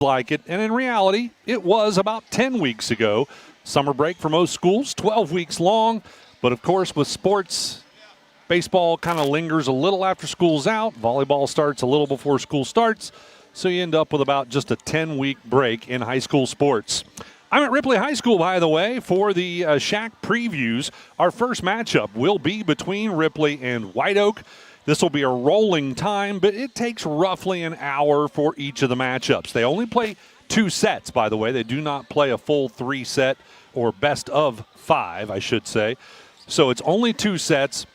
like it, and in reality, it was about 10 weeks ago. Summer break for most schools, 12 weeks long. But of course, with sports, baseball kind of lingers a little after school's out. Volleyball starts a little before school starts. So you end up with about just a 10-week break in high school sports. I'm at Ripley High School, by the way, for the SHAC previews. Our first matchup will be between Ripley and White Oak. This will be a rolling time, but it takes roughly an hour for each of the matchups. They only play 2 sets, by the way. They do not play a full 3-set or best of 5, I should say. So it's only 2 sets.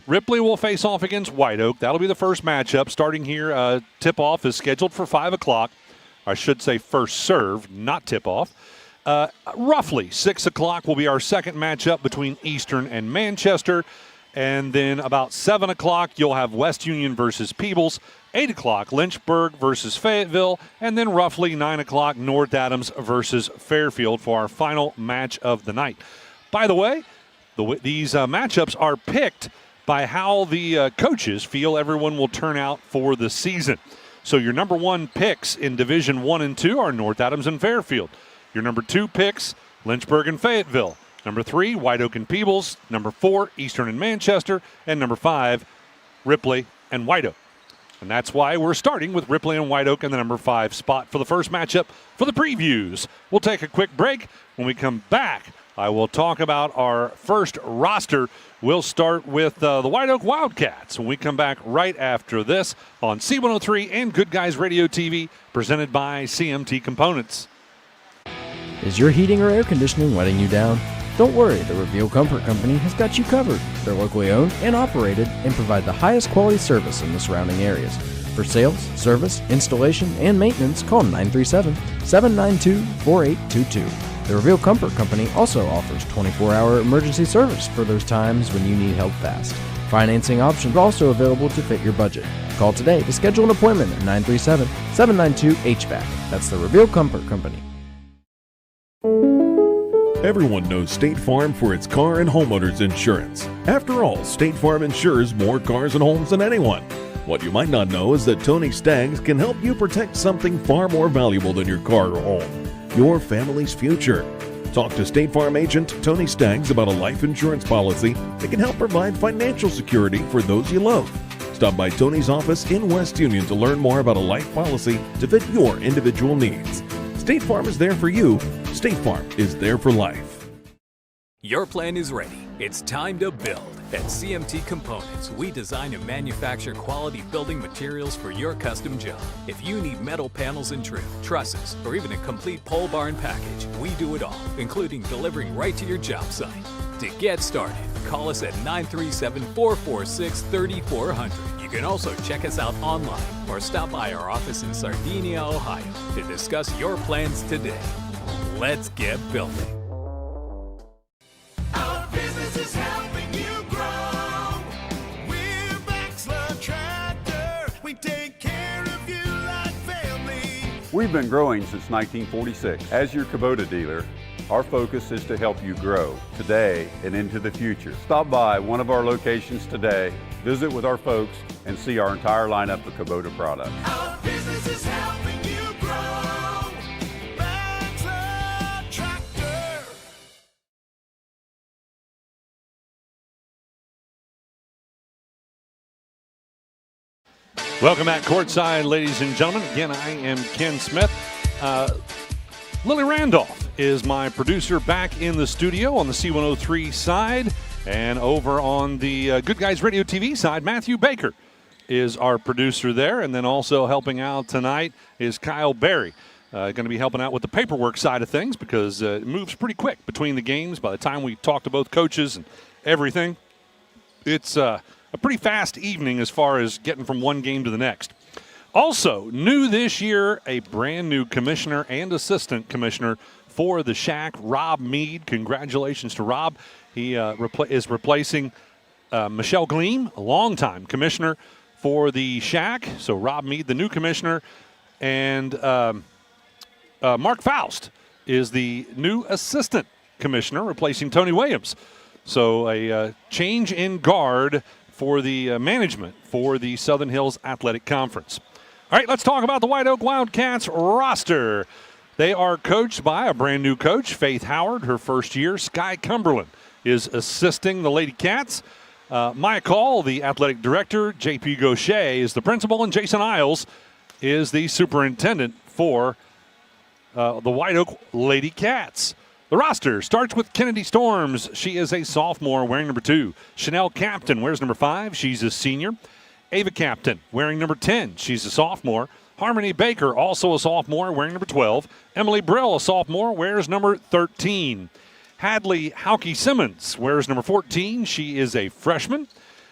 Ripley will face off against White Oak. That'll be the first matchup. Starting here, tip-off is scheduled for 5 o'clock. I should say first serve, not tip-off. Roughly 6 o'clock will be our second matchup between Eastern and Manchester. And then about 7 o'clock, you'll have West Union versus Peebles. 8 o'clock, Lynchburg versus Fayetteville. And then roughly 9 o'clock, North Adams versus Fairfield for our final match of the night. By the way, these matchups are picked by how the coaches feel everyone will turn out for the season. So your number 1 picks in Division 1 and 2 are North Adams and Fairfield. Your number 2 picks, Lynchburg and Fayetteville. Number 3, White Oak and Peebles. Number 4, Eastern and Manchester. And number 5, Ripley and White Oak. And that's why we're starting with Ripley and White Oak in the number 5 spot for the first matchup for the previews. We'll take a quick break. When we come back, I will talk about our first roster. We'll start with the White Oak Wildcats when we come back right after this on C103 and Good Guys Radio TV, presented by CMT Components. Is your heating or air conditioning letting you down? Don't worry, the Reveal Comfort Company has got you covered. They're locally owned and operated and provide the highest quality service in the surrounding areas. For sales, service, installation, and maintenance, call 937-792-4822. The Reveal Comfort Company also offers 24-hour emergency service for those times when you need help fast. Financing options are also available to fit your budget. Call today to schedule an appointment at 937-792-HVAC. That's the Reveal Comfort Company. Everyone knows State Farm for its car and homeowners insurance. After all, State Farm insures more cars and homes than anyone. What you might not know is that Tony Staggs can help you protect something far more valuable than your car or home, your family's future. Talk to State Farm agent Tony Staggs about a life insurance policy that can help provide financial security for those you love. Stop by Tony's office in West Union to learn more about a life policy to fit your individual needs. State Farm is there for you. State Farm is there for life. Your plan is ready. It's time to build. At CMT Components, we design and manufacture quality building materials for your custom job. If you need metal panels and trim, trusses, or even a complete pole barn package, we do it all, including delivering right to your job site. To get started, call us at 937-446-3400. You can also check us out online or stop by our office in Sardinia, Ohio to discuss your plans today. Let's get building. Our business is helping you grow. We're Baxter Tractor. We take care of you like family. We've been growing since 1946. As your Kubota dealer, our focus is to help you grow today and into the future. Stop by one of our locations today, visit with our folks, and see our entire lineup of Kubota products. Our business is helping you grow. Baxter Tractor. Welcome back courtside, ladies and gentlemen. Again, I am Ken Smith. Lily Randolph is my producer back in the studio on the C103 side. And over on the Good Guys Radio TV side, Matthew Baker is our producer there. And then also helping out tonight is Kyle Berry. Going to be helping out with the paperwork side of things because it moves pretty quick between the games. By the time we talk to both coaches and everything, it's a pretty fast evening as far as getting from one game to the next. Also, new this year, a brand new commissioner and assistant commissioner for the SHAC, Rob Mead. Congratulations to Rob. He is replacing Michelle Gleam, a longtime commissioner for the SHAC. So Rob Mead, the new commissioner, and Mark Faust is the new assistant commissioner, replacing Tony Williams. So a change in guard for the management for the Southern Hills Athletic Conference. All right, let's talk about the White Oak Wildcats roster. They are coached by a brand new coach, Faith Howard, her first year. Sky Cumberland is assisting the Lady Cats. Maya Call, the athletic director. J.P. Gaucher is the principal, and Jason Isles is the superintendent for the White Oak Lady Cats. The roster starts with Kennedy Storms. She is a sophomore wearing number 2. Chanel Captain wears number 5. She's a senior. Ava Captain wearing number 10. She's a sophomore. Harmony Baker, also a sophomore, wearing number 12. Emily Brill, a sophomore, wears number 13. Hadley Hauke Simmons wears number 14. She is a freshman.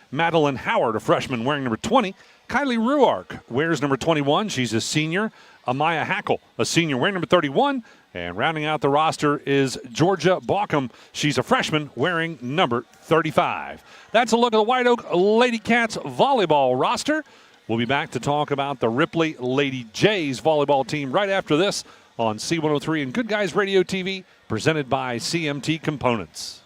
Madeline Howard, a freshman, wearing number 20. Kylie Ruark wears number 21. She's a senior. Amaya Hackle, a senior, wearing number 31. And rounding out the roster is Georgia Baucom. She's a freshman, wearing number 35. That's a look at the White Oak Lady Cats volleyball roster. We'll be back to talk about the Ripley Lady Jays volleyball team right after this on C103 and Good Guys Radio TV, presented by CMT Components.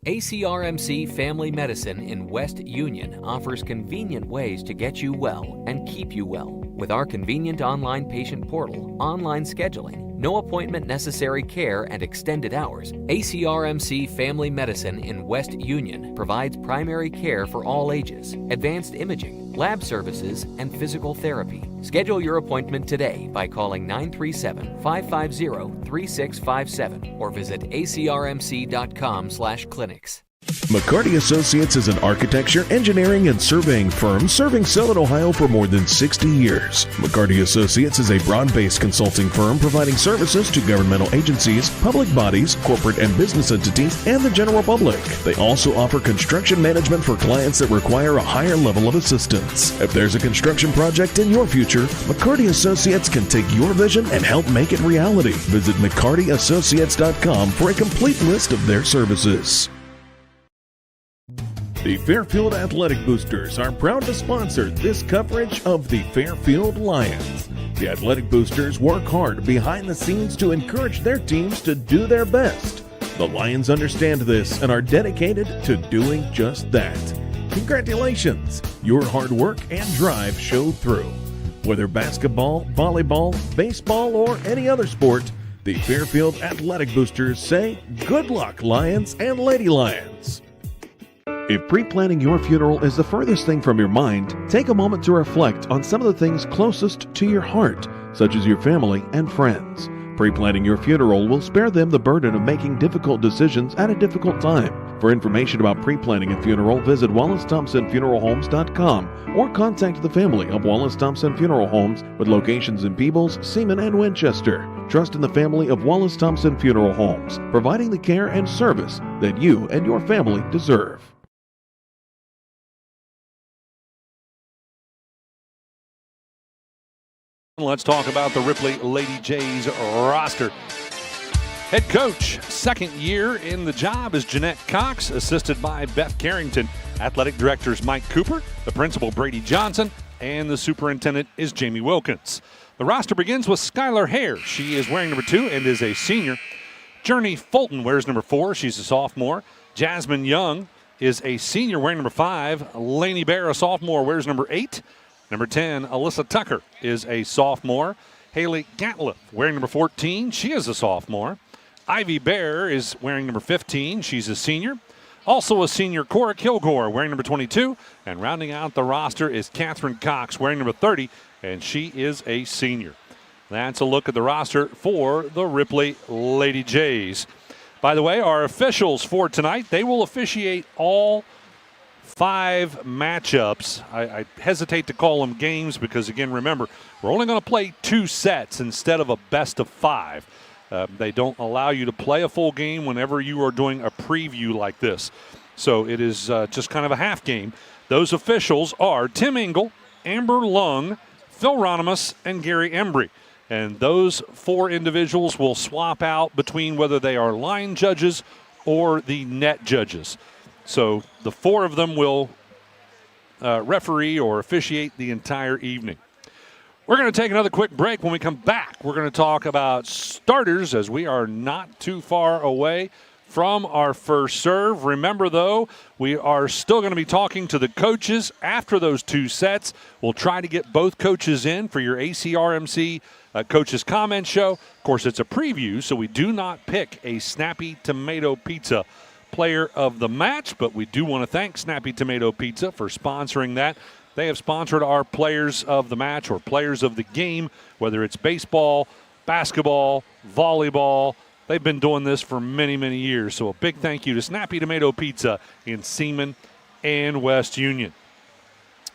ACRMC Family Medicine in West Union offers convenient ways to get you well and keep you well. With our convenient online patient portal, online scheduling, no appointment necessary care, and extended hours, ACRMC Family Medicine in West Union provides primary care for all ages, advanced imaging, lab services, and physical therapy. Schedule your appointment today by calling 937-550-3657 or visit acrmc.com/clinics. McCarty Associates is an architecture, engineering, and surveying firm serving Southern Ohio for more than 60 years. McCarty Associates is a broad-based consulting firm providing services to governmental agencies, public bodies, corporate and business entities, and the general public. They also offer construction management for clients that require a higher level of assistance. If there's a construction project in your future, McCarty Associates can take your vision and help make it reality. Visit McCartyAssociates.com for a complete list of their services. The Fairfield Athletic Boosters are proud to sponsor this coverage of the Fairfield Lions. The Athletic Boosters work hard behind the scenes to encourage their teams to do their best. The Lions understand this and are dedicated to doing just that. Congratulations! Your hard work and drive showed through. Whether basketball, volleyball, baseball, or any other sport, the Fairfield Athletic Boosters say, good luck, Lions and Lady Lions. If pre-planning your funeral is the furthest thing from your mind, take a moment to reflect on some of the things closest to your heart, such as your family and friends. Pre-planning your funeral will spare them the burden of making difficult decisions at a difficult time. For information about pre-planning a funeral, visit WallaceThompsonFuneralHomes.com or contact the family of Wallace Thompson Funeral Homes with locations in Peebles, Seaman, and Winchester. Trust in the family of Wallace Thompson Funeral Homes, providing the care and service that you and your family deserve. Let's talk about the Ripley Lady Jays roster. Head coach, second year in the job, is Jeanette Cox, assisted by Beth Carrington. Athletic directors Mike Cooper, the principal Brady Johnson, and the superintendent is Jamie Wilkins. The roster begins with Skylar Hare. She is wearing number 2 and is a senior. Journey Fulton wears number 4. She's a sophomore. Jasmine Young is a senior wearing number 5. Lainey Bear, a sophomore, wears number 8. Number 10, Alyssa Tucker is a sophomore. Haley Gatliff wearing number 14. She is a sophomore. Ivy Bear is wearing number 15. She's a senior. Also a senior, Cora Kilgore wearing number 22. And rounding out the roster is Catherine Cox wearing number 30. And she is a senior. That's a look at the roster for the Ripley Lady Jays. By the way, our officials for tonight, they will officiate all 5 matchups. I hesitate to call them games because, again, remember, we're only going to play 2 sets instead of a best of 5. They don't allow you to play a full game whenever you are doing a preview like this. So it is just kind of a half game. Those officials are Tim Engel, Amber Lung, Phil Ronimus, and Gary Embry. And those 4 individuals will swap out between whether they are line judges or the net judges. So the 4 of them will referee or officiate the entire evening. We're going to take another quick break. When we come back, we're going to talk about starters as we are not too far away from our first serve. Remember, though, we are still going to be talking to the coaches after those 2 sets. We'll try to get both coaches in for your ACRMC Coaches Comment Show. Of course, it's a preview, so we do not pick a Snappy Tomato Pizza player of the match, but we do want to thank Snappy Tomato Pizza for sponsoring that. They have sponsored our players of the match or players of the game, whether it's baseball, basketball, volleyball. They've been doing this for many, many years. So a big thank you to Snappy Tomato Pizza in Seaman and West Union.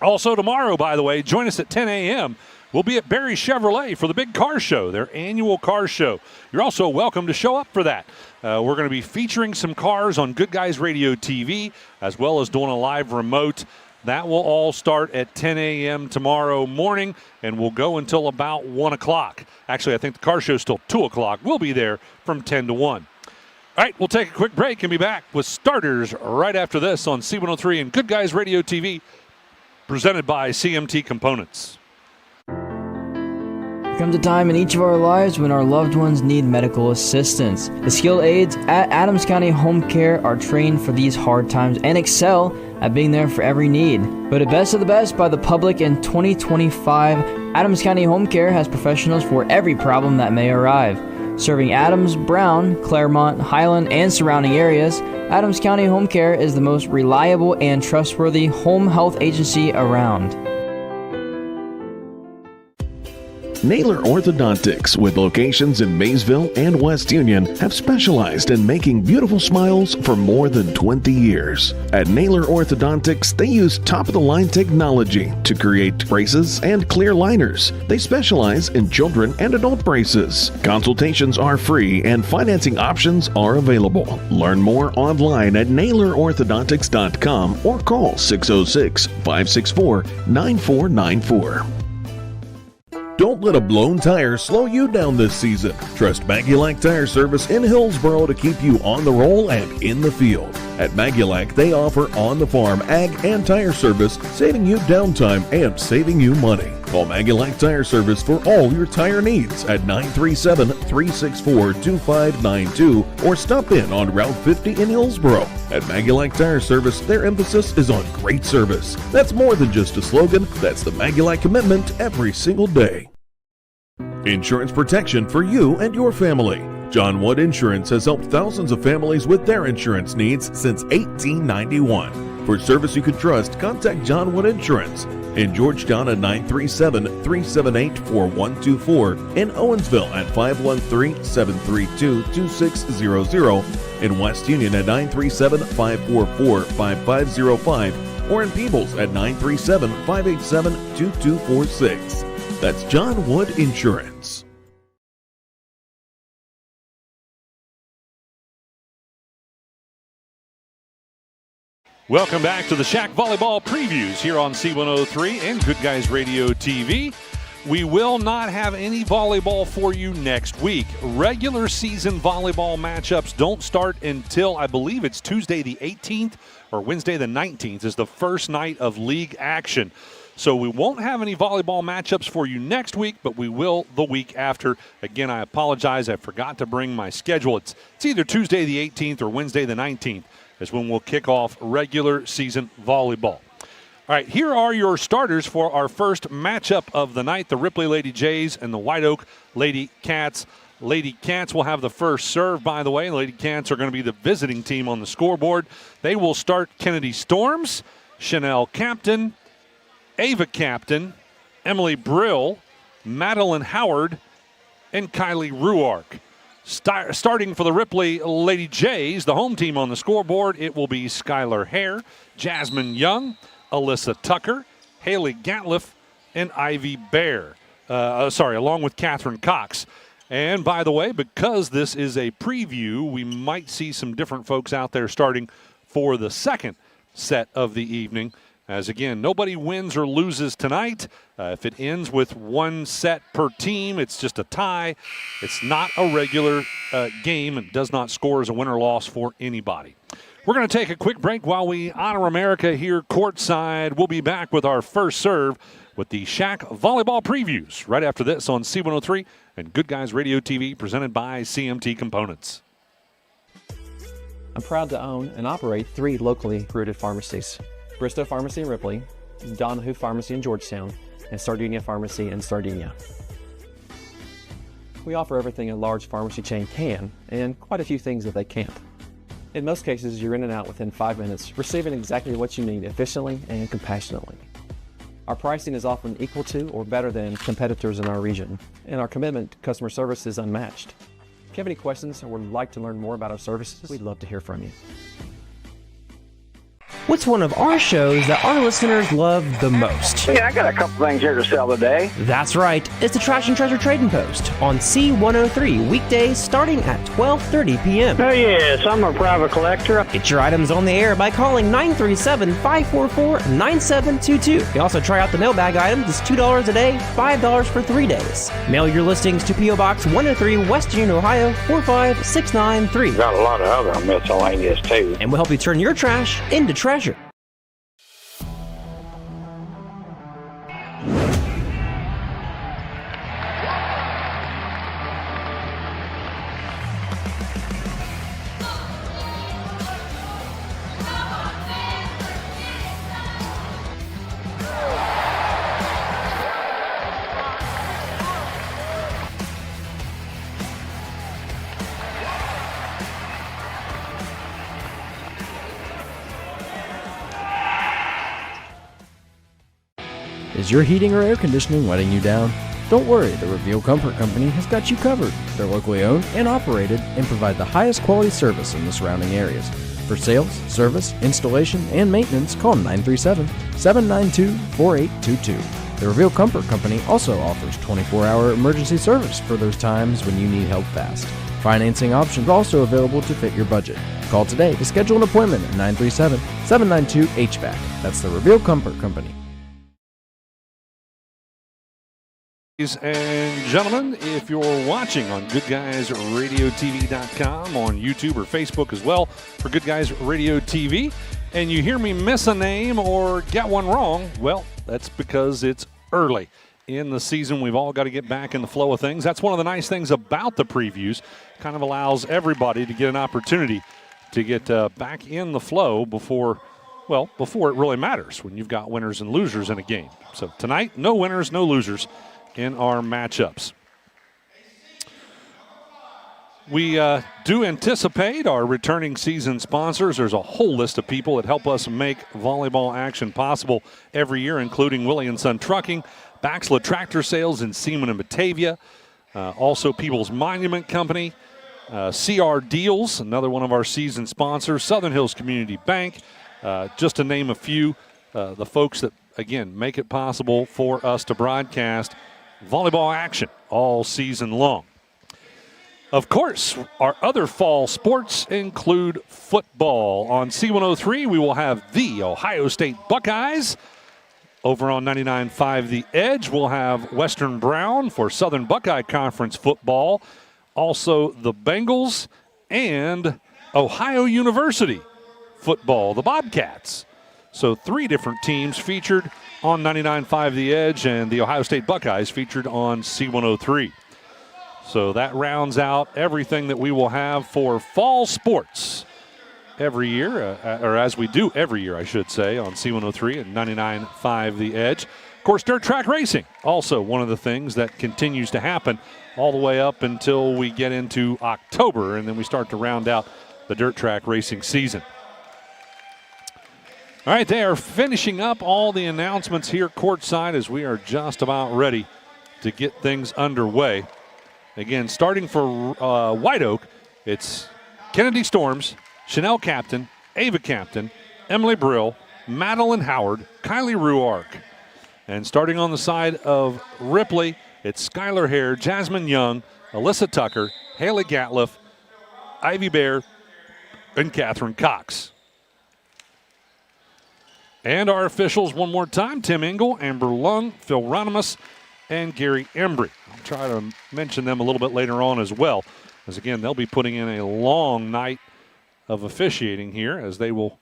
Also tomorrow, by the way, join us at 10 a.m. We'll be at Barry Chevrolet for the big car show, their annual car show. You're also welcome to show up for that. We're going to be featuring some cars on Good Guys Radio TV, as well as doing a live remote. That will all start at 10 a.m. tomorrow morning, and will go until about 1 o'clock. Actually, I think the car show is still 2 o'clock. We'll be there from 10 to 1. All right, we'll take a quick break and be back with starters right after this on C103 and Good Guys Radio TV, presented by CMT Components. There comes a time in each of our lives when our loved ones need medical assistance. The skilled aides at Adams County Home Care are trained for these hard times and excel at being there for every need. Voted Best of the Best by the public in 2025, Adams County Home Care has professionals for every problem that may arrive. Serving Adams, Brown, Claremont, Highland, and surrounding areas, Adams County Home Care is the most reliable and trustworthy home health agency around. Naylor Orthodontics, with locations in Maysville and West Union, have specialized in making beautiful smiles for more than 20 years. At Naylor Orthodontics, they use top-of-the-line technology to create braces and clear liners. They specialize in children and adult braces. Consultations are free and financing options are available. Learn more online at NaylorOrthodontics.com or call 606-564-9494. Don't let a blown tire slow you down this season. Trust Magulac Tire Service in Hillsboro to keep you on the roll and in the field. At Magulac, they offer on-the-farm ag and tire service, saving you downtime and saving you money. Call Magulac Tire Service for all your tire needs at 937-364-2592 or stop in on Route 50 in Hillsboro. At Magulac Tire Service, their emphasis is on great service. That's more than just a slogan. That's the Magulac commitment every single day. Insurance protection for you and your family. John Wood Insurance has helped thousands of families with their insurance needs since 1891. For service you can trust, contact John Wood Insurance. In Georgetown at 937-378-4124. In Owensville at 513-732-2600. In West Union at 937-544-5505. Or in Peebles at 937-587-2246. That's John Wood Insurance. Welcome back to the SHAC Volleyball Previews here on C103 and Good Guys Radio TV. We will not have any volleyball for you next week. Regular season volleyball matchups don't start until, I believe it's Tuesday the 18th or Wednesday the 19th is the first night of league action. So we won't have any volleyball matchups for you next week, but we will the week after. Again, I apologize. I forgot to bring my schedule. It's either Tuesday the 18th or Wednesday the 19th is when we'll kick off regular season volleyball. All right, here are your starters for our first matchup of the night, the Ripley Lady Jays and the White Oak Lady Cats. Lady Cats will have the first serve, by the way. Lady Cats are going to be the visiting team on the scoreboard. They will start Kennedy Storms, Chanel Captain, Ava Captain, Emily Brill, Madeline Howard, and Kylie Ruark. Starting for the Ripley Lady Jays, the home team on the scoreboard, it will be Skylar Hare, Jasmine Young, Alyssa Tucker, Haley Gatliff, and Ivy Bear. Along with Catherine Cox. And by the way, because this is a preview, we might see some different folks out there starting for the second set of the evening. As again, nobody wins or loses tonight. If it ends with one set per team, it's just a tie. It's not a regular game and does not score as a win or loss for anybody. We're going to take a quick break while we honor America here courtside. We'll be back with our first serve with the SHAC Volleyball Previews right after this on C103 and Good Guys Radio TV, presented by CMT Components. I'm proud to own and operate 3 locally rooted pharmacies: Bristow Pharmacy in Ripley, Donahue Pharmacy in Georgetown, and Sardinia Pharmacy in Sardinia. We offer everything a large pharmacy chain can, and quite a few things that they can't. In most cases, you're in and out within 5 minutes, receiving exactly what you need efficiently and compassionately. Our pricing is often equal to or better than competitors in our region, and our commitment to customer service is unmatched. If you have any questions or would like to learn more about our services, we'd love to hear from you. What's one of our shows that our listeners love the most? Yeah, I got a couple things here to sell today. That's right. It's the Trash and Treasure Trading Post on C103 weekdays starting at 12:30 p.m. Oh, yes, I'm a private collector. Get your items on the air by calling 937-544-9722. You can also try out the mailbag items. It's $2 a day, $5 for 3 days. Mail your listings to P.O. Box 103, West Union, Ohio, 45693. Got a lot of other miscellaneous, too. And we'll help you turn your trash into treasure. Is your heating or air conditioning letting you down? Don't worry, the Reveal Comfort Company has got you covered. They're locally owned and operated and provide the highest quality service in the surrounding areas. For sales, service, installation, and maintenance, call 937-792-4822. The Reveal Comfort Company also offers 24-hour emergency service for those times when you need help fast. Financing options are also available to fit your budget. Call today to schedule an appointment at 937-792-HVAC. That's the Reveal Comfort Company. Ladies and gentlemen, if you're watching on GoodGuysRadioTV.com, on YouTube or Facebook as well for Good Guys Radio TV, and you hear me miss a name or get one wrong, well, that's because it's early in the season. We've all got to get back in the flow of things. That's one of the nice things about the previews. Kind of allows everybody to get an opportunity to get back in the flow before it really matters, when you've got winners and losers in a game. So tonight, no winners, no losers in our matchups. We do anticipate our returning season sponsors. There's a whole list of people that help us make volleyball action possible every year, including Willie & Son Trucking, Baxla Tractor Sales in Seaman and Batavia, also People's Monument Company, CR Deals, another one of our season sponsors, Southern Hills Community Bank, just to name a few, the folks that, again, make it possible for us to broadcast volleyball action all season long. Of course, our other fall sports include football. On C103, we will have the Ohio State Buckeyes. Over on 99.5 The Edge, we'll have Western Brown for Southern Buckeye Conference football. Also, the Bengals and Ohio University football, the Bobcats. So 3 different teams featured on 99.5 The Edge, and the Ohio State Buckeyes featured on C103. So that rounds out everything that we will have for fall sports every year, or as we do every year, I should say, on C103 and 99.5 The Edge. Of course, dirt track racing, also one of the things that continues to happen all the way up until we get into October, and then we start to round out the dirt track racing season. All right, they are finishing up all the announcements here courtside as we are just about ready to get things underway. Again, starting for White Oak, it's Kennedy Storms, Chanel Captain, Ava Captain, Emily Brill, Madeline Howard, Kylie Ruark. And starting on the side of Ripley, it's Skylar Hare, Jasmine Young, Alyssa Tucker, Haley Gatliff, Ivy Bear, and Catherine Cox. And our officials one more time, Tim Engel, Amber Lung, Phil Ronimus, and Gary Embry. I'll try to mention them a little bit later on as well, as again, they'll be putting in a long night of officiating here, as they will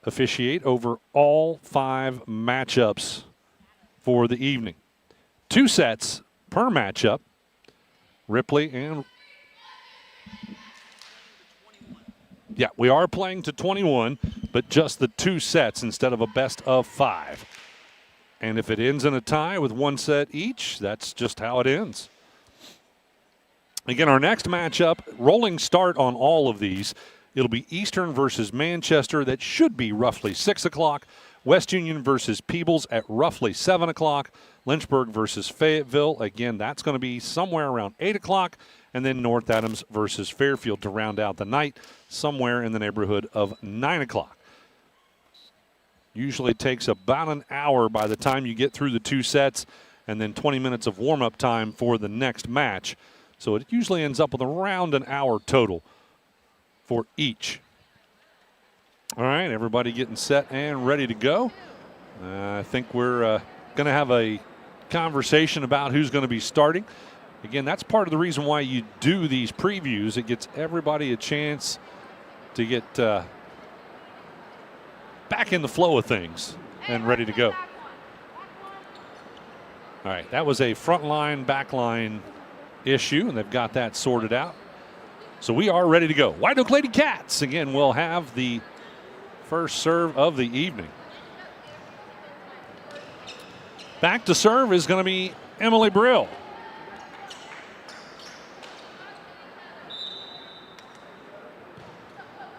officiate over all 5 matchups for the evening. 2 sets per matchup. Ripley and Yeah, we are playing to 21, but just the 2 sets instead of a best of 5. And if it ends in a tie with 1 set each, that's just how it ends. Again, our next matchup, rolling start on all of these. It'll be Eastern versus Manchester. That should be roughly 6 o'clock. West Union versus Peebles at roughly 7 o'clock. Lynchburg versus Fayetteville. Again, that's going to be somewhere around 8 o'clock. And then North Adams versus Fairfield to round out the night, somewhere in the neighborhood of 9 o'clock. Usually takes about an hour by the time you get through the 2 sets, and then 20 minutes of warm-up time for the next match. So it usually ends up with around an hour total for each. All right, everybody getting set and ready to go. I think we're going to have a conversation about who's going to be starting. Again, that's part of the reason why you do these previews. It gets everybody a chance to get back in the flow of things and ready to go. All right, that was a front line, back line issue, and they've got that sorted out. So we are ready to go. White Oak Lady Cats, again, will have the first serve of the evening. Back to serve is going to be Emily Brill.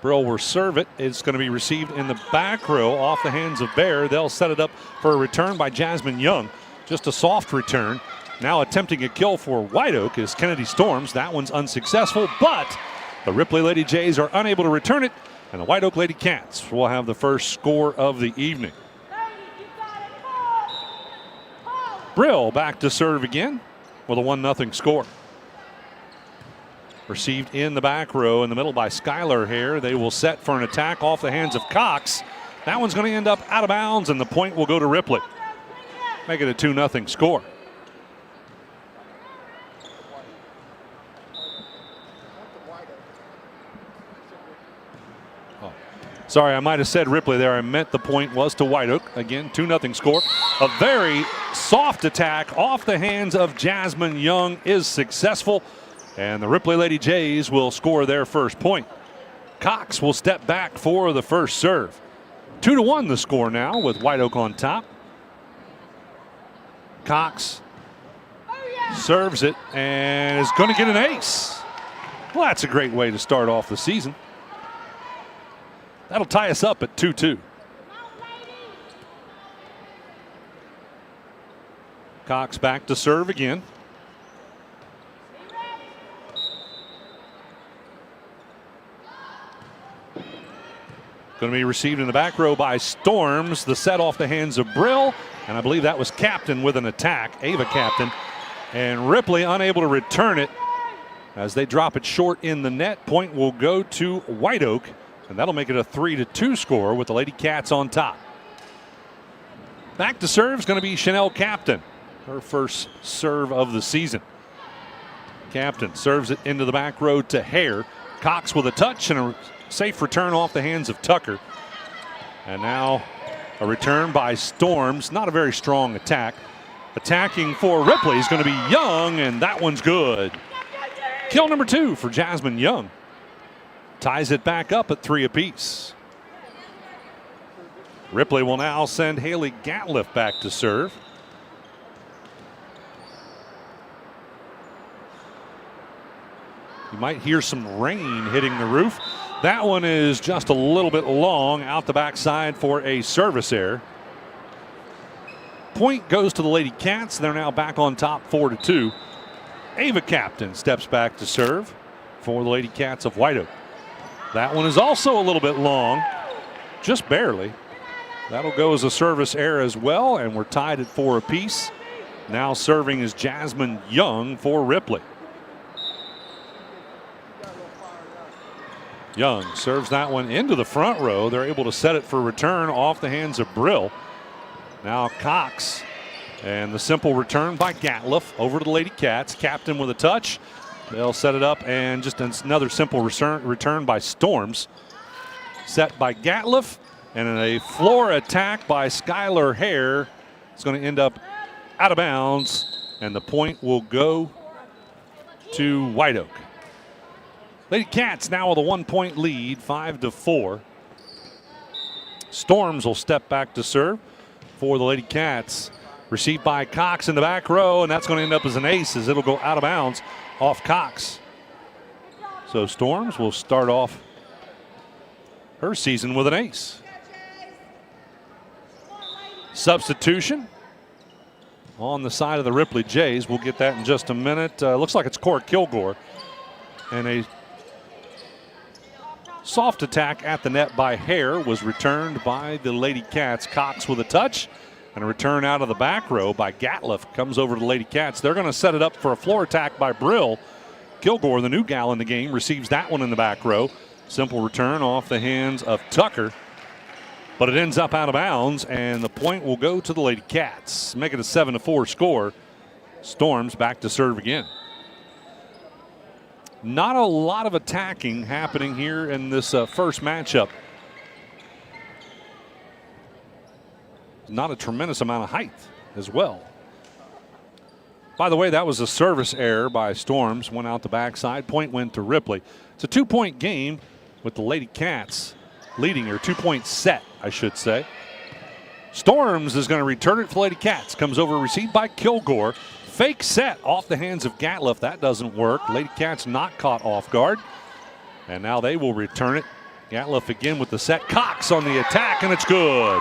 Brill will serve it. It's going to be received in the back row off the hands of Bear. They'll set it up for a return by Jasmine Young. Just a soft return. Now attempting a kill for White Oak is Kennedy Storms. That one's unsuccessful, but the Ripley Lady Jays are unable to return it, and the White Oak Lady Cats will have the first score of the evening. Brill back to serve again with a 1-0 score. Received in the back row in the middle by Skylar Hare. They will set for an attack off the hands of Cox. That one's going to end up out of bounds, and the point will go to Ripley. Make it a 2-0 score. Oh, sorry, I might have said Ripley there. I meant the point was to White Oak. Again, 2-0 score. A very soft attack off the hands of Jasmine Young is successful. And the Ripley Lady Jays will score their first point. Cox will step back for the first serve. 2-1 the score now with White Oak on top. Cox serves it and is going to get an ace. Well, that's a great way to start off the season. That'll tie us up at 2-2. Cox back to serve again. Going to be received in the back row by Storms. The set off the hands of Brill. And I believe that was Captain with an attack, Ava Captain. And Ripley unable to return it as they drop it short in the net. Point will go to White Oak. And that'll make it a 3-2 score with the Lady Cats on top. Back to serve is going to be Chanel Captain. Her first serve of the season. Captain serves it into the back row to Hare. Cox with a touch and a safe return off the hands of Tucker. And now a return by Storms. Not a very strong attack. Attacking for Ripley is going to be Young, and that one's good. Kill number 2 for Jasmine Young. Ties it back up at 3 apiece. Ripley will now send Haley Gatliff back to serve. You might hear some rain hitting the roof. That one is just a little bit long out the backside for a service error. Point goes to the Lady Cats. They're now back on top 4-2. Ava Captain steps back to serve for the Lady Cats of White Oak. That one is also a little bit long, just barely. That'll go as a service error as well, and we're tied at 4 apiece. Now serving is Jasmine Young for Ripley. Young serves that one into the front row. They're able to set it for return off the hands of Brill. Now Cox, and the simple return by Gatliff over to the Lady Cats. Captain with a touch. They'll set it up, and just another simple return by Storms. Set by Gatliff, and in a floor attack by Skylar Hare. It's going to end up out of bounds, and the point will go to White Oak. Lady Cats now with a 1-point lead, 5-4. Storms will step back to serve for the Lady Cats. Received by Cox in the back row, and that's going to end up as an ace as it'll go out of bounds off Cox. So Storms will start off her season with an ace. Substitution on the side of the Ripley Jays. We'll get that in just a minute. Looks like it's Cora Kilgore. And a soft attack at the net by Hare was returned by the Lady Cats. Cox with a touch. And a return out of the back row by Gatliff comes over to the Lady Cats. They're going to set it up for a floor attack by Brill. Kilgore, the new gal in the game, receives that one in the back row. Simple return off the hands of Tucker. But it ends up out of bounds, and the point will go to the Lady Cats. Make it a 7-4 score. Storms back to serve again. Not a lot of attacking happening here in this first matchup. Not a tremendous amount of height as well. By the way, that was a service error by Storms. Went out the backside. Point went to Ripley. It's a 2-point game with the Lady Cats leading, or 2-point set, I should say. Storms is going to return it to the Lady Cats. Comes over, received by Kilgore. Fake set off the hands of Gatliff. That doesn't work. Lady Cats not caught off guard. And now they will return it. Gatliff again with the set. Cox on the attack, and it's good.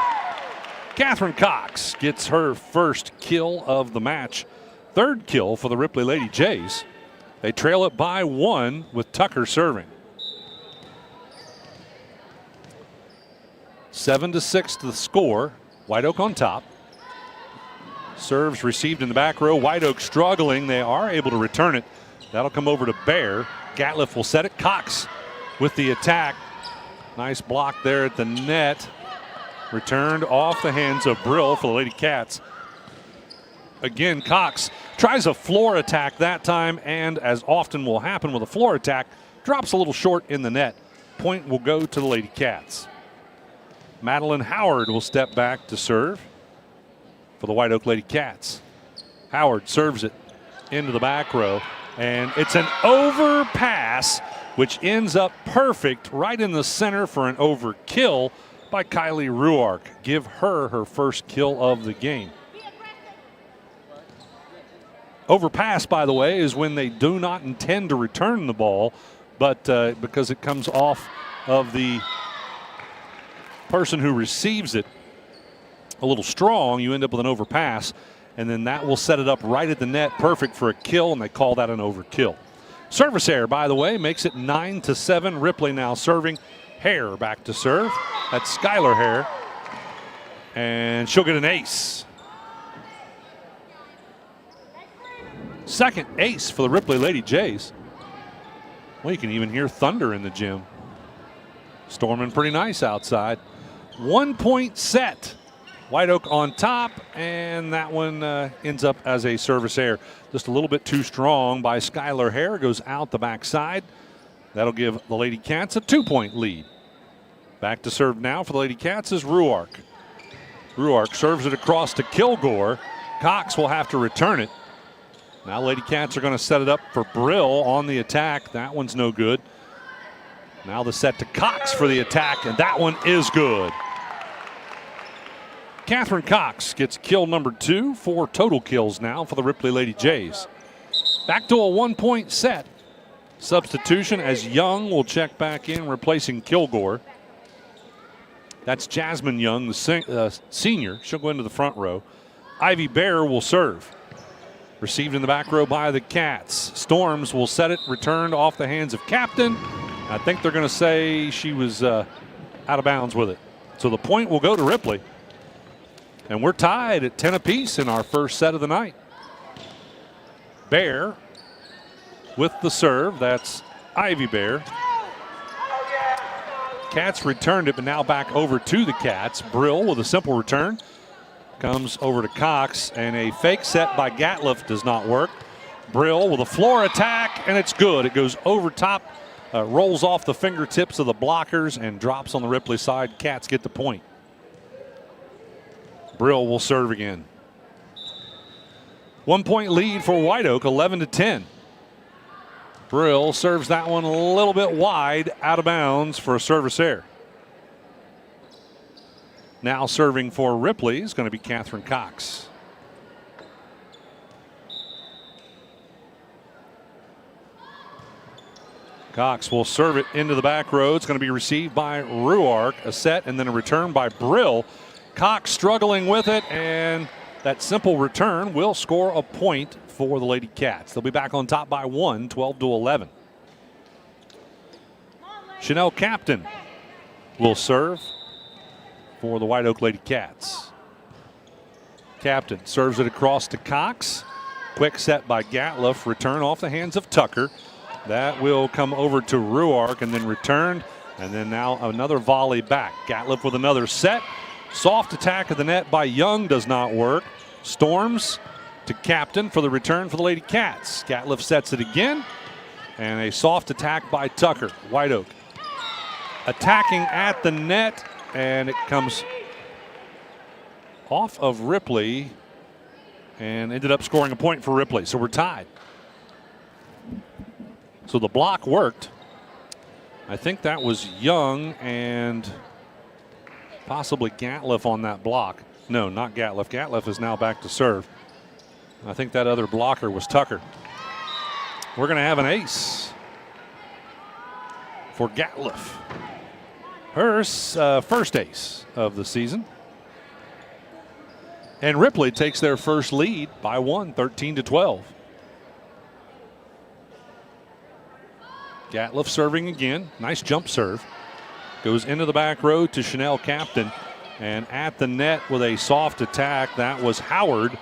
Catherine Cox gets her first kill of the match. Third kill for the Ripley Lady Jays. They trail it by 1 with Tucker serving. 7-6 to the score. White Oak on top. Serves received in the back row. White Oak struggling. They are able to return it. That'll come over to Bear. Gatliff will set it. Cox with the attack. Nice block there at the net. Returned off the hands of Brill for the Lady Cats. Again, Cox tries a floor attack that time, and as often will happen with a floor attack, drops a little short in the net. Point will go to the Lady Cats. Madeline Howard will step back to serve for the White Oak Lady Cats. Howard serves it into the back row, and it's an overpass, which ends up perfect right in the center for an overkill by Kylie Ruark. Give her her first kill of the game. Overpass, by the way, is when they do not intend to return the ball, but because it comes off of the person who receives it a little strong, you end up with an overpass, and then that will set it up right at the net, perfect for a kill, and they call that an overkill. Service error, by the way, makes it 9-7. Ripley now serving. Hare back to serve. That's Skylar Hare. And she'll get an ace. Second ace for the Ripley Lady Jays. Well, you can even hear thunder in the gym. Storming pretty nice outside. 1-point set. White Oak on top, and that one ends up as a service error. Just a little bit too strong by Skylar Hare. Goes out the backside. That'll give the Lady Cats a 2-point lead. Back to serve now for the Lady Cats is Ruark. Ruark serves it across to Kilgore. Cox will have to return it. Now Lady Cats are going to set it up for Brill on the attack. That one's no good. Now the set to Cox for the attack, and that one is good. Catherine Cox gets kill number 2. 4 total kills now for the Ripley Lady Jays. Back to a 1-point set. Substitution as Young will check back in, replacing Kilgore. That's Jasmine Young, the senior. She'll go into the front row. Ivy Bear will serve. Received in the back row by the Cats. Storms will set it, returned off the hands of Captain. I think they're going to say she was out of bounds with it. So the point will go to Ripley. And we're tied at 10 apiece in our first set of the night. Bear with the serve. That's Ivy Bear. Cats returned it, but now back over to the Cats. Brill with a simple return. Comes over to Cox, and a fake set by Gatliff does not work. Brill with a floor attack, and it's good. It goes over top, rolls off the fingertips of the blockers, and drops on the Ripley side. Cats get the point. Brill will serve again. 1-point lead for White Oak, 11-10. Brill serves that one a little bit wide, out of bounds for a service error. Now serving for Ripley is going to be Catherine Cox. Cox will serve it into the back row. It's going to be received by Ruark. A set and then a return by Brill. Cox struggling with it, and that simple return will score a point for the Lady Cats. They'll be back on top by 1, 12-11. Chanel Captain will serve for the White Oak Lady Cats. Captain serves it across to Cox. Quick set by Gatliff. Return off the hands of Tucker. That will come over to Ruark and then returned. And then now another volley back. Gatliff with another set. Soft attack of the net by Young does not work. Storms to Captain for the return for the Lady Cats. Gatliff sets it again. And a soft attack by Tucker. White Oak attacking at the net. And it comes off of Ripley and ended up scoring a point for Ripley. So we're tied. So the block worked. I think that was Young and possibly Gatliff on that block. No, not Gatliff. Gatliff is now back to serve. I think that other blocker was Tucker. We're going to have an ace for Gatliff. Her first ace of the season. And Ripley takes their first lead by 1, 13-12. Gatliff serving again. Nice jump serve. Goes into the back row to Chanel Captain. And at the net with a soft attack, that was Howard.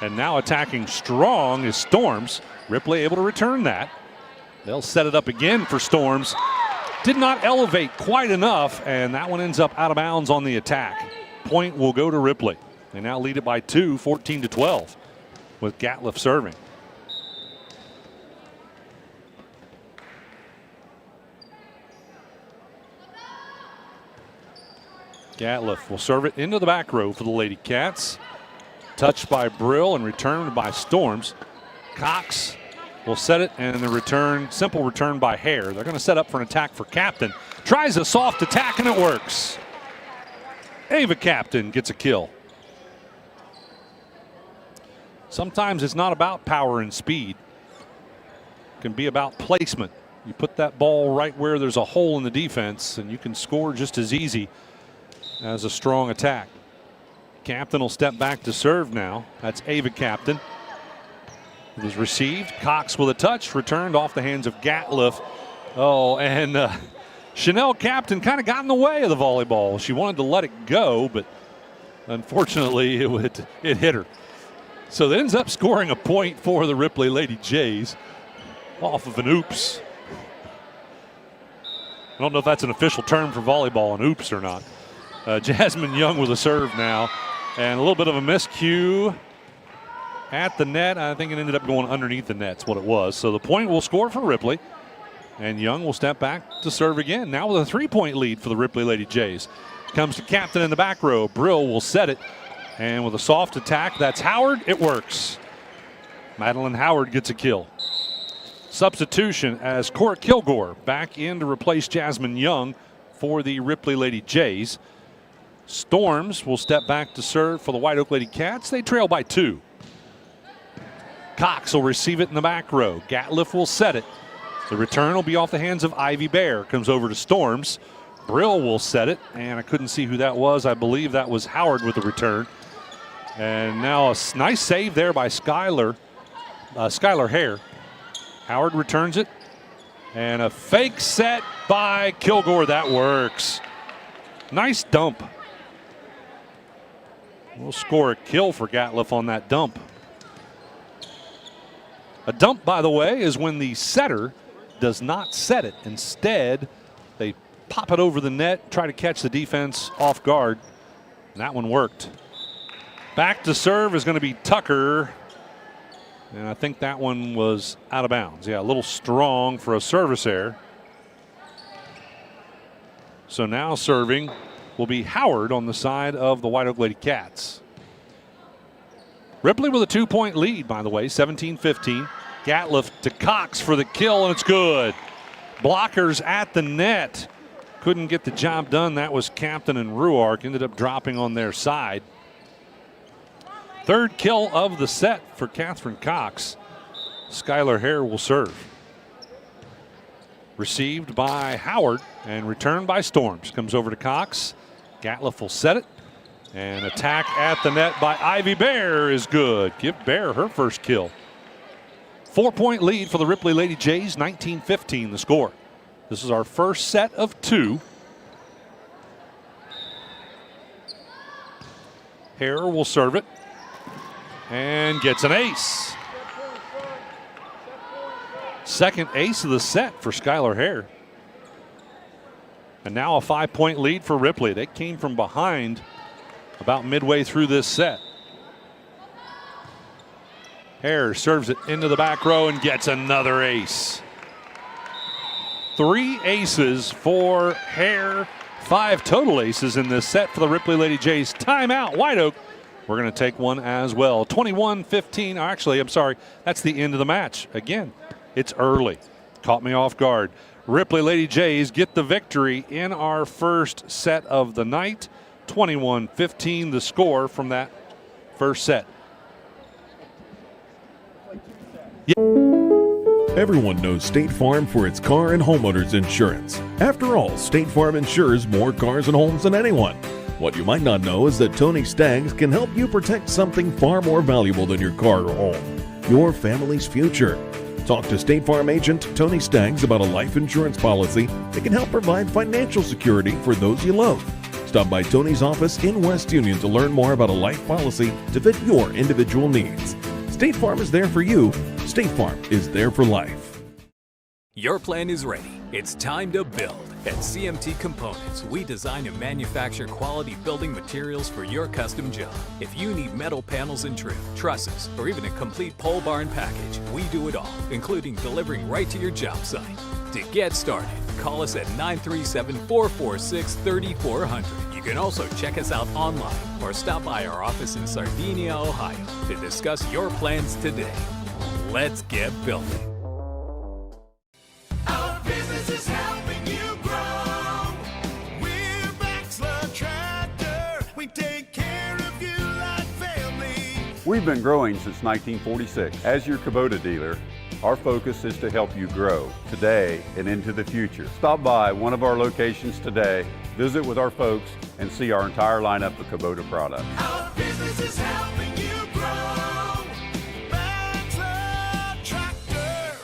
And now attacking strong is Storms. Ripley able to return that. They'll set it up again for Storms. Did not elevate quite enough, and that one ends up out of bounds on the attack. Point will go to Ripley. They now lead it by 2, 14-12, with Gatliff serving. Gatliff will serve it into the back row for the Lady Cats. Touched by Brill and returned by Storms. Cox will set it, and the return, simple return by Hare. They're going to set up for an attack for Captain. Tries a soft attack, and it works. Ava Captain gets a kill. Sometimes it's not about power and speed. It can be about placement. You put that ball right where there's a hole in the defense, and you can score just as easy as a strong attack. Captain will step back to serve now. That's Ava Captain. It was received. Cox with a touch, returned off the hands of Gatliff. Oh, and Chanel Captain kind of got in the way of the volleyball. She wanted to let it go, but unfortunately it hit her. So that ends up scoring a point for the Ripley Lady Jays off of an oops. I don't know if that's an official term for volleyball, an oops or not. Jasmine Young with a serve now, and a little bit of a miscue at the net. I think it ended up going underneath the net's what it was. So the point will score for Ripley, and Young will step back to serve again. Now with a 3-point lead for the Ripley Lady Jays. Comes to Captain in the back row. Brill will set it, and with a soft attack, that's Howard. It works. Madeline Howard gets a kill. Substitution as Cora Kilgore back in to replace Jasmine Young for the Ripley Lady Jays. Storms will step back to serve for the White Oak Lady Cats. They trail by 2. Cox will receive it in the back row. Gatliff will set it. The return will be off the hands of Ivy Bear. Comes over to Storms. Brill will set it, and I couldn't see who that was. I believe that was Howard with the return. And now a nice save there by Skylar Hare. Howard returns it, and a fake set by Kilgore. That works. Nice dump. We'll score a kill for Gatliff on that dump. A dump, by the way, is when the setter does not set it. Instead, they pop it over the net, try to catch the defense off guard. And that one worked. Back to serve is going to be Tucker. And I think that one was out of bounds. Yeah, a little strong for a service error. So now serving will be Howard on the side of the White Oak Lady Cats. Ripley with a 2-point lead, by the way, 17-15. Gatliff to Cox for the kill, and it's good. Blockers at the net. Couldn't get the job done. That was Captain and Ruark. Ended up dropping on their side. Third kill of the set for Catherine Cox. Skylar Hare will serve. Received by Howard and returned by Storms. Comes over to Cox. Gatliff will set it. And attack at the net by Ivy Bear is good. Give Bear her first kill. 4-point lead for the Ripley Lady Jays, 19-15 the score. This is our first set of 2. Hare will serve it and gets an ace. Second ace of the set for Skylar Hare. And now a 5-point lead for Ripley. They came from behind about midway through this set. Hare serves it into the back row and gets another ace. 3 aces for Hare. 5 total aces in this set for the Ripley Lady Jays. Timeout, White Oak. We're going to take one as well. 21-15. Actually, I'm sorry. That's the end of the match. Again, it's early. Caught me off guard. Ripley Lady Jays get the victory in our first set of the night. 21-15 the score from that first set. Everyone knows State Farm for its car and homeowners insurance. After all, State Farm insures more cars and homes than anyone. What you might not know is that Tony Staggs can help you protect something far more valuable than your car or home, your family's future. Talk to State Farm agent Tony Staggs about a life insurance policy that can help provide financial security for those you love. Stop by Tony's office in West Union to learn more about a life policy to fit your individual needs. State Farm is there for you. State Farm is there for life. Your plan is ready. It's time to build. At CMT Components, we design and manufacture quality building materials for your custom job. If you need metal panels and trim, trusses, or even a complete pole barn package, we do it all, including delivering right to your job site. To get started, call us at 937-446-3400. You can also check us out online or stop by our office in Sardinia, Ohio to discuss your plans today. Let's get building. Our business is helping you grow. We're Baxler Tractor. We take care of you like family. We've been growing since 1946. As your Kubota dealer, our focus is to help you grow today and into the future. Stop by one of our locations today, visit with our folks, and see our entire lineup of Kubota products. Our business is helping you grow. Baxler Tractor.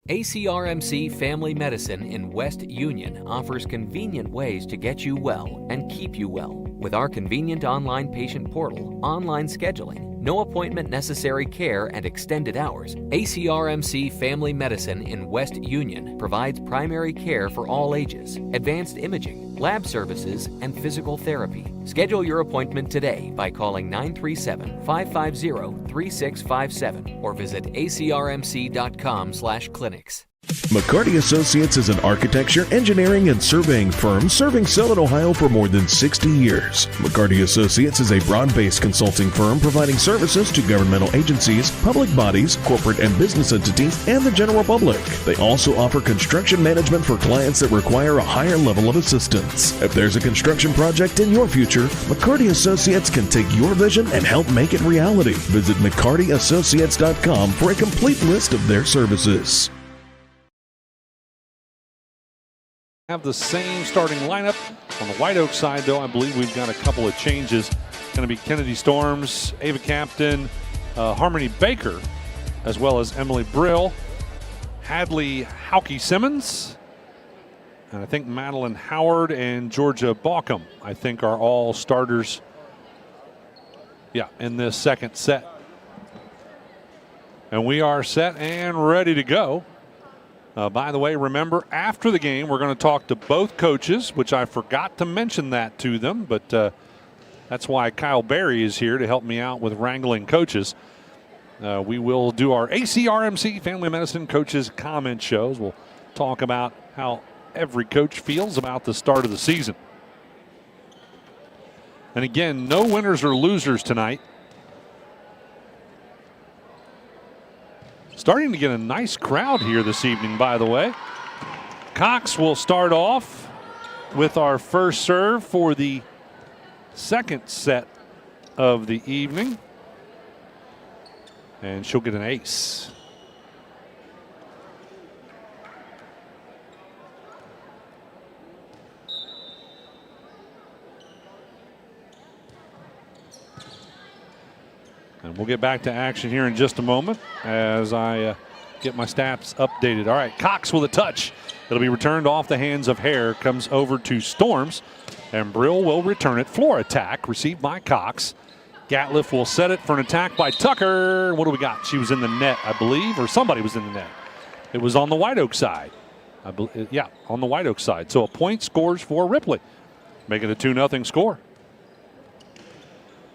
ACRMC Family Medicine in West Union offers convenient ways to get you well and keep you well. With our convenient online patient portal, online scheduling, no appointment necessary care, and extended hours, ACRMC Family Medicine in West Union provides primary care for all ages, advanced imaging, lab services, and physical therapy. Schedule your appointment today by calling 937-550-3657 or visit acrmc.com/clinics. McCarty Associates is an architecture, engineering, and surveying firm serving Southern Ohio for more than 60 years. McCarty Associates is a broad-based consulting firm providing services to governmental agencies, public bodies, corporate and business entities, and the general public. They also offer construction management for clients that require a higher level of assistance. If there's a construction project in your future, McCarty Associates can take your vision and help make it reality. Visit McCartyAssociates.com for a complete list of their services. Have the same starting lineup. On the White Oak side, though, I believe we've got a couple of changes. Going to be Kennedy Storms, Ava Captain, Harmony Baker, as well as Emily Brill, Hadley Hauke Simmons, and I think Madeline Howard and Georgia Baucom, I think, are all starters, in this second set. And we are set and ready to go. By the way, remember, after the game, we're going to talk to both coaches, which I forgot to mention that to them, but that's why Kyle Berry is here to help me out with wrangling coaches. We will do our ACRMC Family Medicine Coaches Comment Shows. We'll talk about how every coach feels about the start of the season. And again, no winners or losers tonight. Starting to get a nice crowd here this evening, by the way. Cox will start off with our first serve for the second set of the evening. And she'll get an ace. And we'll get back to action here in just a moment as I get my stats updated. All right, Cox with a touch. It'll be returned off the hands of Hare. Comes over to Storms, and Brill will return it. Floor attack received by Cox. Gatliff will set it for an attack by Tucker. What do we got? She was in the net, I believe, or somebody was in the net. It was on the White Oak side. Yeah, on the White Oak side. So a point scores for Ripley, making it a 2-0 score.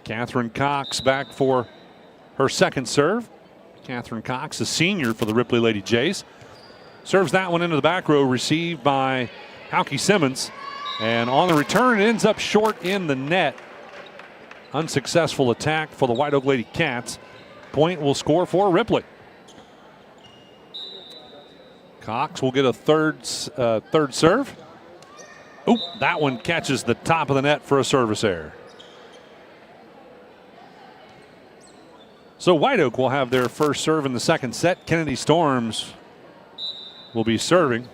Catherine Cox back for her second serve. Catherine Cox, a senior for the Ripley Lady Jays. Serves that one into the back row, received by Hauke Simmons. And on the return, it ends up short in the net. Unsuccessful attack for the White Oak Lady Cats. Point will score for Ripley. Cox will get a third serve. Oop, that one catches the top of the net for a service error. So White Oak will have their first serve in the second set. Kennedy Storms will be serving.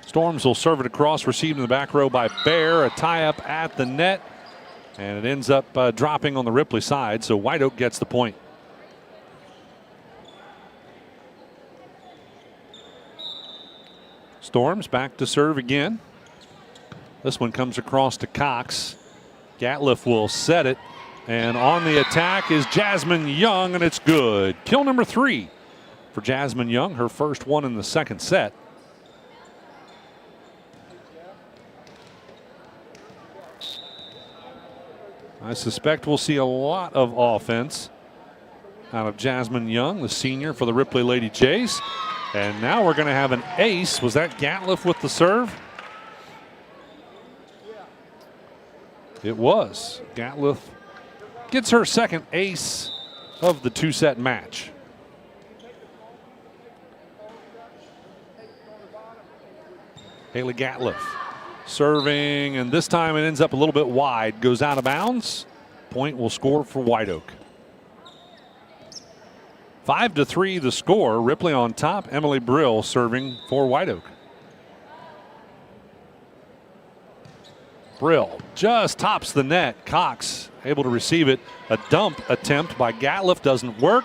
Storms will serve it across, received in the back row by Bear. A tie-up at the net, and it ends up dropping on the Ripley side, so White Oak gets the point. Storms back to serve again. This one comes across to Cox. Gatliff will set it, and on the attack is Jasmine Young, and it's good. Kill number 3 for Jasmine Young, her first one in the second set. I suspect we'll see a lot of offense out of Jasmine Young, the senior for the Ripley Lady Jays. And now we're going to have an ace. Was that Gatliff with the serve? It was. Gatliff gets her second ace of the 2-set match. Haley Gatliff serving, and this time it ends up a little bit wide. Goes out of bounds. Point will score for White Oak. 5-3 the score. Ripley on top. Emily Brill serving for White Oak. Brill just tops the net. Cox able to receive it. A dump attempt by Gatliff doesn't work.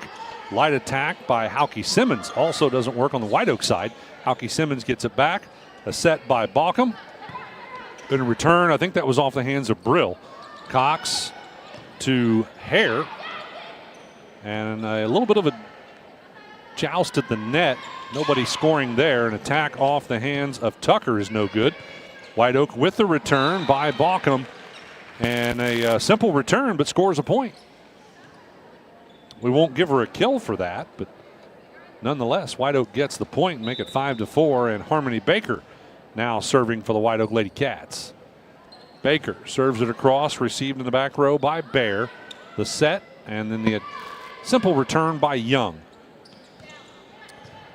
Light attack by Hauke Simmons also doesn't work on the White Oak side. Hauke Simmons gets it back. A set by Balkum. Going to return. I think that was off the hands of Brill. Cox to Hare. And a little bit of a joust at the net. Nobody scoring there. An attack off the hands of Tucker is no good. White Oak with the return by Balkum. And a simple return, but scores a point. We won't give her a kill for that, but nonetheless, White Oak gets the point and make it 5-4. And Harmony Baker now serving for the White Oak Lady Cats. Baker serves it across, received in the back row by Bear. The set, and then the simple return by Young.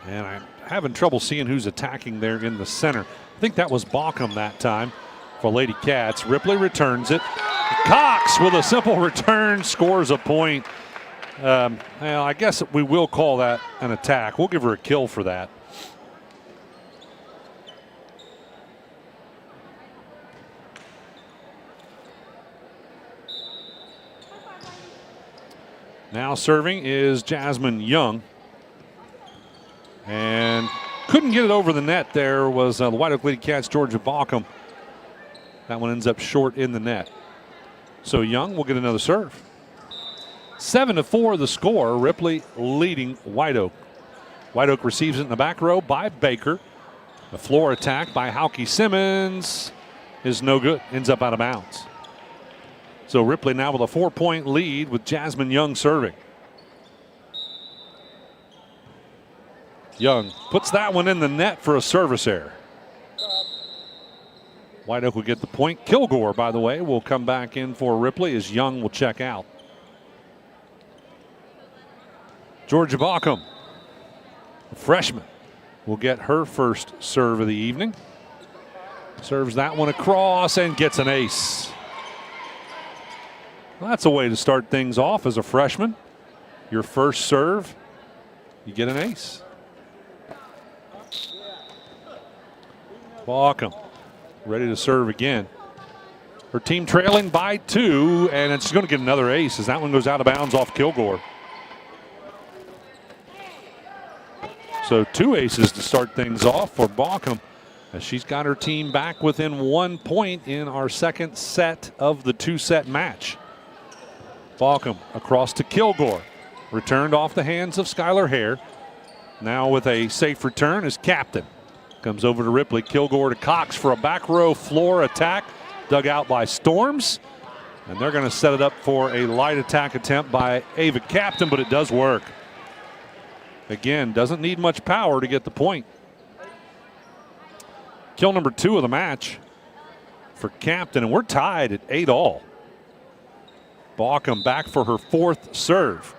And I'm having trouble seeing who's attacking there in the center. I think that was Balkum that time for Lady Cats. Ripley returns it. Cox with a simple return scores a point. Well, I guess we will call that an attack. We'll give her a kill for that. Now serving is Jasmine Young. And couldn't get it over the net. There was the White Oak Lady Cats, Georgia Balkum. That one ends up short in the net. So Young will get another serve. 7-4 the score. Ripley leading White Oak. White Oak receives it in the back row by Baker. The floor attack by Hauke Simmons is no good. Ends up out of bounds. So Ripley now with a 4-point lead with Jasmine Young serving. Young puts that one in the net for a service error. White Oak will get the point. Kilgore, by the way, will come back in for Ripley as Young will check out. Georgia Baucom, a freshman, will get her first serve of the evening. Serves that one across and gets an ace. Well, that's a way to start things off as a freshman. Your first serve, you get an ace. Baucom ready to serve again. Her team trailing by 2, and it's going to get another ace as that one goes out of bounds off Kilgore. So 2 aces to start things off for Baucom, as she's got her team back within 1 point in our second set of the 2-set match. Baucom across to Kilgore. Returned off the hands of Skylar Hare. Now with a safe return is Captain. Comes over to Ripley. Kilgore to Cox for a back row floor attack. Dug out by Storms. And they're going to set it up for a light attack attempt by Ava Captain, but it does work. Again, doesn't need much power to get the point. Kill number 2 of the match for Captain, and we're tied at 8-all. Baucom back for her 4th serve.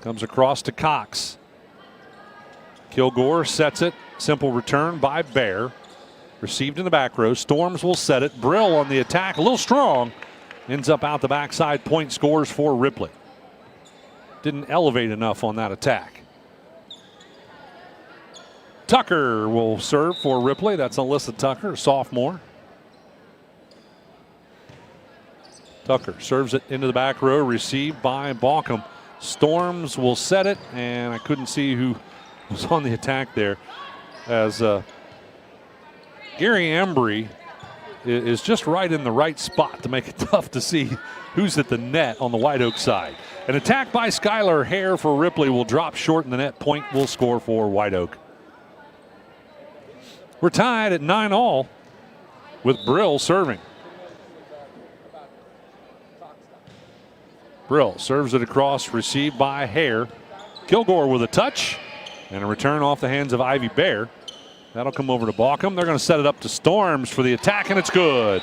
Comes across to Cox. Kilgore sets it. Simple return by Bear. Received in the back row. Storms will set it. Brill on the attack. A little strong. Ends up out the backside. Point scores for Ripley. Didn't elevate enough on that attack. Tucker will serve for Ripley. That's Alyssa Tucker, sophomore. Tucker serves it into the back row. Received by Baucom. Storms will set it, and I couldn't see who was on the attack there, as Gary Embry is just right in the right spot to make it tough to see who's at the net on the White Oak side. An attack by Skylar Hare for Ripley will drop short in the net. Point will score for White Oak. We're tied at 9-all with Brill serving. Brill serves it across, received by Hare. Kilgore with a touch and a return off the hands of Ivy Bear. That'll come over to Baucom. They're going to set it up to Storms for the attack, and it's good.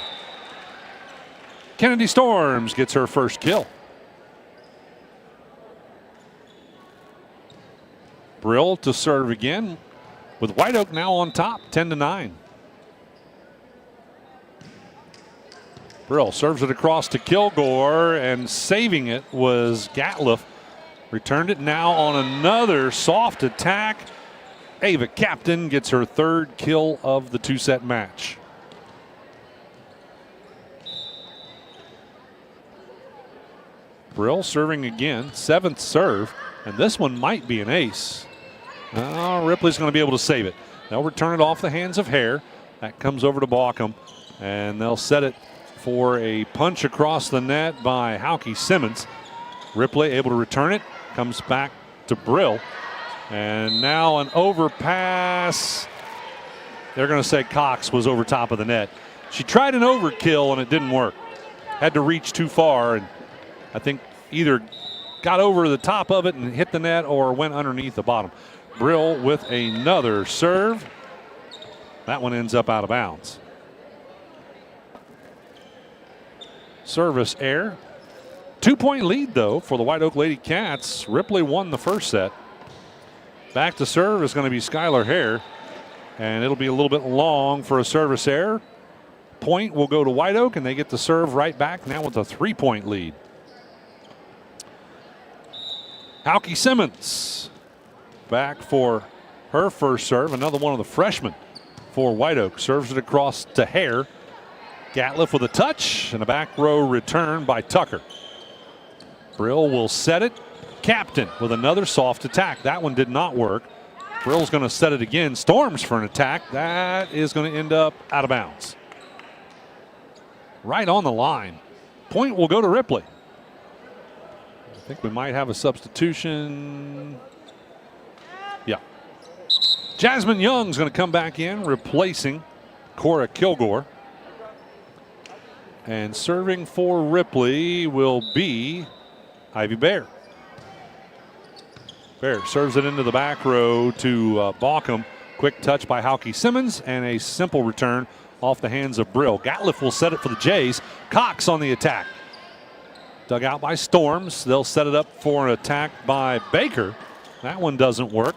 Kennedy Storms gets her first kill. Brill to serve again, with White Oak now on top, 10-9. Brill serves it across to Kilgore, and saving it was Gatliff. Returned it now on another soft attack. Ava Captain gets her 3rd kill of the 2-set match. Brill serving again, 7th serve, and this one might be an ace. Ripley's going to be able to save it. They'll return it off the hands of Hare. That comes over to Baucom, and they'll set it for a punch across the net by Hauke Simmons. Ripley able to return it, comes back to Brill, and now an overpass. They're going to say Cox was over top of the net. She tried an overkill and it didn't work. Had to reach too far, and I think either got over the top of it and hit the net or went underneath the bottom. Brill with another serve. That one ends up out of bounds. Service error. 2-point lead, though, for the White Oak Lady Cats. Ripley won the first set. Back to serve is going to be Skylar Hare, and it'll be a little bit long for a service error. Point will go to White Oak, and they get the serve right back now with a 3-point lead. Hauke Simmons back for her first serve. Another one of the freshmen for White Oak. Serves it across to Hare. Gatliff with a touch and a back row return by Tucker. Brill will set it. Captain with another soft attack. That one did not work. Brill's going to set it again. Storms for an attack. That is going to end up out of bounds. Right on the line. Point will go to Ripley. I think we might have a substitution. Yeah. Jasmine Young's going to come back in, replacing Cora Kilgore. And serving for Ripley will be Ivy Bear. Bear serves it into the back row to Baucom. Quick touch by Hauke Simmons and a simple return off the hands of Brill. Gatliff will set it for the Jays. Cox on the attack. Dug out by Storms. They'll set it up for an attack by Baker. That one doesn't work.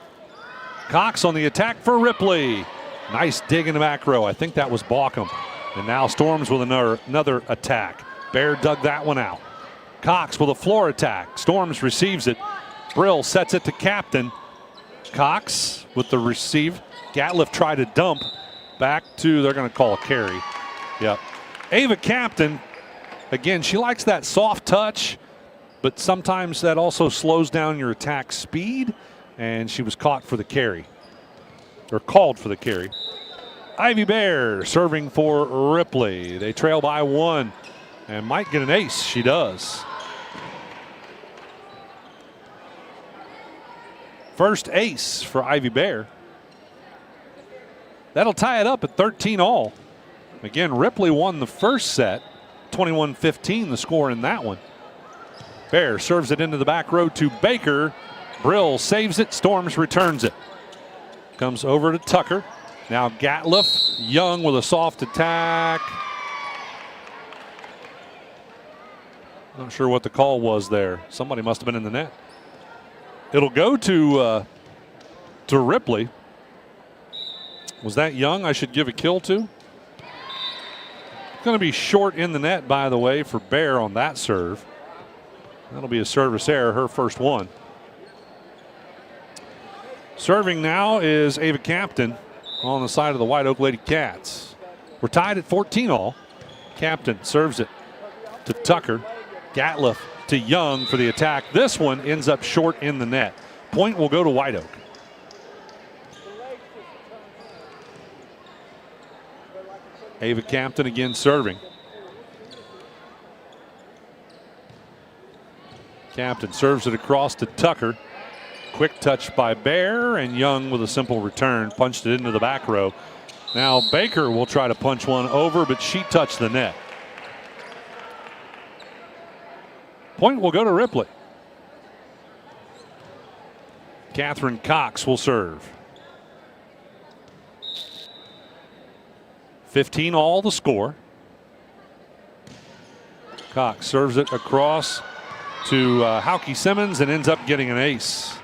Cox on the attack for Ripley. Nice dig in the back row. I think that was Baucom. And now Storms with another attack. Bear dug that one out. Cox with a floor attack. Storms receives it. Brill sets it to Captain. Cox with the receive. Gatliff tried to dump. Back to, they're going to call a carry. Yep. Ava Captain, again, she likes that soft touch, but sometimes that also slows down your attack speed, and she was caught for the carry, or called for the carry. Ivy Bear serving for Ripley. They trail by 1 and might get an ace. She does. First ace for Ivy Bear. That'll tie it up at 13-all. Again, Ripley won the first set, 21-15 the score in that one. Bear serves it into the back row to Baker. Brill saves it. Storms returns it. Comes over to Tucker. Now Gatliff. Young with a soft attack. Not sure what the call was there. Somebody must have been in the net. It'll go to Ripley. Was that Young I should give a kill to? Going to be short in the net, by the way, for Bear on that serve. That'll be a service error, her first one. Serving now is Ava Captain on the side of the White Oak Lady Cats. We're tied at 14-all. Captain serves it to Tucker. Gatliff to Young for the attack. This one ends up short in the net. Point will go to White Oak. Ava Captain again serving. Captain serves it across to Tucker. Quick touch by Bear, and Young with a simple return punched it into the back row. Now Baker will try to punch one over, but she touched the net. Point will go to Ripley. Catherine Cox will serve. 15-all the score. Cox serves it across to Hauke Simmons and ends up getting an ace.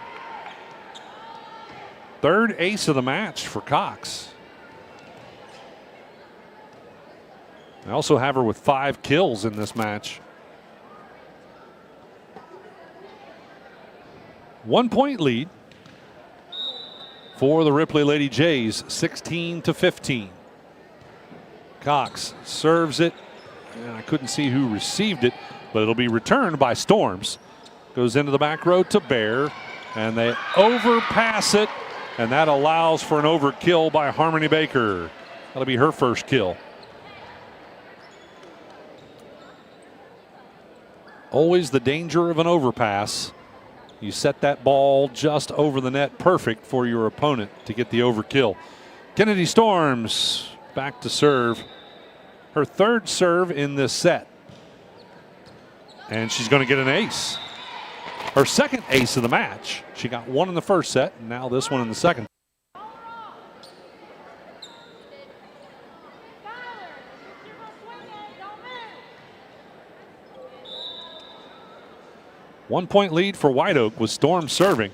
Third ace of the match for Cox. I also have her with 5 kills in this match. 1 point lead for the Ripley Lady Jays, 16-15. Cox serves it, and I couldn't see who received it, but it'll be returned by Storms. Goes into the back row to Bear, and they overpass it, and that allows for an overkill by Harmony Baker. That'll be her first kill. Always the danger of an overpass. You set that ball just over the net, perfect for your opponent to get the overkill. Kennedy Storms back to serve. Her third serve in this set. And she's going to get an ace. Her second ace of the match. She got one in the first set, and now this one in the second. One point lead for White Oak with Storm serving.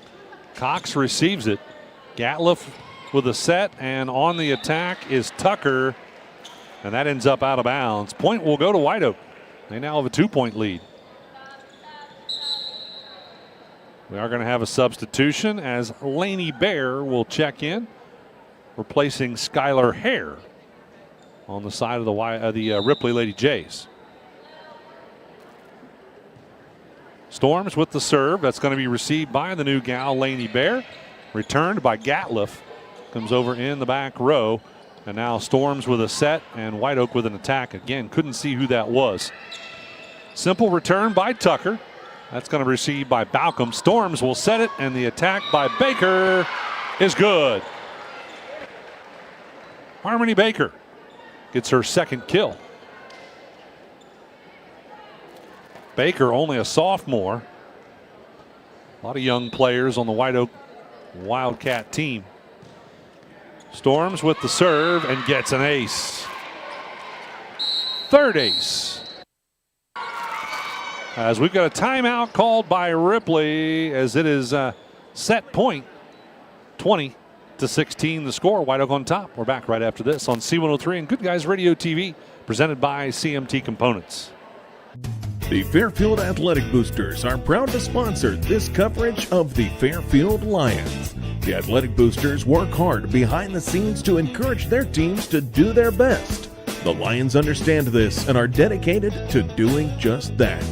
Cox receives it. Gatliff with a set, and on the attack is Tucker, and that ends up out of bounds. Point will go to White Oak. They now have a 2-point lead. We are going to have a substitution as Lainey Bear will check in, replacing Skylar Hare on the side of the Ripley Lady Jays. Storms with the serve. That's going to be received by the new gal, Lainey Bear. Returned by Gatliff. Comes over in the back row. And now Storms with a set and White Oak with an attack. Again, couldn't see who that was. Simple return by Tucker. That's going to be received by Baucom. Storms will set it, and the attack by Baker is good. Harmony Baker gets her second kill. Baker, only a sophomore. A lot of young players on the White Oak Wildcat team. Storms with the serve and gets an ace. Third ace. as we've got a timeout called by Ripley as it is set point 20-16 the score. White Oak on top. We're back right after this on C103 and Good Guys Radio TV, presented by CMT Components. The Fairfield Athletic Boosters are proud to sponsor this coverage of the Fairfield Lions. The Athletic Boosters work hard behind the scenes to encourage their teams to do their best. The Lions understand this and are dedicated to doing just that.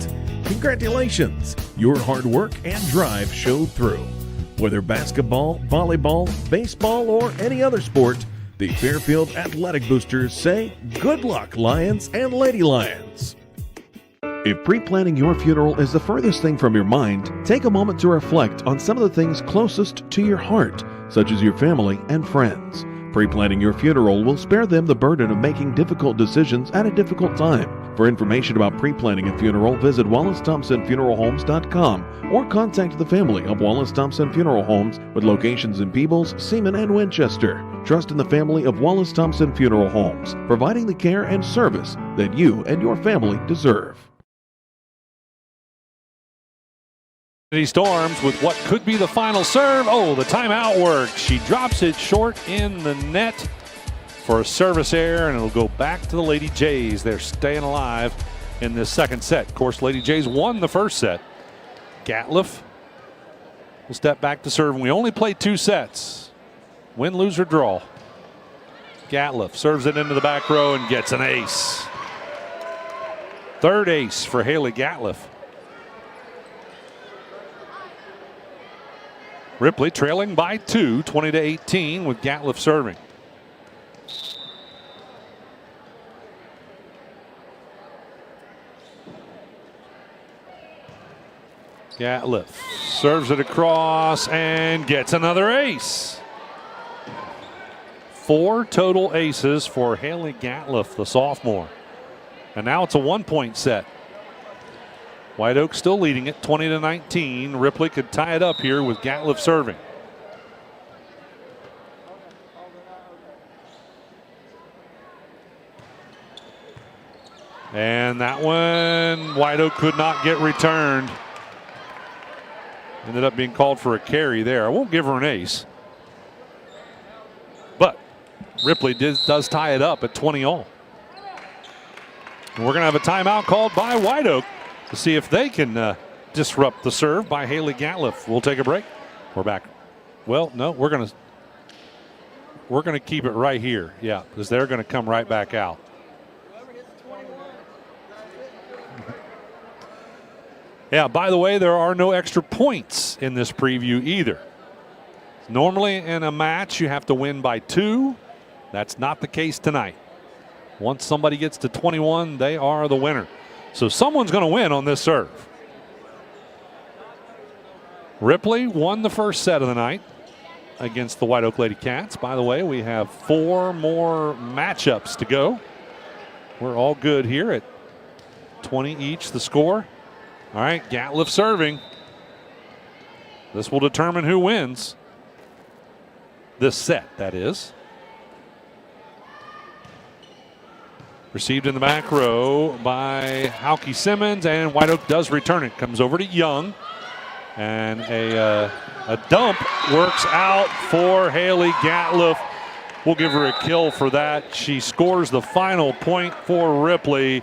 Congratulations! Your hard work and drive showed through. Whether basketball, volleyball, baseball, or any other sport, the Fairfield Athletic Boosters say, good luck, Lions and Lady Lions. If pre-planning your funeral is the furthest thing from your mind, take a moment to reflect on some of the things closest to your heart, such as your family and friends. Pre-planning your funeral will spare them the burden of making difficult decisions at a difficult time. For information about pre-planning a funeral, visit WallaceThompsonFuneralHomes.com or contact the family of Wallace Thompson Funeral Homes with locations in Peebles, Seaman, and Winchester. Trust in the family of Wallace Thompson Funeral Homes, providing the care and service that you and your family deserve. Storms with what could be the final serve. Oh, the timeout works. She drops it short in the net for a service error, and it'll go back to the Lady Jays. They're staying alive in this second set. Of course, Lady Jays won the first set. Gatliff will step back to serve, and we only played 2 sets. Win, lose, or draw. Gatliff serves it into the back row and gets an ace. Third ace for Haley Gatliff. Ripley trailing by 2, 20-18, with Gatliff serving. Gatliff serves it across and gets another ace. 4 total aces for Haley Gatliff, the sophomore. And now it's a 1-point set. White Oak still leading it 20-19. Ripley could tie it up here with Gatliff serving. And that one, White Oak could not get returned. Ended up being called for a carry there. I won't give her an ace. But Ripley does tie it up at 20-all. And we're going to have a timeout called by White Oak to see if they can disrupt the serve by Haley Gatliff. We'll take a break. We're back. Well, no, we're going to keep it right here. Yeah, because they're going to come right back out. Yeah, by the way, there are no extra points in this preview either. Normally in a match you have to win by 2. That's not the case tonight. Once somebody gets to 21, they are the winner. So someone's going to win on this serve. Ripley won the first set of the night against the White Oak Lady Cats. By the way, we have 4 more matchups to go. We're all good here at 20 each, the score. All right, Gatliff serving. This will determine who wins this set, that is. Received in the back row by Hauke Simmons, and White Oak does return it. Comes over to Young, and a dump works out for Haley Gatliff. We'll give her a kill for that. She scores the final point for Ripley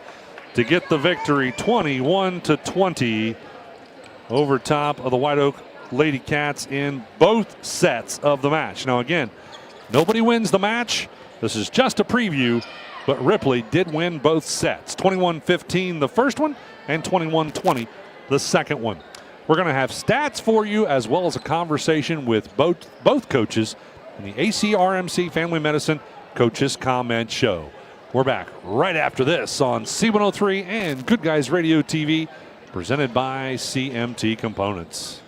to get the victory, 21-20, over top of the White Oak Lady Cats in both sets of the match. Now again, nobody wins the match. This is just a preview. But Ripley did win both sets, 21-15 the first one and 21-20 the second one. We're going to have stats for you as well as a conversation with both coaches in the ACRMC Family Medicine Coaches Comment Show. We're back right after this on C103 and Good Guys Radio TV, presented by CMT Components.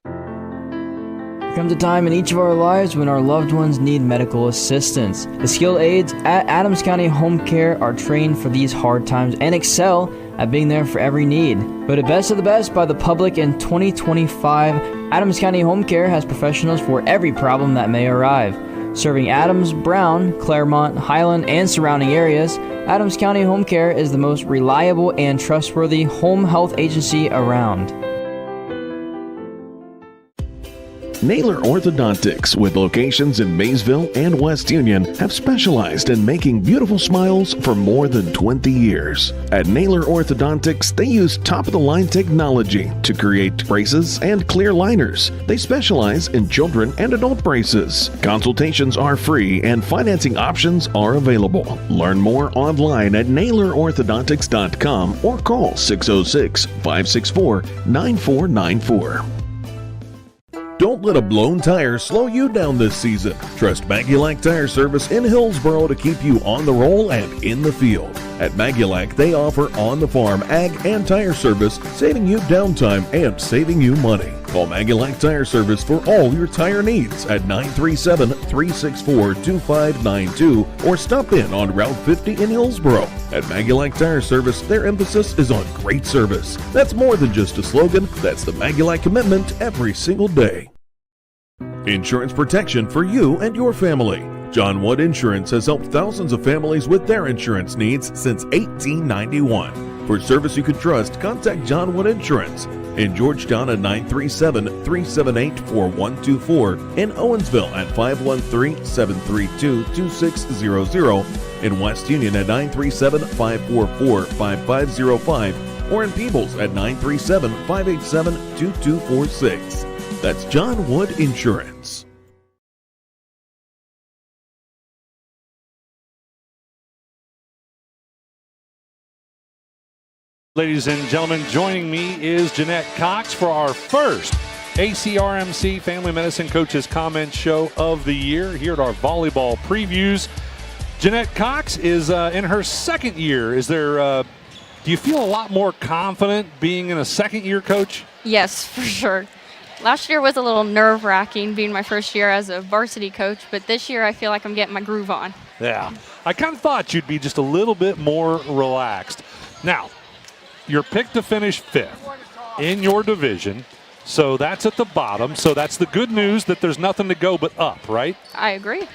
There comes a time in each of our lives when our loved ones need medical assistance. The skilled aides at Adams County Home Care are trained for these hard times and excel at being there for every need. Voted best of the best by the public in 2025, Adams County Home Care has professionals for every problem that may arrive. Serving Adams, Brown, Claremont, Highland, and surrounding areas, Adams County Home Care is the most reliable and trustworthy home health agency around. Naylor Orthodontics, with locations in Maysville and West Union, have specialized in making beautiful smiles for more than 20 years. At Naylor Orthodontics, they use top-of-the-line technology to create braces and clear liners. They specialize in children and adult braces. Consultations are free and financing options are available. Learn more online at NaylorOrthodontics.com or call 606-564-9494. Don't let a blown tire slow you down this season. Trust Magulac Tire Service in Hillsboro to keep you on the roll and in the field. At Magulac, they offer on-the-farm ag and tire service, saving you downtime and saving you money. Call Magulac Tire Service for all your tire needs at 937-364-2592 or stop in on Route 50 in Hillsboro. At Magulac Tire Service, their emphasis is on great service. That's more than just a slogan, that's the Magulac commitment every single day. Insurance protection for you and your family. John Wood Insurance has helped thousands of families with their insurance needs since 1891. For service you can trust, contact John Wood Insurance. In Georgetown at 937-378-4124. In Owensville at 513-732-2600. In West Union at 937-544-5505. Or in Peebles at 937-587-2246. That's John Wood Insurance. Ladies and gentlemen, joining me is Jeanette Cox for our first ACRMC Family Medicine Coaches Comment Show of the year here at our volleyball previews. Jeanette Cox is in her second year. Is there? Do you feel a lot more confident being in a second year, Coach? Yes, for sure. Last year was a little nerve-wracking being my first year as a varsity coach, but this year I feel like I'm getting my groove on. Yeah, I kind of thought you'd be just a little bit more relaxed. Now, you're picked to finish 5th in your division, so that's at the bottom. So that's the good news that there's nothing to go but up, right? I agree.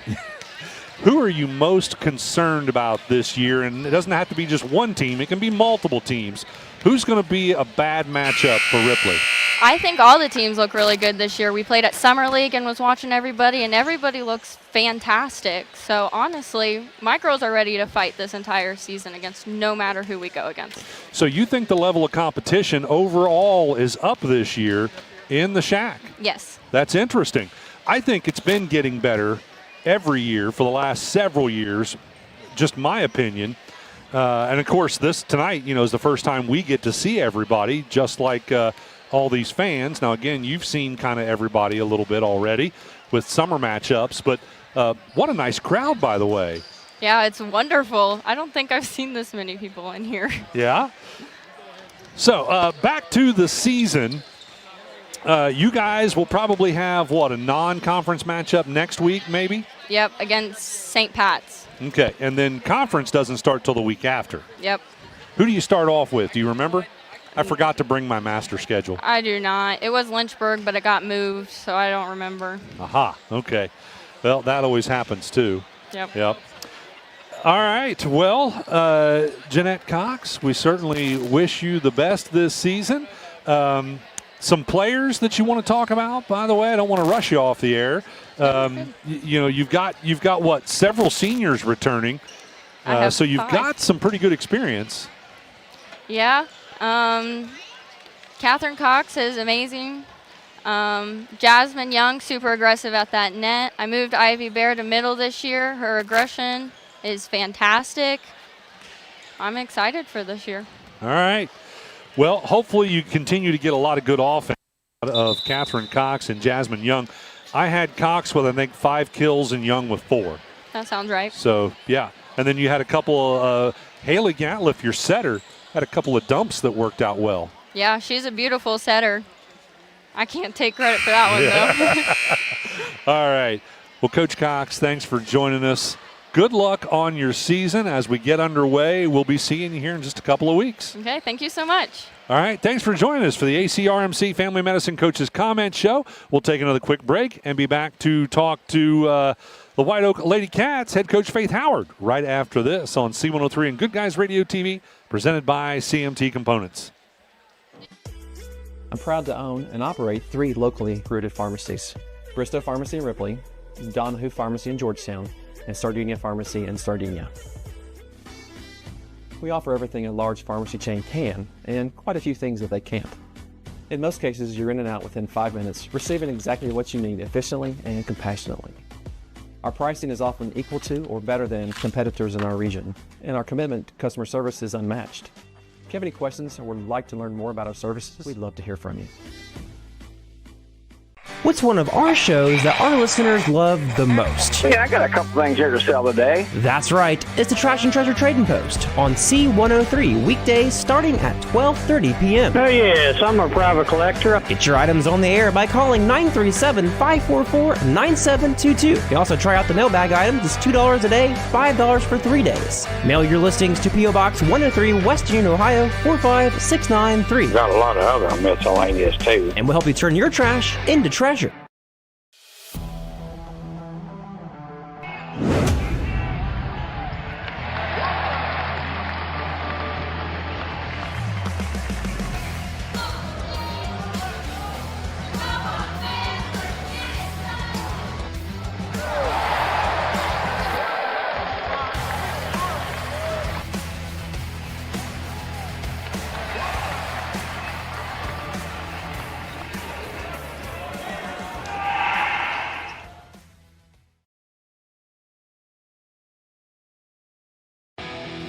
Who are you most concerned about this year? And it doesn't have to be just one team. It can be multiple teams. Who's going to be a bad matchup for Ripley? I think all the teams look really good this year. We played at Summer League and was watching everybody, and everybody looks fantastic. So honestly, my girls are ready to fight this entire season against no matter who we go against. So you think the level of competition overall is up this year in the SHAC? Yes. That's interesting. I think it's been getting better every year for the last several years, just my opinion. And of course, this tonight, is the first time we get to see everybody, just like all these fans. Now, again, you've seen kind of everybody a little bit already with summer matchups, but what a nice crowd, by the way. Yeah, it's wonderful. I don't think I've seen this many people in here. Yeah. So back to the season. You guys will probably have, a non-conference matchup next week, maybe? Yep, against St. Pat's. Okay, and then conference doesn't start till the week after. Yep. Who do you start off with? Do you remember? I forgot to bring my master schedule. I do not. It was Lynchburg, but it got moved, so I don't remember. Aha, okay. Well, that always happens too. Yep. All right, well, Jeanette Cox, we certainly wish you the best this season. Some players that you want to talk about, by the way. I don't want to rush you off the air. You've got what, several seniors returning, so you've 5. got some pretty good experience. Yeah. Catherine Cox is amazing. Jasmine Young, super aggressive at that net. I moved Ivy Bear to middle this year. Her aggression is fantastic. I'm excited for this year. All right. Well, hopefully you continue to get a lot of good offense out of Catherine Cox and Jasmine Young. I had Cox with, I think, 5 kills and Young with 4. That sounds right. So, yeah. And then you had a couple of Haley Gatliff, your setter, had a couple of dumps that worked out well. Yeah, she's a beautiful setter. I can't take credit for that one, though. All right. Well, Coach Cox, thanks for joining us. good luck on your season as we get underway. We'll be seeing you here in just a couple of weeks. Okay, thank you so much. All right, thanks for joining us for the ACRMC Family Medicine Coaches Comment Show. We'll take another quick break and be back to talk to the White Oak Lady Cats head coach Faith Howard right after this on C103 and Good Guys Radio TV, presented by CMT Components. I'm proud to own and operate 3 locally rooted pharmacies: Bristow Pharmacy in Ripley, Donahue Pharmacy in Georgetown, and Sardinia Pharmacy in Sardinia. We offer everything a large pharmacy chain can, and quite a few things that they can't. In most cases, you're in and out within 5 minutes, receiving exactly what you need efficiently and compassionately. Our pricing is often equal to or better than competitors in our region, and our commitment to customer service is unmatched. If you have any questions or would like to learn more about our services, we'd love to hear from you. What's one of our shows that our listeners love the most? Yeah, I got a couple things here to sell today. That's right. It's the Trash and Treasure Trading Post on C103 weekdays starting at 12:30 p.m. Oh, yes, I'm a private collector. Get your items on the air by calling 937-544-9722. You can also try out the mailbag items. It's $2 a day, $5 for 3 days. Mail your listings to P.O. Box 103, West Union, Ohio, 45693. Got a lot of other miscellaneous, too. And we'll help you turn your trash into treasure.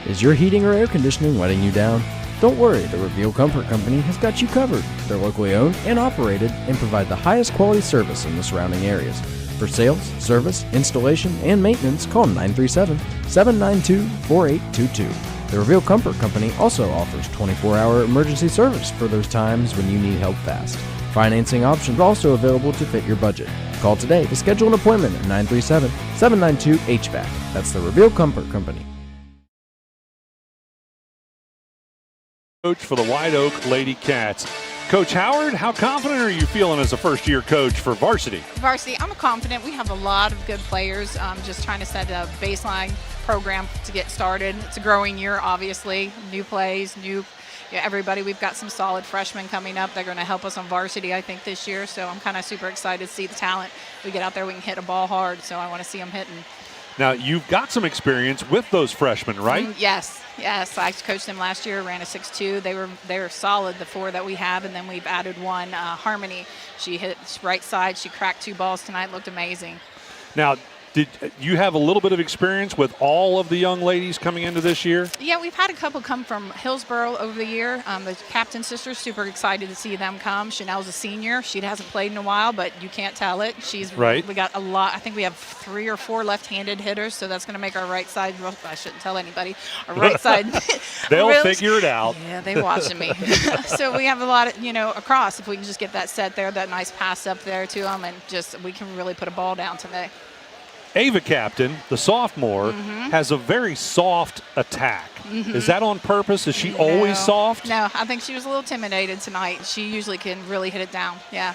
Is your heating or air conditioning letting you down? Don't worry, the Reveal Comfort Company has got you covered. They're locally owned and operated and provide the highest quality service in the surrounding areas. For sales, service, installation, and maintenance, call 937-792-4822. The Reveal Comfort Company also offers 24-hour emergency service for those times when you need help fast. Financing options are also available to fit your budget. Call today to schedule an appointment at 937-792-HVAC. That's the Reveal Comfort Company. Coach for the White Oak Lady Cats. Coach Howard, how confident are you feeling as a first-year coach for varsity? Varsity, I'm confident. We have a lot of good players. Just trying to set a baseline program to get started. It's a growing year, obviously. New plays, everybody. We've got some solid freshmen coming up. They're going to help us on varsity, I think, this year. So I'm kind of super excited to see the talent. We get out there, we can hit a ball hard. So I want to see them hitting. Now, you've got some experience with those freshmen, right? Yes. I coached them last year, ran a 6'2". They were solid, the 4 that we have, and then we've added one, Harmony. She hit right side. She cracked 2 balls tonight. Looked amazing. Now, did you have a little bit of experience with all of the young ladies coming into this year? Yeah, we've had a couple come from Hillsborough over the year. The captain sisters, super excited to see them come. Chanel's a senior. She hasn't played in a while, but you can't tell it. She's right. We got a lot. I think we have 3 or 4 left-handed hitters, so that's going to make our right side. Well, I shouldn't tell anybody. Our right side. They'll figure it out. Yeah, they're watching me. So we have a lot of, across. If we can just get that set there, that nice pass up there to them, and just we can really put a ball down today. Ava Captain, the sophomore, has a very soft attack. Is that on purpose? Is she always soft? No, I think she was a little intimidated tonight. She usually can really hit it down. Yeah.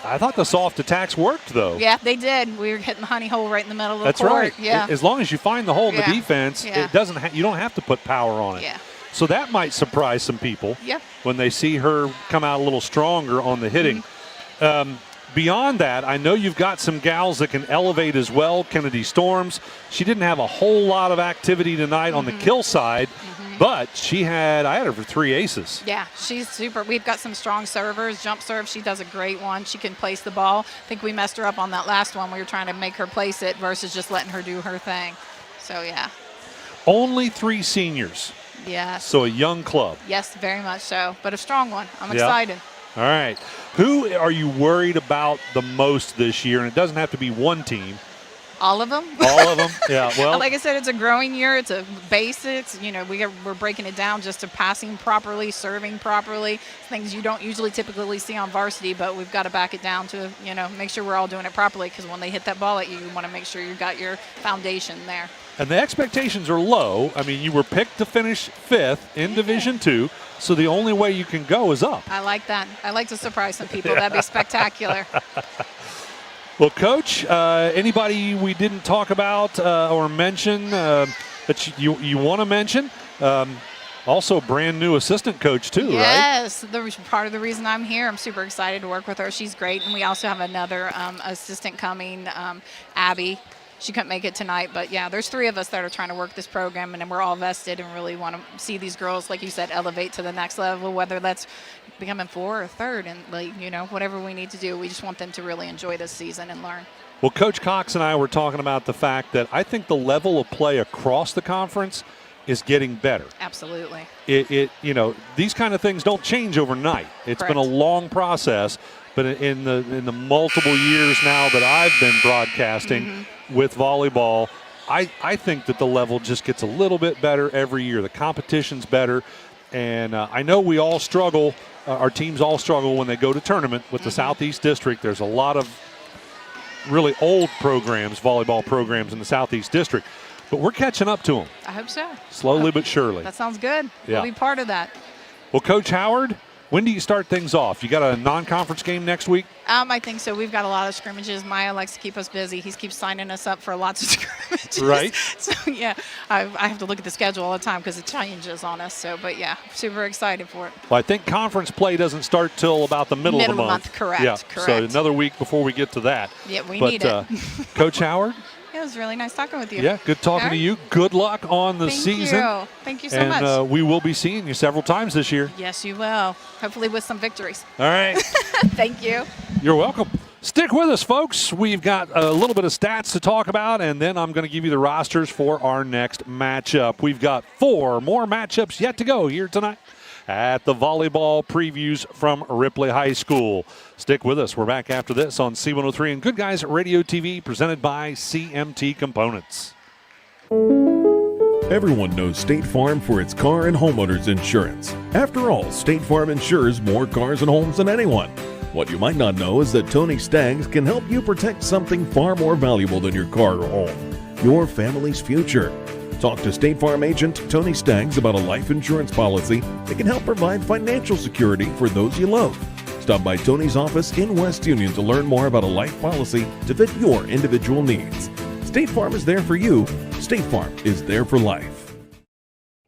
I thought the soft attacks worked, though. Yeah, they did. We were hitting the honey hole right in the middle of the That's court. right. Yeah. As long as you find the hole in the defense, it doesn't. You don't have to put power on it. Yeah. So that might surprise some people when they see her come out a little stronger on the hitting. Beyond that, I know you've got some gals that can elevate as well. Kennedy Storms, she didn't have a whole lot of activity tonight on the kill side, but I had her for 3 aces. Yeah, she's super. We've got some strong servers. Jump serve, she does a great one. She can place the ball. I think we messed her up on that last one. We were trying to make her place it versus just letting her do her thing. So, yeah. Only 3 seniors. Yes. So a young club. Yes, very much so, but a strong one. I'm excited. All right. Who are you worried about the most this year? And it doesn't have to be one team, All of them. All of them. Yeah. Well, like I said, it's a growing year. It's a basics. We're breaking it down just to passing properly, serving properly, things you don't usually typically see on varsity, but we've got to back it down to, make sure we're all doing it properly, because when they hit that ball at you, you want to make sure you've got your foundation there. and the expectations are low. I mean, you were picked to finish 5th in Division II, so the only way you can go is up. I like that. I like to surprise some people. That'd be spectacular. Well, Coach, anybody we didn't talk about or mention that you want to mention? Also, brand new assistant coach too, right? Yes, part of the reason I'm here. I'm super excited to work with her. She's great, and we also have another assistant coming, Abby. She couldn't make it tonight, but yeah, there's 3 of us that are trying to work this program, and we're all vested and really want to see these girls, like you said, elevate to the next level, whether that's becoming 4 or 3rd, and whatever we need to do. We just want them to really enjoy this season and learn. Well, Coach Cox and I were talking about the fact that I think the level of play across the conference is getting better. Absolutely. These kind of things don't change overnight. It's been a long process, but in the multiple years now that I've been broadcasting with volleyball, I think that the level just gets a little bit better every year. The competition's better, and I know we all struggle. Our teams all struggle when they go to tournament with the Southeast District. There's a lot of really old programs, volleyball programs in the Southeast District. But we're catching up to them. I hope so. Slowly but surely. That sounds good. Yeah. We'll be part of that. Well, Coach Howard, when do you start things off? You got a non-conference game next week? I think so. We've got a lot of scrimmages. Maya likes to keep us busy. He keeps signing us up for lots of scrimmages. Right. So, yeah, I have to look at the schedule all the time because it changes on us. So, but, yeah, super excited for it. Well, I think conference play doesn't start till about the middle of the month. Correct. Yeah, correct. so another week before we get to that. Yeah, we need it. Coach Howard? It was really nice talking with you. Yeah, good talking to you. Good luck on the Thank season. You. Thank you so much. And we will be seeing you several times this year. Yes, you will. Hopefully with some victories. All right. Thank you. You're welcome. Stick with us, folks. We've got a little bit of stats to talk about, and then I'm going to give you the rosters for our next matchup. We've got 4 more matchups yet to go here tonight at the volleyball previews from Ripley High School. Stick with us. We're back after this on C103 and Good Guys Radio TV, presented by CMT Components. Everyone knows State Farm for its car and homeowners insurance. After all, State Farm insures more cars and homes than anyone. What you might not know is that Tony Staggs can help you protect something far more valuable than your car or home, your family's future. Talk to State Farm agent Tony Staggs about a life insurance policy that can help provide financial security for those you love. Stop by Tony's office in West Union to learn more about a life policy to fit your individual needs. State Farm is there for you. State Farm is there for life.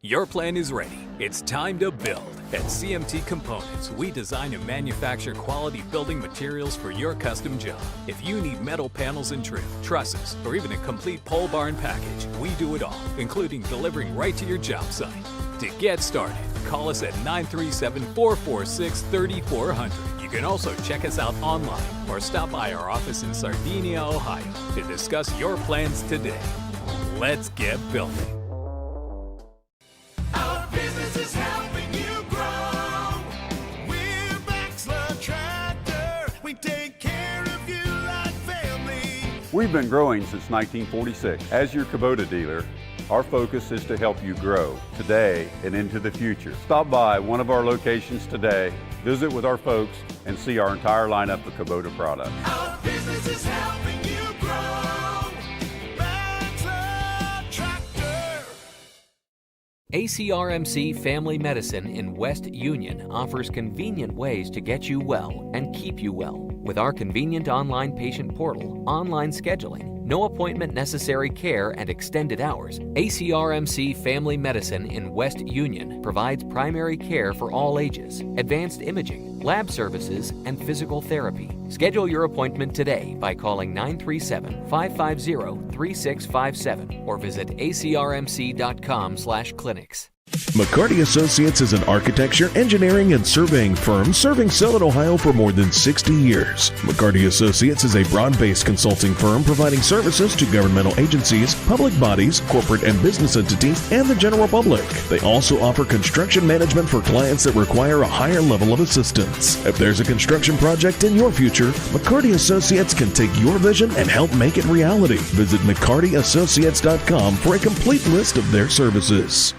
Your plan is ready. It's time to build. At CMT Components, we design and manufacture quality building materials for your custom job. If you need metal panels and trim, trusses, or even a complete pole barn package, we do it all, including delivering right to your job site. To get started, call us at 937-446-3400. You can also check us out online or stop by our office in Sardinia, Ohio to discuss your plans today. Let's get building. Our business is helping you grow. We're Baxler Tractor. We take care of you like family. We've been growing since 1946. As your Kubota dealer, our focus is to help you grow today and into the future. Stop by one of our locations today, visit with our folks, and see our entire lineup of Kubota products. Our business is helping you grow. Baxler Tractor. ACRMC Family Medicine in West Union offers convenient ways to get you well and keep you well. With our convenient online patient portal, online scheduling, no appointment necessary care, and extended hours, ACRMC Family Medicine in West Union provides primary care for all ages, advanced imaging, lab services, and physical therapy. Schedule your appointment today by calling 937-550-3657 or visit acrmc.com/clinics. McCarty Associates is an architecture, engineering, and surveying firm serving Southern Ohio for more than 60 years. McCarty Associates is a broad-based consulting firm providing services to governmental agencies, public bodies, corporate and business entities, and the general public. They also offer construction management for clients that require a higher level of assistance. If there's a construction project in your future, McCarty Associates can take your vision and help make it reality. Visit McCartyAssociates.com for a complete list of their services.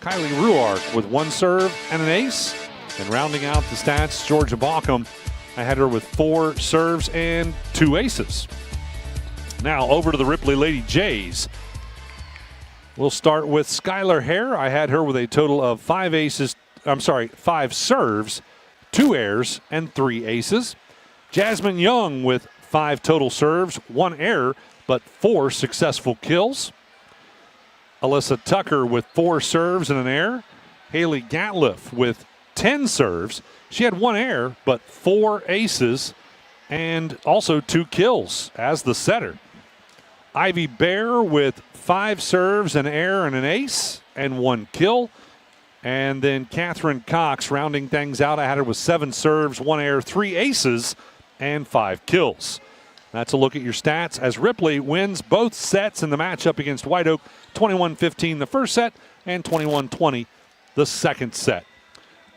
Kylie Ruark with 1 serve and an ace. And rounding out the stats, Georgia Baucom. I had her with 4 serves and 2 aces. Now over to the Ripley Lady Jays. We'll start with Skylar Hare. I had her with a total of 5 serves, 2 errors, and 3 aces. Jasmine Young with 5 total serves, 1 error, but 4 successful kills. Alyssa Tucker with 4 serves and an error. Haley Gatliff with 10 serves. She had 1 error, but 4 aces and also 2 kills as the setter. Ivy Bear with 5 serves, an error, and an ace, and 1 kill. And then Catherine Cox rounding things out. I had her with 7 serves, 1 error, 3 aces, and 5 kills. That's a look at your stats as Ripley wins both sets in the matchup against White Oak, 21-15 the first set and 21-20 the second set.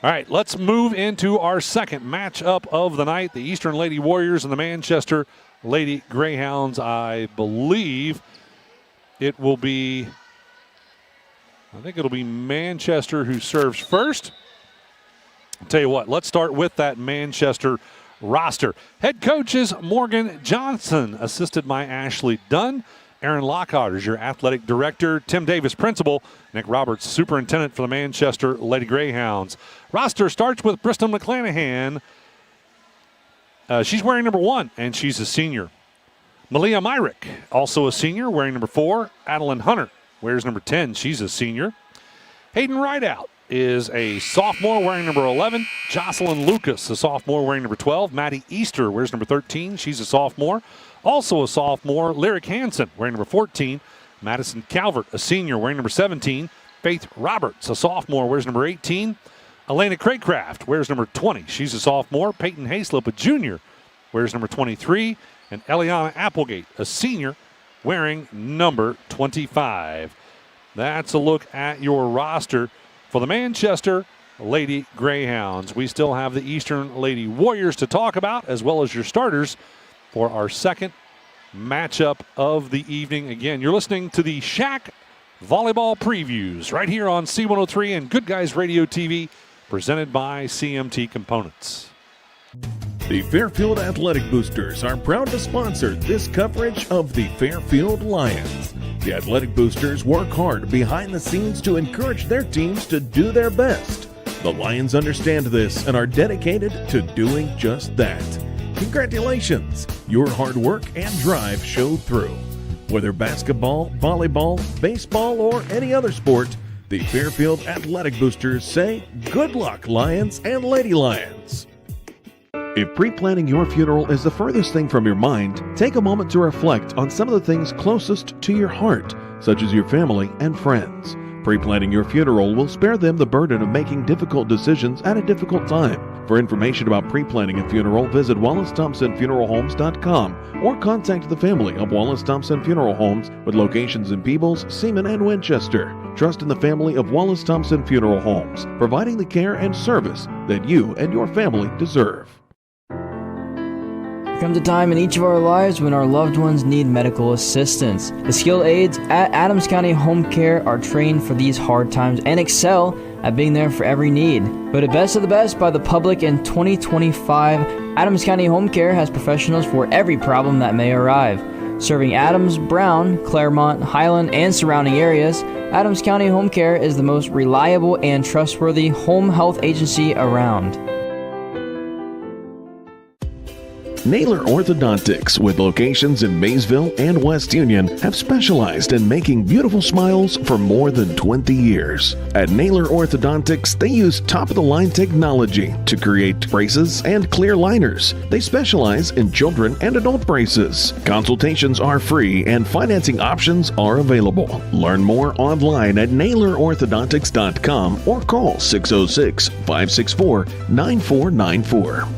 All right, let's move into our second matchup of the night, the Eastern Lady Warriors and the Manchester Lady Greyhounds. I believe it will be, it'll be Manchester who serves first. I'll tell you what, let's start with that Manchester roster. Head coach is Morgan Johnson, assisted by Ashley Dunn. Aaron Lockhart is your athletic director. Tim Davis, principal. Nick Roberts, superintendent for the Manchester Lady Greyhounds. Roster starts with Bristol McClanahan. She's wearing number 1, and she's a senior. Malia Myrick, also a senior, wearing number 4. Adeline Hunter wears number 10. She's a senior. Hayden Rideout is a sophomore wearing number 11. Jocelyn Lucas, a sophomore wearing number 12. Maddie Easter wears number 13. She's a sophomore. Also a sophomore, Lyric Hansen wearing number 14. Madison Calvert, a senior, wearing number 17. Faith Roberts, a sophomore, wears number 18. Elena Craycraft wears number 20. She's a sophomore. Peyton Hayslip, a junior, wears number 23. And Eliana Applegate, a senior, wearing number 25. That's a look at your roster for the Manchester Lady Greyhounds. We still have the Eastern Lady Warriors to talk about, as well as your starters for our second matchup of the evening. Again, you're listening to the SHAC Volleyball Previews right here on C103 and Good Guys Radio TV, presented by CMT Components. The Fairfield Athletic Boosters are proud to sponsor this coverage of the Fairfield Lions. The Athletic Boosters work hard behind the scenes to encourage their teams to do their best. The Lions understand this and are dedicated to doing just that. Congratulations! Your hard work and drive showed through. Whether basketball, volleyball, baseball, or any other sport, the Fairfield Athletic Boosters say good luck, Lions and Lady Lions. If pre-planning your funeral is the furthest thing from your mind, take a moment to reflect on some of the things closest to your heart, such as your family and friends. Pre-planning your funeral will spare them the burden of making difficult decisions at a difficult time. For information about pre-planning a funeral, visit WallaceThompsonFuneralHomes.com or contact the family of Wallace Thompson Funeral Homes with locations in Peebles, Seaman, and Winchester. Trust in the family of Wallace Thompson Funeral Homes, providing the care and service that you and your family deserve. There comes a time in each of our lives when our loved ones need medical assistance. The skilled aides at Adams County Home Care are trained for these hard times and excel at being there for every need. Voted best of the best by the public in 2025, Adams County Home Care has professionals for every problem that may arrive. Serving Adams, Brown, Claremont, Highland, and surrounding areas, Adams County Home Care is the most reliable and trustworthy home health agency around. Naylor Orthodontics, with locations in Maysville and West Union, have specialized in making beautiful smiles for more than 20 years. At Naylor Orthodontics, they use top-of-the-line technology to create braces and clear liners. They specialize in children and adult braces. Consultations are free and financing options are available. Learn more online at NaylorOrthodontics.com or call 606-564-9494.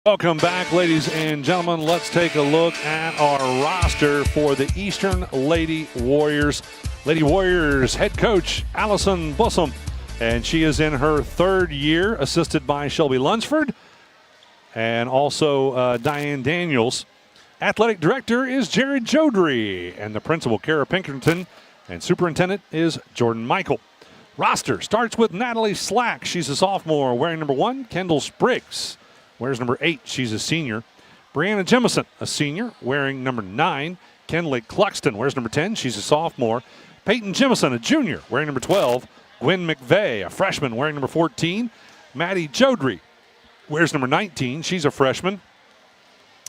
Welcome back, ladies and gentlemen. Let's take a look at our roster for the Eastern Lady Warriors. Lady Warriors head coach Allison Bussum, and she is in her third year, assisted by Shelby Lunsford and also Diane Daniels. Athletic director is Jared Jodry, and the principal, Kara Pinkerton, and superintendent is Jordan Michael. Roster starts with Natalie Slack. She's a sophomore, wearing number 1. Kendall Spriggs wears number 8. She's a senior. Brianna Jemison, a senior, wearing number 9. Kenley Cluxton wears number 10. She's a sophomore. Peyton Jemison, a junior, wearing number 12. Gwen McVeigh, a freshman, wearing number 14. Maddie Jodry wears number 19. She's a freshman.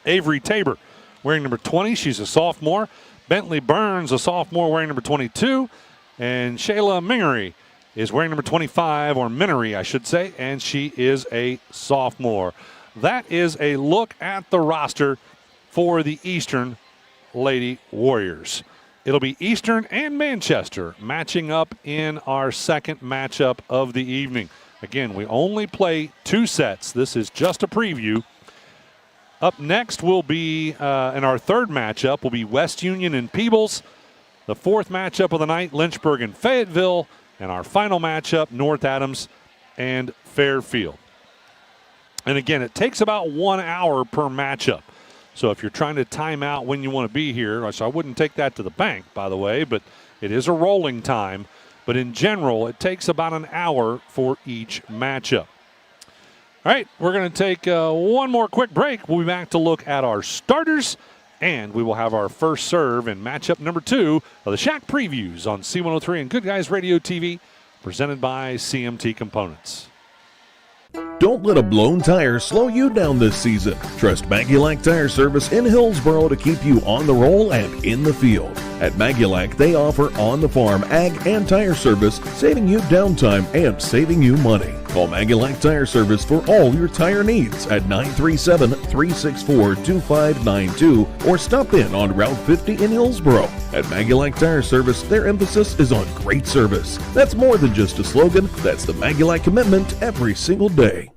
Avery Tabor wearing number 20. She's a sophomore. Bentley Burns, a sophomore, wearing number 22. And Shayla Mingery is wearing number 25, or Minery, I should say, and she is a sophomore. That is a look at the roster for the Eastern Lady Warriors. It'll be Eastern and Manchester matching up in our second matchup of the evening. Again, we only play 2 sets. This is just a preview. Up next will be, in our third matchup, will be West Union and Peebles. The fourth matchup of the night, Lynchburg and Fayetteville. And our final matchup, North Adams and Fairfield. And again, it takes about 1 hour per matchup. So if you're trying to time out when you want to be here, so I wouldn't take that to the bank, by the way, but it is a rolling time. But in general, it takes about an hour for each matchup. All right, we're going to take one more quick break. We'll be back to look at our starters, and we will have our first serve in matchup number 2 of the SHAC Previews on C103 and Good Guys Radio TV, presented by CMT Components. Don't let a blown tire slow you down this season. Trust Maggulac Tire Service in Hillsboro to keep you on the roll and in the field. At Maggulac, they offer on-the-farm ag and tire service, saving you downtime and saving you money. Call Maggulac Tire Service for all your tire needs at 937-364-2592 or stop in on Route 50 in Hillsboro. At Maggulac Tire Service, their emphasis is on great service. That's more than just a slogan, that's the Maggulac commitment every single day.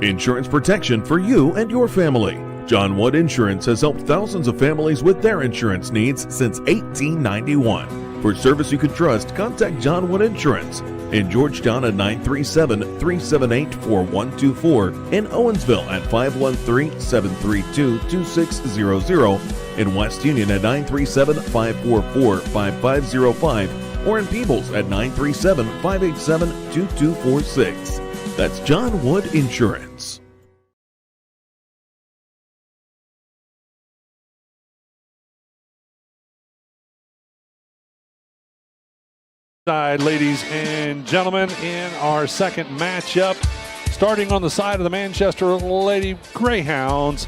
Insurance protection for you and your family. John Wood Insurance has helped thousands of families with their insurance needs since 1891. For service you can trust, contact John Wood Insurance in Georgetown at 937-378-4124, in Owensville at 513-732-2600, in West Union at 937-544-5505, or in Peebles at 937-587-2246. That's John Wood Insurance. Ladies and gentlemen, in our second matchup, starting on the side of the Manchester Lady Greyhounds,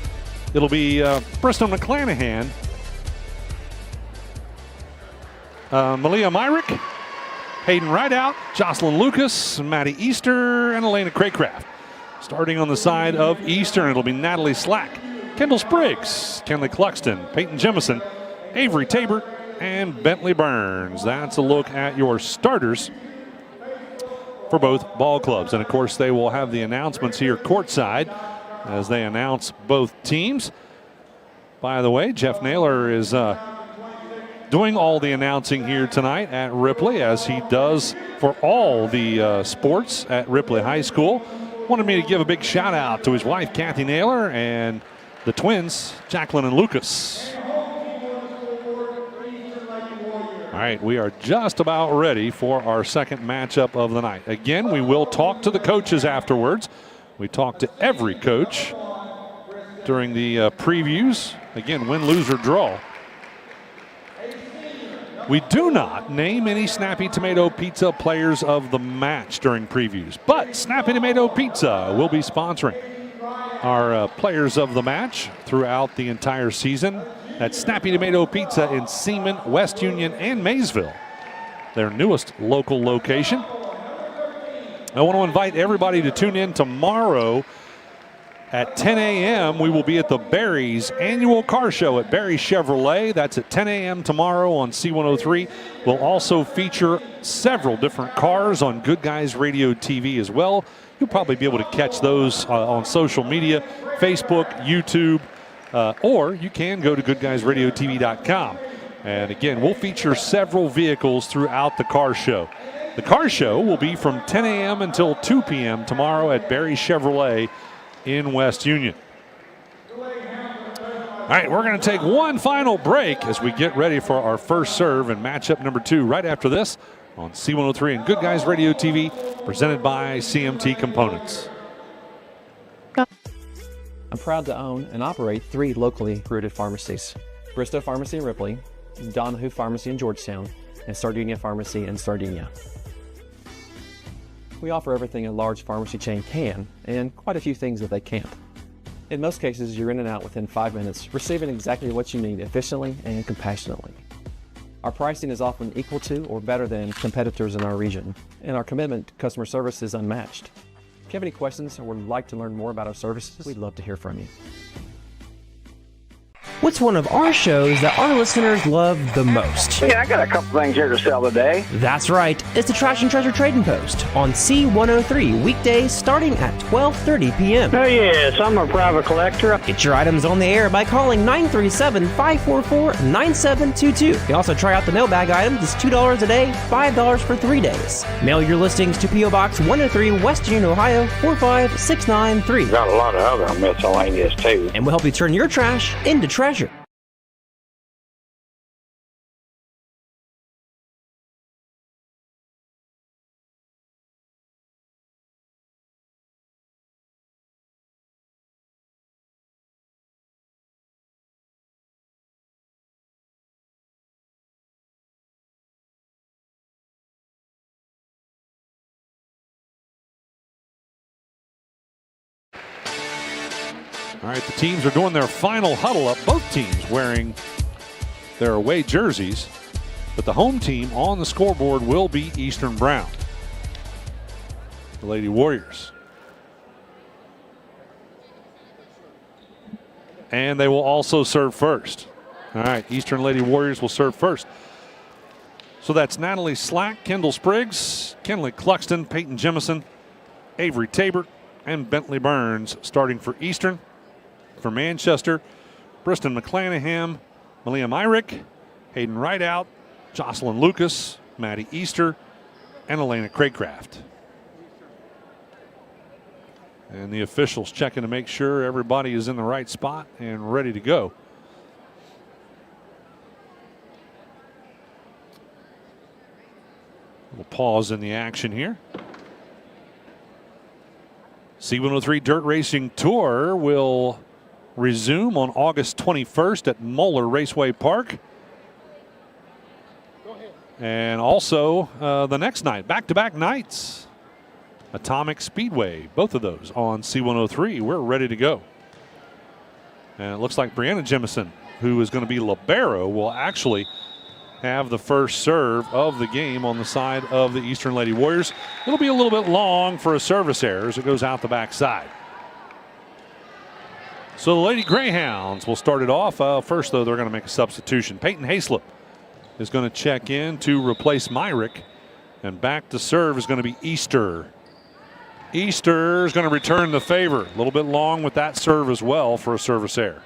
it'll be Bristol McClanahan, Malia Myrick, Hayden Rideout, Jocelyn Lucas, Maddie Easter, and Elena Craycraft. Starting on the side of Eastern, it'll be Natalie Slack, Kendall Spriggs, Kenley Cluxton, Peyton Jemison, Avery Tabor, and Bentley Burns. That's a look at your starters for both ball clubs. And of course, they will have the announcements here courtside as they announce both teams. By the way, Jeff Naylor is doing all the announcing here tonight at Ripley, as he does for all the sports at Ripley High School. Wanted me to give a big shout out to his wife, Kathy Naylor, and the twins, Jacqueline and Lucas. All right, we are just about ready for our second matchup of the night. Again, we will talk to the coaches afterwards. We talk to every coach during the previews. Again, win, lose, or draw. We do not name any Snappy Tomato Pizza players of the match during previews, but Snappy Tomato Pizza will be sponsoring our players of the match throughout the entire season. That's Snappy Tomato Pizza in Seaman, West Union, and Maysville, their newest local location. I want to invite everybody to tune in tomorrow at 10 a.m. We will be at the Barry's annual car show at Barry Chevrolet. That's at 10 a.m. tomorrow on C103. We'll also feature several different cars on Good Guys Radio TV as well. You'll probably be able to catch those on social media, Facebook, YouTube, or you can go to goodguysradiotv.com. And again, we'll feature several vehicles throughout the car show. The car show will be from 10 a.m. until 2 p.m. tomorrow at Barry Chevrolet in West Union. All right, we're going to take one final break as we get ready for our first serve and matchup number 2 right after this on C103 and Good Guys Radio TV, presented by CMT Components. I'm proud to own and operate 3 locally rooted pharmacies: Bristow Pharmacy in Ripley, Donahue Pharmacy in Georgetown, and Sardinia Pharmacy in Sardinia. We offer everything a large pharmacy chain can, and quite a few things that they can't. In most cases, you're in and out within 5 minutes, receiving exactly what you need efficiently and compassionately. Our pricing is often equal to or better than competitors in our region, and our commitment to customer service is unmatched. If you have any questions or would like to learn more about our services, we'd love to hear from you. What's one of our shows that our listeners love the most? Yeah, I got a couple things here to sell today. That's right. It's the Trash and Treasure Trading Post on C103 weekdays starting at 12:30 p.m. Oh, yes, I'm a private collector. Get your items on the air by calling 937-544-9722. You can also try out the mailbag items. It's $2 a day, $5 for 3 days. Mail your listings to P.O. Box 103, West Union, Ohio, 45693. Got a lot of other miscellaneous, too. And we'll help you turn your trash into treasure. All right, the teams are doing their final huddle up. Both teams wearing their away jerseys, but the home team on the scoreboard will be Eastern Brown, the Lady Warriors. And they will also serve first. All right, Eastern Lady Warriors will serve first. So that's Natalie Slack, Kendall Spriggs, Kenley Cluxton, Peyton Jemison, Avery Tabor, and Bentley Burns starting for Eastern. For Manchester, Briston McClanahan, Malia Myrick, Hayden Rideout, Jocelyn Lucas, Maddie Easter, and Elena Craycraft. And the officials checking to make sure everybody is in the right spot and ready to go. We'll pause in the action here. C103 Dirt Racing Tour will resume on August 21st at Moeller Raceway Park. And also the next night, back-to-back nights, Atomic Speedway, both of those on C103. We're ready to go. And it looks like Brianna Jemison, who is going to be libero, will actually have the first serve of the game on the side of the Eastern Lady Warriors. It'll be a little bit long for a service error as it goes out the backside. So the Lady Greyhounds will start it off. First, though, they're going to make a substitution. Peyton Hayslip is going to check in to replace Myrick. And back to serve is going to be Easter. Easter is going to return the favor. A little bit long with that serve as well for a service error.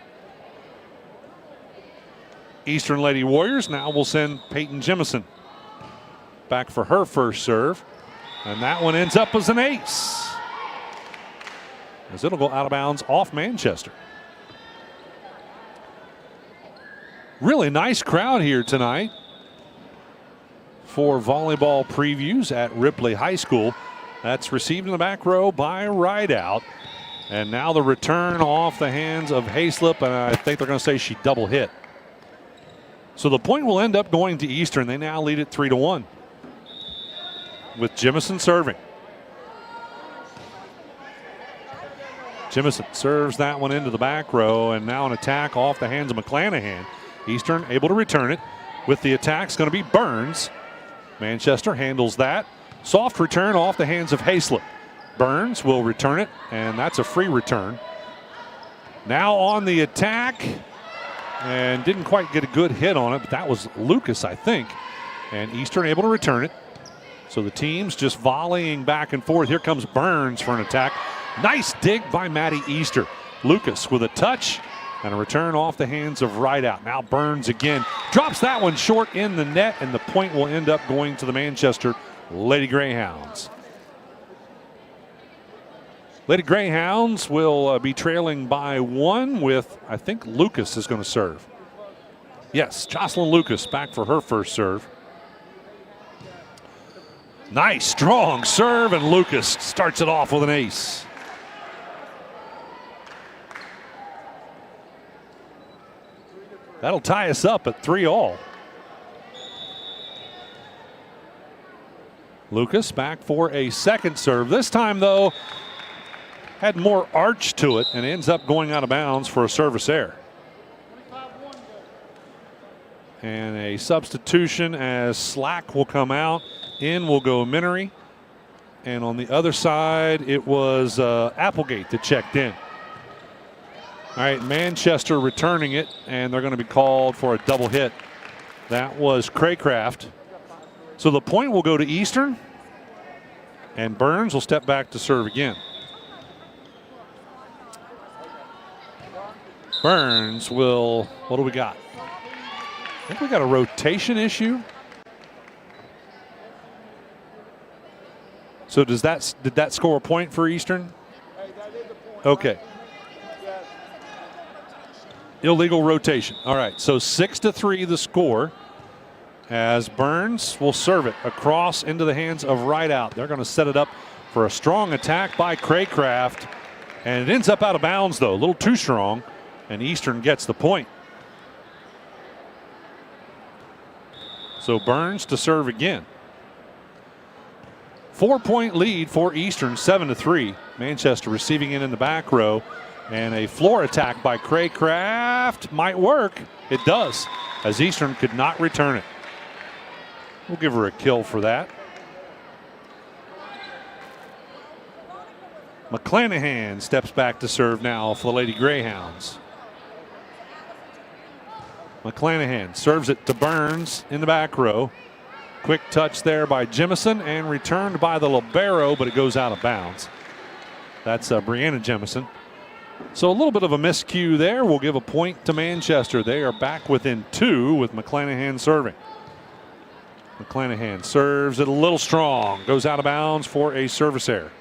Eastern Lady Warriors now will send Peyton Jemison back for her first serve. And that one ends up as an ace, as it'll go out of bounds off Manchester. Really nice crowd here tonight for volleyball previews at Ripley High School. That's received in the back row by Rideout. And now the return off the hands of Hayslip, and I think they're going to say she double hit. So the point will end up going to Eastern. They now lead it 3-1 with Jemison serving. Jemison serves that one into the back row, and now an attack off the hands of McClanahan. Eastern able to return it. With the attack's going to be Burns. Manchester handles that. Soft return off the hands of Hayslip. Burns will return it, and that's a free return. Now on the attack, and didn't quite get a good hit on it, but that was Lucas, I think. And Eastern able to return it. So the team's just volleying back and forth. Here comes Burns for an attack. Nice dig by Maddie Easter. Lucas with a touch and a return off the hands of Rideout. Now Burns again. Drops that one short in the net, and the point will end up going to the Manchester Lady Greyhounds. Lady Greyhounds will be trailing by 1 with, I think Lucas is going to serve. Yes, Jocelyn Lucas back for her first serve. Nice, strong serve, and Lucas starts it off with an ace. That'll tie us up at 3-all. Lucas back for a second serve. This time, though, had more arch to it and ends up going out of bounds for a service error. And a substitution as Slack will come out. In will go Minery. And on the other side, it was Applegate that checked in. All right, Manchester returning it, and they're going to be called for a double hit. That was Craycraft. So the point will go to Eastern, and Burns will step back to serve again. Burns will, what do we got? I think we got a rotation issue. So did that score a point for Eastern? Okay. Illegal rotation. All right, so 6-3 the score as Burns will serve it across into the hands of Rideout. They're going to set it up for a strong attack by Craycraft, and it ends up out of bounds, though, a little too strong, and Eastern gets the point. So Burns to serve again. 4-point lead for Eastern, 7-3. Manchester receiving it in the back row. And a floor attack by Craycraft might work. It does, as Eastern could not return it. We'll give her a kill for that. McClanahan steps back to serve now for the Lady Greyhounds. McClanahan serves it to Burns in the back row. Quick touch there by Jemison and returned by the libero, but it goes out of bounds. That's Brianna Jemison. So a little bit of a miscue there. We'll give a point to Manchester. They are back within 2 with McClanahan serving. McClanahan serves it a little strong. Goes out of bounds for a service error.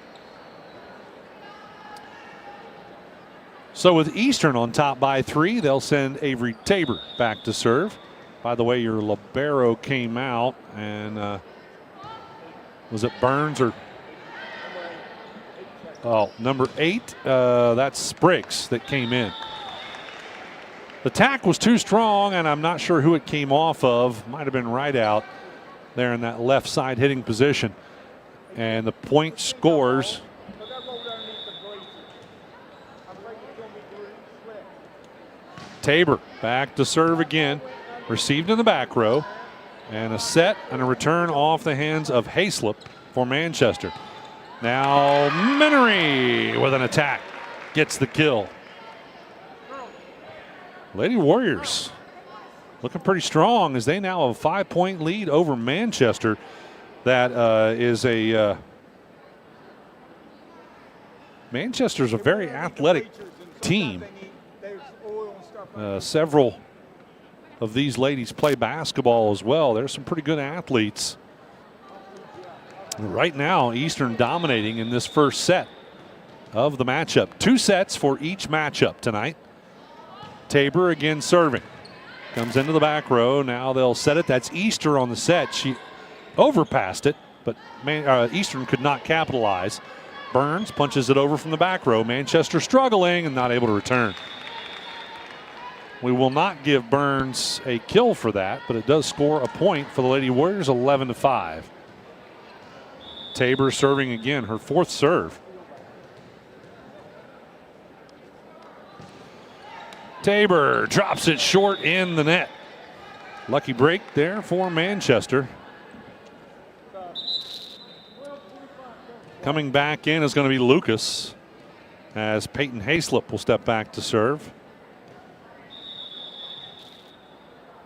So with Eastern on top by 3, they'll send Avery Tabor back to serve. By the way, your libero came out, and was it Burns or? Oh, number 8, that's Spriggs that came in. The tack was too strong, and I'm not sure who it came off of. Might have been Rideout there in that left side hitting position. And the point scores. Tabor back to serve again. Received in the back row. And a set and a return off the hands of Hayslip for Manchester. Now Minery with an attack gets the kill. Lady Warriors looking pretty strong as they now have a 5-point lead over Manchester. That is a Manchester's a very athletic team. Several of these ladies play basketball as well. There's some pretty good athletes. Right now, Eastern dominating in this first set of the matchup. 2 sets for each matchup tonight. Tabor again serving. Comes into the back row. Now they'll set it. That's Easter on the set. She overpassed it, but Eastern could not capitalize. Burns punches it over from the back row. Manchester struggling and not able to return. We will not give Burns a kill for that, but it does score a point for the Lady Warriors, 11-5. Tabor serving again, her 4th serve. Tabor drops it short in the net. Lucky break there for Manchester. Coming back in is going to be Lucas, as Peyton Hayslip will step back to serve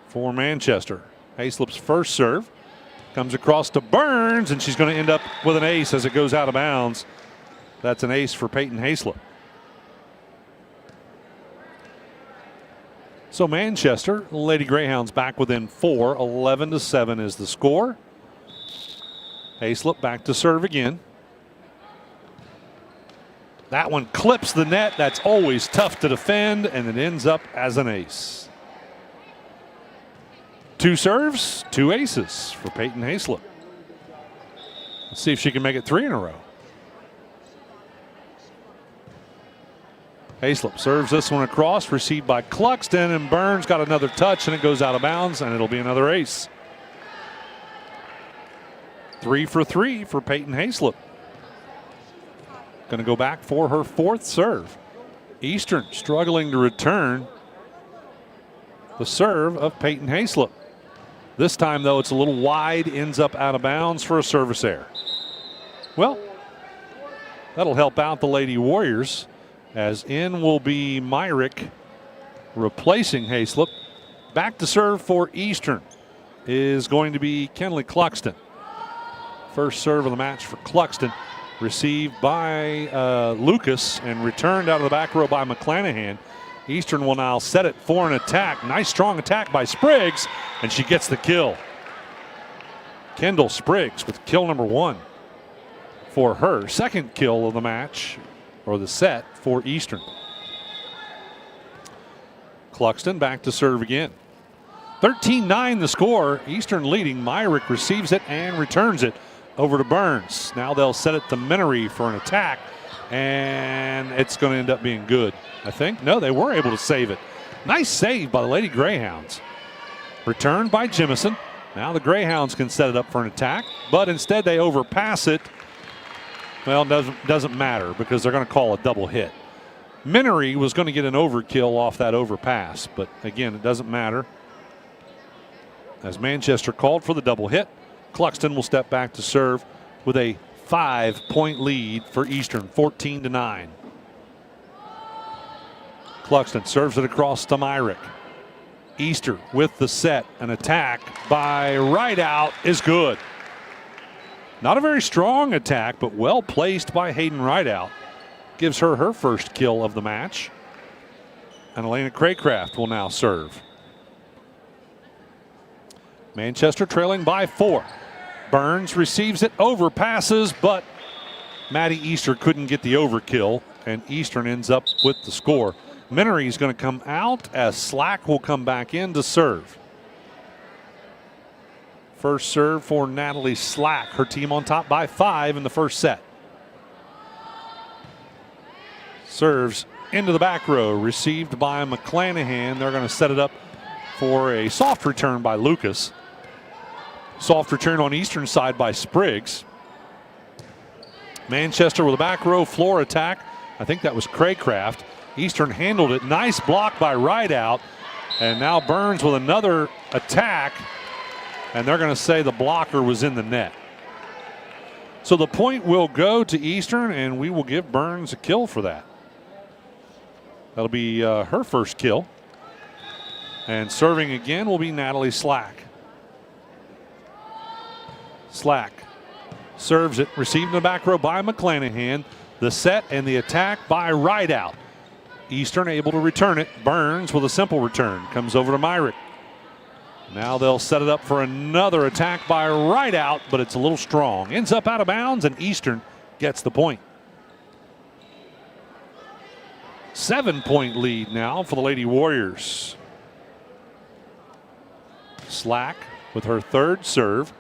for Manchester. Hayslip's first serve comes across to Burns, and she's going to end up with an ace as it goes out of bounds. That's an ace for Peyton Hayslip. So Manchester, Lady Greyhounds back within 4. 11-7 is the score. Hayslip back to serve again. That one clips the net. That's always tough to defend, and it ends up as an ace. 2 serves, 2 aces for Peyton Hayslip. Let's see if she can make it 3 in a row. Hayslip serves this one across, received by Cluxton, and Burns got another touch, and it goes out of bounds, and it'll be another ace. 3 for 3 for Peyton Hayslip. Going to go back for her 4th serve. Eastern struggling to return the serve of Peyton Hayslip. This time, though, it's a little wide, ends up out of bounds for a service error. Well, that'll help out the Lady Warriors, as in will be Myrick replacing Hayslip. Back to serve for Eastern is going to be Kenley Cluxton. First serve of the match for Cluxton, received by Lucas and returned out of the back row by McClanahan. Eastern will now set it for an attack. Nice strong attack by Spriggs, and she gets the kill. Kendall Spriggs with kill number 1 for her. Second kill of the match, or the set, for Eastern. Cluxton back to serve again. 13-9 the score. Eastern leading. Myrick receives it and returns it over to Burns. Now they'll set it to Minery for an attack, and it's going to end up being good, I think. No, they were able to save it. Nice save by the Lady Greyhounds. Returned by Jemison. Now the Greyhounds can set it up for an attack, but instead they overpass it. Well, doesn't matter because they're going to call a double hit. Minery was going to get an overkill off that overpass, but again, it doesn't matter, as Manchester called for the double hit. Cluxton will step back to serve with a 5-point lead for Eastern, 14-9. Cluxton serves it across to Myrick. Easter with the set. An attack by Rideout is good. Not a very strong attack, but well placed by Hayden Rideout. Gives her her first kill of the match. And Elena Craycraft will now serve. Manchester trailing by 4. Burns receives it, overpasses, but Maddie Easter couldn't get the overkill, and Eastern ends up with the score. Minery is going to come out as Slack will come back in to serve. First serve for Natalie Slack. Her team on top by 5 in the first set. Serves into the back row, received by McClanahan. They're going to set it up for a soft return by Lucas. Soft return on Eastern side by Spriggs. Manchester with a back row floor attack. I think that was Craycraft. Eastern handled it. Nice block by Rideout. And now Burns with another attack. And they're going to say the blocker was in the net. So the point will go to Eastern, and we will give Burns a kill for that. That'll be her first kill. And serving again will be Natalie Slack. Slack serves it, received in the back row by McClanahan. The set and the attack by Rideout. Eastern able to return it. Burns with a simple return. Comes over to Myrick. Now they'll set it up for another attack by Rideout, but it's a little strong. Ends up out of bounds, and Eastern gets the point. 7-point lead now for the Lady Warriors. Slack with her third serve.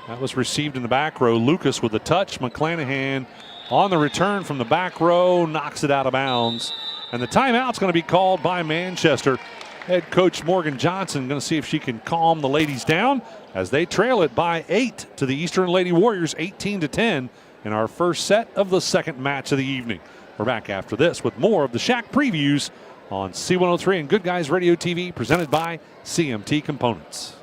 That was received in the back row. Lucas with the touch. McClanahan on the return from the back row knocks it out of bounds. And the timeout's going to be called by Manchester. Head coach Morgan Johnson going to see if she can calm the ladies down as they trail it by 8 to the Eastern Lady Warriors, 18-10 in our first set of the second match of the evening. We're back after this with more of the SHAC previews on C103 and Good Guys Radio TV, presented by CMT Components.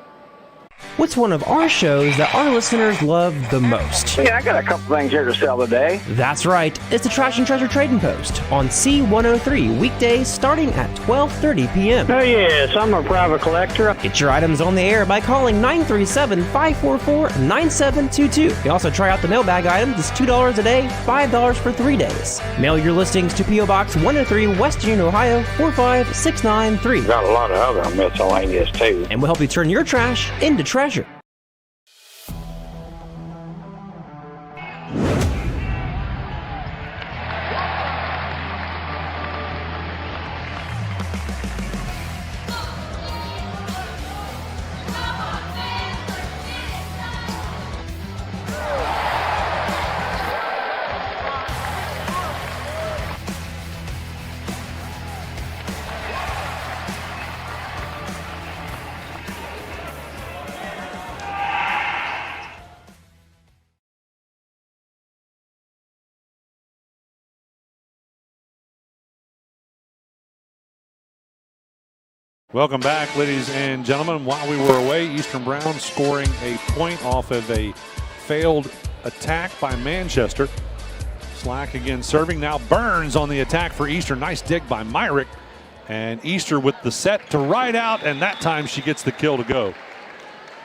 What's one of our shows that our listeners love the most? Yeah, I got a couple things here to sell today. That's right. It's the Trash and Treasure Trading Post on C103 weekdays starting at 12:30 p.m. Oh, yes, I'm a private collector. Get your items on the air by calling 937-544-9722. You can also try out the mailbag items. It's $2 a day, $5 for 3 days. Mail your listings to P.O. Box 103, West Union, Ohio, 45693. Got a lot of other miscellaneous, too. And we'll help you turn your trash into treasure. Welcome back, ladies and gentlemen. While we were away, Eastern Brown scoring a point off of a failed attack by Manchester. SHAC again serving. Now Burns on the attack for Eastern. Nice dig by Myrick. And Easter with the set to Rideout, and that time she gets the kill to go.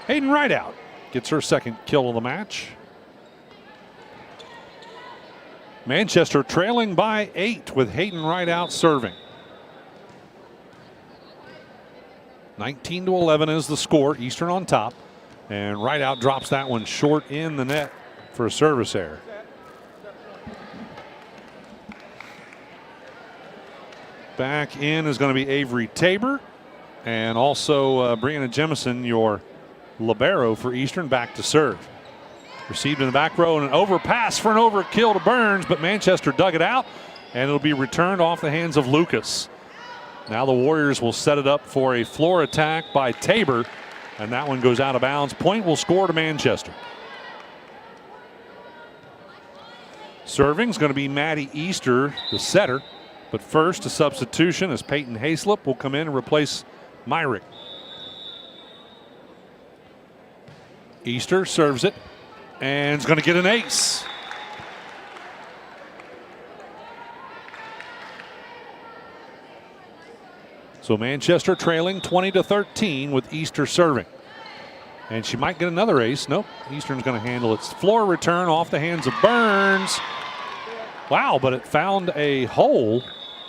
Hayden Rideout gets her second kill of the match. Manchester trailing by 8 with Hayden Rideout serving. 19-11 is the score. Eastern on top. And Rideout drops that one short in the net for a service error. Back in is going to be Avery Tabor. And also Brianna Jemison, your libero for Eastern, back to serve. Received in the back row and an overpass for an overkill to Burns, but Manchester dug it out. And it'll be returned off the hands of Lucas. Now the Warriors will set it up for a floor attack by Tabor, and that one goes out of bounds. Point will score to Manchester. Serving is going to be Maddie Easter, the setter, but first a substitution as Peyton Hayslip will come in and replace Myrick. Easter serves it and is going to get an ace. So Manchester trailing 20-13 with Easter serving. And she might get another ace. Nope, Eastern's going to handle its floor return off the hands of Burns. Wow, but it found a hole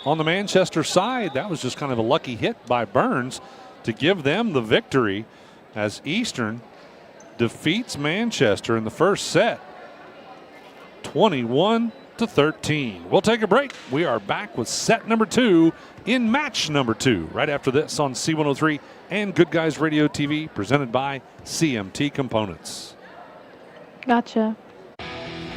on the Manchester side. That was just kind of a lucky hit by Burns to give them the victory as Eastern defeats Manchester in the first set, 21-13. We'll take a break. We are back with set number 2 in match number 2 right after this on C103 and Good Guys Radio TV, presented by CMT Components. Gotcha.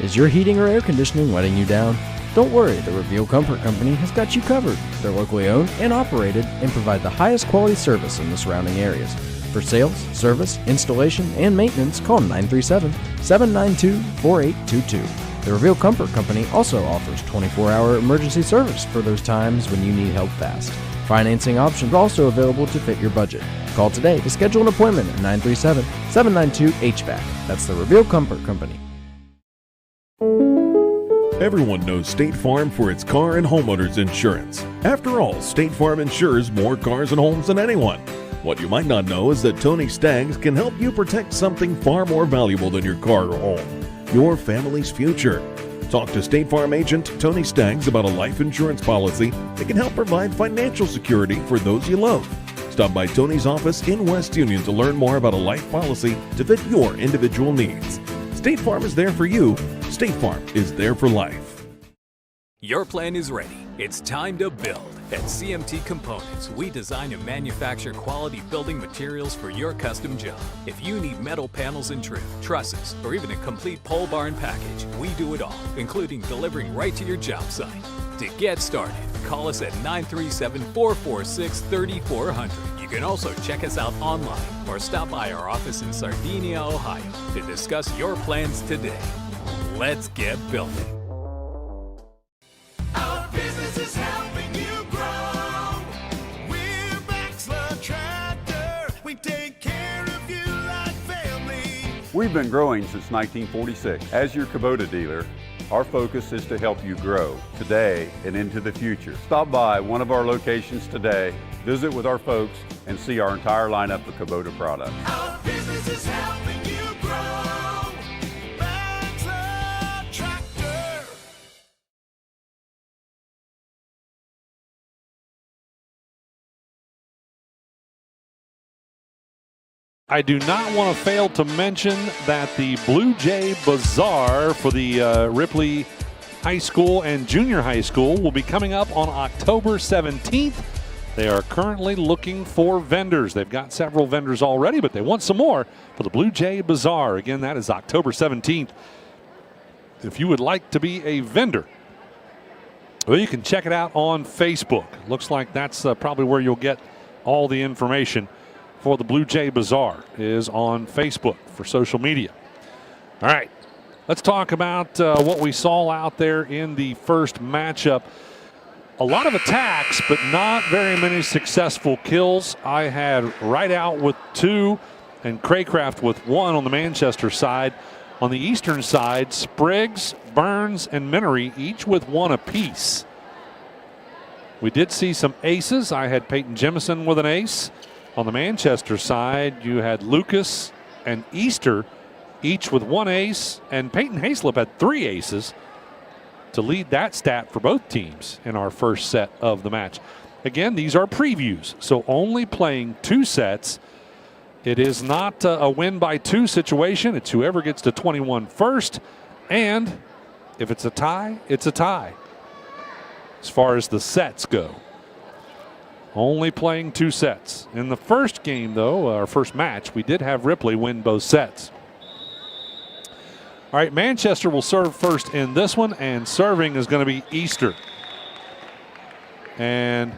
Is your heating or air conditioning letting you down? Don't worry, the Reveal Comfort Company has got you covered. They're locally owned and operated and provide the highest quality service in the surrounding areas. For sales, service, installation, and maintenance, call 937-792-4822. The Reveal Comfort Company also offers 24-hour emergency service for those times when you need help fast. Financing options are also available to fit your budget. Call today to schedule an appointment at 937-792-HVAC. That's the Reveal Comfort Company. Everyone knows State Farm for its car and homeowners insurance. After all, State Farm insures more cars and homes than anyone. What you might not know is that Tony Staggs can help you protect something far more valuable than your car or home: your family's future. Talk to State Farm agent Tony Staggs about a life insurance policy that can help provide financial security for those you love. Stop by Tony's office in West Union to learn more about a life policy to fit your individual needs. State Farm is there for you. State Farm is there for life. Your plan is ready. It's time to build. At CMT Components, we design and manufacture quality building materials for your custom job. If you need metal panels and trim, trusses, or even a complete pole barn package, we do it all, including delivering right to your job site. To get started, call us at 937-446-3400. You can also check us out online or stop by our office in Sardinia, Ohio to discuss your plans today. Let's get building. Our business is helping you grow. We're Baxler Tractor. We take care of you like family. We've been growing since 1946. As your Kubota dealer, our focus is to help you grow today and into the future. Stop by one of our locations today, visit with our folks, and see our entire lineup of Kubota products. Our business is helping you grow. Baxler Tractor. I do not want to fail to mention that the Blue Jay Bazaar for the Ripley High School and Junior High School will be coming up on October 17th. They are currently looking for vendors. They've got several vendors already, but they want some more for the Blue Jay Bazaar. Again, that is October 17th. If you would like to be a vendor, well, you can check it out on Facebook. Looks like that's probably where you'll get all the information for the Blue Jay Bazaar is on Facebook for social media. All right, let's talk about what we saw out there in the first matchup. A lot of attacks, but not very many successful kills. I had Rideout with 2 and Craycraft with 1 on the Manchester side. On the Eastern side, Spriggs, Burns, and Minery each with 1 apiece. We did see some aces. I had Peyton Jemison with an ace. On the Manchester side, you had Lucas and Easter each with 1 ace, and Peyton Hayslip had 3 aces to lead that stat for both teams in our first set of the match. Again, these are previews, so only playing 2 sets. It is not a win by 2 situation. It's whoever gets to 21 first, and if it's a tie, it's a tie as far as the sets go. Only playing 2 sets. In the first game, though, our first match, we did have Ripley win both sets. All right, Manchester will serve first in this one, and serving is going to be Easter. And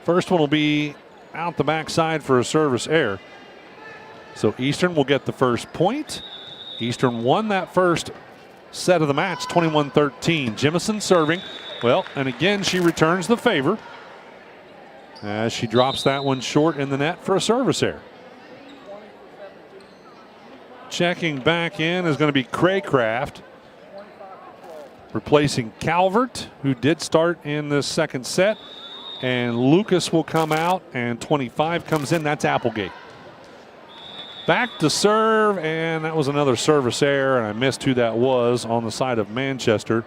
first one will be out the backside for a service error. So Eastern will get the first point. Eastern won that first set of the match, 21-13. Jemison serving. Well, and again, she returns the favor as she drops that one short in the net for a service error. Checking back in is going to be Craycraft, replacing Calvert, who did start in the second set. And Lucas will come out, and 25 comes in. That's Applegate. Back to serve, and that was another service error, and I missed who that was on the side of Manchester.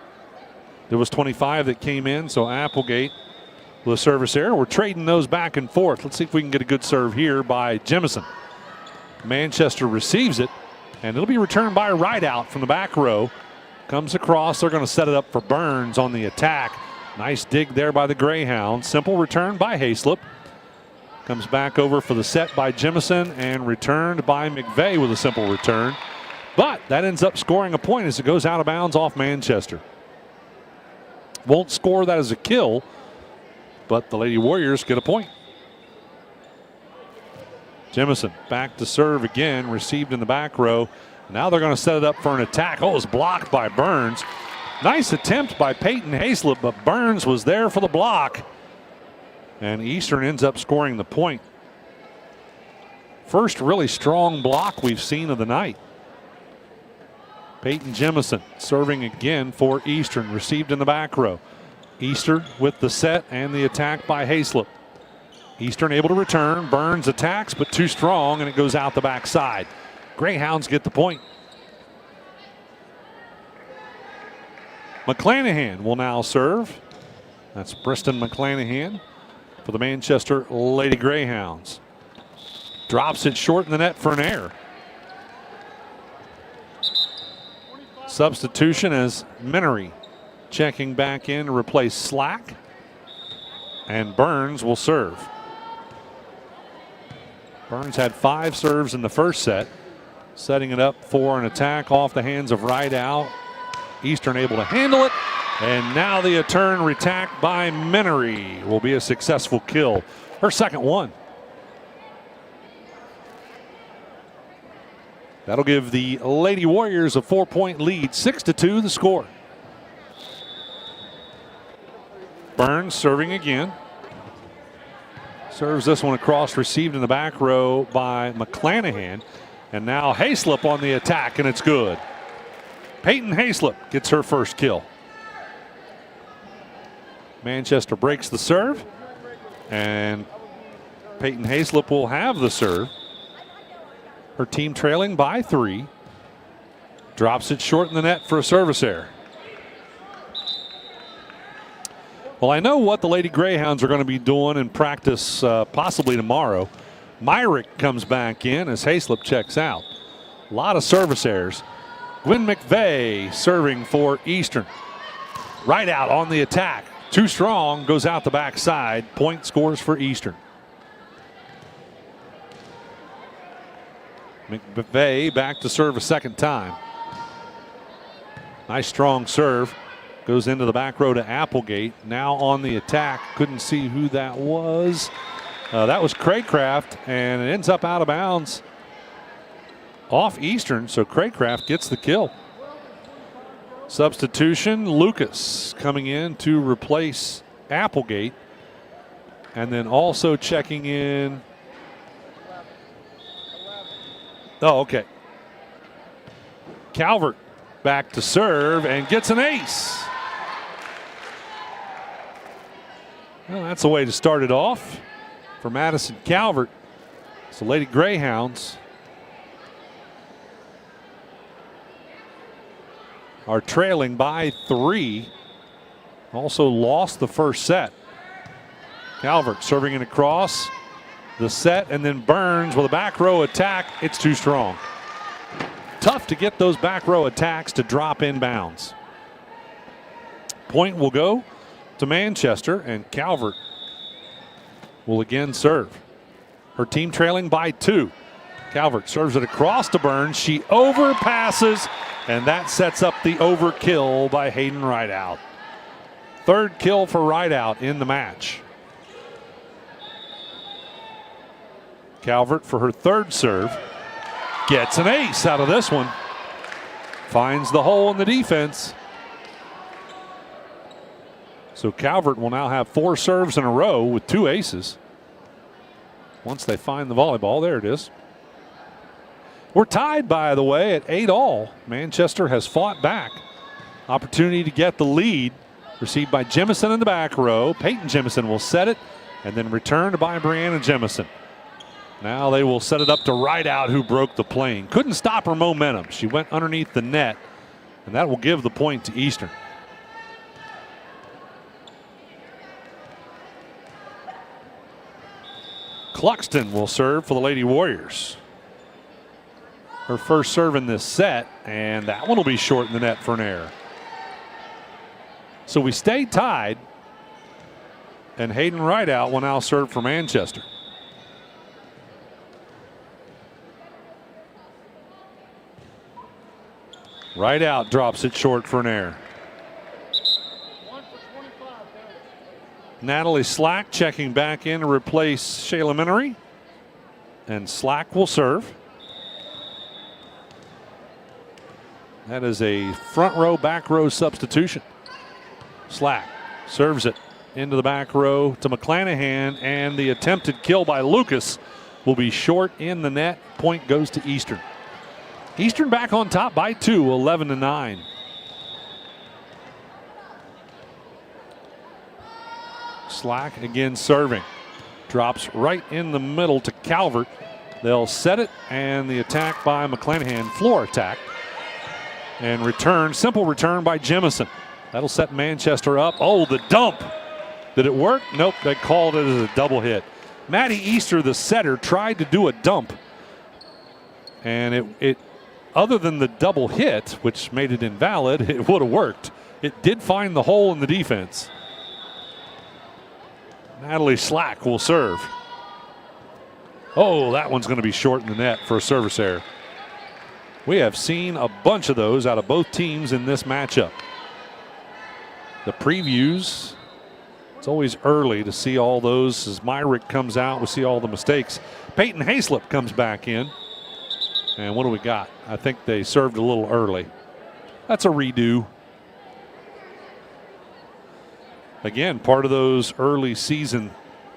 There was 25 that came in, so Applegate with a service error. We're trading those back and forth. Let's see if we can get a good serve here by Jemison. Manchester receives it, and it'll be returned by a Rideout from the back row. Comes across. They're going to set it up for Burns on the attack. Nice dig there by the Greyhound. Simple return by Hayslip. Comes back over for the set by Jemison and returned by McVeigh with a simple return. But that ends up scoring a point as it goes out of bounds off Manchester. Won't score that as a kill, but the Lady Warriors get a point. Jemison back to serve again, received in the back row. Now they're going to set it up for an attack. Oh, it's blocked by Burns. Nice attempt by Peyton Hayslip, but Burns was there for the block. And Eastern ends up scoring the point. First really strong block we've seen of the night. Peyton Jemison serving again for Eastern, received in the back row. Eastern with the set and the attack by Hayslip. Eastern able to return. Burns attacks, but too strong, and it goes out the backside. Greyhounds get the point. McClanahan will now serve. That's Preston McClanahan for the Manchester Lady Greyhounds. Drops it short in the net for an error. Substitution as Minery checking back in to replace Slack. And Burns will serve. Burns had 5 serves in the first set, setting it up for an attack off the hands of Rideout. Eastern able to handle it, And now the return retack by Menery will be a successful kill. Her second one. That'll give the Lady Warriors a 4-point lead, 6-2 the score. Burns serving again. Serves this one across, received in the back row by McClanahan. And now Hayslip on the attack, and it's good. Peyton Hayslip gets her first kill. Manchester breaks the serve, and Peyton Hayslip will have the serve. Her team trailing by 3. Drops it short in the net for a service error. Well, I know what the Lady Greyhounds are going to be doing in practice possibly tomorrow. Myrick comes back in as Hayslip checks out. A lot of service errors. Gwen McVeigh serving for Eastern. Right out on the attack. Too strong, goes out the backside. Point scores for Eastern. McVeigh back to serve a second time. Nice strong serve. Goes into the back row to Applegate. Now on the attack. Couldn't see who that was. That was Craycraft, and it ends up out of bounds off Eastern, so Craycraft gets the kill. Substitution, Lucas coming in to replace Applegate. And then also checking in. Oh, okay. Calvert back to serve and gets an ace. Well, that's the way to start it off for Madison Calvert. So Lady Greyhounds are trailing by 3. Also lost the first set. Calvert serving it across the set, and then Burns with a back row attack. It's too strong. Tough to get those back row attacks to drop inbounds. Point will go to Manchester, and Calvert will again serve. Her team trailing by 2. Calvert serves it across to Burns. She overpasses, and that sets up the overkill by Hayden Rideout. Third kill for Rideout in the match. Calvert for her third serve. Gets an ace out of this one. Finds the hole in the defense. So Calvert will now have 4 serves in a row with 2 aces. Once they find the volleyball, there it is. We're tied, by the way, at 8-all. Manchester has fought back. Opportunity to get the lead. Received by Jemison in the back row. Peyton Jemison will set it, and then returned by Brianna Jemison. Now they will set it up to Rideout, who broke the plane. Couldn't stop her momentum. She went underneath the net, and that will give the point to Eastern. Cluxton will serve for the Lady Warriors. Her first serve in this set, and that one will be short in the net for an error. So we stay tied, and Hayden Rideout will now serve for Manchester. Rideout drops it short for an error. Natalie Slack checking back in to replace Shayla Menery. And Slack will serve. That is a front row, back row substitution. Slack serves it into the back row to McClanahan, and the attempted kill by Lucas will be short in the net. Point goes to Eastern. Eastern back on top by 2, 11-9. Slack again serving. Drops right in the middle to Calvert. They'll set it, and the attack by McClanahan, floor attack. And return, simple return by Jemison. That'll set Manchester up. Oh, the dump. Did it work? Nope, they called it as a double hit. Maddie Easter, the setter, tried to do a dump. And it other than the double hit, which made it invalid, it would have worked. It did find the hole in the defense. Natalie Slack will serve. Oh, that one's going to be short in the net for a service error. We have seen a bunch of those out of both teams in this matchup. the previews, it's always early to see all those. As Myrick comes out, we see all the mistakes. Peyton Hayslip comes back in. And what do we got? I think they served a little early. That's a redo. Again, part of those early season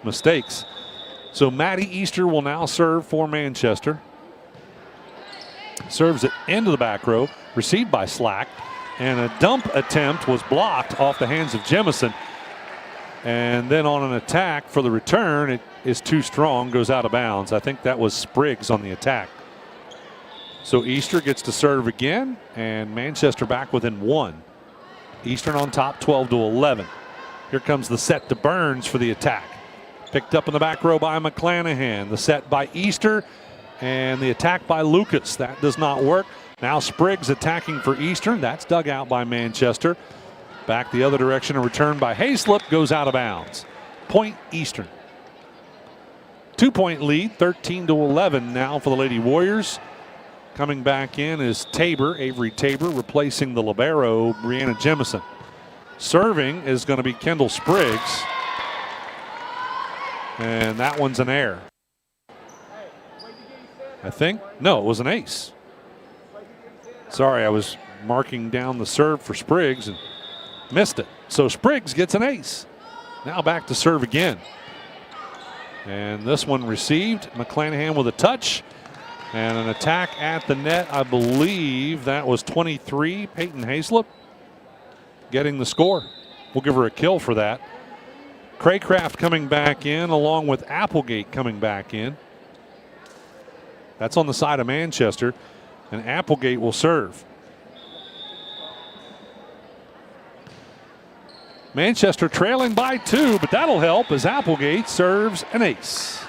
mistakes. So Maddie Easter will now serve for Manchester. Serves it into the back row, received by SHAC. And a dump attempt was blocked off the hands of Jemison. And then on an attack for the return, it is too strong, goes out of bounds. I think that was Spriggs on the attack. So Easter gets to serve again, and Manchester back within 1. Eastern on top, 12-11. Here comes the set to Burns for the attack. Picked up in the back row by McClanahan. The set by Easter, and the attack by Lucas. That does not work. Now Spriggs attacking for Eastern. That's dug out by Manchester. Back the other direction, a return by Hayslip goes out of bounds. Point Eastern. 2-point lead, 13-11 now for the Lady Warriors. Coming back in is Tabor, Avery Tabor, replacing the libero, Brianna Jemison. Serving is going to be Kendall Spriggs. And that one's an error. I think. No, it was an ace. Sorry, I was marking down the serve for Spriggs and missed it. So Spriggs gets an ace. Now back to serve again. And this one received. McClanahan with a touch. And an attack at the net. I believe that was 23. Peyton Hayslip getting the score. We'll give her a kill for that. Craycraft coming back in along with Applegate coming back in. That's on the side of Manchester. And Applegate will serve. Manchester trailing by 2, but that'll help as Applegate serves an ace.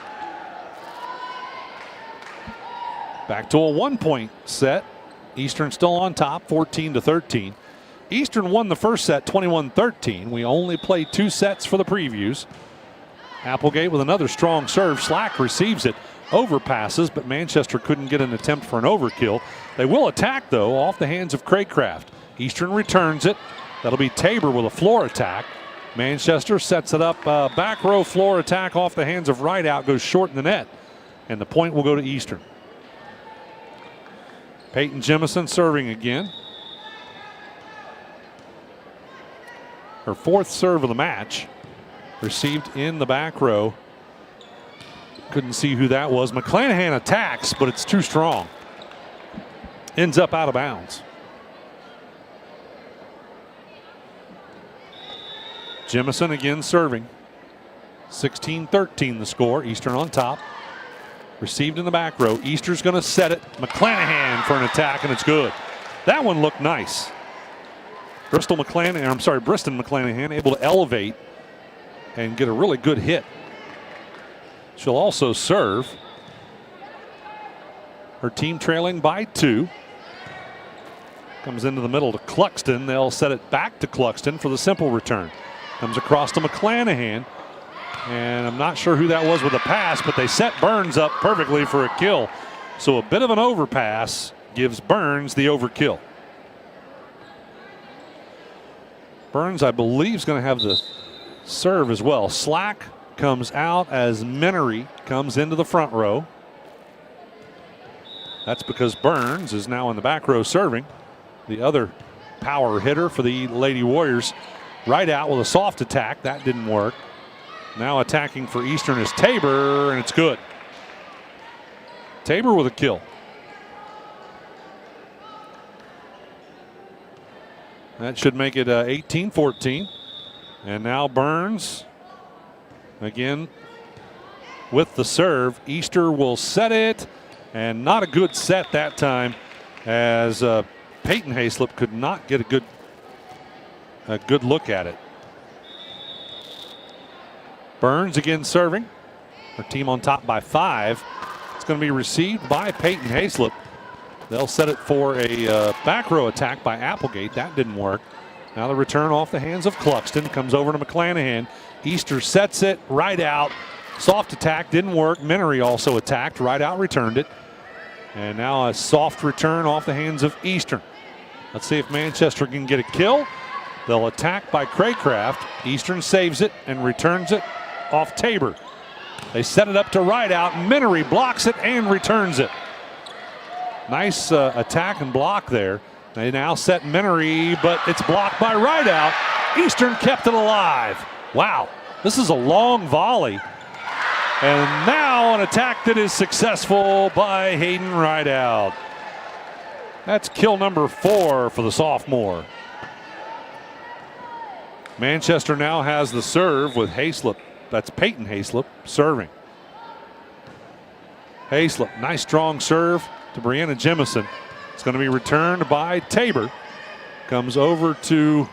Back to a 1-point set. Eastern still on top, 14-13. Eastern won the first set, 21-13. We only played 2 sets for the previews. Applegate with another strong serve. SHAC receives it, overpasses, but Manchester couldn't get an attempt for an overkill. They will attack, though, off the hands of Craycraft. Eastern returns it. That'll be Tabor with a floor attack. Manchester sets it up, back row floor attack off the hands of Rideout, goes short in the net, and the point will go to Eastern. Peyton Jemison serving again. Her 4th serve of the match. Received in the back row. Couldn't see who that was. McClanahan attacks, but it's too strong. Ends up out of bounds. Jemison again serving. 16-13 the score. Eastern on top. Received in the back row. Easter's going to set it. McClanahan for an attack, and it's good. That one looked nice. Briston McClanahan able to elevate and get a really good hit. She'll also serve. Her team trailing by 2. Comes into the middle to Cluxton. They'll set it back to Cluxton for the simple return. Comes across to McClanahan. And I'm not sure who that was with a pass, but they set Burns up perfectly for a kill. So a bit of an overpass gives Burns the overkill. Burns, I believe, is going to have the serve as well. SHAC comes out as Menery comes into the front row. That's because Burns is now in the back row serving. The other power hitter for the Lady Warriors. Right out with a soft attack. That didn't work. Now attacking for Eastern is Tabor, and it's good. Tabor with a kill. That should make it 18-14. And now Burns again with the serve. Easter will set it, and not a good set that time as Peyton Hayslip could not get a good look at it. Burns again serving. Her team on top by 5. It's going to be received by Peyton Hayslip. They'll set it for a back row attack by Applegate. That didn't work. Now the return off the hands of Cluxton. Comes over to McClanahan. Easter sets it right out. Soft attack didn't work. Menery also attacked. Right out returned it. And now a soft return off the hands of Eastern. Let's see if Manchester can get a kill. They'll attack by Craycraft. Eastern saves it and returns it off Tabor. They set it up to Rideout. Minery blocks it and returns it. Nice attack and block there. They now set Minery, but it's blocked by Rideout. Eastern kept it alive. Wow, this is a long volley. And now an attack that is successful by Hayden Rideout. That's kill number 4 for the sophomore. Manchester now has the serve with Hayslip. That's Peyton Hayslip serving. Hayslip, nice strong serve to Brianna Jemison. It's going to be returned by Tabor. Comes over to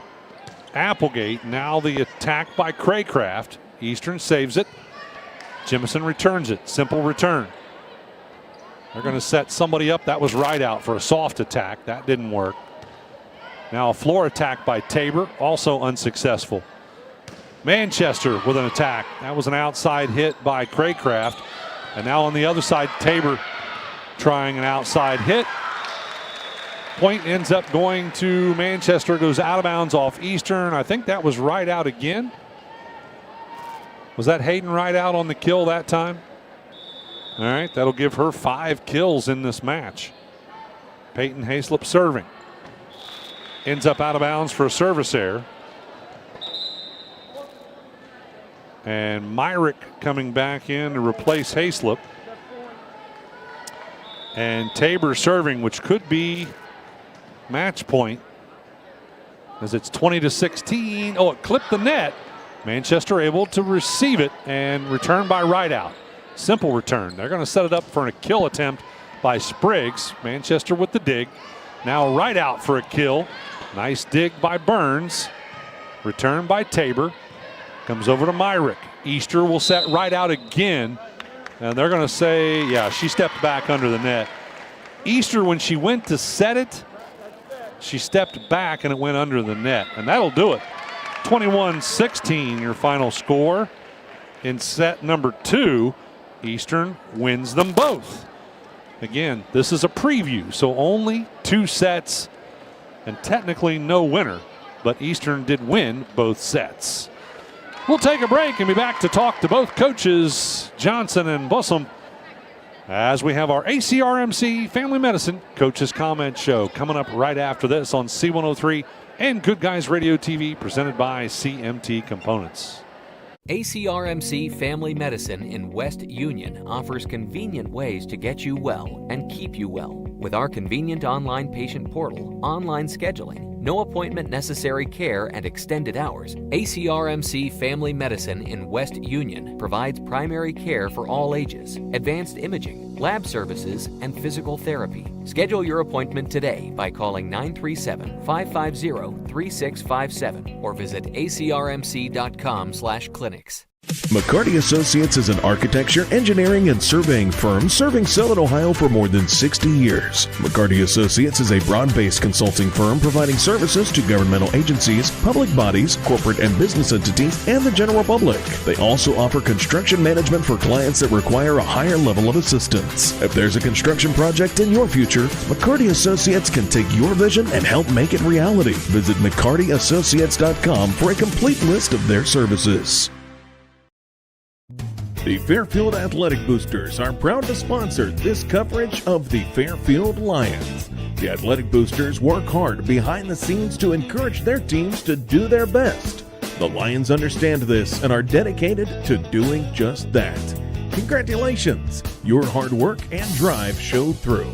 Applegate. Now the attack by Craycraft. Eastern saves it. Jemison returns it. Simple return. They're going to set somebody up. That was Rideout for a soft attack. That didn't work. Now a floor attack by Tabor, also unsuccessful. Manchester with an attack. That was an outside hit by Craycraft. And now on the other side, Tabor trying an outside hit. Point ends up going to Manchester, goes out of bounds off Eastern. I think that was Rideout again. Was that Hayden Rideout on the kill that time? All right, that'll give her 5 kills in this match. Peyton Hayslip serving. Ends up out of bounds for a service error. And Myrick coming back in to replace Hayslip. And Tabor serving, which could be match point, as it's 20-16. Oh, it clipped the net. Manchester able to receive it and return by Rideout. Simple return. They're going to set it up for a kill attempt by Spriggs. Manchester with the dig. Now Rideout for a kill. Nice dig by Burns. Return by Tabor. Comes over to Myrick. Easter will set Rideout again. And they're going to say, yeah, she stepped back under the net. Easter, when she went to set it, she stepped back and it went under the net. And that'll do it. 21-16, your final score in set number 2. Eastern wins them both. Again, this is a preview, so only 2 sets and technically no winner, but Eastern did win both sets. We'll take a break and be back to talk to both coaches, Johnson and Bussum, as we have our ACRMC Family Medicine Coaches Comment Show coming up right after this on C103 and Good Guys Radio TV, presented by CMT Components. ACRMC Family Medicine in West Union offers convenient ways to get you well and keep you well. With our convenient online patient portal, online scheduling, no appointment necessary care, and extended hours, ACRMC Family Medicine in West Union provides primary care for all ages, advanced imaging, lab services, and physical therapy. Schedule your appointment today by calling 937-550-3657 or visit acrmc.com/clinics. McCarty Associates is an architecture, engineering, and surveying firm serving Southern Ohio for more than 60 years. McCarty Associates is a broad-based consulting firm providing services to governmental agencies, public bodies, corporate and business entities, and the general public. They also offer construction management for clients that require a higher level of assistance. If there's a construction project in your future, McCarty Associates can take your vision and help make it reality. Visit McCartyAssociates.com for a complete list of their services. The Fairfield Athletic Boosters are proud to sponsor this coverage of the Fairfield Lions. The Athletic Boosters work hard behind the scenes to encourage their teams to do their best. The Lions understand this and are dedicated to doing just that. Congratulations! Your hard work and drive showed through.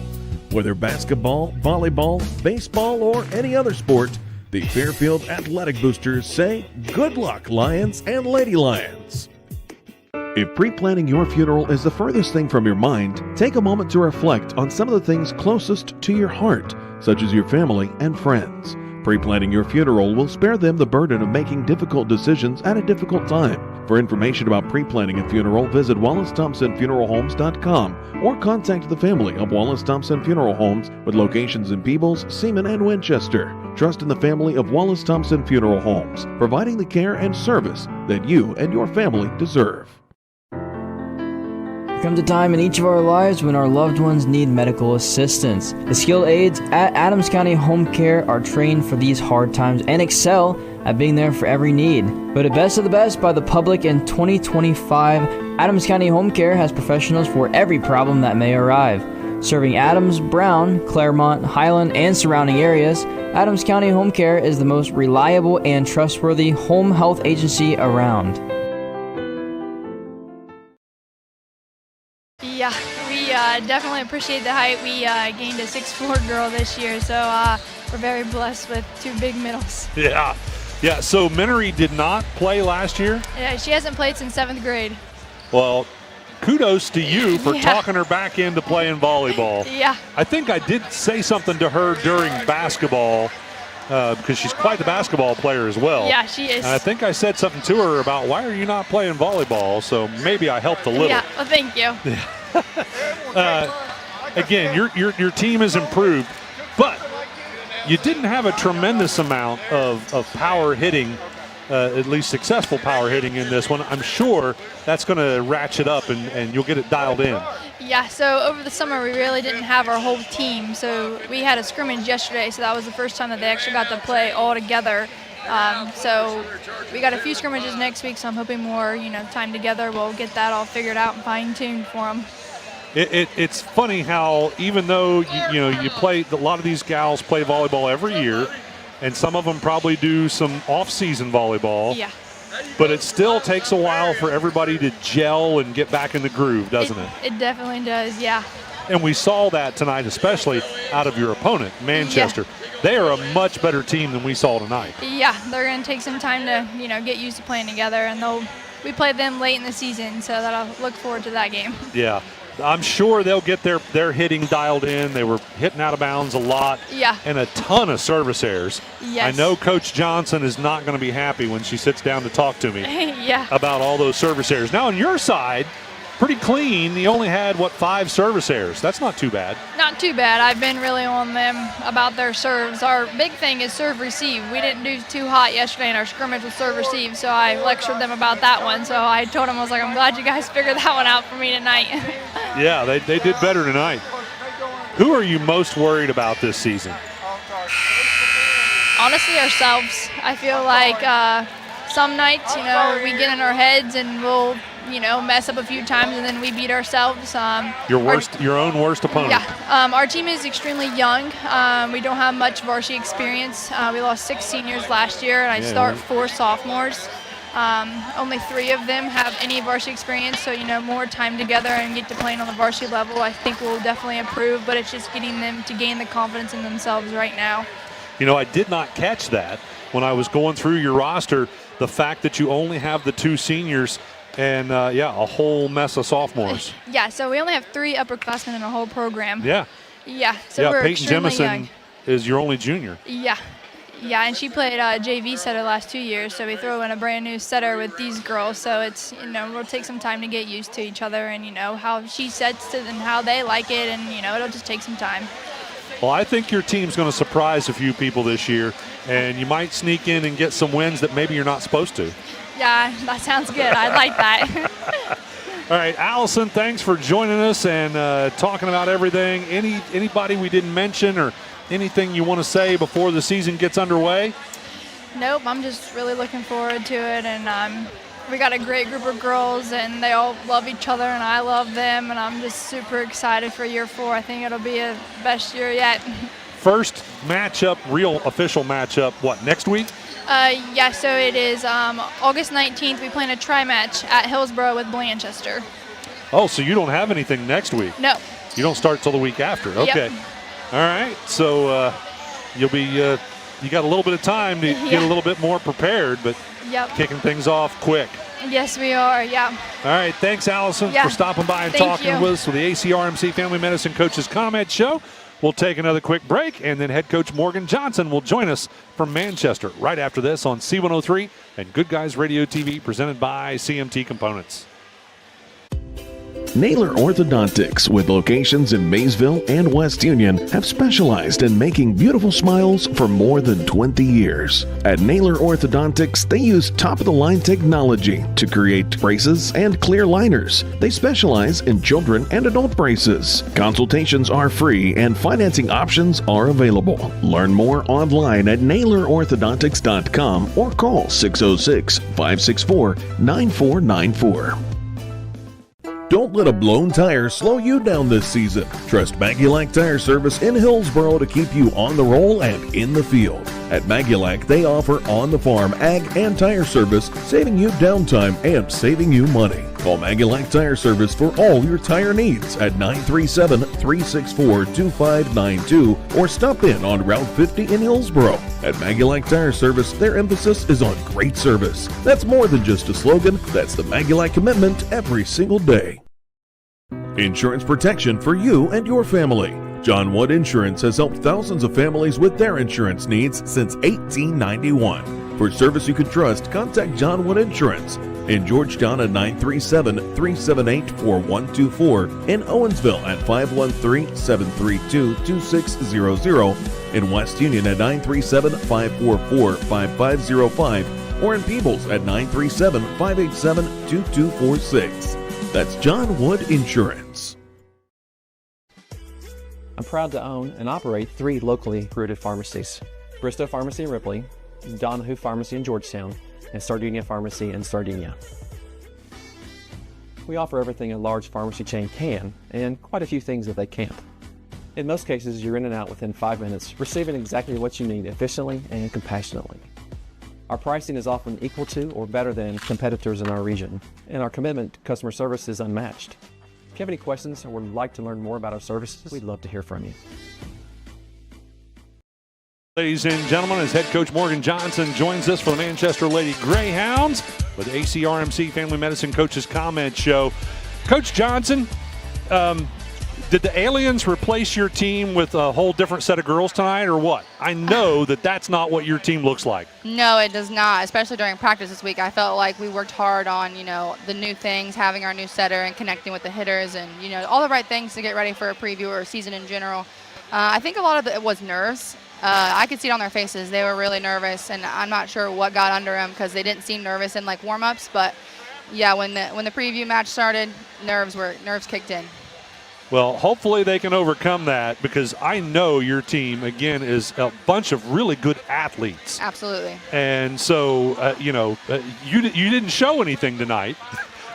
Whether basketball, volleyball, baseball, or any other sport, the Fairfield Athletic Boosters say good luck, Lions and Lady Lions. If pre-planning your funeral is the furthest thing from your mind, take a moment to reflect on some of the things closest to your heart, such as your family and friends. Pre-planning your funeral will spare them the burden of making difficult decisions at a difficult time. For information about pre-planning a funeral, visit WallaceThompsonFuneralHomes.com or contact the family of Wallace Thompson Funeral Homes with locations in Peebles, Seaman, and Winchester. Trust in the family of Wallace Thompson Funeral Homes, providing the care and service that you and your family deserve. There comes a time in each of our lives when our loved ones need medical assistance. The skilled aides at Adams County Home Care are trained for these hard times and excel at being there for every need. Voted best of the best by the public in 2025, Adams County Home Care has professionals for every problem that may arrive. Serving Adams, Brown, Claremont, Highland, and surrounding areas, Adams County Home Care is the most reliable and trustworthy home health agency around. Yeah, we definitely appreciate the height. We gained a 6'4" girl this year, so we're very blessed with two big middles. Yeah. Yeah, so Minery did not play last year? Yeah, she hasn't played since 7th grade. Well, kudos to you for Yeah. talking her back into playing volleyball. Yeah. I think I did say something to her during basketball because she's quite the basketball player as well. Yeah, she is. And I think I said something to her about why are you not playing volleyball? So maybe I helped a little. Yeah, well, thank you. Again, your team has improved, but you didn't have a tremendous amount of power hitting, at least successful power hitting in this one. I'm sure that's going to ratchet up and you'll get it dialed in. Yeah, so over the summer we really didn't have our whole team. So we had a scrimmage yesterday, so that was the first time that they actually got to play all together. So we got a few scrimmages next week, so I'm hoping more, time together we'll get that all figured out and fine-tuned for them. It's funny how even though you play, a lot of these gals play volleyball every year, and some of them probably do some off-season volleyball. Yeah. But it still takes a while for everybody to gel and get back in the groove, doesn't it? It definitely does, yeah. And we saw that tonight, especially out of your opponent, Manchester. Yeah. They are a much better team than we saw tonight. Yeah, they're going to take some time to, get used to playing together, and we played them late in the season, so I'll look forward to that game. Yeah. I'm sure they'll get their hitting dialed in. They were hitting out of bounds a lot. Yeah. And a ton of service errors. Yes. I know Coach Johnson is not going to be happy when she sits down to talk to me yeah. about all those service errors. Now on your side, pretty clean. You only had, 5 service errors. That's not too bad. Not too bad. I've been really on them about their serves. Our big thing is serve receive. We didn't do too hot yesterday in our scrimmage with serve receive, so I lectured them about that one. So I told them, I was like, I'm glad you guys figured that one out for me tonight. Yeah, they did better tonight. Who are you most worried about this season? Honestly, ourselves. I feel like some nights, we get in our heads and we'll mess up a few times and then we beat ourselves. Your own worst opponent. Yeah. Our team is extremely young. We don't have much varsity experience. We lost 6 seniors last year, and I start 4 sophomores. Only 3 of them have any varsity experience, so more time together and get to playing on the varsity level, I think will definitely improve, but it's just getting them to gain the confidence in themselves right now. I did not catch that when I was going through your roster, the fact that you only have the 2 seniors and, a whole mess of sophomores. Yeah, so we only have 3 upperclassmen in our whole program. Yeah. Yeah, so we're Peyton extremely Jemison young. is your only junior. Yeah. Yeah, and she played JV setter last 2 years, so we throw in a brand new setter with these girls. So it's, we'll take some time to get used to each other and, how she sets it and how they like it, and, it'll just take some time. Well, I think your team's going to surprise a few people this year, and you might sneak in and get some wins that maybe you're not supposed to. Yeah, that sounds good. I like that. All right, Allison, thanks for joining us and talking about everything. Anybody we didn't mention or anything you want to say before the season gets underway? Nope, I'm just really looking forward to it, and we got a great group of girls, and they all love each other, and I love them, and I'm just super excited for year 4. I think it'll be a best year yet. First matchup, real official matchup, next week? Yeah, so it is August 19th. We plan a tri-match at Hillsborough with Blanchester. Oh, so you don't have anything next week? No. You don't start till the week after? Okay. Yep. All right, so you'll be you got a little bit of time to get a little bit more prepared, but kicking things off quick. Yes, we are, yeah. All right, thanks, Allison, for stopping by and talking with us for the ACRMC Family Medicine Coaches Comment Show. We'll take another quick break, and then head coach Morgan Johnson will join us from Manchester right after this on C103 and Good Guys Radio TV, presented by CMT Components. Naylor Orthodontics, with locations in Maysville and West Union, have specialized in making beautiful smiles for more than 20 years. At Naylor Orthodontics, they use top-of-the-line technology to create braces and clear liners. They specialize in children and adult braces. Consultations are free and financing options are available. Learn more online at NaylorOrthodontics.com or call 606-564-9494. Don't let a blown tire slow you down this season. Trust Magulac Tire Service in Hillsboro to keep you on the roll and in the field. At Magulac, they offer on-the-farm ag and tire service, saving you downtime and saving you money. Call Magulac Tire Service for all your tire needs at 937-364-2592 or stop in on Route 50 in Hillsboro. At Magulac Tire Service, their emphasis is on great service. That's more than just a slogan, that's the Magulac commitment every single day. Insurance protection for you and your family. John Wood Insurance has helped thousands of families with their insurance needs since 1891. For service you can trust, contact John Wood Insurance in Georgetown at 937-378-4124, in Owensville at 513-732-2600, in West Union at 937-544-5505, or in Peebles at 937-587-2246. That's John Wood Insurance. I'm proud to own and operate 3 locally rooted pharmacies: Bristow Pharmacy in Ripley, Donahue Pharmacy in Georgetown, and Sardinia Pharmacy in Sardinia. We offer everything a large pharmacy chain can, and quite a few things that they can't. In most cases, you're in and out within 5 minutes, receiving exactly what you need efficiently and compassionately. Our pricing is often equal to or better than competitors in our region, and our commitment to customer service is unmatched. If you have any questions or would like to learn more about our services, we'd love to hear from you. Ladies and gentlemen, as head coach Morgan Johnson joins us for the Manchester Lady Greyhounds with ACRMC Family Medicine Coaches Comment Show. Coach Johnson, did the aliens replace your team with a whole different set of girls tonight or what? I know that that's not what your team looks like. No, it does not, especially during practice this week. I felt like we worked hard on, the new things, having our new setter and connecting with the hitters and, all the right things to get ready for a preview or a season in general. I think a lot of it was nerves. I could see it on their faces. They were really nervous, and I'm not sure what got under them because they didn't seem nervous in warm-ups. But yeah, when the preview match started, nerves kicked in. Well, hopefully they can overcome that because I know your team, again, is a bunch of really good athletes. Absolutely. And so, you didn't show anything tonight.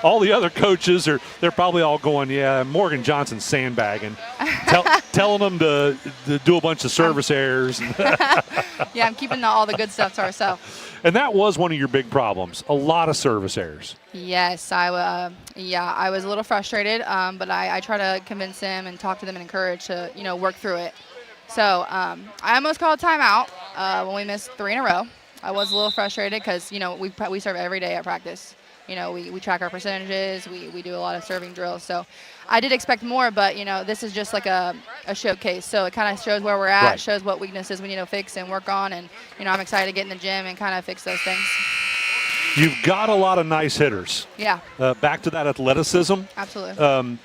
All the other coaches they're probably all going, yeah, Morgan Johnson's sandbagging, telling them to do a bunch of service errors. Yeah, I'm keeping all the good stuff to ourselves. And that was one of your big problems, a lot of service errors. Yes, I was a little frustrated, but I try to convince them and talk to them and encourage to, work through it. So I almost called timeout when we missed 3 in a row. I was a little frustrated because, we serve every day at practice. We track our percentages. We do a lot of serving drills. So I did expect more, but, this is just like a showcase. So it kind of shows where we're at, right. Shows what weaknesses we need to fix and work on. And, I'm excited to get in the gym and kind of fix those things. You've got a lot of nice hitters. Yeah. Back to that athleticism. Absolutely.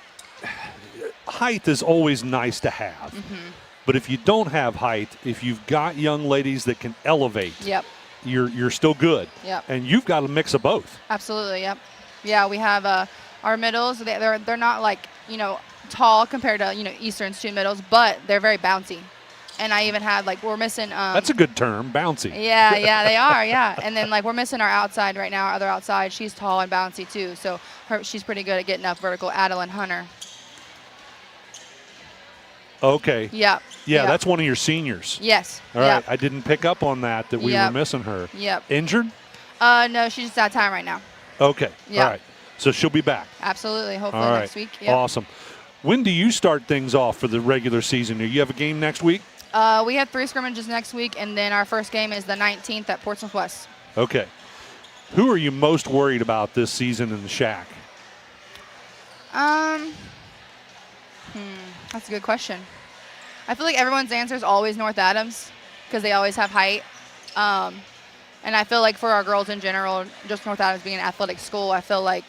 Height is always nice to have. Mm-hmm. But if you don't have height, if you've got young ladies that can elevate, yep. You're still good. Yep. And you've got a mix of both. Absolutely, yep. Yeah, we have our middles. They're not tall compared to Eastern student middles, but they're very bouncy. And I even had we're missing. That's a good term, bouncy. Yeah, they are. Yeah, and then we're missing our outside right now. Our other outside, she's tall and bouncy too. So she's pretty good at getting up vertical. Adeline Hunter. Okay. Yep. Yeah, that's one of your seniors. Yes. All right. I didn't pick up on that we were missing her. Yep. Injured? No, she's just out of time right now. Okay. Yep. All right. So she'll be back. Absolutely. Hopefully all right. next week. Yep. Awesome. When do you start things off for the regular season? Do you have a game next week? We have 3 scrimmages next week, and then our first game is the 19th at Portsmouth West. Okay. Who are you most worried about this season in the SHAC? That's a good question. I feel like everyone's answer is always North Adams because they always have height. And I feel like for our girls in general, just North Adams being an athletic school, I feel like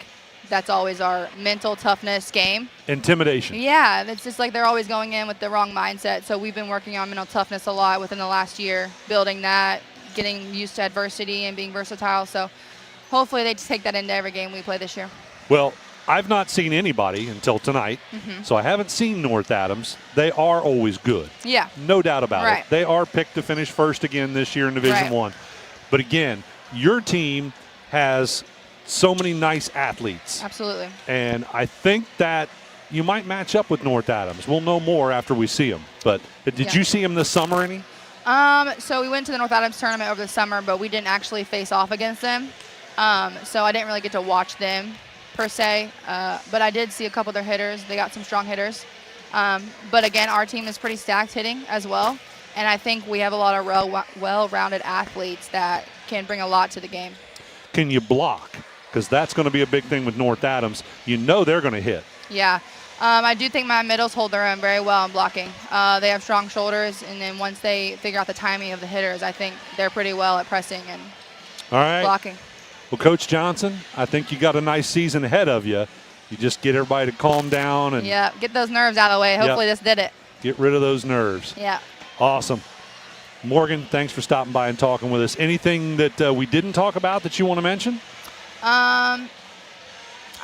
that's always our mental toughness game. Intimidation. Yeah, it's just like they're always going in with the wrong mindset. So we've been working on mental toughness a lot within the last year, building that, getting used to adversity and being versatile. So hopefully they just take that into every game we play this year. Well, I've not seen anybody until tonight, so I haven't seen North Adams. They are always good. Yeah. No doubt about Right. it. They are picked to finish first again this year in Division Right. I. But again, your team has so many nice athletes. Absolutely. And I think that you might match up with North Adams. We'll know more after we see them. But did Yeah. you see them this summer any? So we went to the North Adams tournament over the summer, but we didn't actually face off against them. So I didn't really get to watch them per se. But I did see a couple of their hitters. They got some strong hitters. But again, our team is pretty stacked hitting as well. And I think we have a lot of well-rounded athletes that can bring a lot to the game. Can you block? Because that's going to be a big thing with North Adams. You know they're going to hit. Yeah. I do think my middles hold their own very well in blocking. They have strong shoulders, and then once they figure out the timing of the hitters, I think they're pretty well at pressing and All right. blocking. Well, Coach Johnson, I think you got a nice season ahead of you. You just get everybody to calm down and Yeah, get those nerves out of the way. Hopefully this did it. get rid of those nerves. Yeah. Awesome. Morgan, thanks for stopping by and talking with us. Anything that we didn't talk about that you want to mention? I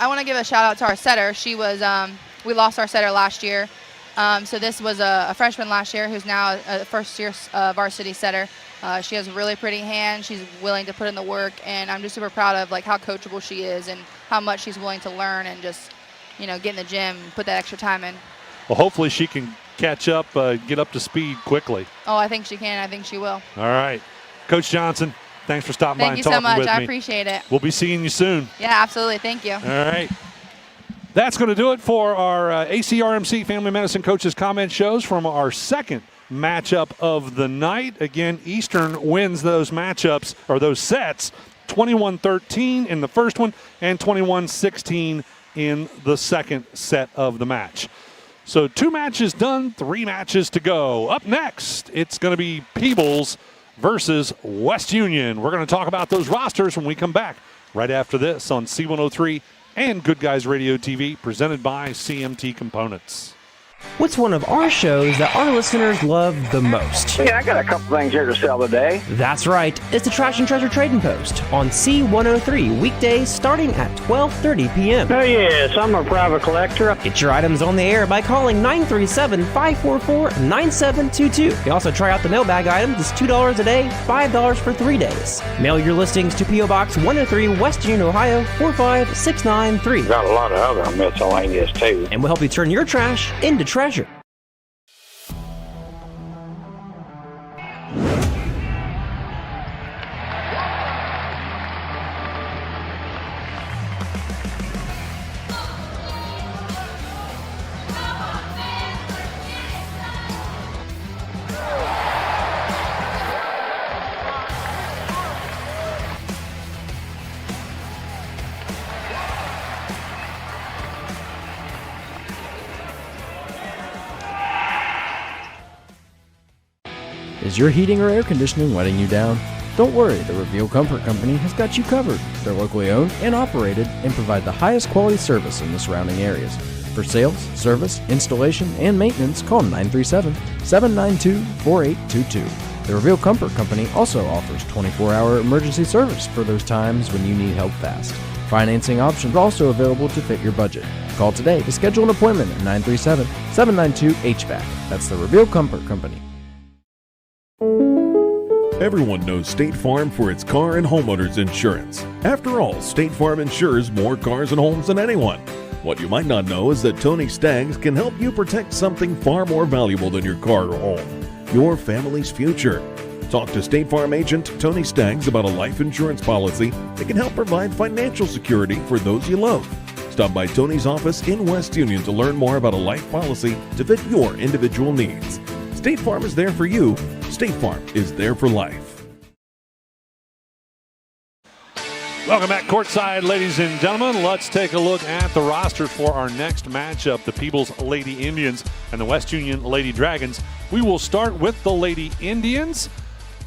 want to give a shout out to our setter. She was, we lost our setter last year. So this was a freshman last year who's now a first-year varsity setter. She has a really pretty hand. She's willing to put in the work, and I'm just super proud of like how coachable she is and how much she's willing to learn and just, get in the gym and put that extra time in. Well, hopefully she can catch up, get up to speed quickly. Oh, I think she can. I think she will. All right. Coach Johnson, thanks for stopping by Thank and you talking so much. with me. I appreciate it. We'll be seeing you soon. Yeah, absolutely. Thank you. All right. That's going to do it for our ACRMC Family Medicine Coaches Comment shows from our second matchup of the night. Again, Eastern wins those matchups, or those sets, 21-13 in the first one and 21-16 in the second set of the match. So 2 matches done, 3 matches to go. Up next, it's going to be Peebles versus West Union. We're going to talk about those rosters when we come back right after this on C103 and Good Guys Radio TV, presented by CMT Components. What's one of our shows that our listeners love the most? Yeah, I got a couple things here to sell today. That's right. It's the Trash and Treasure Trading Post on C103 weekdays starting at 12:30 p.m. Oh, yes, I'm a private collector. Get your items on the air by calling 937-544-9722. You can also try out the mailbag items. It's $2 a day, $5 for 3 days. Mail your listings to P.O. Box 103, West Union, Ohio, 45693. Got a lot of other miscellaneous, too. And we'll help you turn your trash into treasure. Is your heating or air conditioning letting you down? Don't worry, the Reveal Comfort Company has got you covered. They're locally owned and operated and provide the highest quality service in the surrounding areas. For sales, service, installation, and maintenance, call 937-792-4822. The Reveal Comfort Company also offers 24-hour emergency service for those times when you need help fast. Financing options are also available to fit your budget. Call today to schedule an appointment at 937-792-HVAC. That's the Reveal Comfort Company. Everyone knows State Farm for its car and homeowners insurance. After all, State Farm insures more cars and homes than anyone. What you might not know is that Tony Staggs can help you protect something far more valuable than your car or home, your family's future. Talk to State Farm agent Tony Staggs about a life insurance policy that can help provide financial security for those you love. Stop by Tony's office in West Union to learn more about a life policy to fit your individual needs. State Farm is there for you. State Farm is there for life. Welcome back courtside, ladies and gentlemen. Let's take a look at the roster for our next matchup, the Peebles Lady Indians and the West Union Lady Dragons. We will start with the Lady Indians.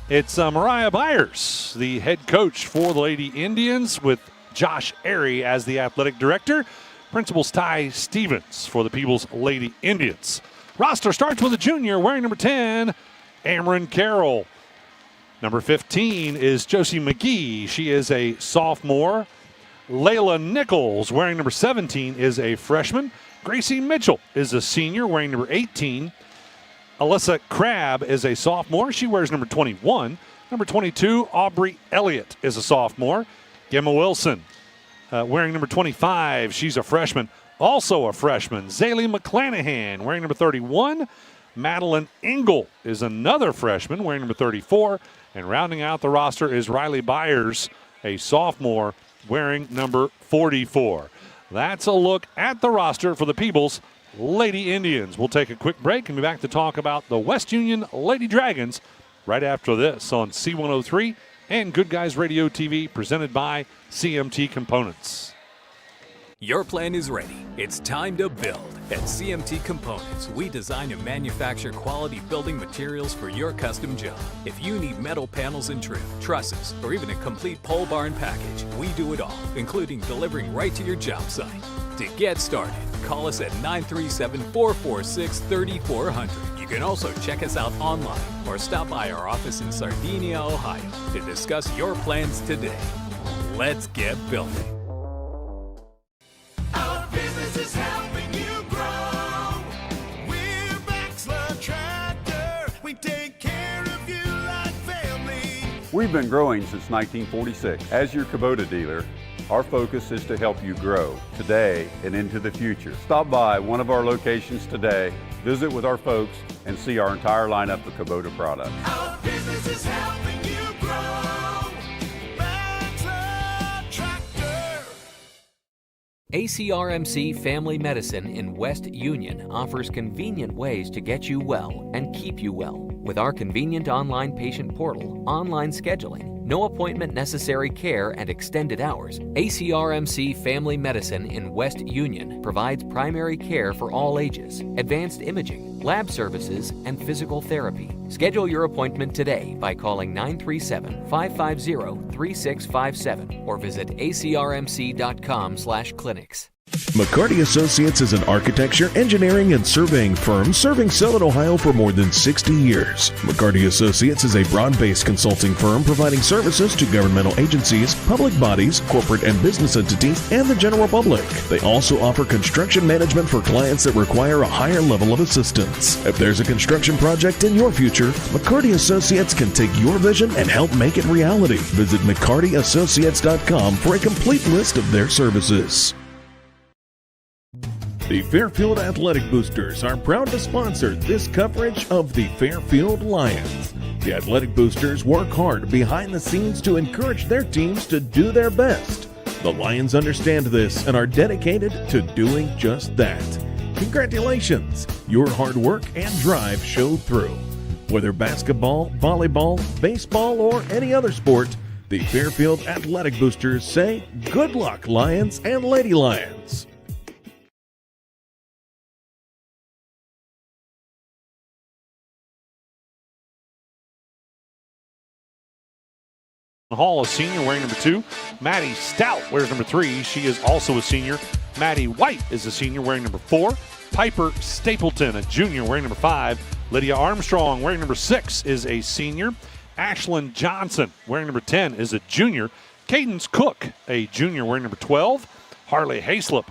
It's Mariah Byers, the head coach for the Lady Indians, with Josh Airy as the athletic director. Principal's Ty Stevens for the Peebles Lady Indians. Roster starts with a junior wearing number 10, Amron Carroll. Number 15 is Josie McGee. She is a sophomore. Layla Nichols, wearing number 17, is a freshman. Gracie Mitchell is a senior, wearing number 18. Alyssa Crabb is a sophomore. She wears number 21. Number 22, Aubrey Elliott is a sophomore. Gemma Wilson, wearing number 25. She's a freshman. Also a freshman, Zaylee McClanahan, wearing number 31. Madeline Engel is another freshman, wearing number 34. And rounding out the roster is Riley Byers, a sophomore, wearing number 44. That's a look at the roster for the Peebles Lady Indians. We'll take a quick break and be back to talk about the West Union Lady Dragons right after this on C103 and Good Guys Radio TV, presented by CMT Components. Your plan is ready. It's time to build. At CMT Components, we design and manufacture quality building materials for your custom job. If you need metal panels and trim, trusses, or even a complete pole barn package, we do it all, including delivering right to your job site. To get started, call us at 937-446-3400. You can also check us out online or stop by our office in Sardinia, Ohio to discuss your plans today. Let's get building. Our business is helping you grow. We're Baxler Tractor. We take care of you like family. We've been growing since 1946. As your Kubota dealer, our focus is to help you grow today and into the future. Stop by one of our locations today, visit with our folks, and see our entire lineup of Kubota products. Our business is helping you grow. Baxler Tractor. ACRMC Family Medicine in West Union offers convenient ways to get you well and keep you well. With our convenient online patient portal, online scheduling, no appointment necessary care, and extended hours, ACRMC Family Medicine in West Union provides primary care for all ages, advanced imaging, lab services, and physical therapy. Schedule your appointment today by calling 937-550-3657 or visit acrmc.com/clinics. McCarty Associates is an architecture, engineering, and surveying firm serving Southern Ohio for more than 60 years. McCarty Associates is a broad-based consulting firm providing services to governmental agencies, public bodies, corporate and business entities, and the general public. They also offer construction management for clients that require a higher level of assistance. If there's a construction project in your future, McCarty Associates can take your vision and help make it reality. Visit McCartyAssociates.com for a complete list of their services. The Fairfield Athletic Boosters are proud to sponsor this coverage of the Fairfield Lions. The Athletic Boosters work hard behind the scenes to encourage their teams to do their best. The Lions understand this and are dedicated to doing just that. Congratulations! Your hard work and drive showed through. Whether basketball, volleyball, baseball, or any other sport, the Fairfield Athletic Boosters say, good luck, Lions and Lady Lions. Hall, a senior, wearing number 2. Maddie Stout wears number 3. She is also a senior. Maddie White is a senior, wearing number 4. Piper Stapleton, a junior, wearing number 5. Lydia Armstrong, wearing number 6, is a senior. Ashlyn Johnson, wearing number 10, is a junior. Cadence Cook, a junior, wearing number 12. Harley Hayslip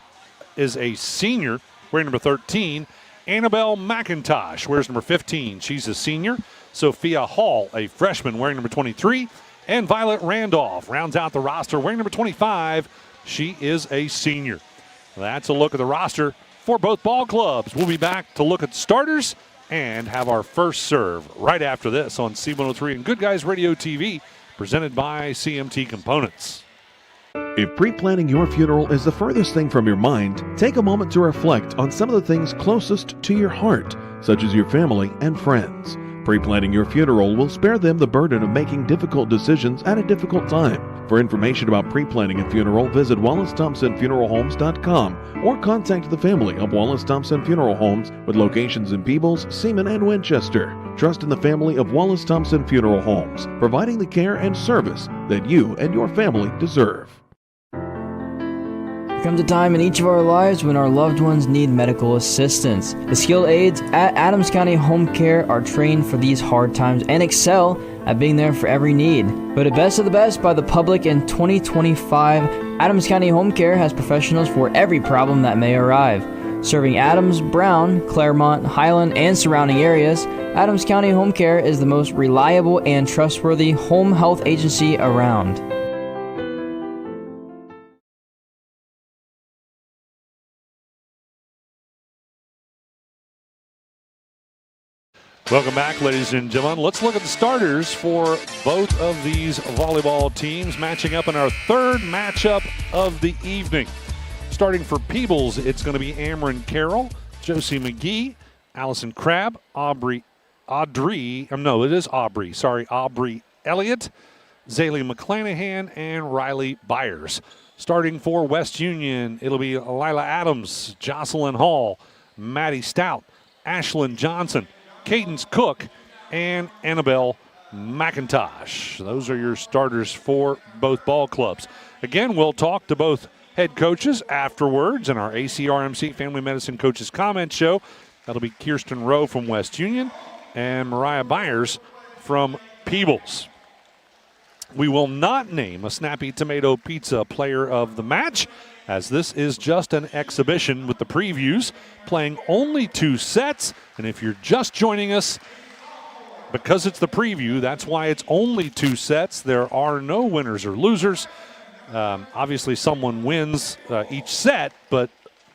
is a senior, wearing number 13. Annabelle McIntosh wears number 15. She's a senior. Sophia Hall, a freshman, wearing number 23. And Violet Randolph rounds out the roster wearing number 25. She is a senior. That's a look at the roster for both ball clubs. We'll be back to look at starters and have our first serve right after this on C103 and Good Guys Radio TV, presented by CMT Components. If pre-planning your funeral is the furthest thing from your mind, take a moment to reflect on some of the things closest to your heart, such as your family and friends. Pre-planning your funeral will spare them the burden of making difficult decisions at a difficult time. For information about pre-planning a funeral, visit WallaceThompsonFuneralHomes.com or contact the family of Wallace Thompson Funeral Homes with locations in Peebles, Seaman, and Winchester. Trust in the family of Wallace Thompson Funeral Homes, providing the care and service that you and your family deserve. comes a time in each of our lives when our loved ones need medical assistance. The skilled aides at Adams County Home Care are trained for these hard times and excel at being there for every need. Voted best of the best by the public in 2025, Adams County Home Care has professionals for every problem that may arrive. Serving Adams, Brown, Claremont, Highland, and surrounding areas, Adams County Home Care is the most reliable and trustworthy home health agency around. Welcome back, ladies and gentlemen. Let's look at the starters for both of these volleyball teams matching up in our third matchup of the evening. Starting for Peebles, it's going to be Amron Carroll, Josie McGee, Allison Crabb, Aubrey Elliott, Zaylee McClanahan, and Riley Byers. Starting for West Union, it'll be Lila Adams, Jocelyn Hall, Maddie Stout, Ashlyn Johnson, Cadence Cook, and Annabelle McIntosh. Those are your starters for both ball clubs. Again, we'll talk to both head coaches afterwards in our ACRMC Family Medicine Coaches Comment Show. That'll be Kirsten Rowe from West Union and Mariah Byers from Peebles. We will not name a Snappy Tomato Pizza player of the match, as this is just an exhibition with the previews, playing only 2 sets. And if you're just joining us, because it's the preview, that's why it's only 2 sets. There are no winners or losers. Obviously, someone wins each set, but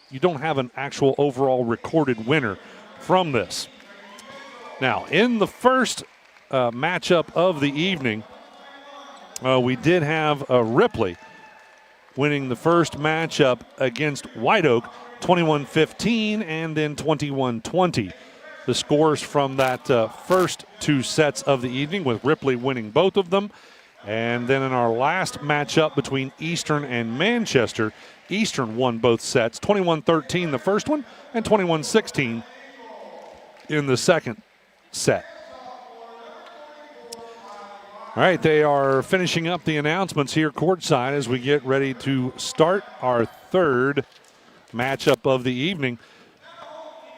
you don't have an actual overall recorded winner from this. Now, in the first matchup of the evening, we did have Ripley winning the first matchup against White Oak, 21-15 and then 21-20. The scores from that first 2 sets of the evening, with Ripley winning both of them. And then in our last matchup between Eastern and Manchester, Eastern won both sets, 21-13 the first one and 21-16 in the second set. All right, they are finishing up the announcements here courtside as we get ready to start our third matchup of the evening.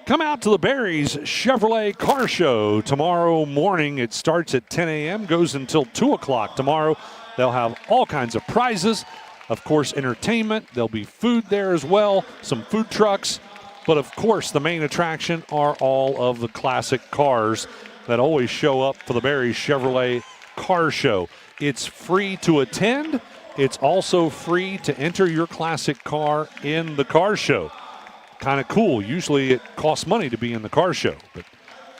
Come out to the Barry's Chevrolet Car Show tomorrow morning. It starts at 10 a.m., goes until 2 o'clock tomorrow. They'll have all kinds of prizes, of course, entertainment. There'll be food there as well, some food trucks. But, of course, the main attraction are all of the classic cars that always show up for the Barry's Chevrolet Car Show. It's free to attend. It's also free to enter your classic car in the car show. Kind of cool. Usually it costs money to be in the car show, but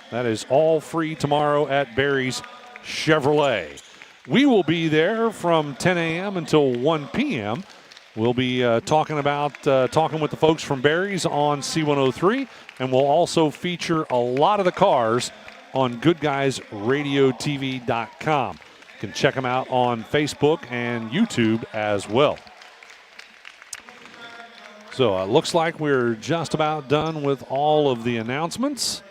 that is all free tomorrow at Barry's Chevrolet. We will be there from 10 a.m. until 1 p.m. We'll be talking with the folks from Barry's on C103, and we'll also feature a lot of the cars on GoodGuysRadioTV.com. You can check them out on Facebook and YouTube as well. So it looks like we're just about done with all of the announcements.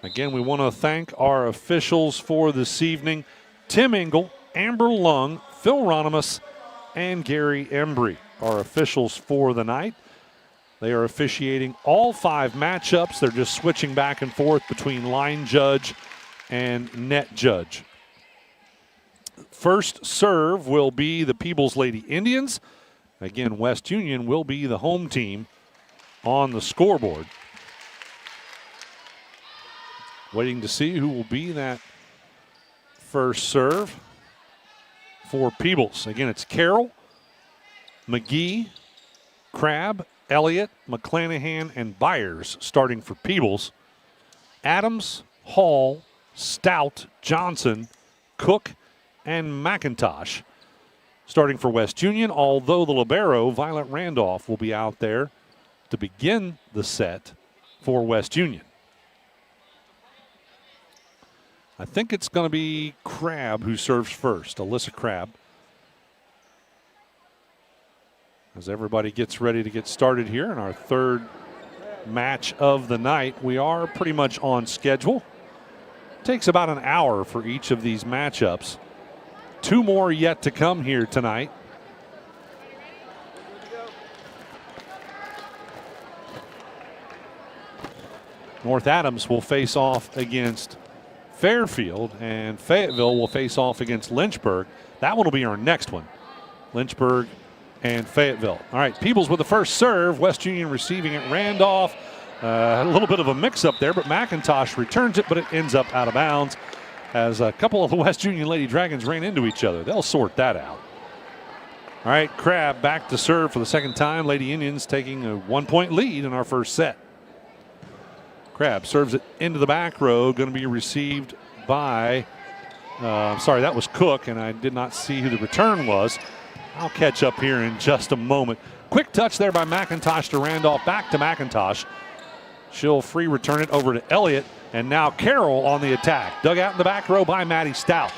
Again, we want to thank our officials for this evening: Tim Engel, Amber Lung, Phil Ronimus, and Gary Embry, our officials for the night. They are officiating all 5 matchups. They're just switching back and forth between line judge and net judge. First serve will be the Peebles Lady Indians. Again, West Union will be the home team on the scoreboard. Waiting to see who will be that first serve for Peebles. Again, it's Carroll, McGee, Crabb, Elliott, McClanahan, and Byers starting for Peebles. Adams, Hall, Stout, Johnson, Cook, and McIntosh starting for West Union, although the libero, Violet Randolph, will be out there to begin the set for West Union. I think it's going to be Crabb who serves first, Alyssa Crabb. As everybody gets ready to get started here in our third match of the night, we are pretty much on schedule. Takes about an hour for each of these matchups. 2 more yet to come here tonight. North Adams will face off against Fairfield, and Fayetteville will face off against Lynchburg. That one will be our next one. Lynchburg and Fayetteville. All right, Peebles with the first serve. West Union receiving it. Randolph. A little bit of a mix-up there, but McIntosh returns it, but it ends up out of bounds as a couple of the West Union Lady Dragons ran into each other. They'll sort that out. All right, Crabb back to serve for the second time. Lady Indians taking a 1-point lead in our first set. Crabb serves it into the back row, going to be received by, sorry, that was Cook, and I did not see who the return was. I'll catch up here in just a moment. Quick touch there by McIntosh to Randolph, back to McIntosh. She'll free return it over to Elliott, and now Carroll on the attack. Dug out in the back row by Maddie Stout.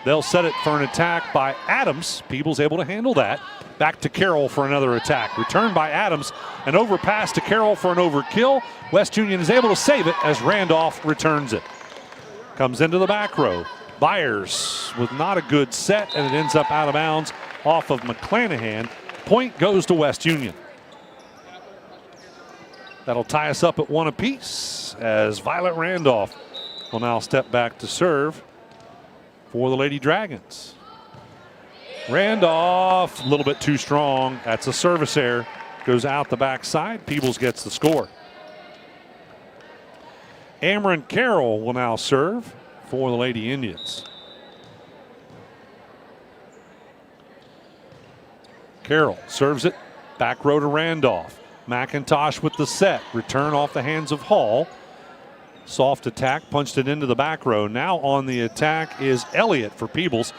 They'll set it for an attack by Adams. Peebles able to handle that. Back to Carroll for another attack. Returned by Adams. An overpass to Carroll for an overkill. West Union is able to save it as Randolph returns it. Comes into the back row. Byers with not a good set, and it ends up out of bounds off of McClanahan. Point goes to West Union. That'll tie us up at 1 apiece as Violet Randolph will now step back to serve for the Lady Dragons. Randolph, a little bit too strong. That's a service error. Goes out the backside. Peebles gets the score. Amron Carroll will now serve for the Lady Indians. Carroll serves it back row to Randolph. McIntosh with the set. Return off the hands of Hall. Soft attack, punched it into the back row. Now on the attack is Elliott for Peebles.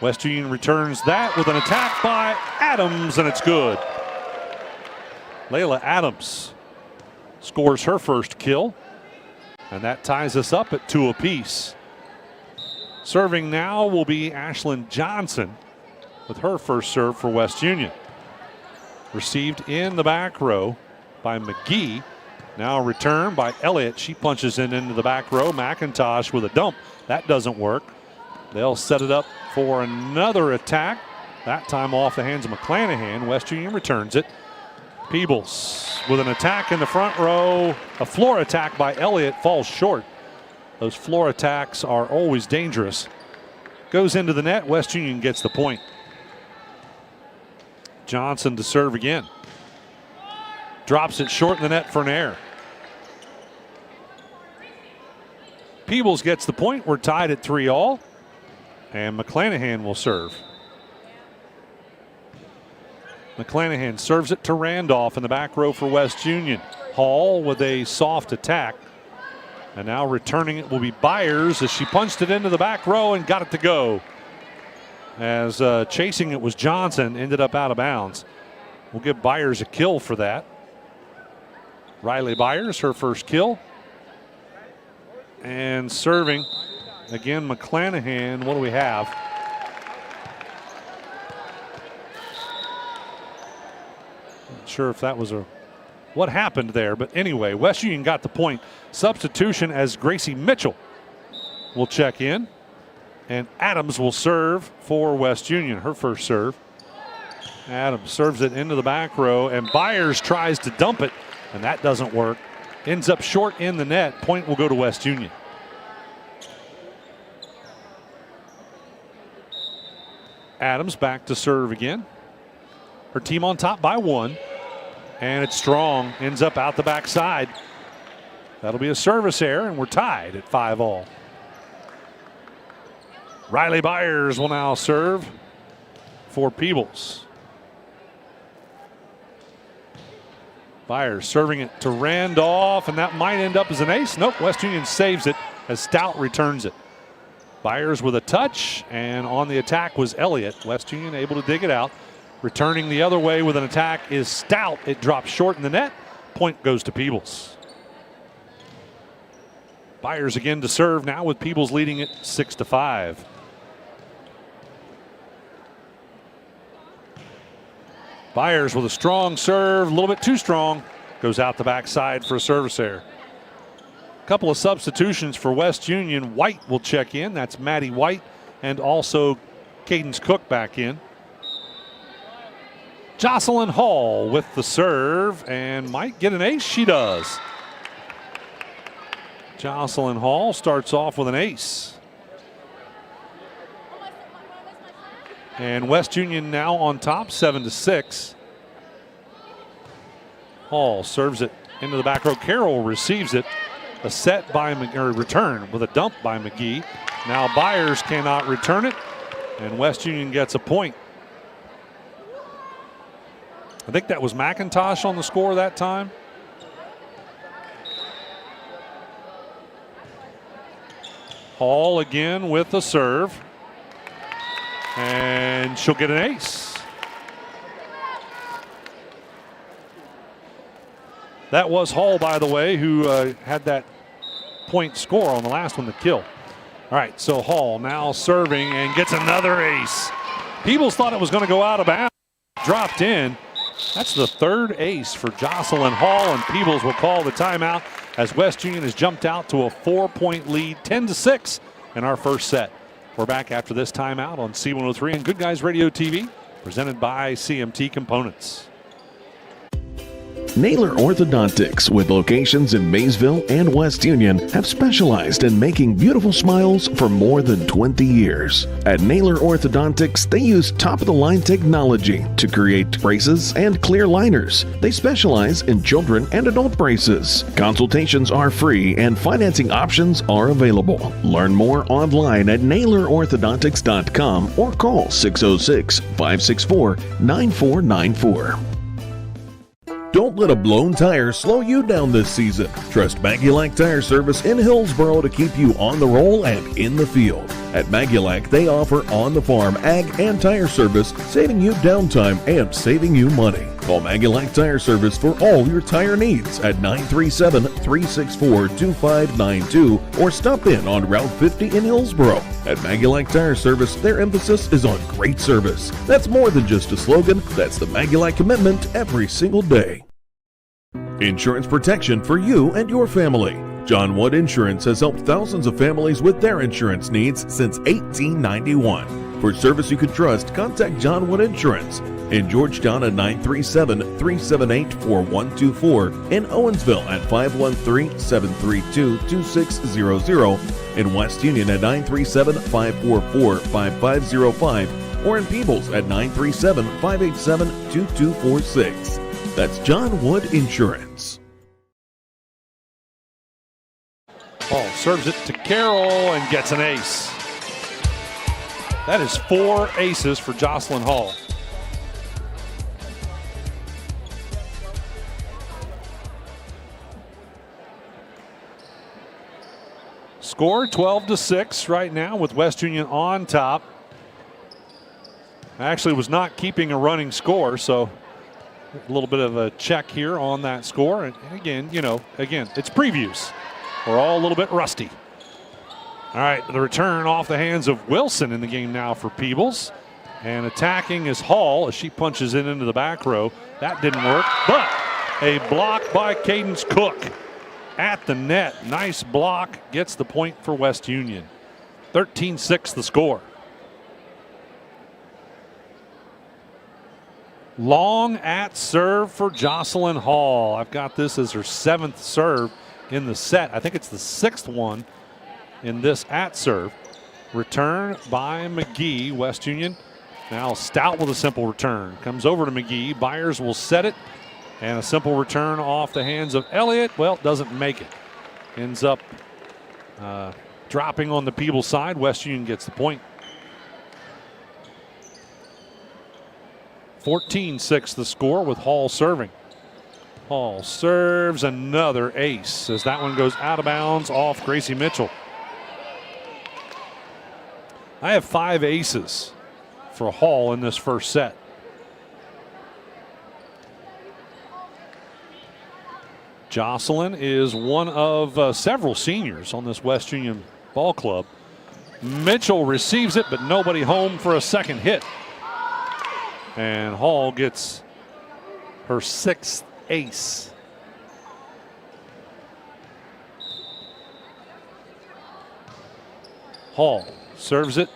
West Union returns that with an attack by Adams, and it's good. Layla Adams scores her first kill, and that ties us up at 2 apiece. Serving now will be Ashlyn Johnson with her first serve for West Union. Received in the back row by McGee. Now returned by Elliott. She punches it into the back row. McIntosh with a dump. That doesn't work. They'll set it up for another attack. That time off the hands of McClanahan. West Union returns it. Peebles with an attack in the front row. A floor attack by Elliott falls short. Those floor attacks are always dangerous. Goes into the net. West Union gets the point. Johnson to serve again. Drops it short in the net for an error. Peebles gets the point. We're tied at 3-all. And McClanahan will serve. McClanahan serves it to Randolph in the back row for West Union. Hall with a soft attack. And now returning it will be Byers as she punched it into the back row and got it to go. As chasing it was Johnson, ended up out of bounds. We'll give Byers a kill for that. Riley Byers, her first kill. And serving, again, McClanahan. What do we have? Not sure if that was what happened there, but anyway, West Union got the point. Substitution as Gracie Mitchell will check in. And Adams will serve for West Union, her first serve. Adams serves it into the back row, and Byers tries to dump it, and that doesn't work. Ends up short in the net. Point will go to West Union. Adams back to serve again. Her team on top by 1. And it's strong. Ends up out the backside. That'll be a service error, and we're tied at 5-all. Riley Byers will now serve for Peebles. Byers serving it to Randolph, and that might end up as an ace. Nope, West Union saves it as Stout returns it. Byers with a touch, and on the attack was Elliott. West Union able to dig it out. Returning the other way with an attack is Stout. It drops short in the net. Point goes to Peebles. Byers again to serve now with Peebles leading it 6-5. Byers with a strong serve, a little bit too strong. Goes out the backside for a service error. Couple of substitutions for West Union. White will check in. That's Maddie White, and also Cadence Cook back in. Jocelyn Hall with the serve, and might get an ace. She does. Jocelyn Hall starts off with an ace. And West Union now on top, 7-6. Hall serves it into the back row. Carroll receives it. A set by return with a dump by McGee. Now Byers cannot return it, and West Union gets a point. I think that was McIntosh on the score that time. Hall again with the serve. And she'll get an ace. That was Hall, by the way, who had that point score on the last one to kill. All right, so Hall now serving and gets another ace. Peebles thought it was going to go out of bounds. Dropped in. That's the third ace for Jocelyn Hall, and Peebles will call the timeout as West Union has jumped out to a 4-point lead, 10-6 in our first set. We're back after this timeout on C103 and Good Guys Radio TV, presented by CMT Components. Naylor Orthodontics, with locations in Maysville and West Union, have specialized in making beautiful smiles for more than 20 years. At Naylor Orthodontics, they use top-of-the-line technology to create braces and clear liners. They specialize in children and adult braces. Consultations are free and financing options are available. Learn more online at NaylorOrthodontics.com or call 606-564-9494. Don't let a blown tire slow you down this season. Trust Magulac Tire Service in Hillsboro to keep you on the roll and in the field. At Magulac, they offer on-the-farm ag and tire service, saving you downtime and saving you money. Call Magulac Tire Service for all your tire needs at 937-364-2592 or stop in on Route 50 in Hillsboro. At Magulac Tire Service, their emphasis is on great service. That's more than just a slogan. That's the Magulac commitment every single day. Insurance protection for you and your family. John Wood Insurance has helped thousands of families with their insurance needs since 1891. For service you can trust, contact John Wood Insurance. In Georgetown at 937-378-4124. In Owensville at 513-732-2600. In West Union at 937-544-5505. Or in Peebles at 937-587-2246. That's John Wood Insurance. Hall serves it to Carroll and gets an ace. That is 4 aces for Jocelyn Hall. Score 12-6 right now with West Union on top. Actually was not keeping a running score, so a little bit of a check here on that score. And again, it's previews. We're all a little bit rusty. All right, the return off the hands of Wilson in the game now for Peebles. And attacking is Hall as she punches it into the back row. That didn't work, but a block by Cadence Cook at the net. Nice block, gets the point for West Union. 13-6 the score. Long at serve for Jocelyn Hall. I've got this as her 7th serve in the set. I think it's the 6th one in this at serve. Return by McGee. West Union now Stout with a simple return. Comes over to McGee. Byers will set it. And a simple return off the hands of Elliott. Well, doesn't make it. Ends up dropping on the Peebles side. West Union gets the point. 14-6 the score with Hall serving. Hall serves another ace as that one goes out of bounds off Gracie Mitchell. I have 5 aces for Hall in this first set. Jocelyn is one of several seniors on this West Union ball club. Mitchell receives it, but nobody home for a second hit. And Hall gets her 6th ace. Hall serves it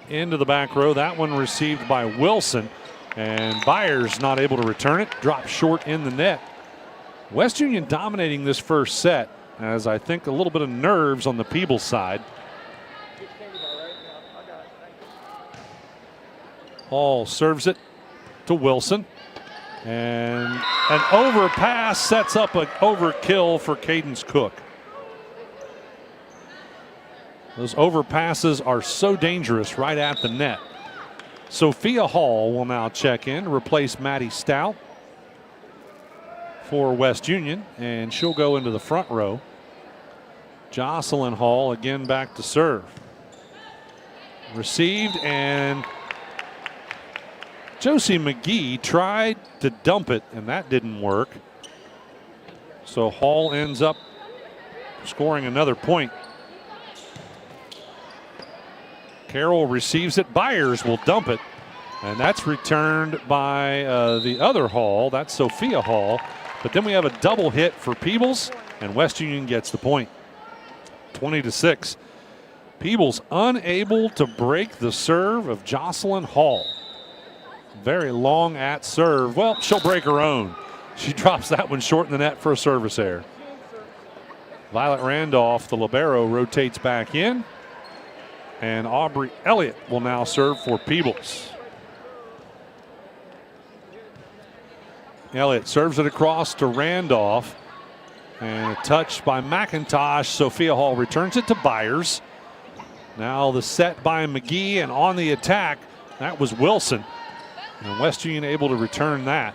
into the back row. That one received by Wilson. And Byers not able to return it. Drops short in the net. West Union dominating this first set. as I think a little bit of nerves on the Peebles side. Hall serves it to Wilson. And an overpass sets up an overkill for Cadence Cook. Those overpasses are so dangerous right at the net. Sophia Hall will now check in to replace Maddie Stout for West Union, and she'll go into the front row. Jocelyn Hall again back to serve. Received, and Josie McGee tried to dump it, and that didn't work. So Hall ends up scoring another point. Carroll receives it. Byers will dump it, and that's returned by the other Hall. That's Sophia Hall. But then we have a double hit for Peebles, and West Union gets the point. 20-6. Peebles unable to break the serve of Jocelyn Hall. Very long at serve. Well, she'll break her own. She drops that one short in the net for a service error. Violet Randolph, the libero, rotates back in. And Aubrey Elliott will now serve for Peebles. Elliott serves it across to Randolph. And a touch by McIntosh. Sophia Hall returns it to Byers. Now the set by McGee, and on the attack, that was Wilson. And West Union able to return that.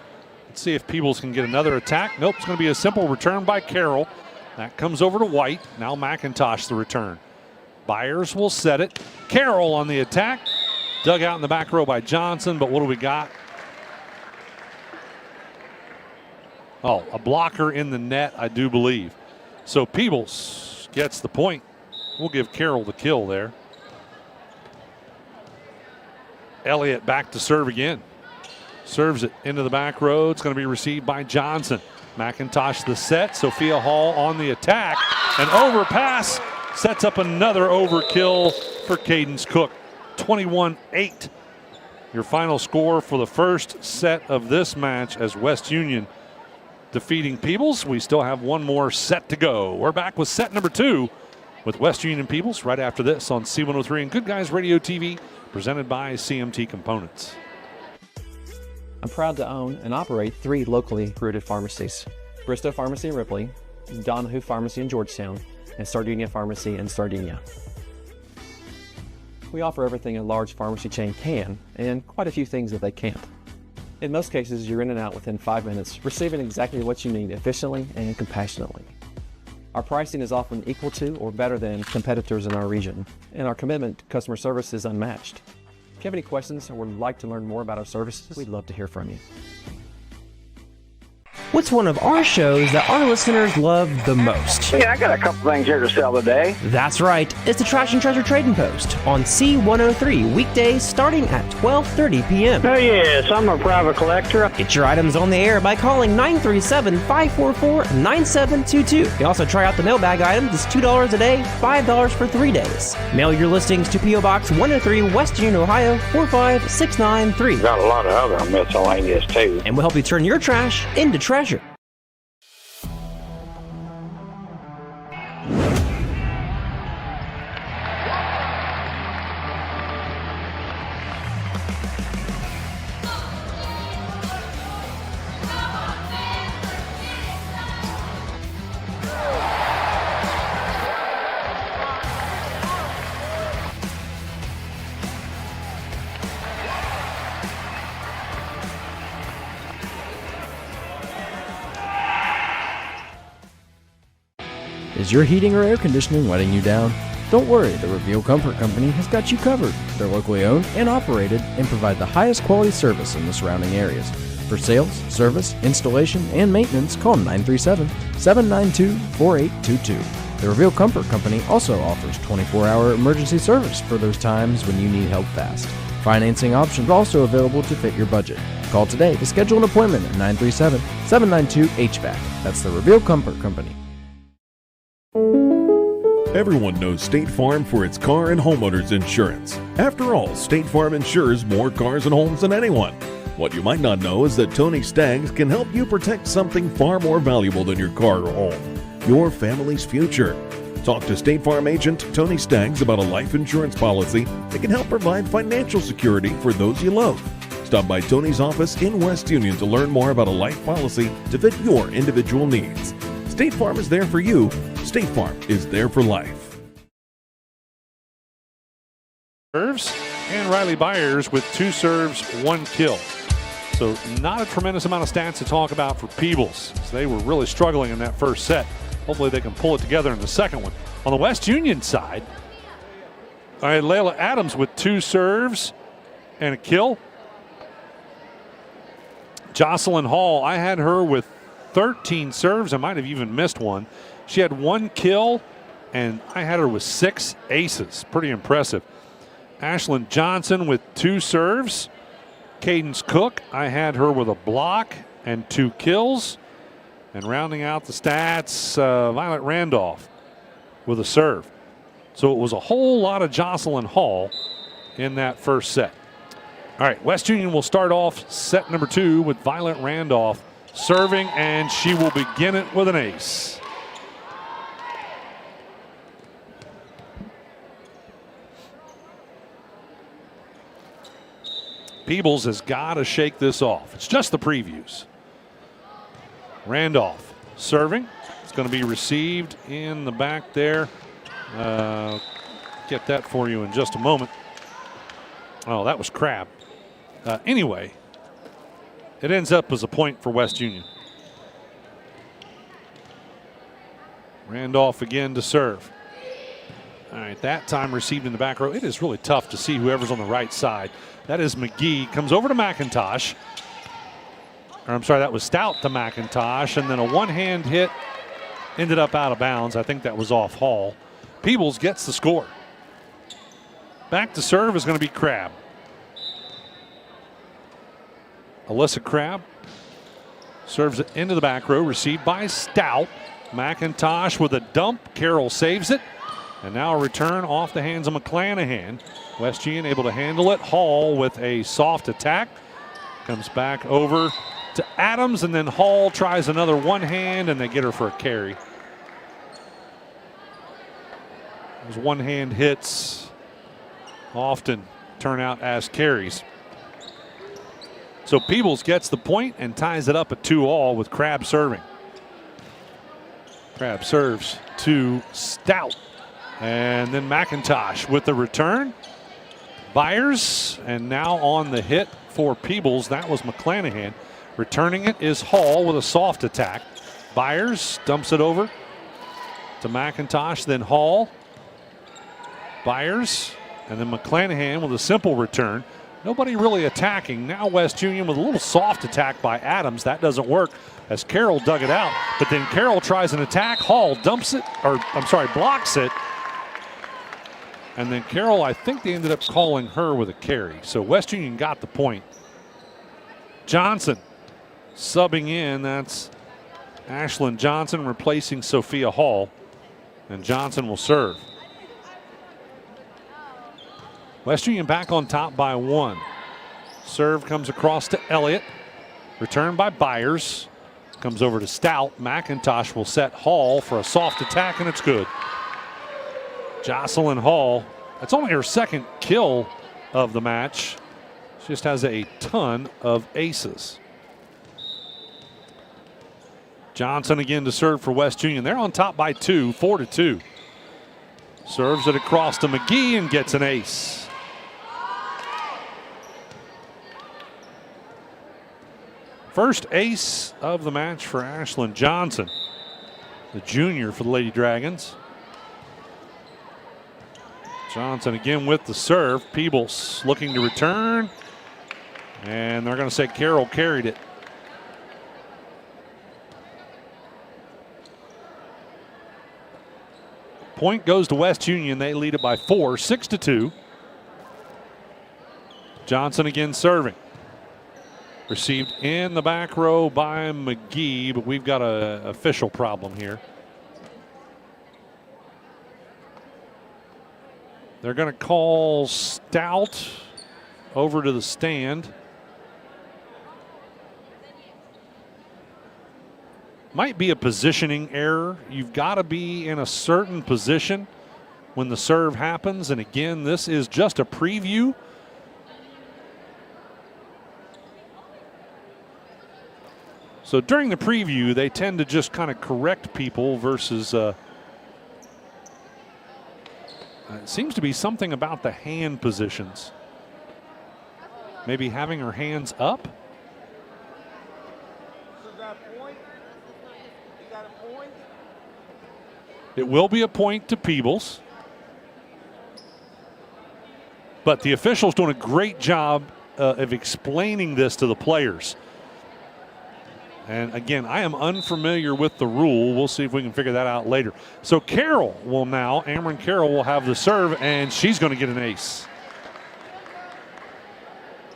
Let's see if Peebles can get another attack. Nope, it's going to be a simple return by Carroll. That comes over to White. Now McIntosh the return. Byers will set it. Carroll on the attack. Dug out in the back row by Johnson, but what do we got? Oh, a blocker in the net, I do believe. So Peebles gets the point. We'll give Carroll the kill there. Elliott back to serve again. Serves it into the back row. It's going to be received by Johnson. McIntosh the set. Sophia Hall on the attack. An overpass sets up another overkill for Cadence Cook. 21-8. Your final score for the first set of this match as West Union defeating Peebles. We still have one more set to go. We're back with set number 2 with West Union and Peebles right after this on C103 and Good Guys Radio TV, presented by CMT Components. I'm proud to own and operate 3 locally rooted pharmacies: Bristow Pharmacy in Ripley, Donahue Pharmacy in Georgetown, and Sardinia Pharmacy in Sardinia. We offer everything a large pharmacy chain can, and quite a few things that they can't. In most cases, you're in and out within 5 minutes, receiving exactly what you need efficiently and compassionately. Our pricing is often equal to or better than competitors in our region, and our commitment to customer service is unmatched. If you have any questions or would like to learn more about our services, we'd love to hear from you. What's one of our shows that our listeners love the most? Yeah, I got a couple things here to sell today. That's right. It's the Trash and Treasure Trading Post on C103 weekdays starting at 12:30 p.m. Oh, yes, I'm a private collector. Get your items on the air by calling 937-544-9722. You can also try out the mailbag items. It's $2 a day, $5 for 3 days. Mail your listings to P.O. Box 103, West Union, Ohio 45693. Got a lot of other miscellaneous too. And we'll help you turn your trash into treasure. Is your heating or air conditioning letting you down? Don't worry, the Reveal Comfort Company has got you covered. They're locally owned and operated and provide the highest quality service in the surrounding areas. For sales, service, installation, and maintenance, call 937-792-4822. The Reveal Comfort Company also offers 24-hour emergency service for those times when you need help fast. Financing options are also available to fit your budget. Call today to schedule an appointment at 937-792-HVAC. That's the Reveal Comfort Company. Everyone knows State Farm for its car and homeowners insurance. After all, State Farm insures more cars and homes than anyone. What you might not know is that Tony Staggs can help you protect something far more valuable than your car or home. your family's future. Talk to State Farm agent Tony Staggs about a life insurance policy that can help provide financial security for those you love. Stop by Tony's office in West Union to learn more about a life policy to fit your individual needs. State Farm is there for you. State Farm is there for life. Serves, and Riley Byers with 2 serves, 1 kill. So not a tremendous amount of stats to talk about for Peebles. So they were really struggling in that first set. Hopefully they can pull it together in the second one. On the West Union side, all right, Layla Adams with 2 serves and a kill. Jocelyn Hall, I had her with 13 serves. I might have even missed one. She had 1 kill, and I had her with 6 aces. Pretty impressive. Ashlyn Johnson with 2 serves. Cadence Cook, I had her with a block and 2 kills. And rounding out the stats, Violet Randolph with a serve. So it was a whole lot of Jocelyn Hall in that first set. All right, West Union will start off set number 2 with Violet Randolph serving, and she will begin it with an ace. Peebles has got to shake this off. It's just the previews. Randolph serving. It's going to be received in the back there. Get that for you in just a moment. Oh, that was crap. Anyway, it ends up as a point for West Union. Randolph again to serve. All right, that time received in the back row. It is really tough to see whoever's on the right side. That is McGee. Comes over to McIntosh. Or I'm sorry, that was Stout to McIntosh. And then a one-hand hit ended up out of bounds. I think that was off Hall. Peebles gets the score. Back to serve is going to be Crabb. Alyssa Crabb serves it into the back row, received by Stout. McIntosh with a dump. Carroll saves it. And now a return off the hands of McClanahan. West Union able to handle it. Hall with a soft attack. Comes back over to Adams, and then Hall tries another one hand, and they get her for a carry. Those one hand hits often turn out as carries. So Peebles gets the point and ties it up at 2-all with Crabb serving. Crabb serves to Stout. And then McIntosh with the return. Byers, and now on the hit for Peebles, that was McClanahan. Returning it is Hall with a soft attack. Byers dumps it over to McIntosh, then Hall. Byers, and then McClanahan with a simple return. Nobody really attacking. Now West Union with a little soft attack by Adams. That doesn't work as Carroll dug it out. But then Carroll tries an attack. Hall dumps it, or I'm sorry, blocks it. And then Carroll, I think they ended up calling her with a carry. So West Union got the point. Johnson subbing in. That's Ashlyn Johnson replacing Sophia Hall. And Johnson will serve. West Union back on top by 1. Serve comes across to Elliott. Return by Byers. Comes over to Stout. McIntosh will set Hall for a soft attack, and it's good. Jocelyn Hall, that's only her second kill of the match. She just has a ton of aces. Johnson again to serve for West Union. They're on top by 2, 4-2. Serves it across to McGee and gets an ace. First ace of the match for Ashlyn Johnson, the junior for the Lady Dragons. Johnson again with the serve. Peebles looking to return. And they're going to say Carroll carried it. Point goes to West Union. They lead it by 4, 6-2. Johnson again serving. Received in the back row by McGee, but we've got an official problem here. They're going to call Stout over to the stand. Might be a positioning error. You've got to be in a certain position when the serve happens. And again, this is just a preview. So during the preview, they tend to just kind of correct people versus it seems to be something about the hand positions. Maybe having her hands up. It will be a point to Peebles. But the official's doing a great job of explaining this to the players. And again, I am unfamiliar with the rule. We'll see if we can figure that out later. So Carroll will now, Amron Carroll will have the serve, and she's going to get an ace.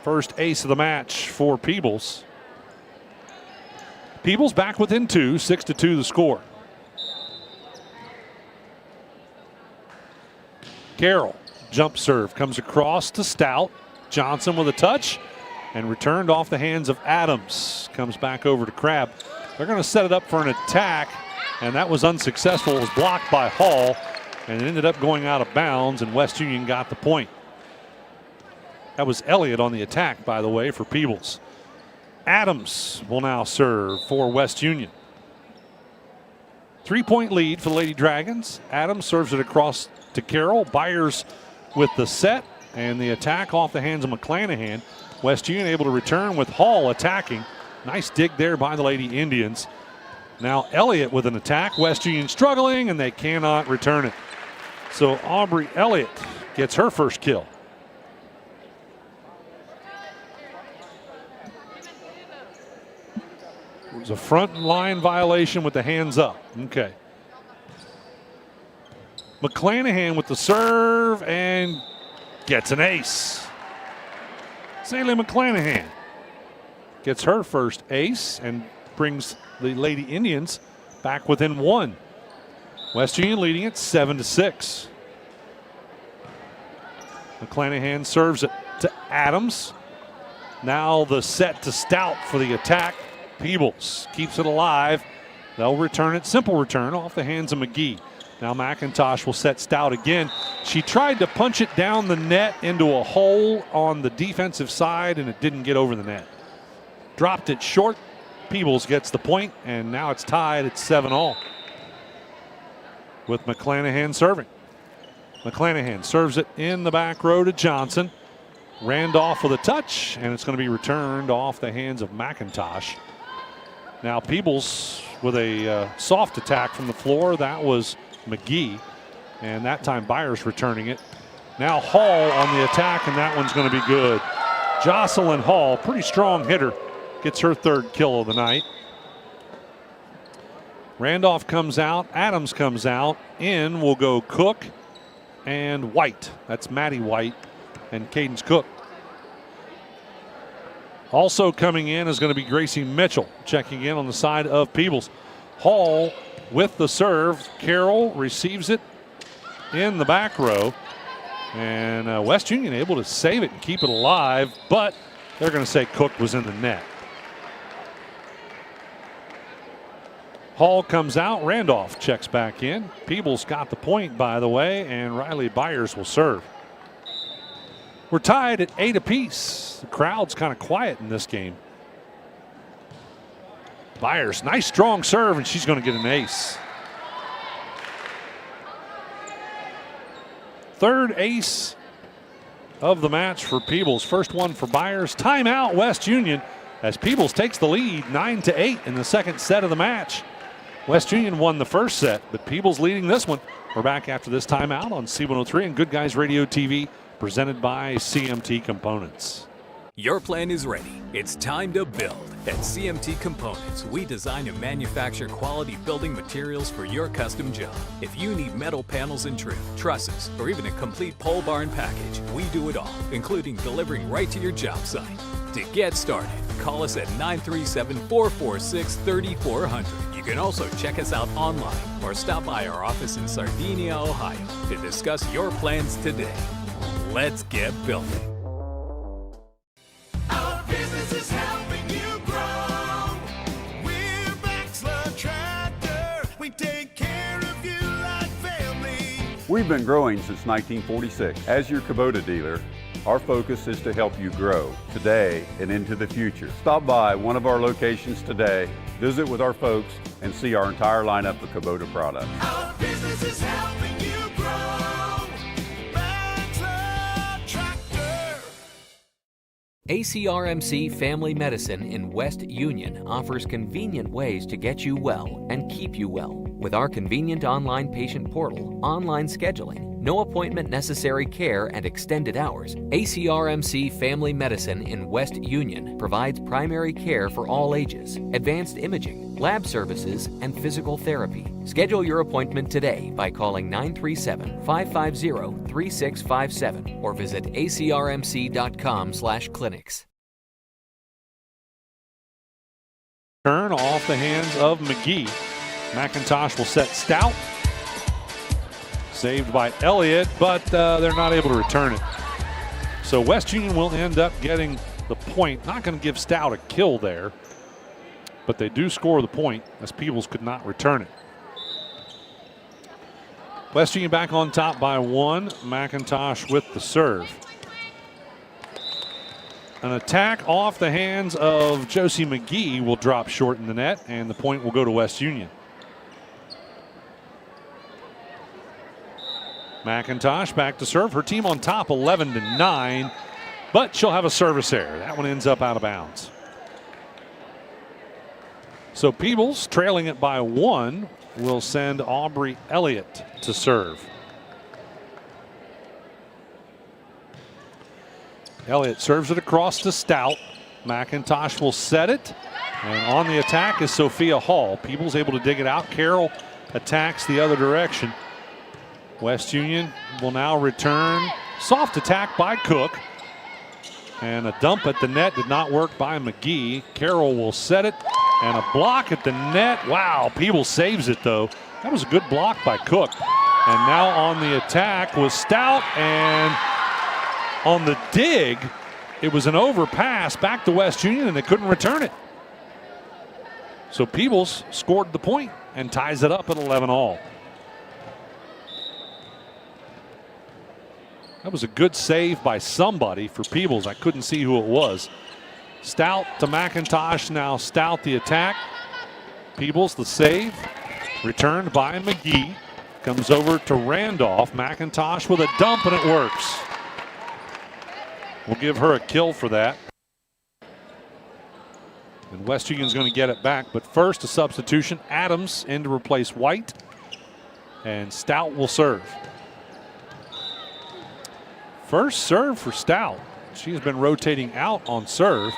First ace of the match for Peebles. Peebles back within 2, 6-2 the score. Carroll, jump serve, comes across to Stout. Johnson with a touch and returned off the hands of Adams. Comes back over to Crabb. They're going to set it up for an attack, and that was unsuccessful. It was blocked by Hall, and it ended up going out of bounds, and West Union got the point. That was Elliott on the attack, by the way, for Peebles. Adams will now serve for West Union. 3-point lead for the Lady Dragons. Adams serves it across to Carroll. Byers with the set and the attack off the hands of McClanahan. West Union able to return with Hall attacking. Nice dig there by the Lady Indians. Now Elliott with an attack. West Union struggling, and they cannot return it. So Aubrey Elliott gets her first kill. It was a front line violation with the hands up. Okay. McClanahan with the serve and gets an ace. Saley McClanahan gets her first ace and brings the Lady Indians back within 1. West Union leading it 7-6. McClanahan serves it to Adams. Now the set to Stout for the attack. Peebles keeps it alive. They'll return it, simple return off the hands of McGee. Now McIntosh will set Stout again. She tried to punch it down the net into a hole on the defensive side, and it didn't get over the net. Dropped it short. Peebles gets the point, and now it's tied at 7-all. With McClanahan serving. McClanahan serves it in the back row to Johnson. Randolph with a touch, and it's going to be returned off the hands of McIntosh. Now Peebles with a soft attack from the floor. That was McGee, and that time Byers returning it. Now Hall on the attack, and that one's going to be good. Jocelyn Hall, pretty strong hitter, gets her third kill of the night. Randolph comes out, Adams comes out. In will go Cook and White. That's Maddie White and Cadence Cook. Also coming in is going to be Gracie Mitchell, checking in on the side of Peebles. Hall with the serve. Carroll receives it in the back row. And West Union able to save it and keep it alive, but they're going to say Cook was in the net. Hall comes out. Randolph checks back in. Peebles got the point, by the way, and Riley Byers will serve. We're tied at 8 apiece. The crowd's kind of quiet in this game. Byers, nice strong serve, and she's going to get an ace. Third ace of the match for Peebles. First one for Byers. Timeout West Union as Peebles takes the lead 9-8 in the second set of the match. West Union won the first set, but Peebles leading this one. We're back after this timeout on C103 and Good Guys Radio TV, presented by CMT Components. Your plan is ready. It's time to build. At CMT Components, we design and manufacture quality building materials for your custom job. If you need metal panels and trim, trusses, or even a complete pole barn package, we do it all, including delivering right to your job site. To get started, call us at 937-446-3400. You can also check us out online or stop by our office in Sardinia, Ohio to discuss your plans today. Let's get building. Our business is helping you grow. We're Baxter We've been growing since 1946. As your Kubota dealer, our focus is to help you grow today and into the future. Stop by one of our locations today, visit with our folks, and see our entire lineup of Kubota products. Our business is helping you grow. Bachelor Tractor. ACRMC Family Medicine in West Union offers convenient ways to get you well and keep you well. With our convenient online patient portal, online scheduling, no appointment necessary care, and extended hours, ACRMC Family Medicine in West Union provides primary care for all ages, advanced imaging, lab services, and physical therapy. Schedule your appointment today by calling 937-550-3657 or visit acrmc.com/clinics. Turn off the hands of McGee. McIntosh will set Stout. Saved by Elliott, but they're not able to return it. So West Union will end up getting the point. Not going to give Stout a kill there, but they do score the point as Peebles could not return it. West Union back on top by 1. McIntosh with the serve. An attack off the hands of Josie McGee will drop short in the net, and the point will go to West Union. McIntosh back to serve. Her team on top 11-9, but she'll have a service error. That one ends up out of bounds. So Peebles, trailing it by 1, will send Aubrey Elliott to serve. Elliott serves it across to Stout. McIntosh will set it. And on the attack is Sophia Hall. Peebles able to dig it out. Carroll attacks the other direction. West Union will now return. Soft attack by Cook. And a dump at the net did not work by McGee. Carroll will set it. And a block at the net. Wow, Peebles saves it though. That was a good block by Cook. And now on the attack was Stout. And on the dig, it was an overpass back to West Union and they couldn't return it. So Peebles scored the point and ties it up at 11-all. That was a good save by somebody for Peebles. I couldn't see who it was. Stout to McIntosh. Now Stout the attack. Peebles the save. Returned by McGee. Comes over to Randolph. McIntosh with a dump and it works. We'll give her a kill for that. And West Union's going to get it back. But first a substitution. Adams in to replace White. And Stout will serve. First serve for Stout. She's been rotating out on serve.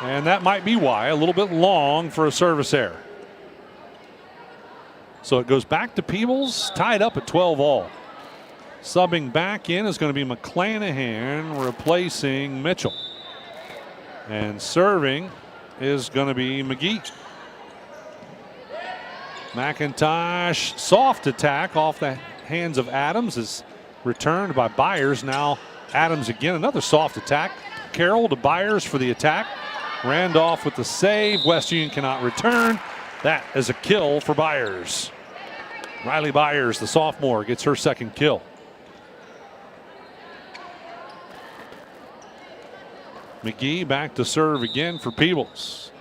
And that might be why. A little bit long for a service error. So it goes back to Peebles, tied up at 12-all. Subbing back in is going to be McClanahan replacing Mitchell. And serving is going to be McGee. McIntosh, soft attack off the hands of Adams is returned by Byers. Now Adams again, another soft attack. Carroll to Byers for the attack. Randolph with the save. West Union cannot return. That is a kill for Byers. Riley Byers, the sophomore, gets her second kill. McGee back to serve again for Peebles.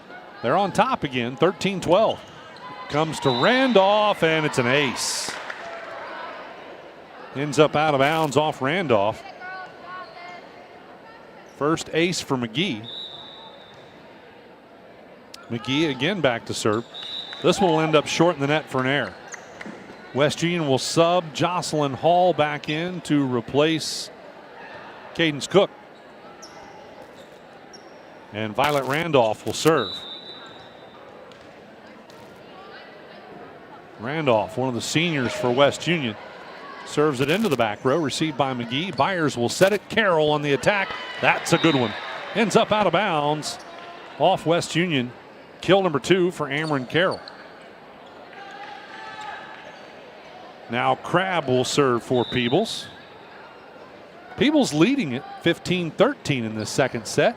They're on top again, 13-12. Comes to Randolph, and it's an ace. Ends up out of bounds off Randolph. First ace for McGee. McGee again back to serve. This will end up short in the net for an error. West Union will sub Jocelyn Hall back in to replace Cadence Cook. And Violet Randolph will serve. Randolph, one of the seniors for West Union, serves it into the back row, received by McGee. Byers will set it. Carroll on the attack. That's a good one. Ends up out of bounds off West Union. Kill number 2 for Amron Carroll. Now Crabb will serve for Peebles. Peebles leading it 15-13 in this second set.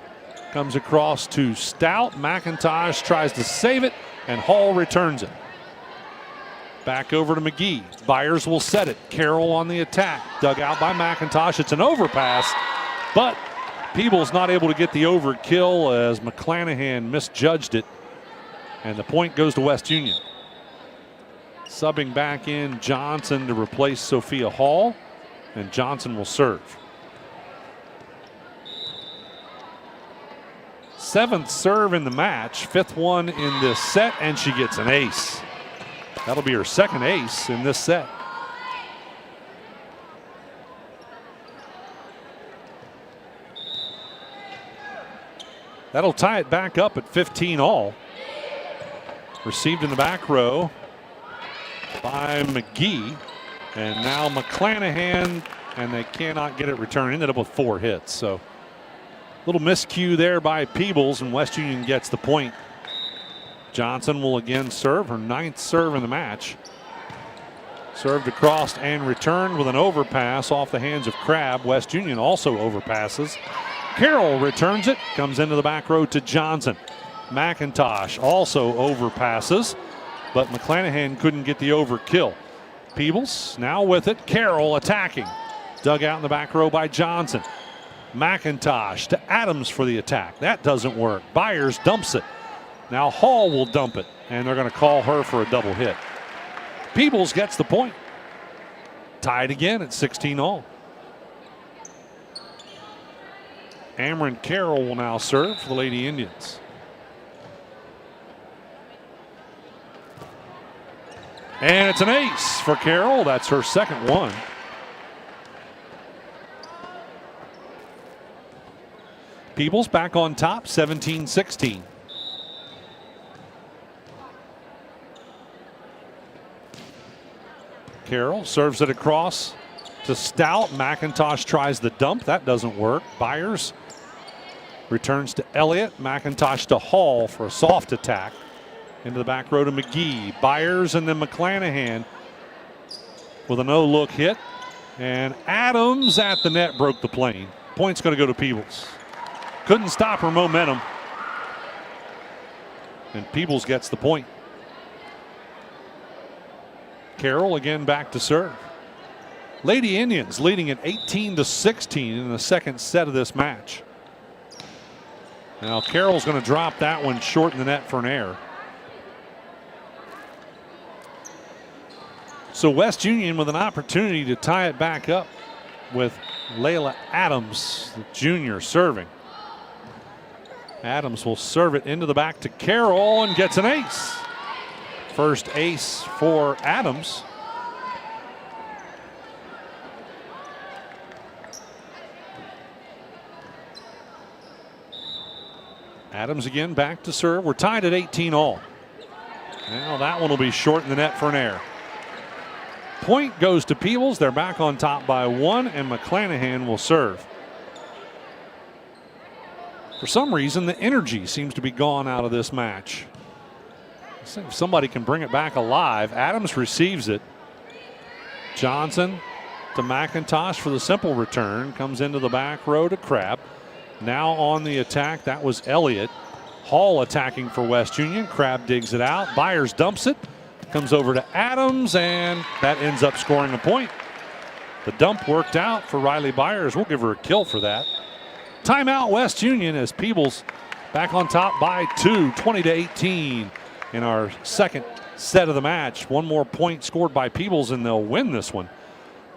Comes across to Stout. McIntosh tries to save it, and Hall returns it. Back over to McGee. Byers will set it. Carroll on the attack. Dug out by McIntosh. It's an overpass, but Peebles not able to get the overkill as McClanahan misjudged it. And the point goes to West Union. Subbing back in Johnson to replace Sophia Hall, and Johnson will serve. 7th serve in the match, 5th one in this set, and she gets an ace. That'll be her 2nd ace in this set. That'll tie it back up at 15 all. Received in the back row by McGee, and now McClanahan, and they cannot get it returned. Ended up with 4 hits, so little miscue there by Peebles, and West Union gets the point. Johnson will again serve, her 9th serve in the match. Served across and returned with an overpass off the hands of Crabb. West Union also overpasses. Carroll returns it, comes into the back row to Johnson. McIntosh also overpasses, but McClanahan couldn't get the overkill. Peebles now with it. Carroll attacking. Dug out in the back row by Johnson. McIntosh to Adams for the attack. That doesn't work. Byers dumps it. Now Hall will dump it, and they're going to call her for a double hit. Peebles gets the point. Tied again at 16 all. Amron Carroll will now serve for the Lady Indians. And it's an ace for Carroll. That's her 2nd one. Peebles back on top, 17-16. Carroll serves it across to Stout. McIntosh tries the dump. That doesn't work. Byers returns to Elliott. McIntosh to Hall for a soft attack. Into the back row to McGee. Byers and then McClanahan with a no-look hit. And Adams at the net broke the plane. Point's going to go to Peebles. Couldn't stop her momentum. And Peebles gets the point. Carroll again back to serve. Lady Indians leading at 18-16 in the 2nd set of this match. Now Carroll's going to drop that one short in the net for an error. So West Union with an opportunity to tie it back up with Layla Adams, the junior, serving. Adams will serve it into the back to Carroll and gets an ace. First ace for Adams. Adams again back to serve. We're tied at 18 all. Now that one will be short in the net for an error. Point goes to Peebles. They're back on top by 1, and McClanahan will serve. For some reason, the energy seems to be gone out of this match. Let's see if somebody can bring it back alive. Adams receives it. Johnson to McIntosh for the simple return. Comes into the back row to Crabb. Now on the attack, that was Elliott. Hall attacking for West Union. Crabb digs it out. Byers dumps it. Comes over to Adams, and that ends up scoring a point. The dump worked out for Riley Byers. We'll give her a kill for that. Timeout West Union as Peebles back on top by 2, 20-18 in our 2nd set of the match. One more point scored by Peebles and they'll win this one.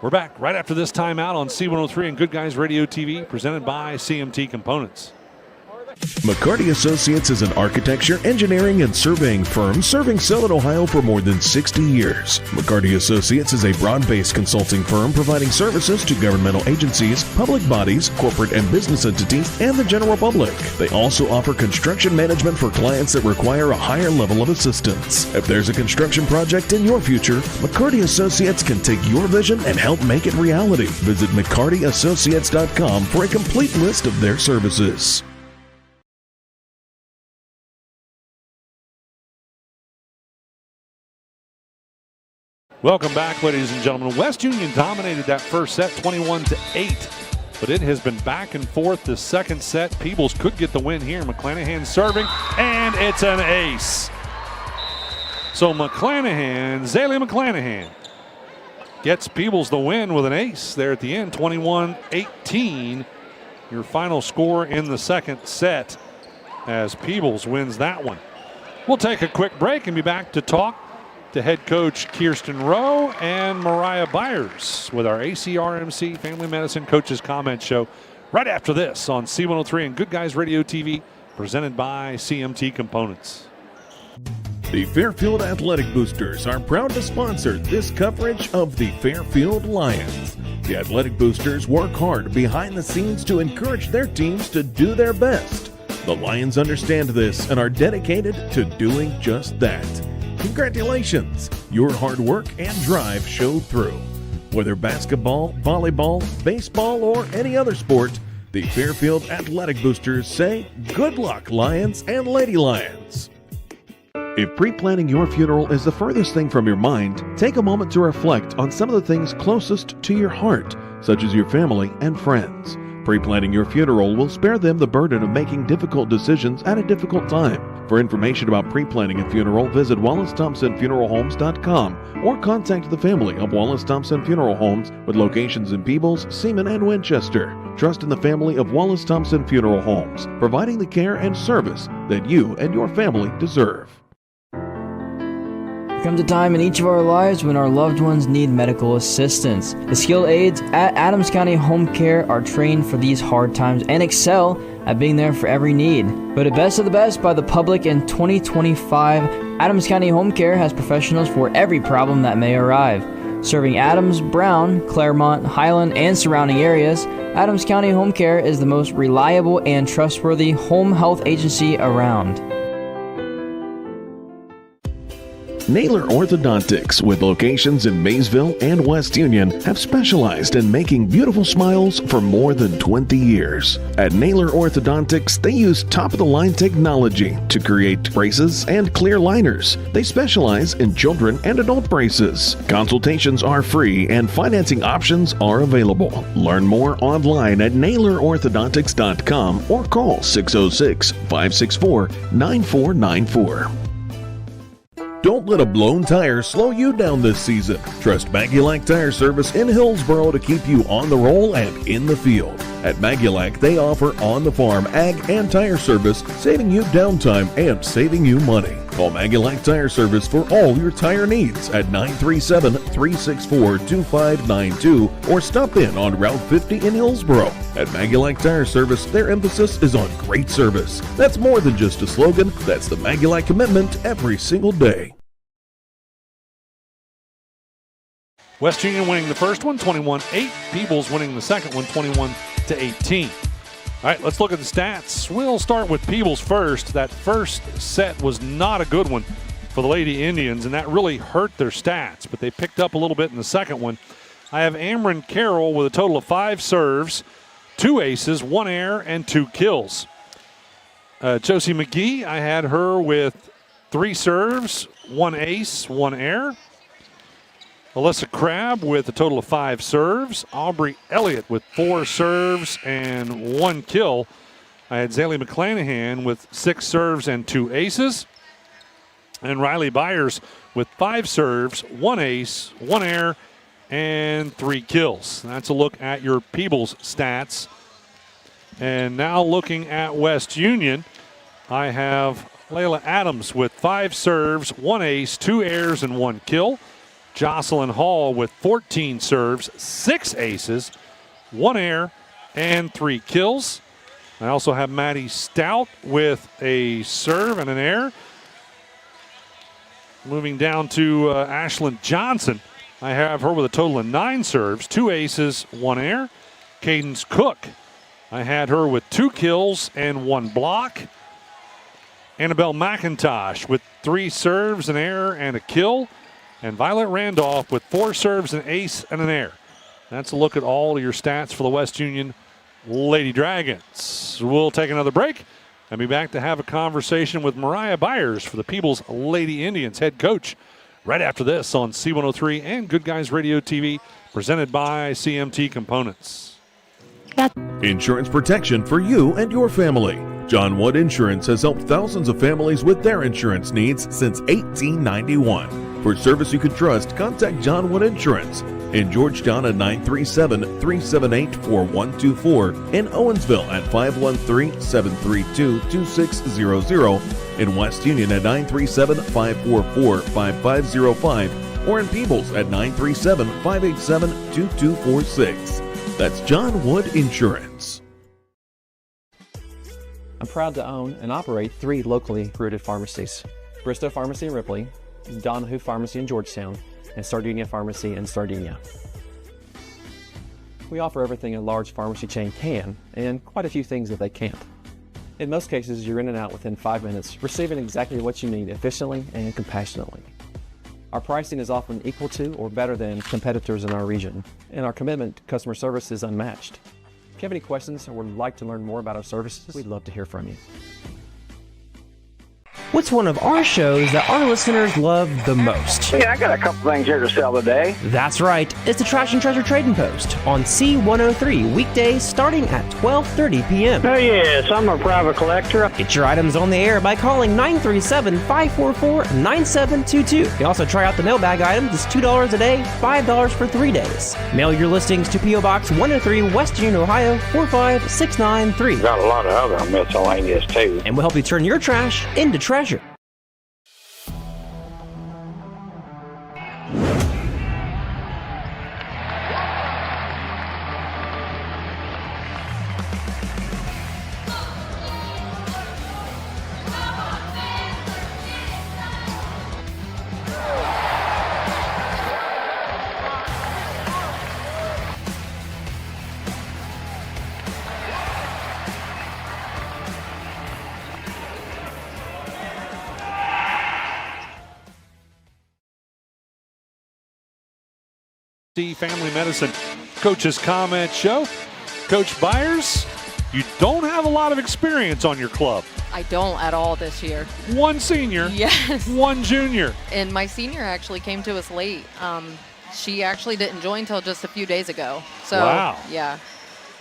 We're back right after this timeout on C103 and Good Guys Radio TV, presented by CMT Components. McCarty Associates is an architecture, engineering, and surveying firm serving Southern Ohio for more than 60 years. McCarty Associates is a broad-based consulting firm providing services to governmental agencies, public bodies, corporate and business entities, and the general public. They also offer construction management for clients that require a higher level of assistance. If there's a construction project in your future, McCarty Associates can take your vision and help make it reality. Visit McCartyAssociates.com for a complete list of their services. Welcome back, ladies and gentlemen. West Union dominated that first set 21-8, but it has been back and forth this 2nd set. Peebles could get the win here. McClanahan serving, and it's an ace. So Zaylee McClanahan gets Peebles the win with an ace there at the end, 21-18. Your final score in the second set as Peebles wins that one. We'll take a quick break and be back to talk to head coach Kirsten Rowe and Mariah Byers with our ACRMC Family Medicine Coaches Comment Show right after this on C103 and Good Guys Radio TV, presented by CMT Components. The Fairfield Athletic Boosters are proud to sponsor this coverage of the Fairfield Lions. The Athletic Boosters work hard behind the scenes to encourage their teams to do their best. The Lions understand this and are dedicated to doing just that. Congratulations! Your hard work and drive showed through. Whether basketball, volleyball, baseball, or any other sport, the Fairfield Athletic Boosters say, good luck, Lions and Lady Lions. If pre-planning your funeral is the furthest thing from your mind, take a moment to reflect on some of the things closest to your heart, such as your family and friends. Pre-planning your funeral will spare them the burden of making difficult decisions at a difficult time. For information about pre-planning a funeral, visit WallaceThompsonFuneralHomes.com or contact the family of Wallace Thompson Funeral Homes with locations in Peebles, Seaman, and Winchester. Trust in the family of Wallace Thompson Funeral Homes, providing the care and service that you and your family deserve. There comes a time in each of our lives when our loved ones need medical assistance. The skilled aides at Adams County Home Care are trained for these hard times and excel at being there for every need. Voted best of the best by the public in 2025, Adams County Home Care has professionals for every problem that may arrive. Serving Adams, Brown, Claremont, Highland, and surrounding areas, Adams County Home Care is the most reliable and trustworthy home health agency around. Naylor Orthodontics, with locations in Maysville and West Union, have specialized in making beautiful smiles for more than 20 years. At Naylor Orthodontics, they use top-of-the-line technology to create braces and clear liners. They specialize in children and adult braces. Consultations are free and financing options are available. Learn more online at NaylorOrthodontics.com or call 606-564-9494. Don't let a blown tire slow you down this season. Trust Magulac Tire Service in Hillsboro to keep you on the roll and in the field. At Magulac, they offer on-the-farm ag and tire service, saving you downtime and saving you money. Call Magulac Tire Service for all your tire needs at 937-364-2592 or stop in on Route 50 in Hillsboro. At Magulac Tire Service, their emphasis is on great service. That's more than just a slogan, that's the Magulac commitment every single day. West Union winning the first one, 21-8. Peebles winning the second one, 21-18. All right, let's look at the stats. We'll start with Peebles first. That first set was not a good one for the Lady Indians, and that really hurt their stats, but they picked up a little bit in the second one. I have Amron Carroll with a total of 5 serves, 2 aces, 1 error, and 2 kills. Josie McGee, I had her with 3 serves, 1 ace, 1 error. Alyssa Crabb with a total of 5 serves. Aubrey Elliott with 4 serves and 1 kill. I had Zaylee McClanahan with 6 serves and 2 aces. And Riley Byers with 5 serves, 1 ace, 1 error, and 3 kills. That's a look at your Peebles stats. And now looking at West Union, I have Layla Adams with 5 serves, 1 ace, 2 errors, and 1 kill. Jocelyn Hall with 14 serves, 6 aces, 1 error, and 3 kills. I also have Maddie Stout with a serve and an error. Moving down to Ashlyn Johnson, I have her with a total of 9 serves, 2 aces, 1 error. Cadence Cook, I had her with 2 kills and 1 block. Annabelle McIntosh with 3 serves, an error, and a kill. And Violet Randolph with 4 serves, an ace, and an error. That's a look at all of your stats for the West Union Lady Dragons. We'll take another break and be back to have a conversation with Mariah Byers for the Peebles Lady Indians head coach right after this on C103 and Good Guys Radio TV, presented by CMT Components. Insurance protection for you and your family. John Wood Insurance has helped thousands of families with their insurance needs since 1891. For service you can trust, contact John Wood Insurance in Georgetown at 937-378-4124, in Owensville at 513-732-2600, in West Union at 937-544-5505, or in Peebles at 937-587-2246. That's John Wood Insurance. I'm proud to own and operate 3 locally rooted pharmacies: Bristow Pharmacy in Ripley, Donahue Pharmacy in Georgetown, and Sardinia Pharmacy in Sardinia. We offer everything a large pharmacy chain can, and quite a few things that they can't. In most cases, you're in and out within 5 minutes, receiving exactly what you need efficiently and compassionately. Our pricing is often equal to or better than competitors in our region, and our commitment to customer service is unmatched. If you have any questions or would like to learn more about our services, we'd love to hear from you. What's one of our shows that our listeners love the most? Yeah, I got a couple things here to sell today. That's right. It's the Trash and Treasure Trading Post on C103, weekdays starting at 12:30 p.m. Oh, yes, I'm a private collector. Get your items on the air by calling 937-544-9722. You can also try out the mailbag items. It's $2 a day, $5 for 3 days. Mail your listings to P.O. Box 103, West Union, Ohio, 45693. Got a lot of other miscellaneous, too. And we'll help you turn your trash into treasure. Family Medicine Coach's Comment Show. Coach Byers, you don't have a lot of experience on your club. I don't at all this year. One senior. Yes. One junior. And my senior actually came to us late. She actually didn't join till just a few days ago. So, wow. Yeah.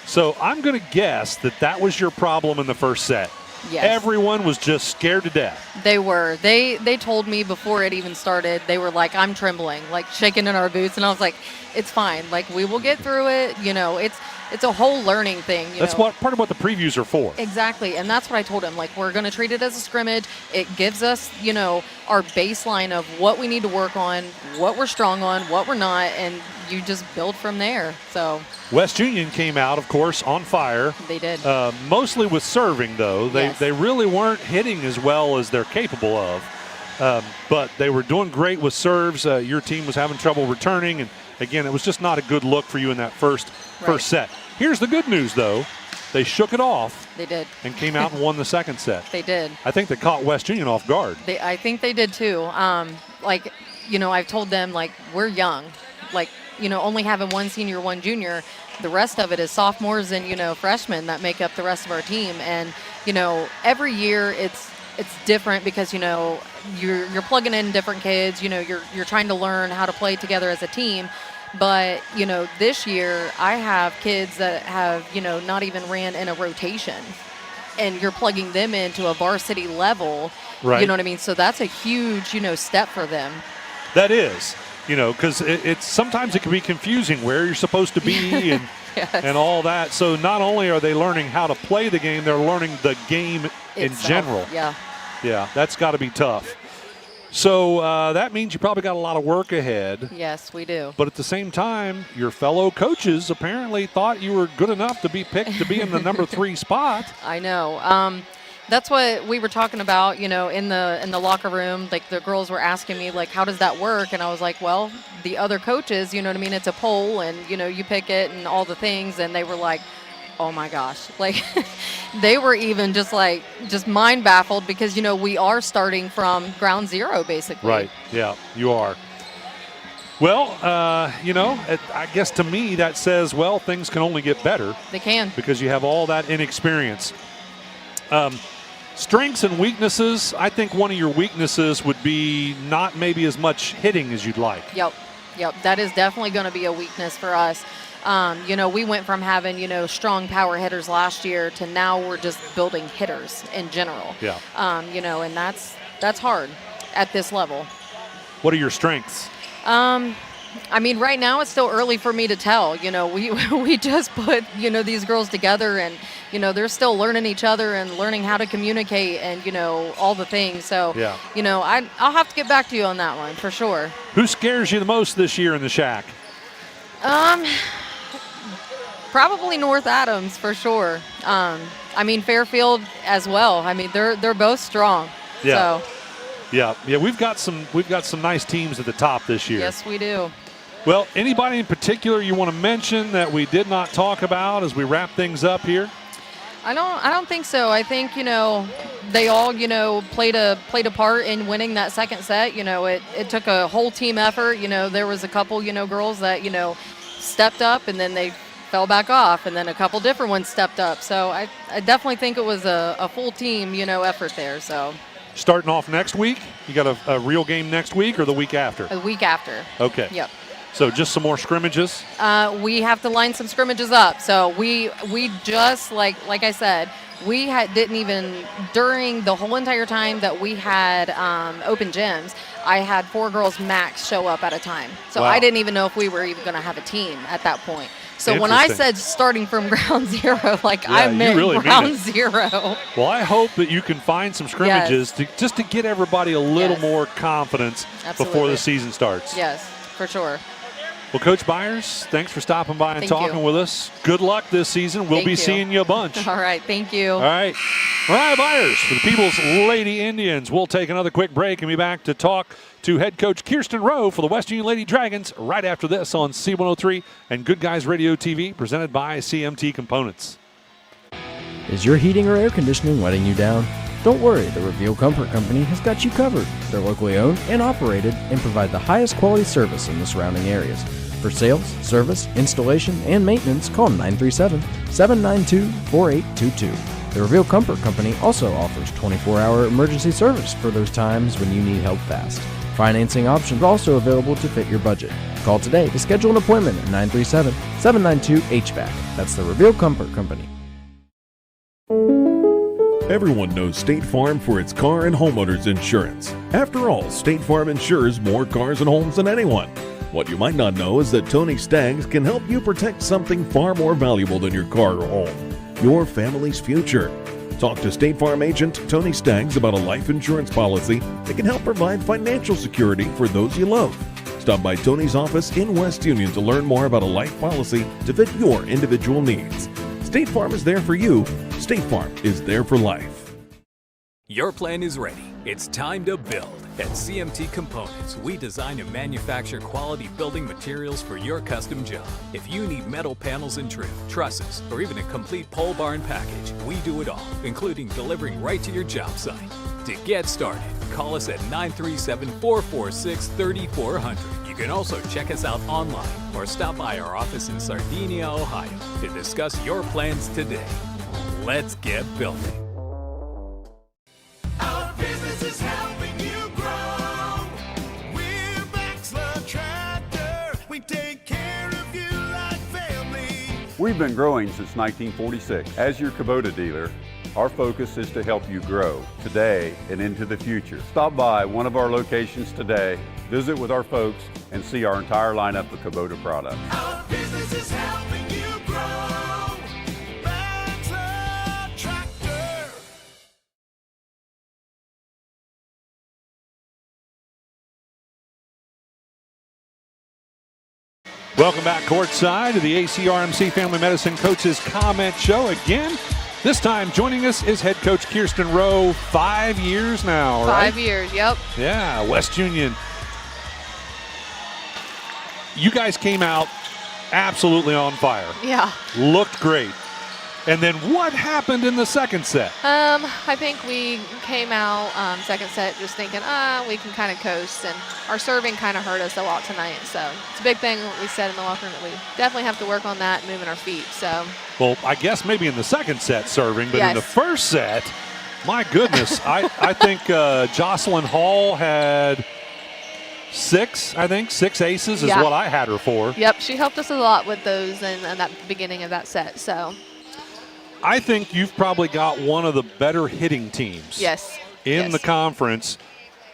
So I'm going to guess that was your problem in the first set. Yes. Everyone was just scared to death. They were. They told me before it even started, they were like, I'm trembling, like shaking in our boots. And I was like, it's fine. Like, we will get through it. You know, it's a whole learning thing. That's part of what the previews are for. Exactly. And that's what I told him. Like, we're going to treat it as a scrimmage. It gives us, our baseline of what we need to work on, what we're strong on, what we're not, and you just build from there. So West Union came out, of course, on fire. They did. Mostly with serving, though. They really weren't hitting as well as they're capable of. But they were doing great with serves. Your team was having trouble returning. And, again, it was just not a good look for you in that first set. Here's the good news, though. They shook it off. They did. And came out and won the second set. They did. I think they caught West Union off guard. I think they did, too. I've told them, we're young. Only having one senior, one junior. The rest of it is sophomores and, freshmen that make up the rest of our team. And, every year it's different because, you're plugging in different kids. You're trying to learn how to play together as a team. But, this year I have kids that have, not even ran in a rotation. And you're plugging them into a varsity level. Right. You know what I mean? So that's a huge, step for them. That is. Because it's sometimes it can be confusing where you're supposed to be and yes. and all that. So not only are they learning how to play the game, they're learning the game in general. Yeah. Yeah, that's got to be tough. So that means you probably got a lot of work ahead. Yes, we do. But at the same time, your fellow coaches apparently thought you were good enough to be picked to be in the number 3 spot. I know. That's what we were talking about, in the locker room. Like, the girls were asking me, how does that work? And I was like, well, the other coaches, it's a poll and, you pick it and all the things. And they were like, oh my gosh. They were even just mind baffled because, we are starting from ground zero, basically. Right. Yeah, you are. Well, I guess to me that says, well, things can only get better. They can. Because you have all that inexperience. Strengths and weaknesses, I think one of your weaknesses would be not maybe as much hitting as you'd like. Yep. That is definitely going to be a weakness for us. We went from having, strong power hitters last year to now we're just building hitters in general. Yeah. And that's hard at this level. What are your strengths? Right now it's still early for me to tell. We just put, these girls together and, they're still learning each other and learning how to communicate and, all the things. So, yeah. I'll have to get back to you on that one for sure. Who scares you the most this year in the SHAC? Probably North Adams for sure. Fairfield as well. They're both strong. Yeah. So. Yeah. We've got some nice teams at the top this year. Yes, we do. Well, anybody in particular you want to mention that we did not talk about as we wrap things up here? I don't think so. I think they all played a part in winning that second set. It took a whole team effort. There was a couple girls that stepped up and then they fell back off, and then a couple different ones stepped up. So I definitely think it was a full team effort there. So. Starting off next week, you got a real game next week or the week after? The week after. Okay. Yep. So just some more scrimmages? We have to line some scrimmages up. So we just, like I said, we didn't even, during the whole entire time that we had open gyms, I had 4 girls max show up at a time. So wow. I didn't even know if we were even going to have a team at that point. So when I said starting from ground zero, I meant really ground zero. Well, I hope that you can find some scrimmages just to get everybody a little more confidence before the season starts. Yes, for sure. Well, Coach Byers, thanks for stopping by and Thank talking you. with us. Good luck this season. We'll be seeing you a bunch. All right, thank you. All right. Mariah Byers for the People's Lady Indians. We'll take another quick break and be back to talk to head coach Kirsten Rowe for the West Union Lady Dragons right after this on C103 and Good Guys Radio TV, presented by CMT Components. Is your heating or air conditioning letting you down? Don't worry, the Reveal Comfort Company has got you covered. They're locally owned and operated and provide the highest quality service in the surrounding areas. For sales, service, installation, and maintenance, call 937-792-4822. The Reveal Comfort Company also offers 24-hour emergency service for those times when you need help fast. Financing options are also available to fit your budget. Call today to schedule an appointment at 937-792-HVAC. That's the Reveal Comfort Company. Everyone knows State Farm for its car and homeowners insurance. After all, State Farm insures more cars and homes than anyone. What you might not know is that Tony Staggs can help you protect something far more valuable than your car or home, your family's future. Talk to State Farm agent Tony Staggs about a life insurance policy that can help provide financial security for those you love. Stop by Tony's office in West Union to learn more about a life policy to fit your individual needs. State Farm is there for you. State Farm is there for life. Your plan is ready. It's time to build. At CMT Components, we design and manufacture quality building materials for your custom job. If you need metal panels and trim, trusses, or even a complete pole barn package, we do it all, including delivering right to your job site. To get started, call us at 937-446-3400. You can also check us out online or stop by our office in Sardinia, Ohio to discuss your plans today. Let's get building. Our business is helping you grow. We're Baxler Tractor. We take care of you like family. We've been growing since 1946. As your Kubota dealer, our focus is to help you grow today and into the future. Stop by one of our locations today, visit with our folks, and see our entire lineup of Kubota products. Our business is helping you grow. Baxler Tractor. Welcome back courtside to the ACRMC Family Medicine Coaches Comment Show. Again, this time joining us is head coach Kirsten Rowe. 5 years now, right? 5 years, yep. Yeah, West Union. You guys came out absolutely on fire. Yeah. Looked great. And then what happened in the second set? I think we came out second set just thinking, we can kind of coast, and our serving kind of hurt us a lot tonight. So it's a big thing what we said in the locker room that we definitely have to work on that, moving our feet. So. Well, I guess maybe in the second set serving, but Yes. in the first set, my goodness, I think Jocelyn Hall had 6 aces is Yeah. what I had her for. Yep, she helped us a lot with those in that beginning of that set. So I think you've probably got one of the better hitting teams yes, in the conference,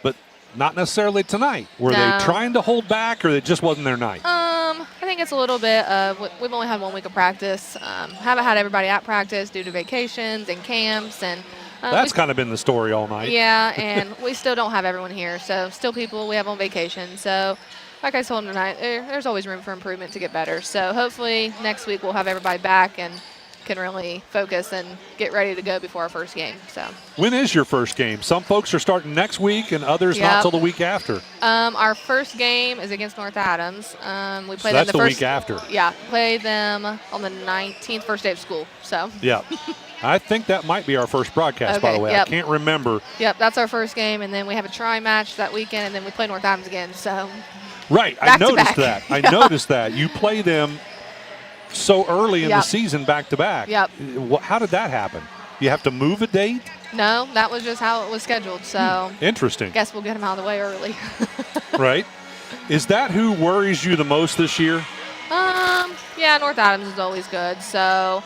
but not necessarily tonight. Were they trying to hold back, or it just wasn't their night? I think it's a little bit of we've only had 1 week of practice. Haven't had everybody at practice due to vacations and camps, and that's kind of been the story all night. yeah, and we still don't have everyone here, so still people we have on vacation. So like I told them tonight, there's always room for improvement to get better. So hopefully next week we'll have everybody back and can really focus and get ready to go before our first game. So when is your first game? Some folks are starting next week and others not till the week after. Our first game is against North Adams. We play so them the first week after. Yeah, play them on the 19th, first day of school. So yeah. I think that might be our first broadcast, by the way. Yep. I can't remember. Yep, that's our first game, and then we have a try match that weekend, and then we play North Adams again. So right, I noticed that. I noticed that. You play them so early in the season back to back. Yep. How did that happen? You have to move a date? No, that was just how it was scheduled. So interesting. Guess we'll get them out of the way early. Right. Is that who worries you the most this year? Yeah, North Adams is always good. So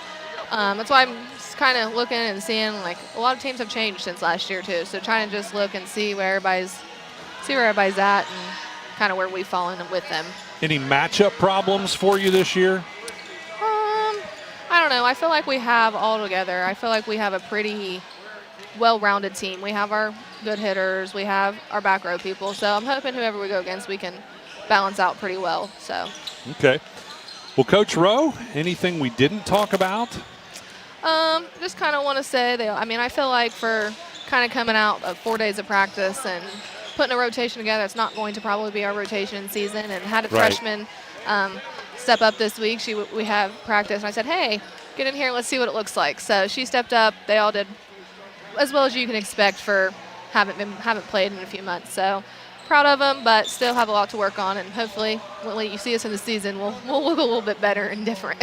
that's why I'm kind of looking and seeing, like, a lot of teams have changed since last year too. So trying to just look and see where everybody's at and kind of where we've fallen with them. Any matchup problems for you this year? I don't know. I feel like we have all together. I feel like we have a pretty well-rounded team. We have our good hitters. We have our back row people. So I'm hoping whoever we go against, we can balance out pretty well. So. Okay. Well, Coach Rowe, anything we didn't talk about? Just kind of want to say I feel like for kind of coming out of 4 days of practice and putting a rotation together, it's not going to probably be our rotation season. And had a freshman step up this week. We have practice, and I said, hey, get in here and let's see what it looks like. So she stepped up. They all did as well as you can expect for haven't played in a few months. So proud of them, but still have a lot to work on, and hopefully when you see us in the season, we'll look a little bit better and different.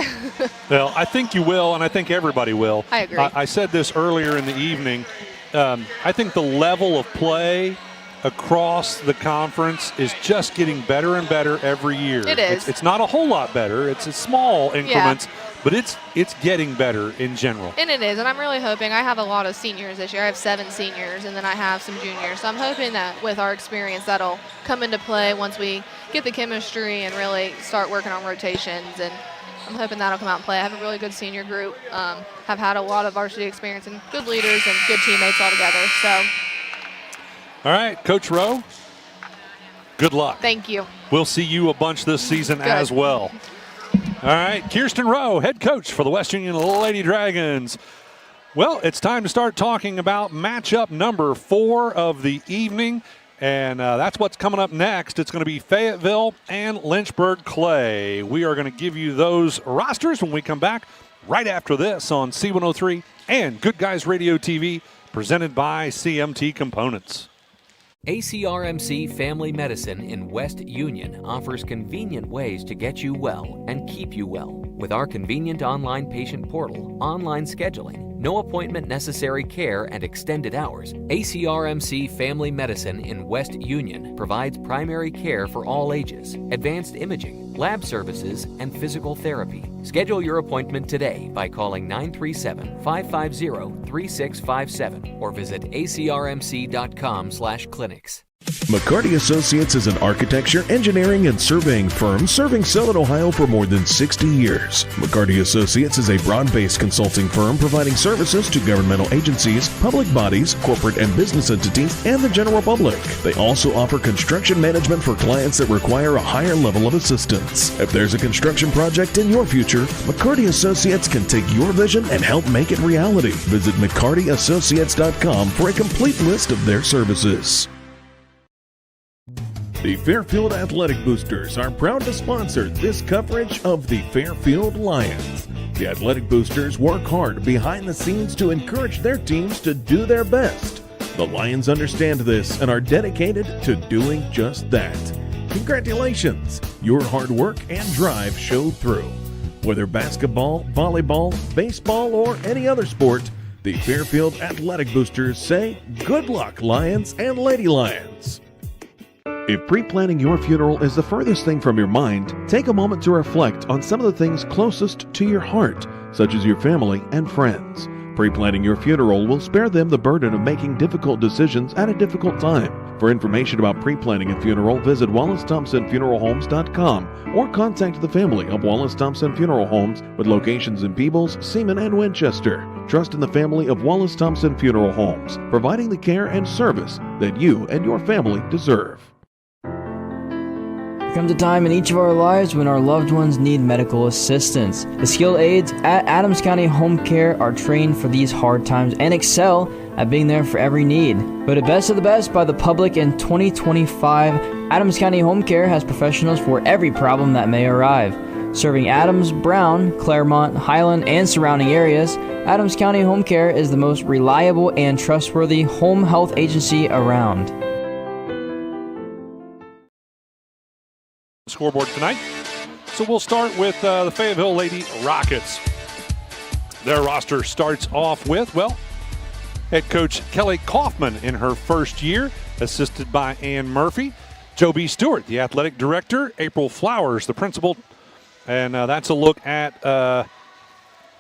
Well, I think you will, and I think everybody will. I agree. I said this earlier in the evening. I think the level of play across the conference is just getting better and better every year. It is. It's not a whole lot better. It's small increments, but it's getting better in general. And it is, and I'm really hoping. I have a lot of seniors this year. I have 7 seniors, and then I have some juniors. So I'm hoping that with our experience, that'll come into play once we get the chemistry and really start working on rotations. And I'm hoping that'll come out and play. I have a really good senior group. Have had a lot of varsity experience and good leaders and good teammates all together. So. All right, Coach Rowe, good luck. Thank you. We'll see you a bunch this season as well. All right, Kirsten Rowe, head coach for the West Union Lady Dragons. Well, it's time to start talking about matchup number 4 of the evening, and that's what's coming up next. It's going to be Fayetteville and Lynchburg Clay. We are going to give you those rosters when we come back right after this on C103 and Good Guys Radio TV, presented by CMT Components. ACRMC Family Medicine in West Union offers convenient ways to get you well and keep you well. With our convenient online patient portal, online scheduling, no appointment necessary care, and extended hours, ACRMC Family Medicine in West Union provides primary care for all ages, advanced imaging, lab services, and physical therapy. Schedule your appointment today by calling 937-550-3657 or visit acrmc.com/clinics. McCarty Associates is an architecture, engineering, and surveying firm serving Southern Ohio for more than 60 years. McCarty Associates is a broad-based consulting firm providing services to governmental agencies, public bodies, corporate and business entities, and the general public. They also offer construction management for clients that require a higher level of assistance. If there's a construction project in your future, McCarty Associates can take your vision and help make it reality. Visit McCartyAssociates.com for a complete list of their services. The Fairfield Athletic Boosters are proud to sponsor this coverage of the Fairfield Lions. The Athletic Boosters work hard behind the scenes to encourage their teams to do their best. The Lions understand this and are dedicated to doing just that. Congratulations! Your hard work and drive showed through. Whether basketball, volleyball, baseball, or any other sport, the Fairfield Athletic Boosters say good luck, Lions and Lady Lions. If pre-planning your funeral is the furthest thing from your mind, take a moment to reflect on some of the things closest to your heart, such as your family and friends. Pre-planning your funeral will spare them the burden of making difficult decisions at a difficult time. For information about pre-planning a funeral, visit WallaceThompsonFuneralHomes.com or contact the family of Wallace Thompson Funeral Homes with locations in Peebles, Seaman, and Winchester. Trust in the family of Wallace Thompson Funeral Homes, providing the care and service that you and your family deserve. There comes a time in each of our lives when our loved ones need medical assistance. The skilled aides at Adams County Home Care are trained for these hard times and excel at being there for every need. Voted best of the best by the public in 2025, Adams County Home Care has professionals for every problem that may arrive. Serving Adams, Brown, Claremont, Highland, and surrounding areas, Adams County Home Care is the most reliable and trustworthy home health agency around. Scoreboard tonight. So we'll start with the Fayetteville Lady Rockets. Their roster starts off with, head coach Kelly Kaufman in her first year, assisted by Ann Murphy. Joe B. Stewart, the athletic director. April Flowers, the principal. And that's a look at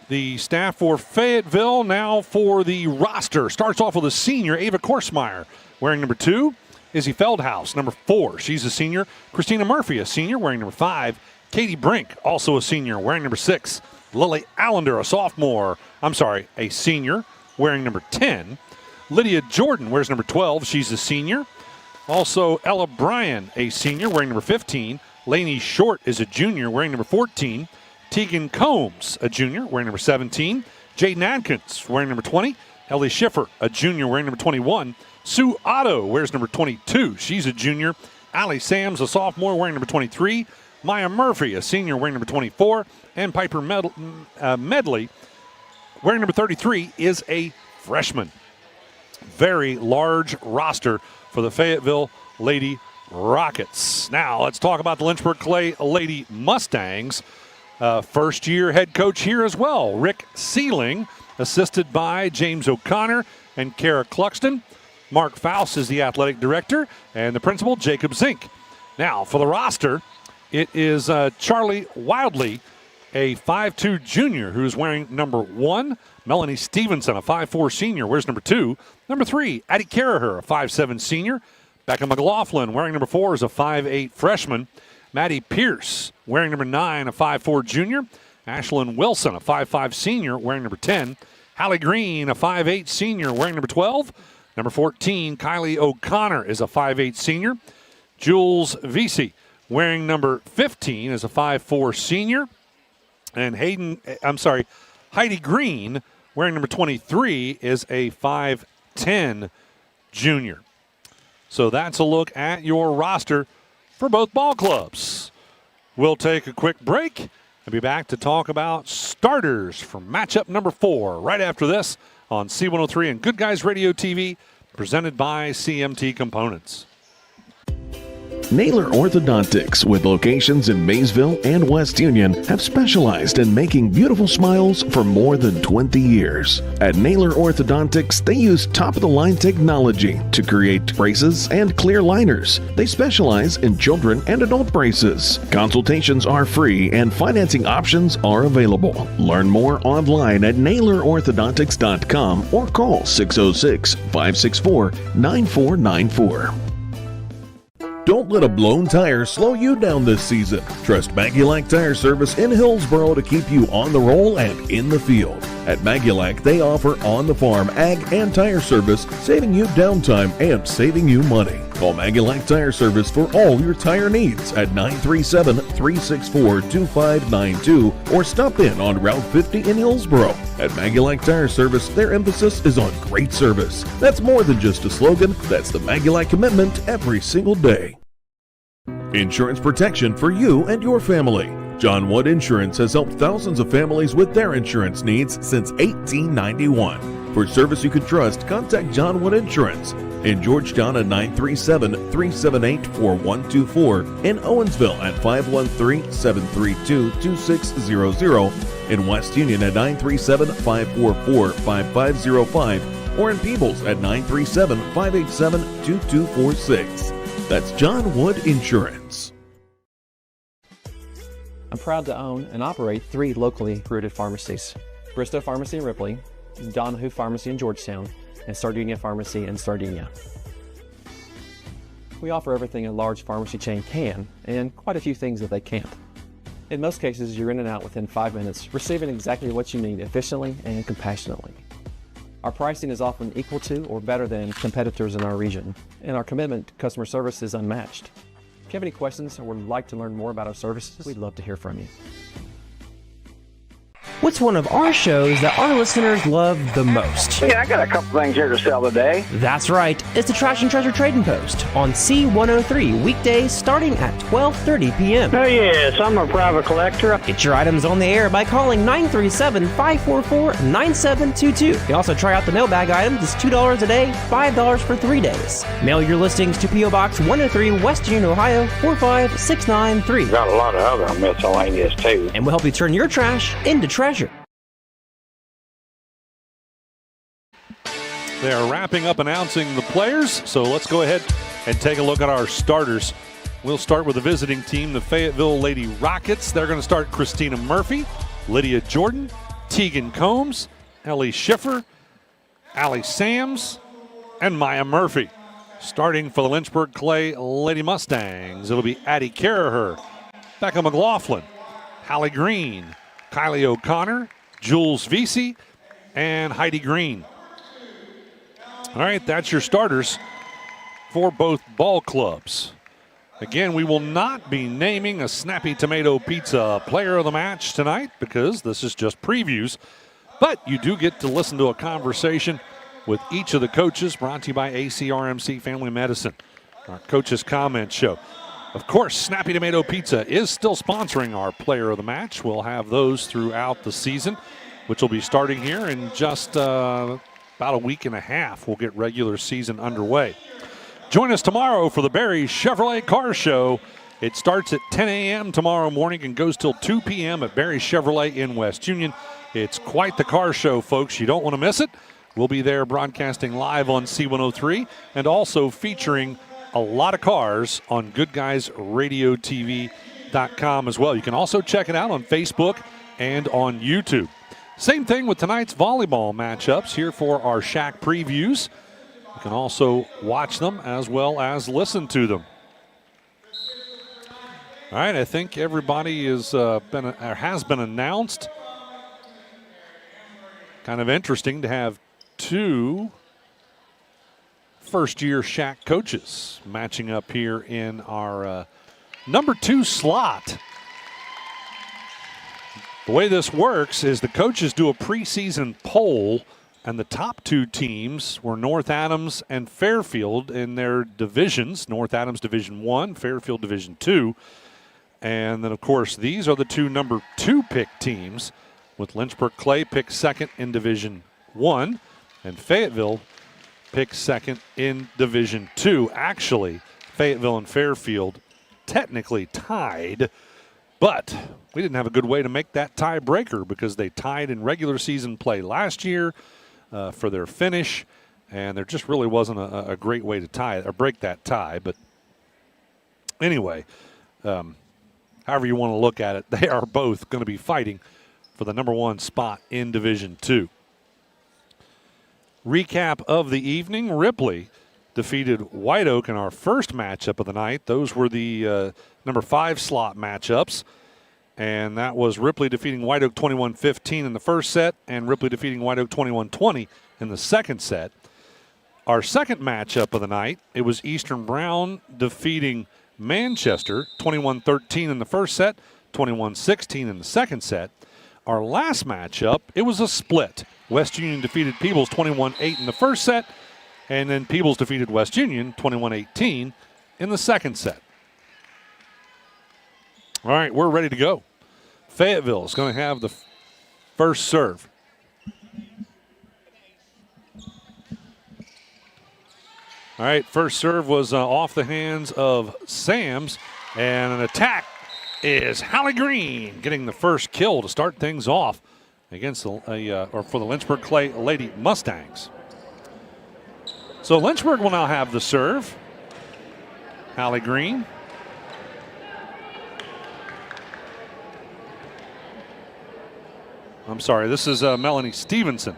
the staff for Fayetteville. Now for the roster. Starts off with a senior, Ava Korsmeyer, wearing number 2. Izzy Feldhaus, number 4. She's a senior. Christina Murphy, a senior, wearing number 5. Katie Brink, also a senior, wearing number 6. Lily Allender, a senior, wearing number 10. Lydia Jordan wears number 12. She's a senior. Also, Ella Bryan, a senior, wearing number 15. Lainey Short is a junior, wearing number 14. Tegan Combs, a junior, wearing number 17. Jaden Adkins, wearing number 20. Ellie Schiffer, a junior, wearing number 21. Sue Otto wears number 22. She's a junior. Allie Sams, a sophomore, wearing number 23. Maya Murphy, a senior, wearing number 24. And Piper Medley, wearing number 33, is a freshman. Very large roster for the Fayetteville Lady Rockets. Now let's talk about the Lynchburg Clay Lady Mustangs. First-year head coach here as well, Rick Sealing, assisted by James O'Connor and Kara Cluxton. Mark Faust is the athletic director, and the principal, Jacob Zink. Now, for the roster, it is Charlie Wildley, a 5'2 junior who's wearing number 1. Melanie Stevenson, a 5'4 senior, wears number 2. Number 3, Addie Carraher, a 5'7 senior. Becca McLaughlin, wearing number 4, is a 5'8 freshman. Maddie Pierce, wearing number 9, a 5'4 junior. Ashlyn Wilson, a 5'5 senior, wearing number 10. Hallie Green, a 5'8 senior, wearing number 12. Number 14, Kylie O'Connor, is a 5'8 senior. Jules Vesey, wearing number 15, is a 5'4 senior. And Heidi Green, wearing number 23, is a 5'10 junior. So that's a look at your roster for both ball clubs. We'll take a quick break and be back to talk about starters for matchup number 4 right after this on C103 and Good Guys Radio TV, presented by CMT Components. Naylor Orthodontics, with locations in Maysville and West Union, have specialized in making beautiful smiles for more than 20 years. At Naylor Orthodontics, they use top-of-the-line technology to create braces and clear liners. They specialize in children and adult braces. Consultations are free and financing options are available. Learn more online at NaylorOrthodontics.com or call 606-564-9494. Don't let a blown tire slow you down this season. Trust Magulac Tire Service in Hillsboro to keep you on the roll and in the field. At Magulac, they offer on-the-farm ag and tire service, saving you downtime and saving you money. Call Magulac Tire Service for all your tire needs at 937-364-2592 or stop in on Route 50 in Hillsboro. At Magulac Tire Service, their emphasis is on great service. That's more than just a slogan. That's the Magulac commitment every single day. Insurance protection for you and your family. John Wood Insurance has helped thousands of families with their insurance needs since 1891. For service you can trust, contact John Wood Insurance. In Georgetown at 937-378-4124. In Owensville at 513-732-2600. In West Union at 937-544-5505. Or in Peebles at 937-587-2246. That's John Wood Insurance. I'm proud to own and operate 3 locally rooted pharmacies: Bristow Pharmacy in Ripley, Donahue Pharmacy in Georgetown, and Sardinia Pharmacy in Sardinia. We offer everything a large pharmacy chain can, and quite a few things that they can't. In most cases, you're in and out within 5 minutes, receiving exactly what you need efficiently and compassionately. Our pricing is often equal to or better than competitors in our region, and our commitment to customer service is unmatched. If you have any questions or would like to learn more about our services, we'd love to hear from you. What's one of our shows that our listeners love the most? Yeah, I got a couple things here to sell today. That's right. It's the Trash and Treasure Trading Post on C103 weekdays starting at 12:30 p.m. Oh, yes, I'm a private collector. Get your items on the air by calling 937-544-9722. You can also try out the mailbag items. It's $2 a day, $5 for 3 days. Mail your listings to P.O. Box 103, West Union, Ohio, 45693. Got a lot of other miscellaneous, too. And we'll help you turn your trash into treasure. They are wrapping up announcing the players, so let's go ahead and take a look at our starters. We'll start with the visiting team, the Fayetteville Lady Rockets. They're going to start Christina Murphy, Lydia Jordan, Tegan Combs, Ellie Schiffer, Allie Sams, and Maya Murphy. Starting for the Lynchburg Clay Lady Mustangs, it'll be Addie Carraher, Becca McLaughlin, Hallie Green, Kylie O'Connor, Jules Vesey, and Heidi Green. All right, that's your starters for both ball clubs. Again, we will not be naming a Snappy Tomato Pizza player of the match tonight because this is just previews. But you do get to listen to a conversation with each of the coaches, brought to you by ACRMC Family Medicine, our Coaches Comment Show. Of course, Snappy Tomato Pizza is still sponsoring our player of the match. We'll have those throughout the season, which will be starting here in just about a week and a half. We'll get regular season underway. Join us tomorrow for the Barry Chevrolet Car Show. It starts at 10 a.m. tomorrow morning and goes till 2 p.m. at Barry Chevrolet in West Union. It's quite the car show, folks. You don't want to miss it. We'll be there broadcasting live on C103 and also featuring a lot of cars on GoodGuysRadioTV.com as well. You can also check it out on Facebook and on YouTube. Same thing with tonight's volleyball matchups here for our SHAC previews. You can also watch them as well as listen to them. All right, I think everybody has been announced. Kind of interesting to have 2 first-year SHAC coaches matching up here in our number 2 slot. The way this works is the coaches do a preseason poll, and the top 2 teams were North Adams and Fairfield in their divisions. North Adams Division 1, Fairfield Division 2. And then, of course, these are the 2 number 2 pick teams, with Lynchburg Clay picked second in Division 1, and Fayetteville picked second in Division 2. Actually, Fayetteville and Fairfield technically tied, but we didn't have a good way to make that tiebreaker because they tied in regular season play last year for their finish, and there just really wasn't a great way to tie it or break that tie. But anyway, however you want to look at it, they are both going to be fighting for the number 1 spot in Division 2. Recap of the evening: Ripley defeated White Oak in our first matchup of the night. Those were the number 5 slot matchups. And that was Ripley defeating White Oak 21-15 in the first set and Ripley defeating White Oak 21-20 in the second set. Our second matchup of the night, it was Eastern Brown defeating Manchester 21-13 in the first set, 21-16 in the second set. Our last matchup, it was a split. West Union defeated Peebles 21-8 in the first set, and then Peebles defeated West Union 21-18 in the second set. All right, we're ready to go. Fayetteville is going to have the first serve. All right, first serve was off the hands of Sams, and an attack is Hallie Green getting the first kill to start things off against for the Lynchburg Clay Lady Mustangs. So Lynchburg will now have the serve. Hallie Green. I'm sorry, this is Melanie Stevenson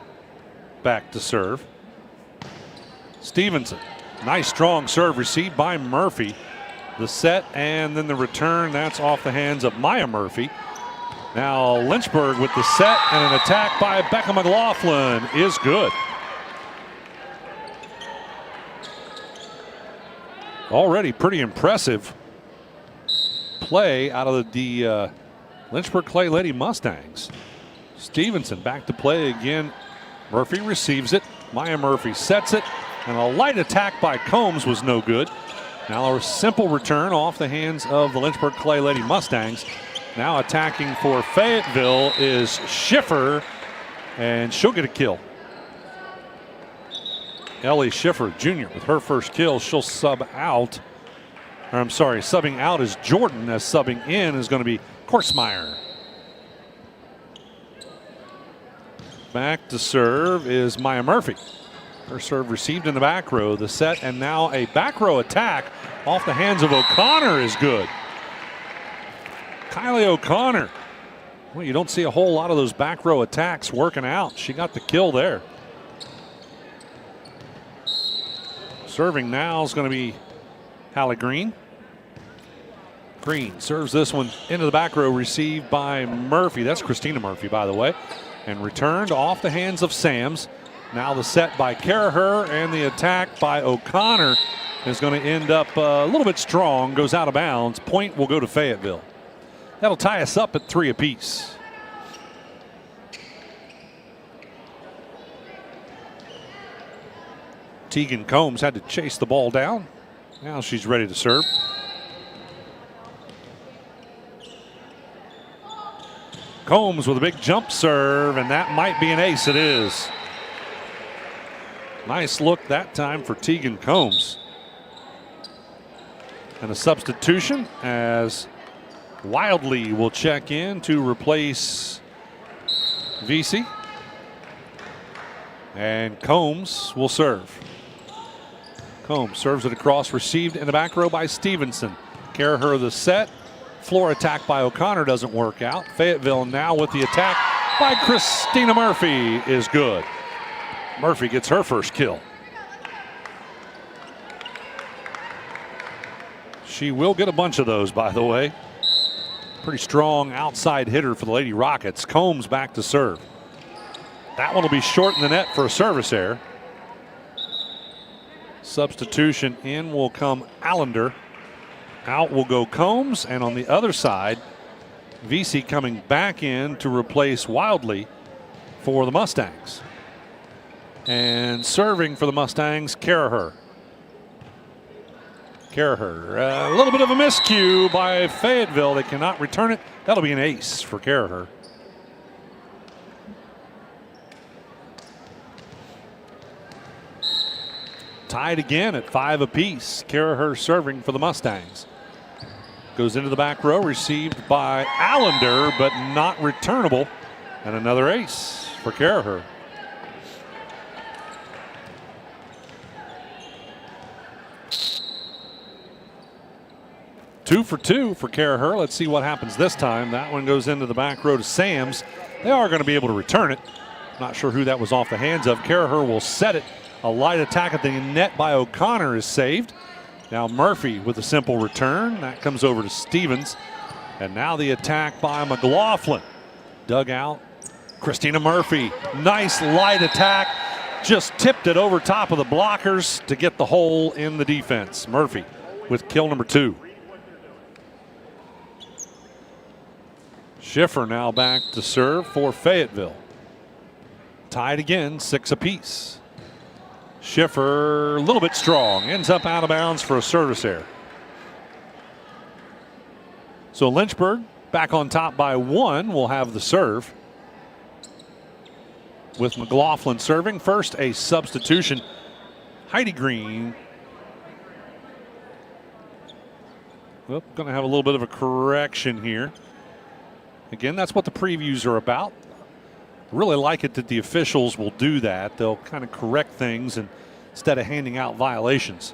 back to serve. Stevenson, nice strong serve received by Murphy. The set and then the return, that's off the hands of Maya Murphy. Now Lynchburg with the set and an attack by Becca McLaughlin is good. Already pretty impressive play out of the Lynchburg Clay Lady Mustangs. Stevenson back to play again. Murphy receives it. Maya Murphy sets it. And a light attack by Combs was no good. Now a simple return off the hands of the Lynchburg Clay Lady Mustangs. Now attacking for Fayetteville is Schiffer. And she'll get a kill. Ellie Schiffer Jr. with her first kill. She'll sub out. Or I'm sorry, subbing out is Jordan, as subbing in is going to be Korsmeyer. Back to serve is Maya Murphy. Her serve received in the back row. The set and now a back row attack off the hands of O'Connor is good. Kylie O'Connor. Well, you don't see a whole lot of those back row attacks working out. She got the kill there. Serving now is going to be Hallie Green. Green serves this one into the back row, received by Murphy. That's Christina Murphy, by the way. And returned off the hands of Sams. Now the set by Caraher and the attack by O'Connor is going to end up a little bit strong, goes out of bounds. Point will go to Fayetteville. That'll tie us up at 3 apiece. Tegan Combs had to chase the ball down. Now she's ready to serve. Combs with a big jump serve, and that might be an ace. It is. Nice look that time for Tegan Combs. And a substitution as Wildly will check in to replace Vesey. And Combs will serve. Combs serves it across, received in the back row by Stevenson. Caraher the set. Floor attack by O'Connor doesn't work out. Fayetteville now with the attack by Christina Murphy is good. Murphy gets her first kill. She will get a bunch of those, by the way. Pretty strong outside hitter for the Lady Rockets. Combs back to serve. That one will be short in the net for a service error. Substitution in will come Allender. Out will go Combs, and on the other side, Vesey coming back in to replace Wildly for the Mustangs. And serving for the Mustangs, Caraher. Caraher, a little bit of a miscue by Fayetteville. They cannot return it. That'll be an ace for Caraher. Tied again at 5 apiece. Caraher serving for the Mustangs. Goes into the back row, received by Allender, but not returnable. And another ace for Caraher. Two for two for Caraher. Let's see what happens this time. That one goes into the back row to Sams. They are going to be able to return it. Not sure who that was off the hands of. Caraher will set it. A light attack at the net by O'Connor is saved. Now Murphy with a simple return. That comes over to Stevens. And now the attack by McLaughlin. Dug out. Christina Murphy. Nice light attack. Just tipped it over top of the blockers to get the hole in the defense. Murphy with kill number 2. Schiffer now back to serve for Fayetteville. Tied again, 6 apiece. Schiffer a little bit strong, ends up out of bounds for a service error. So Lynchburg back on top by 1 will have the serve. With McLaughlin serving. First a substitution. Heidi Green. Well, going to have a little bit of a correction here. Again, that's what the previews are about. Really like it that the officials will do that. They'll kind of correct things instead of handing out violations.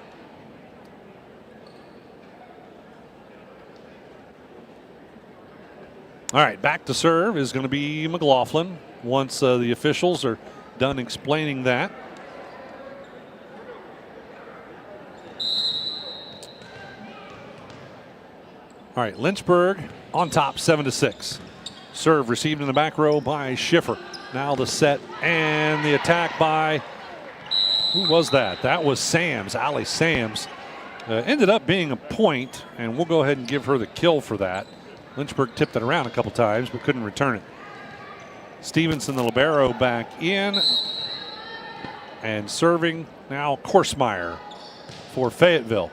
All right, back to serve is going to be McLaughlin once the officials are done explaining that. All right, Lynchburg on top 7-6. Serve received in the back row by Schiffer. Now the set and the attack by, who was that? That was Sams, Allie Sams. Ended up being a point, and we'll go ahead and give her the kill for that. Lynchburg tipped it around a couple times but couldn't return it. Stevenson, the libero, back in. And serving now Korsmeyer for Fayetteville.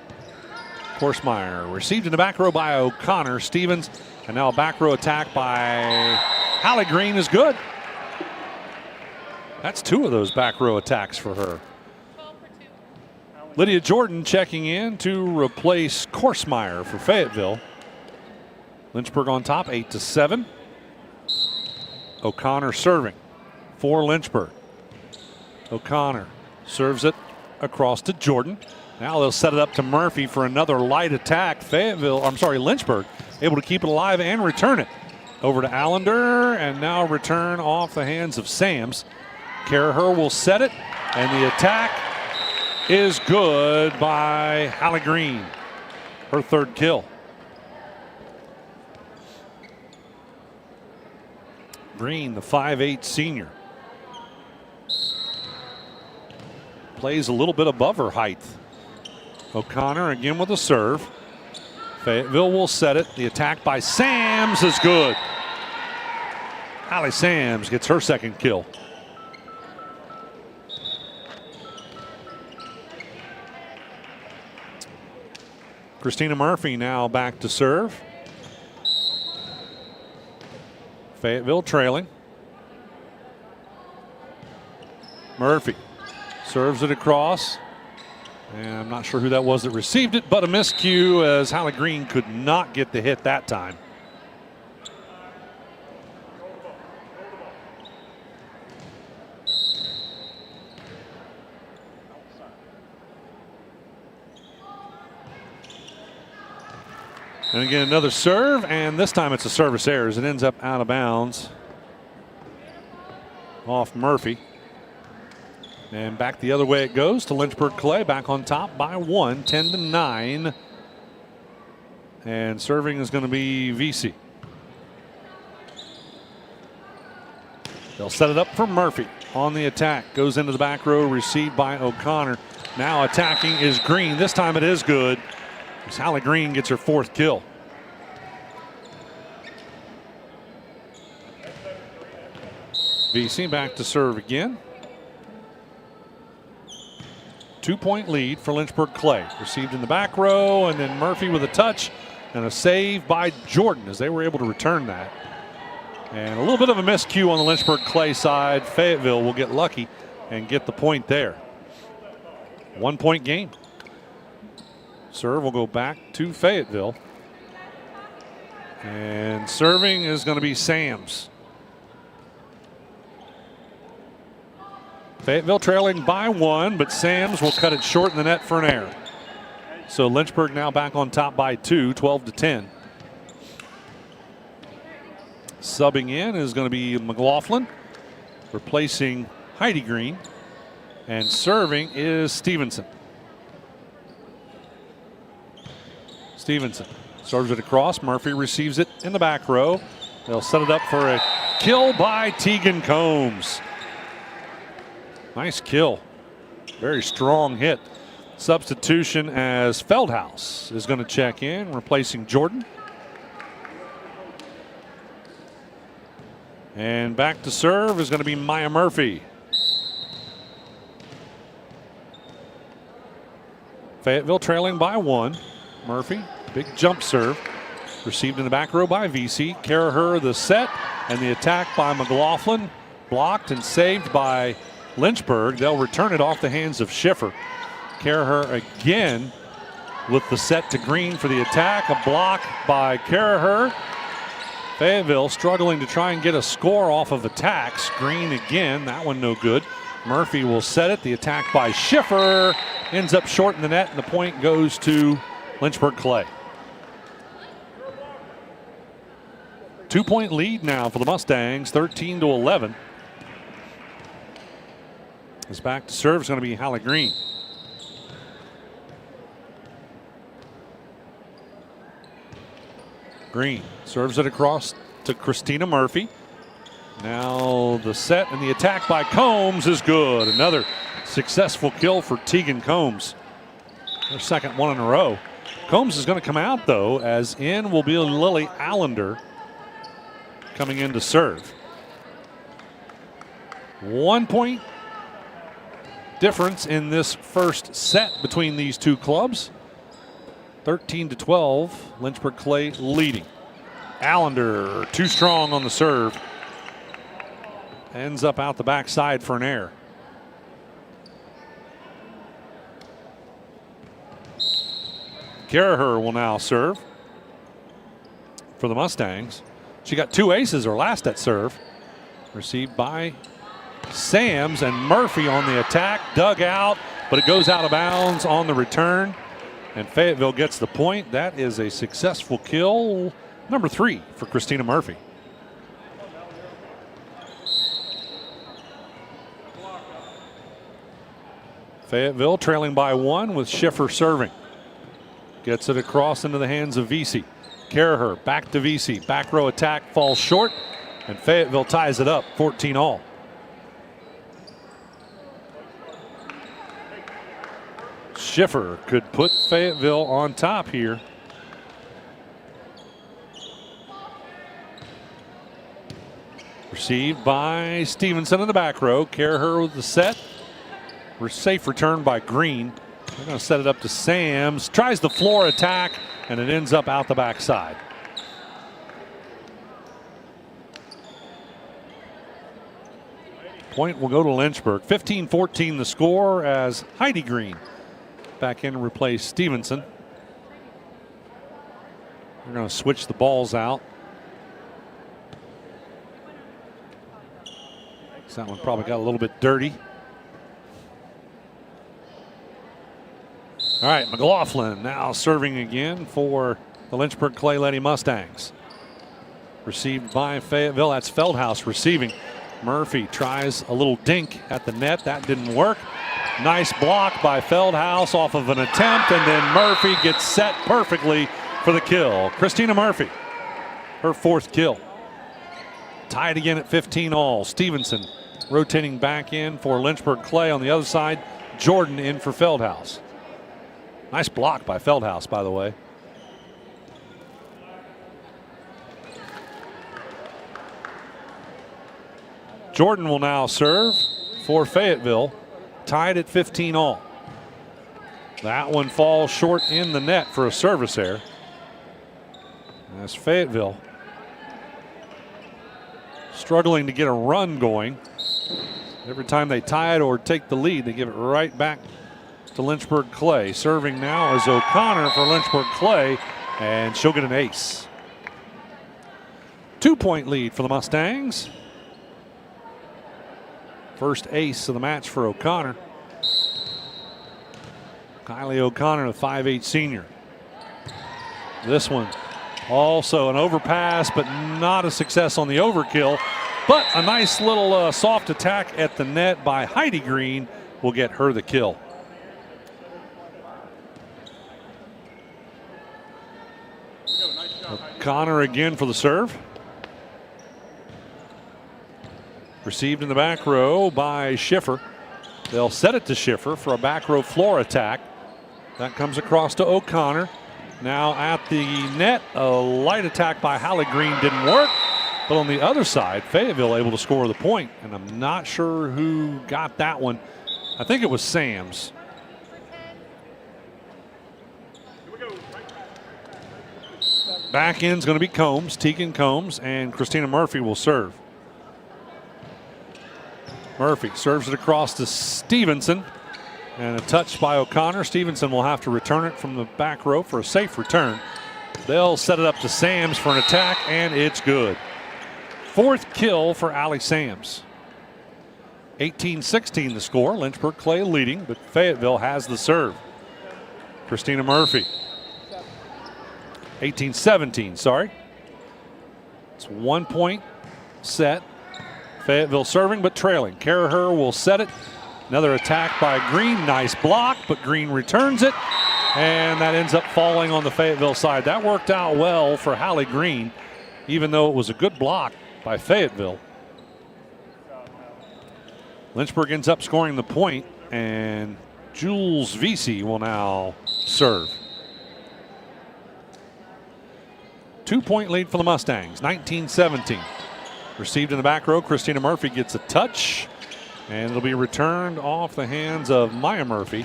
Korsmeyer received in the back row by O'Connor. Stevens, and now a back row attack by Hallie Green is good. That's 2 of those back row attacks for her. Lydia Jordan checking in to replace Korsmeyer for Fayetteville. Lynchburg on top 8-7. O'Connor serving for Lynchburg. O'Connor serves it across to Jordan. Now they'll set it up to Murphy for another light attack. Lynchburg able to keep it alive and return it. Over to Allender, and now return off the hands of Sams. Caraher will set it, and the attack is good by Hallie Green. Her 3rd kill. Green, the 5'8" senior. Plays a little bit above her height. O'Connor again with a serve. Fayetteville will set it. The attack by Sams is good. Hallie Sams gets her 2nd kill. Christina Murphy now back to serve. Fayetteville trailing. Murphy serves it across. And I'm not sure who that was that received it, but a miscue as Hallie Green could not get the hit that time. And again, another serve, and this time it's a service error as it ends up out of bounds off Murphy. And back the other way it goes to Lynchburg Clay, back on top by 1, 10-9. And serving is going to be VC. They'll set it up for Murphy on the attack. Goes into the back row, received by O'Connor. Now attacking is Green. This time it is good, as Hallie Green gets her 4th kill. VC back to serve again. 2-point lead for Lynchburg Clay. Received in the back row, and then Murphy with a touch and a save by Jordan as they were able to return that. And a little bit of a miscue on the Lynchburg Clay side. Fayetteville will get lucky and get the point there. 1-point game. Serve will go back to Fayetteville. And serving is going to be Sams. Fayetteville trailing by 1, but Sams will cut it short in the net for an error. So Lynchburg now back on top by 2, 12-10. Subbing in is going to be McLaughlin, replacing Heidi Green. And serving is Stevenson. Stevenson serves it across. Murphy receives it in the back row. They'll set it up for a kill by Tegan Combs. Nice kill. Very strong hit. Substitution as Feldhaus is going to check in, replacing Jordan. And back to serve is going to be Maya Murphy. Fayetteville trailing by 1. Murphy, big jump serve. Received in the back row by VC. Caraher the set, and the attack by McLaughlin. Blocked and saved by Lynchburg. They'll return it off the hands of Schiffer. Caraher again with the set to Green for the attack. A block by Caraher. Fayetteville struggling to try and get a score off of attacks. Green again, that one no good. Murphy will set it. The attack by Schiffer ends up short in the net, and the point goes to Lynchburg Clay. 2-point lead now for the Mustangs, 13-11. Is back to serve is going to be Hallie Green. Green serves it across to Christina Murphy. Now the set and the attack by Combs is good. Another successful kill for Tegan Combs. Her second one in a row. Combs is going to come out though, as in will be Lily Allender coming in to serve. 1 point difference in this first set between these two clubs. 13-12, Lynchburg Clay leading. Allender too strong on the serve. Ends up out the backside for an error. Garaher will now serve for the Mustangs. She got 2 aces her last at serve. Received by Sams, and Murphy on the attack, dug out, but it goes out of bounds on the return. And Fayetteville gets the point. That is a successful kill, number 3 for Christina Murphy. Fayetteville trailing by 1 with Schiffer serving. Gets it across into the hands of Vesey. Garaher back to Vesey. Back row attack falls short, and Fayetteville ties it up 14-all. Schiffer could put Fayetteville on top here. Received by Stevenson in the back row. Garaher with the set. Safe return by Green. They're going to set it up to Sams. Tries the floor attack, and it ends up out the backside. Point will go to Lynchburg. 15-14 the score as Heidi Green back in to replace Stevenson. They're going to switch the balls out. That one probably got a little bit dirty. All right, McLaughlin now serving again for the Lynchburg Clay Lady Mustangs. Received by Fayetteville. That's Feldhaus receiving. Murphy tries a little dink at the net. That didn't work. Nice block by Feldhaus off of an attempt, and then Murphy gets set perfectly for the kill. Christina Murphy, her 4th kill. Tied again at 15-all. Stevenson rotating back in for Lynchburg Clay. On the other side, Jordan in for Feldhaus. Nice block by Feldhaus, by the way. Jordan will now serve for Fayetteville, tied at 15-all. That one falls short in the net for a service error. That's Fayetteville struggling to get a run going. Every time they tie it or take the lead, they give it right back to Lynchburg Clay. Serving now is O'Connor for Lynchburg Clay, and she'll get an ace. 2-point lead for the Mustangs. First ace of the match for O'Connor. Kylie O'Connor, the 5'8" senior. This one also an overpass, but not a success on the overkill. But a nice little soft attack at the net by Heidi Green will get her the kill. O'Connor again for the serve. Received in the back row by Schiffer. They'll set it to Schiffer for a back row floor attack. That comes across to O'Connor. Now at the net, a light attack by Hallie Green didn't work. But on the other side, Fayetteville able to score the point. And I'm not sure who got that one. I think it was Sams. Back end's going to be Combs, Tegan Combs, and Christina Murphy will serve. Murphy serves it across to Stevenson, and a touch by O'Connor. Stevenson will have to return it from the back row for a safe return. They'll set it up to Sams for an attack, and it's good. 4th kill for Allie Sams. 18-16 the score. Lynchburg Clay leading, but Fayetteville has the serve. Christina Murphy. 18-17, sorry. It's 1 point set. Fayetteville serving but trailing. Caraher will set it. Another attack by Green. Nice block, but Green returns it. And that ends up falling on the Fayetteville side. That worked out well for Hallie Green, even though it was a good block by Fayetteville. Lynchburg ends up scoring the point, and Jules Vesey will now serve. 2-point lead for the Mustangs, 19-17. Received in the back row. Christina Murphy gets a touch, and it'll be returned off the hands of Maya Murphy.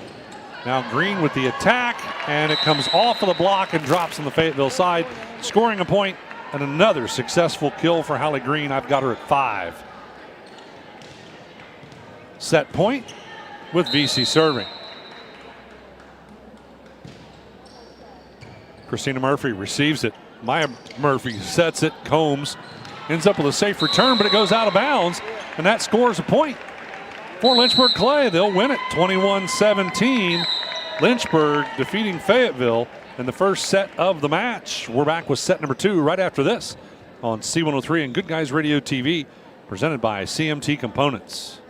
Now Green with the attack, and it comes off of the block and drops on the Fayetteville side, scoring a point and another successful kill for Hallie Green. I've got her at 5. Set point with Vesey serving. Christina Murphy receives it. Maya Murphy sets it. Combs ends up with a safe return, but it goes out of bounds, and that scores a point for Lynchburg Clay. They'll win it 21-17. Lynchburg defeating Fayetteville in the first set of the match. We're back with set number 2 right after this on C103 and Good Guys Radio TV, presented by CMT Components.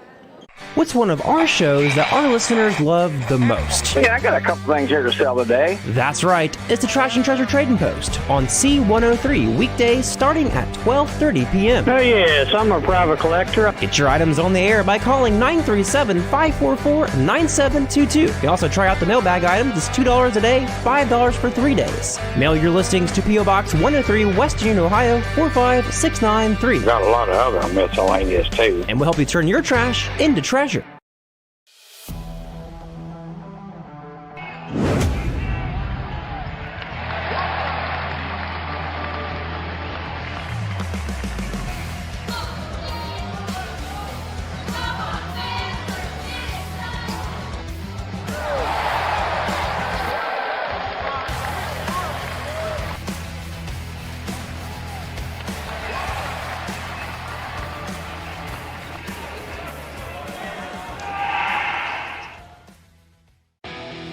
What's one of our shows that our listeners love the most? Yeah, I got a couple things here to sell today. That's right. It's the Trash and Treasure Trading Post on C103 weekdays starting at 12:30 p.m. Oh, yes, I'm a private collector. Get your items on the air by calling 937-544-9722. You can also try out the mailbag item. It's $2 a day, $5 for 3 days. Mail your listings to P.O. Box 103, West Union, Ohio, 45693. Got a lot of other miscellaneous, too. And we'll help you turn your trash into treasure.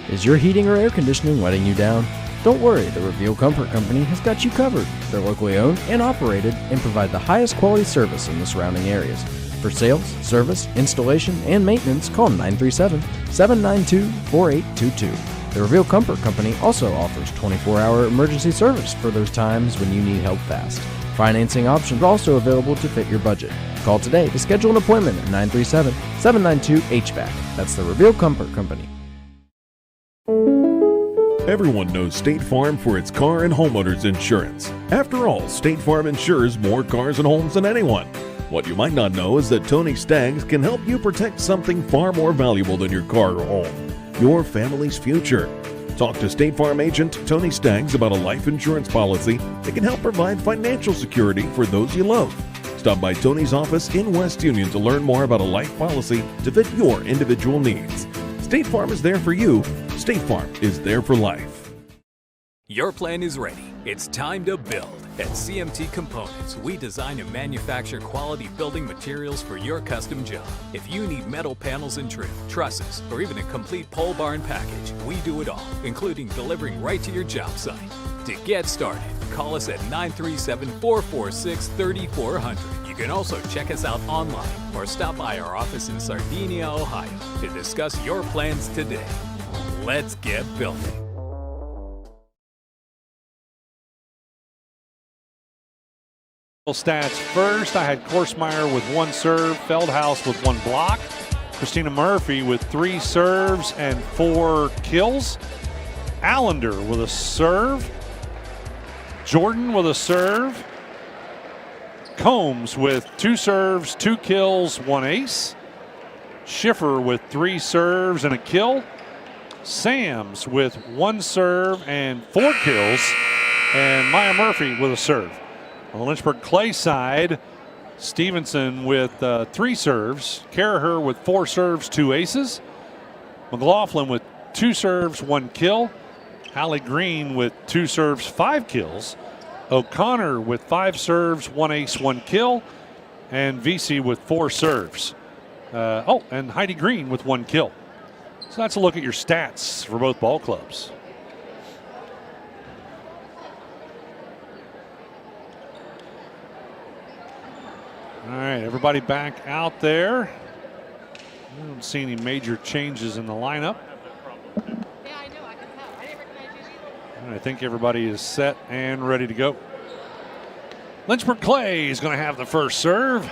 Is your heating or air conditioning letting you down? Don't worry, the Reveal Comfort Company has got you covered. They're locally owned and operated and provide the highest quality service in the surrounding areas. For sales, service, installation, and maintenance, call 937-792-4822. The Reveal Comfort Company also offers 24-hour emergency service for those times when you need help fast. Financing options are also available to fit your budget. Call today to schedule an appointment at 937-792-HVAC. That's the Reveal Comfort Company. Everyone knows State Farm for its car and homeowners insurance. After all, State Farm insures more cars and homes than anyone. What you might not know is that Tony Staggs can help you protect something far more valuable than your car or home, your family's future. Talk to State Farm agent Tony Staggs about a life insurance policy that can help provide financial security for those you love. Stop by Tony's office in West Union to learn more about a life policy to fit your individual needs. State Farm is there for you. State Farm is there for life. Your plan is ready. It's time to build. At CMT Components, we design and manufacture quality building materials for your custom job. If you need metal panels and trim, trusses, or even a complete pole barn package, we do it all, including delivering right to your job site. To get started, call us at 937-446-3400. You can also check us out online or stop by our office in Sardinia, Ohio to discuss your plans today. Let's get building. Stats first, I had Korsmeyer with 1 serve, Feldhaus with 1 block, Christina Murphy with 3 serves and 4 kills, Allender with a serve, Jordan with a serve, Combs with 2 serves, 2 kills, 1 ace, Schiffer with 3 serves and a kill, Sams with 1 serve and 4 kills, and Maya Murphy with a serve. On the Lynchburg Clay side, Stevenson with 3 serves, Caraher with 4 serves, 2 aces, McLaughlin with 2 serves, 1 kill, Hallie Green with 2 serves, 5 kills, O'Connor with 5 serves, 1 ace, 1 kill, and Vesey with 4 serves. And Heidi Green with 1 kill. So that's a look at your stats for both ball clubs. right, everybody back out there. I don't see any major changes in the lineup. I think everybody is set and ready to go. Lynchburg Clay is going to have the first serve.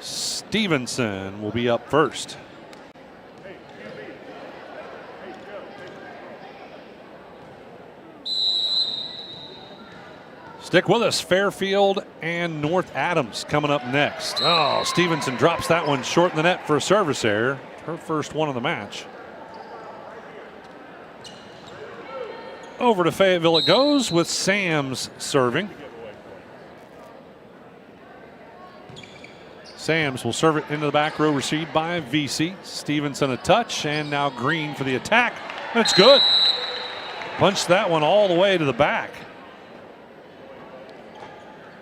Stevenson will be up first. Stick with us. Fairfield and North Adams coming up next. Oh, Stevenson drops that one short in the net for a service error. Her first one of the match. Over to Fayetteville it goes with Sams serving. Sams will serve it into the back row, received by VC. Stevenson a touch, and now Green for the attack. That's good. Punched that one all the way to the back.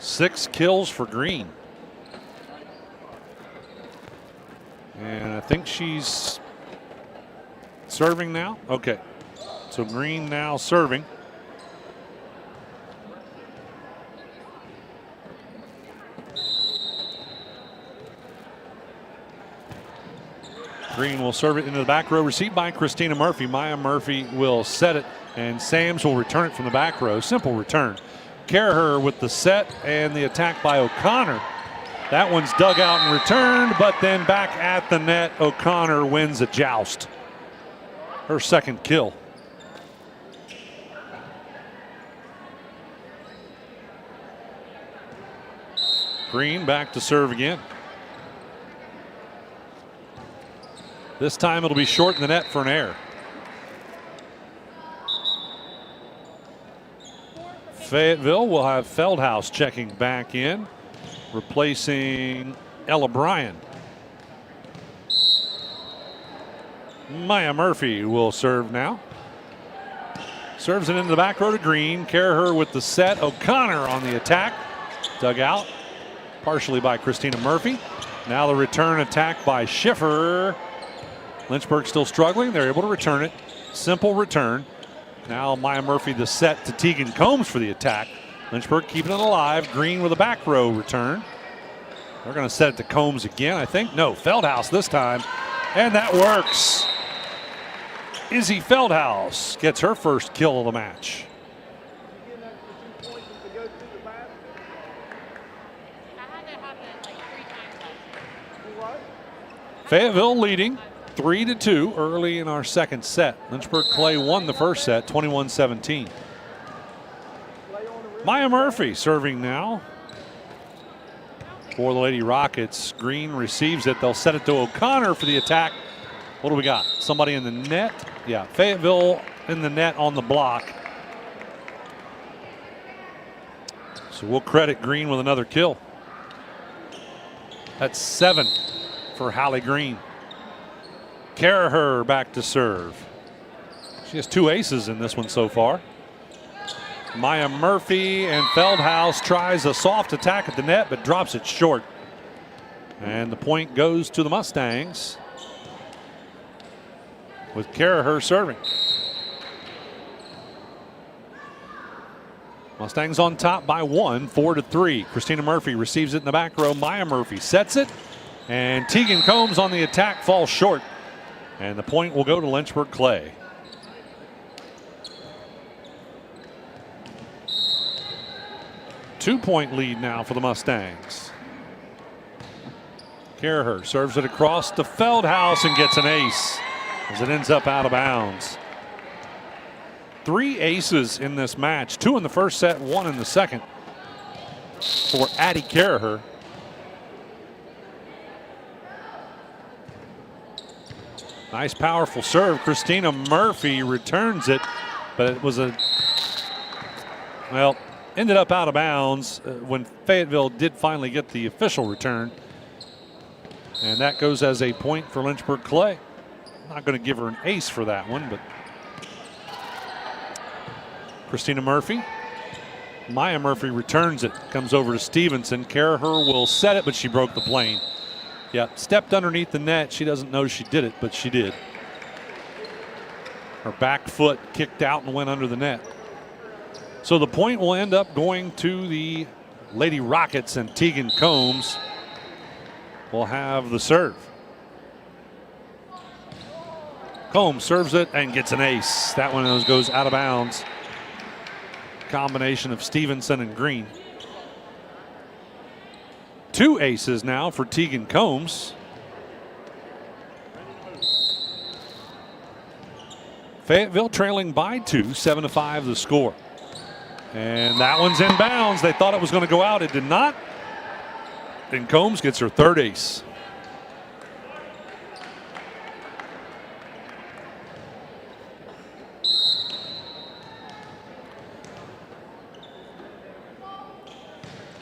6 kills for Green. And I think she's serving now. Okay. So Green now serving. Green will serve it into the back row, received by Christina Murphy. Maya Murphy will set it, and Sams will return it from the back row. Simple return. Caraher with the set and the attack by O'Connor. That one's dug out and returned, but then back at the net, O'Connor wins a joust. Her second kill. Green back to serve again. This time it'll be short in the net for an error. Fayetteville will have Feldhaus checking back in, replacing Ella Bryan. Maya Murphy will serve now. Serves it into the back row to Green. Caraher with the set. O'Connor on the attack. Dug out partially by Christina Murphy. Now the return attack by Schiffer. Lynchburg still struggling. They're able to return it. Simple return. Now Maya Murphy the set to Tegan Combs for the attack. Lynchburg keeping it alive. Green with a back row return. They're going to set it to Combs again, I think. No, Feldhaus this time. And that works. Izzy Feldhaus gets her first kill of the match. Fayetteville leading 3-2 early in our second set. Lynchburg Clay won the first set, 21-17. Maya Murphy serving now for the Lady Rockets. Green receives it. They'll set it to O'Connor for the attack. What do we got? Somebody in the net? Yeah, Fayetteville in the net on the block. So we'll credit Green with another kill. That's 7 for Hallie Green. Caraher back to serve. She has 2 aces in this one so far. Maya Murphy and Feldhaus tries a soft attack at the net but drops it short. And the point goes to the Mustangs with Caraher serving. Mustangs on top by 1, 4-3. Christina Murphy receives it in the back row. Maya Murphy sets it, and Tegan Combs on the attack falls short. And the point will go to Lynchburg Clay. Two-point lead now for the Mustangs. Caraher serves it across to Feldhaus and gets an ace as it ends up out of bounds. 3 aces in this match, 2 in the first set, 1 in the second for Addie Caraher. Nice powerful serve. Christina Murphy returns it, but it was ended up out of bounds when Fayetteville did finally get the official return. And that goes as a point for Lynchburg Clay. Not going to give her an ace for that one, but Christina Murphy. Maya Murphy returns it, comes over to Stevenson. Caraher will set it, but she broke the plane. Yeah, stepped underneath the net. She doesn't know she did it, but she did. Her back foot kicked out and went under the net. So the point will end up going to the Lady Rockets and Tegan Combs will have the serve. Combs serves it and gets an ace. That one goes out of bounds. Combination of Stevenson and Green. 2 aces now for Tegan Combs. Fayetteville trailing by 2, 7-5 the score. And that one's in bounds. They thought it was going to go out. It did not. And Combs gets her 3rd ace.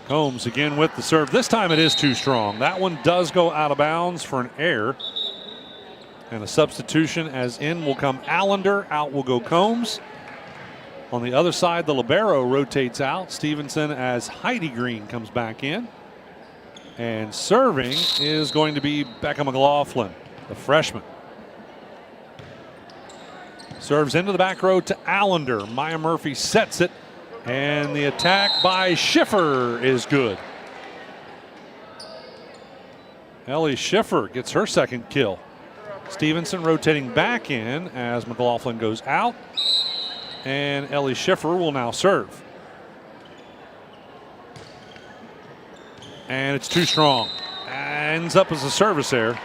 Combs again with the serve. This time it is too strong. That one does go out of bounds for an error. And a substitution, as in will come Allender. Out will go Combs. On the other side, the libero rotates out. Stevenson as Heidi Green comes back in. And serving is going to be Becca McLaughlin, the freshman. Serves into the back row to Allender. Maya Murphy sets it. And the attack by Schiffer is good. Ellie Schiffer gets her 2nd kill. Stevenson rotating back in as McLaughlin goes out. And Ellie Schiffer will now serve. And it's too strong. Ends up as a service error.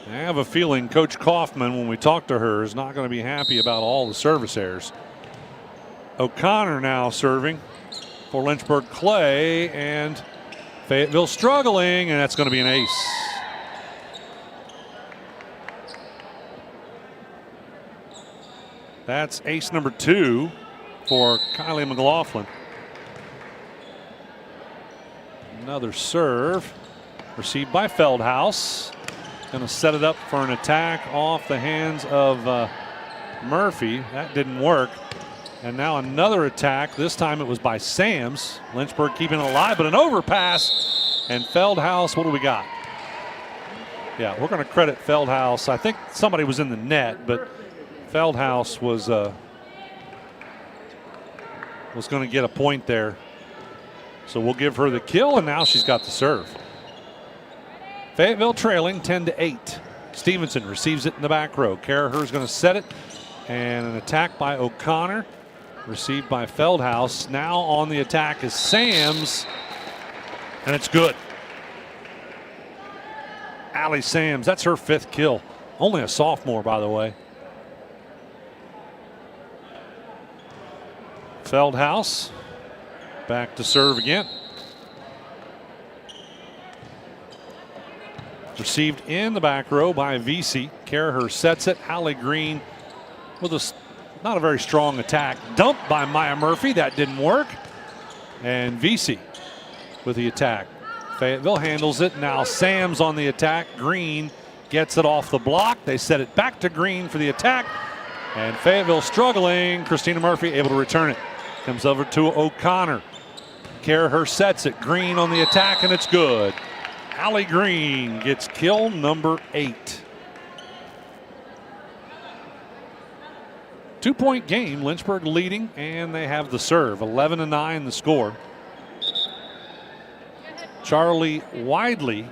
I have a feeling Coach Kaufman, when we talk to her, is not going to be happy about all the service errors. O'Connor now serving for Lynchburg Clay, and Fayetteville struggling, and that's going to be an ace. That's ace number 2 for Kylie McLaughlin. Another serve received by Feldhaus. Going to set it up for an attack off the hands of Murphy. That didn't work. And now another attack. This time it was by Sams. Lynchburg keeping it alive, but an overpass. And Feldhaus, what do we got? Yeah, we're going to credit Feldhaus. I think somebody was in the net, but Feldhaus was going to get a point there. So we'll give her the kill, and now she's got the serve. Fayetteville trailing 10-8. Stevenson receives it in the back row. Caraher's going to set it, and an attack by O'Connor, received by Feldhaus. Now on the attack is Sams, and it's good. Allie Sams, that's her 5th kill. Only a sophomore, by the way. Feldhaus back to serve again. Received in the back row by Vesey. Caraher sets it. Hallie Green with not a very strong attack. Dumped by Maya Murphy. That didn't work. And Vesey with the attack. Fayetteville handles it. Now Sams on the attack. Green gets it off the block. They set it back to Green for the attack. And Fayetteville struggling. Christina Murphy able to return it. Comes over to O'Connor. Caraher sets it. Green on the attack, and it's good. Allie Green gets kill number 8. 2-point game. Lynchburg leading, and they have the serve. 11-9 the score. Charlie Widely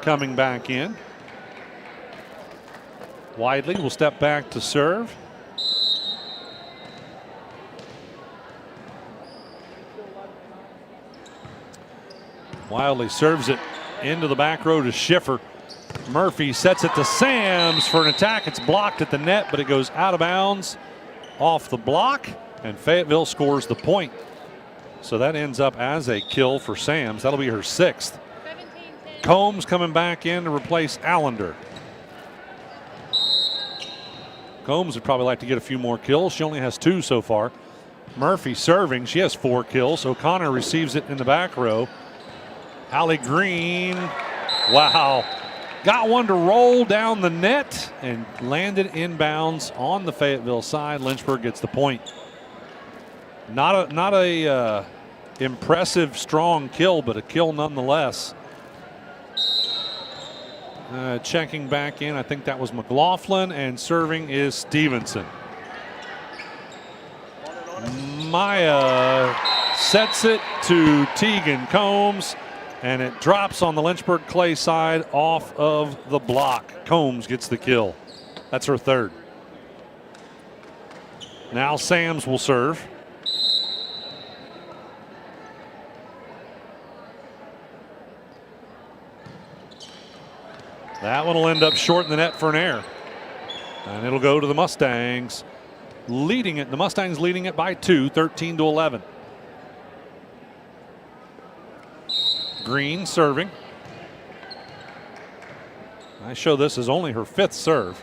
coming back in. Widely will step back to serve. Widely serves it into the back row to Schiffer. Murphy sets it to Sams for an attack. It's blocked at the net, but it goes out of bounds off the block, and Fayetteville scores the point. So that ends up as a kill for Sams. That'll be her 6th. Combs coming back in to replace Allender. Combs would probably like to get a few more kills. She only has 2 so far. Murphy serving. She has 4 kills. O'Connor receives it in the back row. Allie Green, wow. Got one to roll down the net and landed inbounds on the Fayetteville side. Lynchburg gets the point. Not a impressive, strong kill, but a kill nonetheless. Checking back in, I think that was McLaughlin, and serving is Stevenson. Maya sets it to Tegan Combs, and it drops on the Lynchburg clay side off of the block. Combs gets the kill. That's her third. Now Sams will serve. That one will end up short in the net for an error. And it'll go to the Mustangs, leading it. The Mustangs leading it by 2, 13-11. Green serving. I show this as only her 5th serve.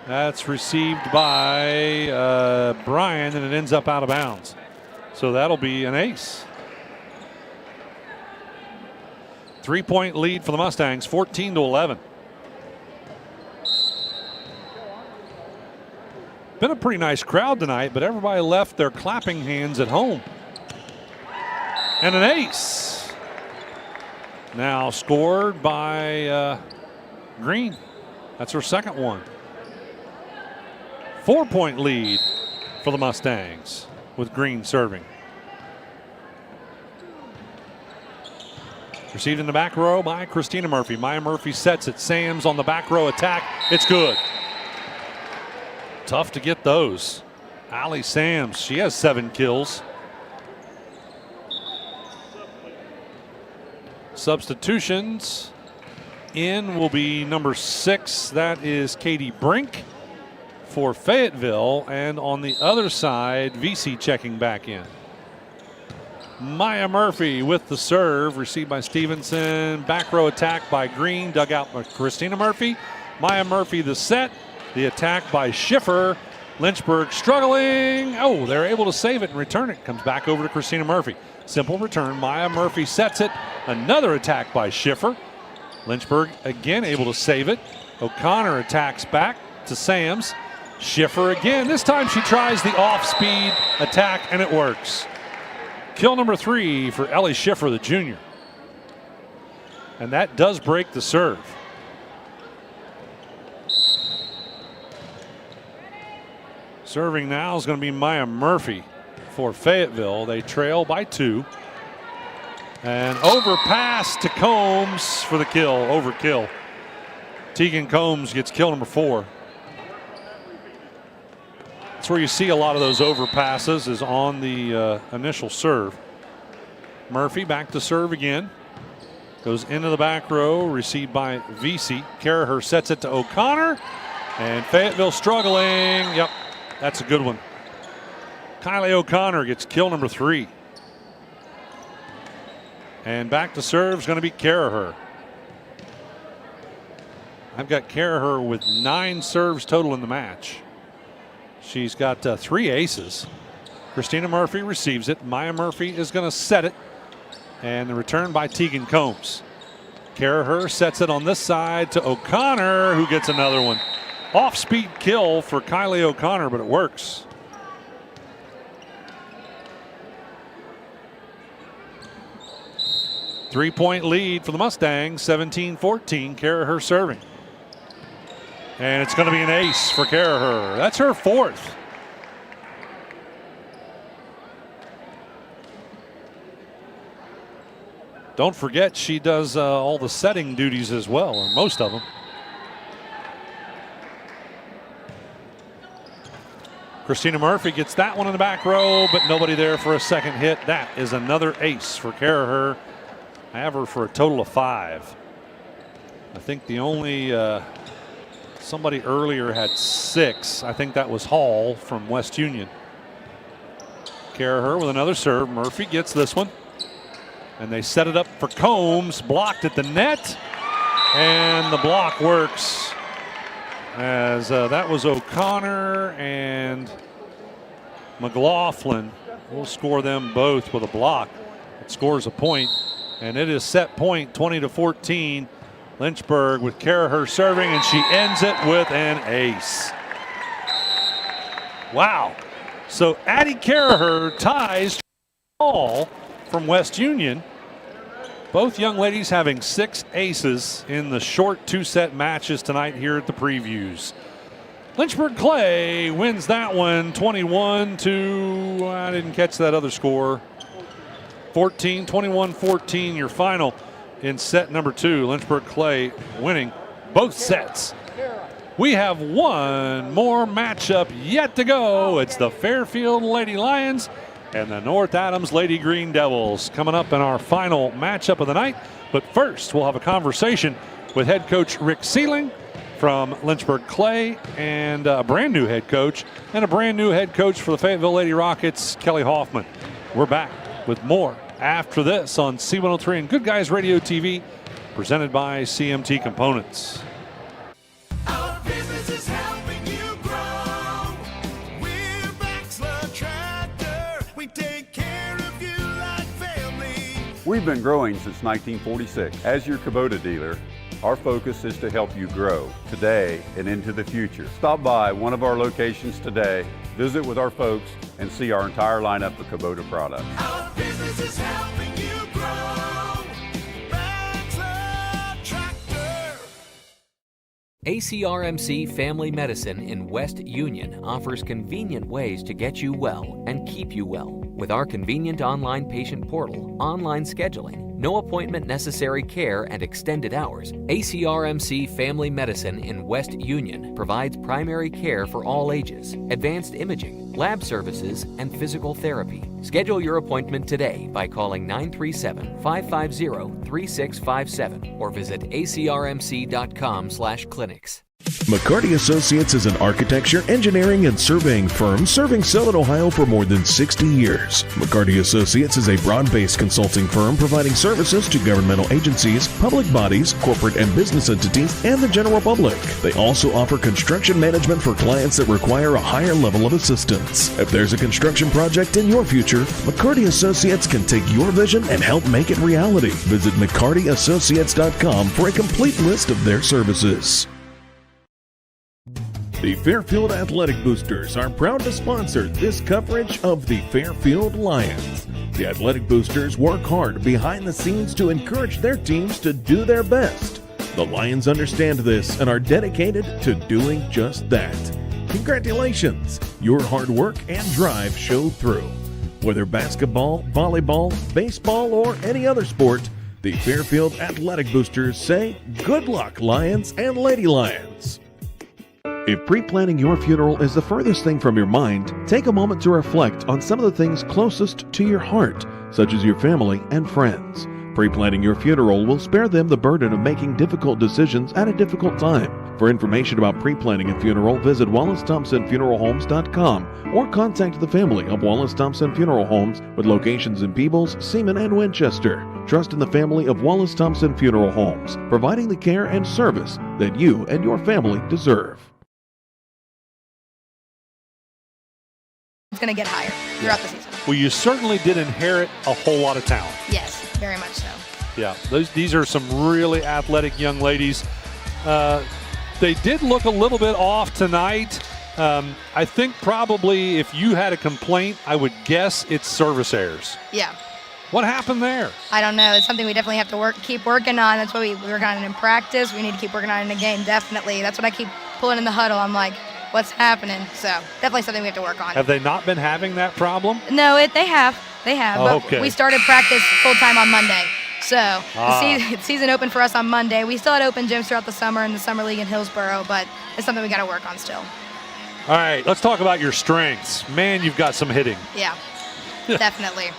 That's received by Bryan, and it ends up out of bounds. So that'll be an ace. 3-point lead for the Mustangs, 14-11. Been a pretty nice crowd tonight, but everybody left their clapping hands at home. And an ace. Now scored by Green. That's her second one. 4-point lead for the Mustangs with Green serving. Received in the back row by Christina Murphy. Maya Murphy sets it. Sams on the back row attack. It's good. Tough to get those. Allie Sams, she has 7 kills. Substitutions. In will be number 6. That is Katie Brink for Fayetteville. And on the other side, VC checking back in. Maya Murphy with the serve, received by Stevenson. Back row attack by Green, dug out by Christina Murphy. Maya Murphy the set. The attack by Schiffer. Lynchburg struggling. Oh, they're able to save it and return it. Comes back over to Christina Murphy. Simple return. Maya Murphy sets it. Another attack by Schiffer. Lynchburg again able to save it. O'Connor attacks back to Sams. Schiffer again. This time she tries the off-speed attack and it works. Kill number 3 for Ellie Schiffer, the junior. And that does break the serve. Serving now is going to be Maya Murphy for Fayetteville. They trail by 2. And overpass to Combs for the kill. Overkill. Tegan Combs gets kill number 4. That's where you see a lot of those overpasses, is on the initial serve. Murphy back to serve again. Goes into the back row, received by VC. Caraher sets it to O'Connor. And Fayetteville struggling. Yep, that's a good one. Kylie O'Connor gets kill number 3. And back to serve is going to be Caraher. I've got Caraher with 9 serves total in the match. She's got 3 aces. Christina Murphy receives it. Maya Murphy is going to set it. And the return by Tegan Combs. Caraher sets it on this side to O'Connor, who gets another one. Off-speed kill for Kylie O'Connor, but it works. Three-point lead for the Mustangs, 17-14. Caraher serving. And it's going to be an ace for Caraher. That's her 4th. Don't forget, she does all the setting duties as well, or most of them. Christina Murphy gets that one in the back row, but nobody there for a second hit. That is another ace for Caraher. I have her for a total of 5. I think the only somebody earlier had 6. I think that was Hall from West Union. Caraher with another serve. Murphy gets this one. And they set it up for Combs. Blocked at the net. And the block works. As that was O'Connor and McLaughlin. We'll score them both with a block. It scores a point. And it is set point, 20-14. Lynchburg with Caraher serving, and she ends it with an ace. Wow. So Addie Caraher ties Hall from West Union. Both young ladies having 6 aces in the short 2-set matches tonight here at the previews. Lynchburg Clay wins that one 21 to, I didn't catch that other score. 14, 21-14, your final in set number 2. Lynchburg Clay winning both sets. We have one more matchup yet to go. It's the Fairfield Lady Lions and the North Adams Lady Green Devils coming up in our final matchup of the night. But first, we'll have a conversation with head coach Rick Sealing from Lynchburg Clay, and a brand new head coach, and a brand new head coach for the Fayetteville Lady Rockets, Kelly Hoffman. We're back with more after this on C103 and Good Guys Radio TV, presented by CMT Components. Our business is helping you grow. We're Baxler Tractor. We take care of you like family. We've been growing since 1946. As your Kubota dealer, our focus is to help you grow today and into the future. Stop by one of our locations today, visit with our folks, and see our entire lineup of Kubota products. Our business is helping you grow. Baxler Tractor. ACRMC Family Medicine in West Union offers convenient ways to get you well and keep you well. With our convenient online patient portal, online scheduling, no appointment necessary care, and extended hours, ACRMC Family Medicine in West Union provides primary care for all ages, advanced imaging, lab services, and physical therapy. Schedule your appointment today by calling 937-550-3657 or visit acrmc.com/clinics. McCarty Associates is an architecture, engineering, and surveying firm serving Southern Ohio for more than 60 years. McCarty Associates is a broad-based consulting firm providing services to governmental agencies, public bodies, corporate and business entities, and the general public. They also offer construction management for clients that require a higher level of assistance. If there's a construction project in your future, McCarty Associates can take your vision and help make it reality. Visit McCartyAssociates.com for a complete list of their services. The Fairfield Athletic Boosters are proud to sponsor this coverage of the Fairfield Lions. The Athletic Boosters work hard behind the scenes to encourage their teams to do their best. The Lions understand this and are dedicated to doing just that. Congratulations! Your hard work and drive show through. Whether basketball, volleyball, baseball, or any other sport, the Fairfield Athletic Boosters say, good luck, Lions and Lady Lions. If pre-planning your funeral is the furthest thing from your mind, take a moment to reflect on some of the things closest to your heart, such as your family and friends. Pre-planning your funeral will spare them the burden of making difficult decisions at a difficult time. For information about pre-planning a funeral, visit WallaceThompsonFuneralHomes.com or contact the family of Wallace Thompson Funeral Homes with locations in Peebles, Seaman, and Winchester. Trust in the family of Wallace Thompson Funeral Homes, providing the care and service that you and your family deserve. It's going to get higher throughout the season. Well, you certainly did inherit a whole lot of talent. Yes, very much so. Yeah, these are some really athletic young ladies. They did look a little bit off tonight. I think probably if you had a complaint, I would guess it's service errors. Yeah. What happened there? I don't know. It's something we definitely have to keep working on. That's what we work on in practice. We need to keep working on it in the game, definitely. That's what I keep pulling in the huddle. I'm like, what's happening? So definitely something we have to work on. Have they not been having that problem? No, they have. They have. Oh, but okay. we started practice full-time on Monday. So Ah. the season opened for us on Monday. We still had open gyms throughout the summer in the summer league in Hillsboro, but it's something we got to work on still. All right, let's talk about your strengths. Man, you've got some hitting. Yeah, definitely.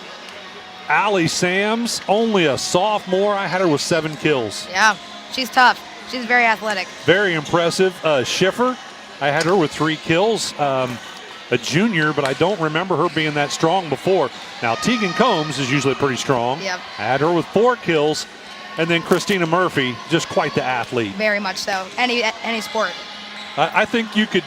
Allie Sams, only a sophomore. I had her with 7 kills. Yeah, she's tough. She's very athletic. Very impressive. Schiffer, I had her with 3 kills. A junior, but I don't remember her being that strong before. Now, Tegan Combs is usually pretty strong. Yep. I had her with 4 kills. And then Christina Murphy, just quite the athlete. Very much so. Any sport. I think you could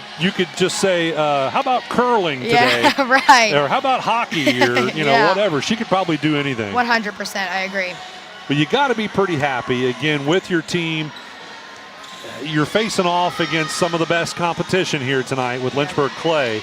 just say, how about curling today? Yeah, right. Or how about hockey or, Yeah. whatever. She could probably do anything. 100%, I agree. But you got to be pretty happy, again, with your team. You're facing off against some of the best competition here tonight with Lynchburg Clay.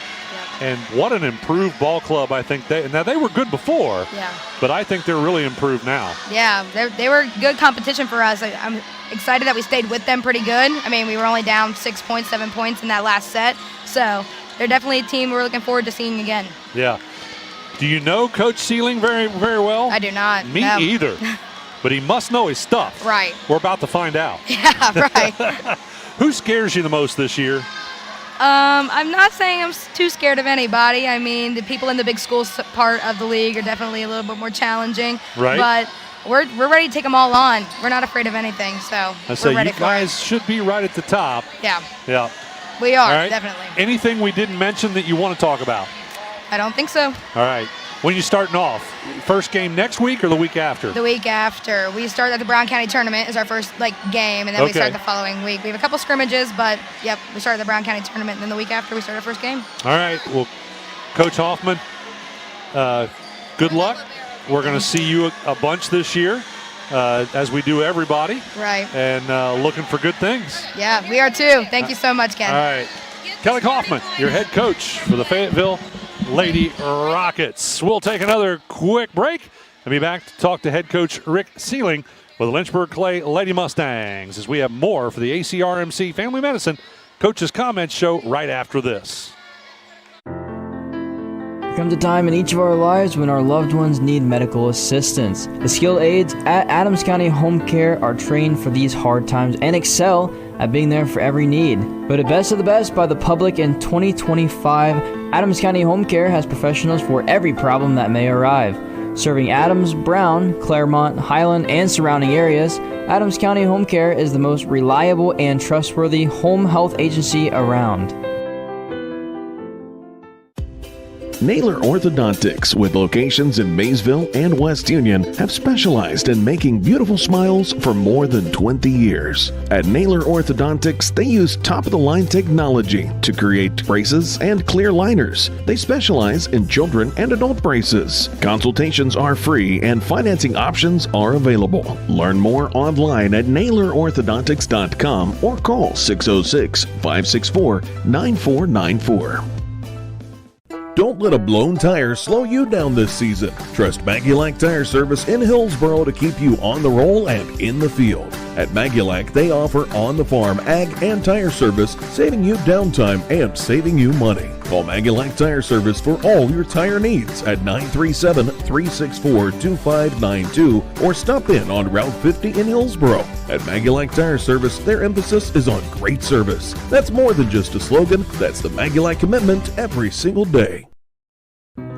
And what an improved ball club I think they were good before. Yeah. But I think they're really improved now. Yeah, they were good competition for us. I'm excited that we stayed with them pretty good. I mean, we were only down 6 points, 7 points in that last set. So they're definitely a team we're looking forward to seeing again. Yeah. Do you know Coach Sealing very, very well? I do not. Me no. either. But he must know his stuff. Right. We're about to find out. Yeah, right. Who scares you the most this year? I'm not saying I'm too scared of anybody. I mean, the people in the big schools part of the league are definitely a little bit more challenging. Right. But we're ready to take them all on. We're not afraid of anything, so we're ready you for guys should be right at the top. it. Yeah, Yeah. we are, All right. definitely. Anything we didn't mention that you want to talk about? I don't think so. All right. When are you starting off? First game next week or the week after? The week after. We start at the Brown County tournament is our first game, and then we Okay. start the following week. We have a couple scrimmages, but yep, we start at the Brown County tournament, and then the week after we start our first game. All right. Well, Coach Hoffman, good luck. We're going to see you a bunch this year, as we do everybody. Right. And looking for good things. Yeah, we are too. Thank you so much, Ken. All right. Kelly Kaufman, your head coach for the Fayetteville Lady Rockets. We'll take another quick break and be back to talk to head coach Rick Sealing with the Lynchburg Clay Lady Mustangs as we have more for the ACRMC Family Medicine Coaches Comments Show right after this. There comes a time in each of our lives when our loved ones need medical assistance. The skilled aides at Adams County Home Care are trained for these hard times and excel at being there for every need. Voted best of the best by the public in 2025, Adams County Home Care has professionals for every problem that may arrive. Serving Adams, Brown, Claremont, Highland, and surrounding areas, Adams County Home Care is the most reliable and trustworthy home health agency around. Naylor Orthodontics, with locations in Maysville and West Union, have specialized in making beautiful smiles for more than 20 years. At Naylor Orthodontics, they use top-of-the-line technology to create braces and clear liners. They specialize in children and adult braces. Consultations are free and financing options are available. Learn more online at NaylorOrthodontics.com or call 606-564-9494. Don't let a blown tire slow you down this season. Trust Magulac Tire Service in Hillsboro to keep you on the roll and in the field. At Magulac, they offer on-the-farm ag and tire service, saving you downtime and saving you money. Call Magulac Tire Service for all your tire needs at 937-364-2592 or stop in on Route 50 in Hillsboro. At Magulac Tire Service, their emphasis is on great service. That's more than just a slogan, that's the Magulac commitment every single day.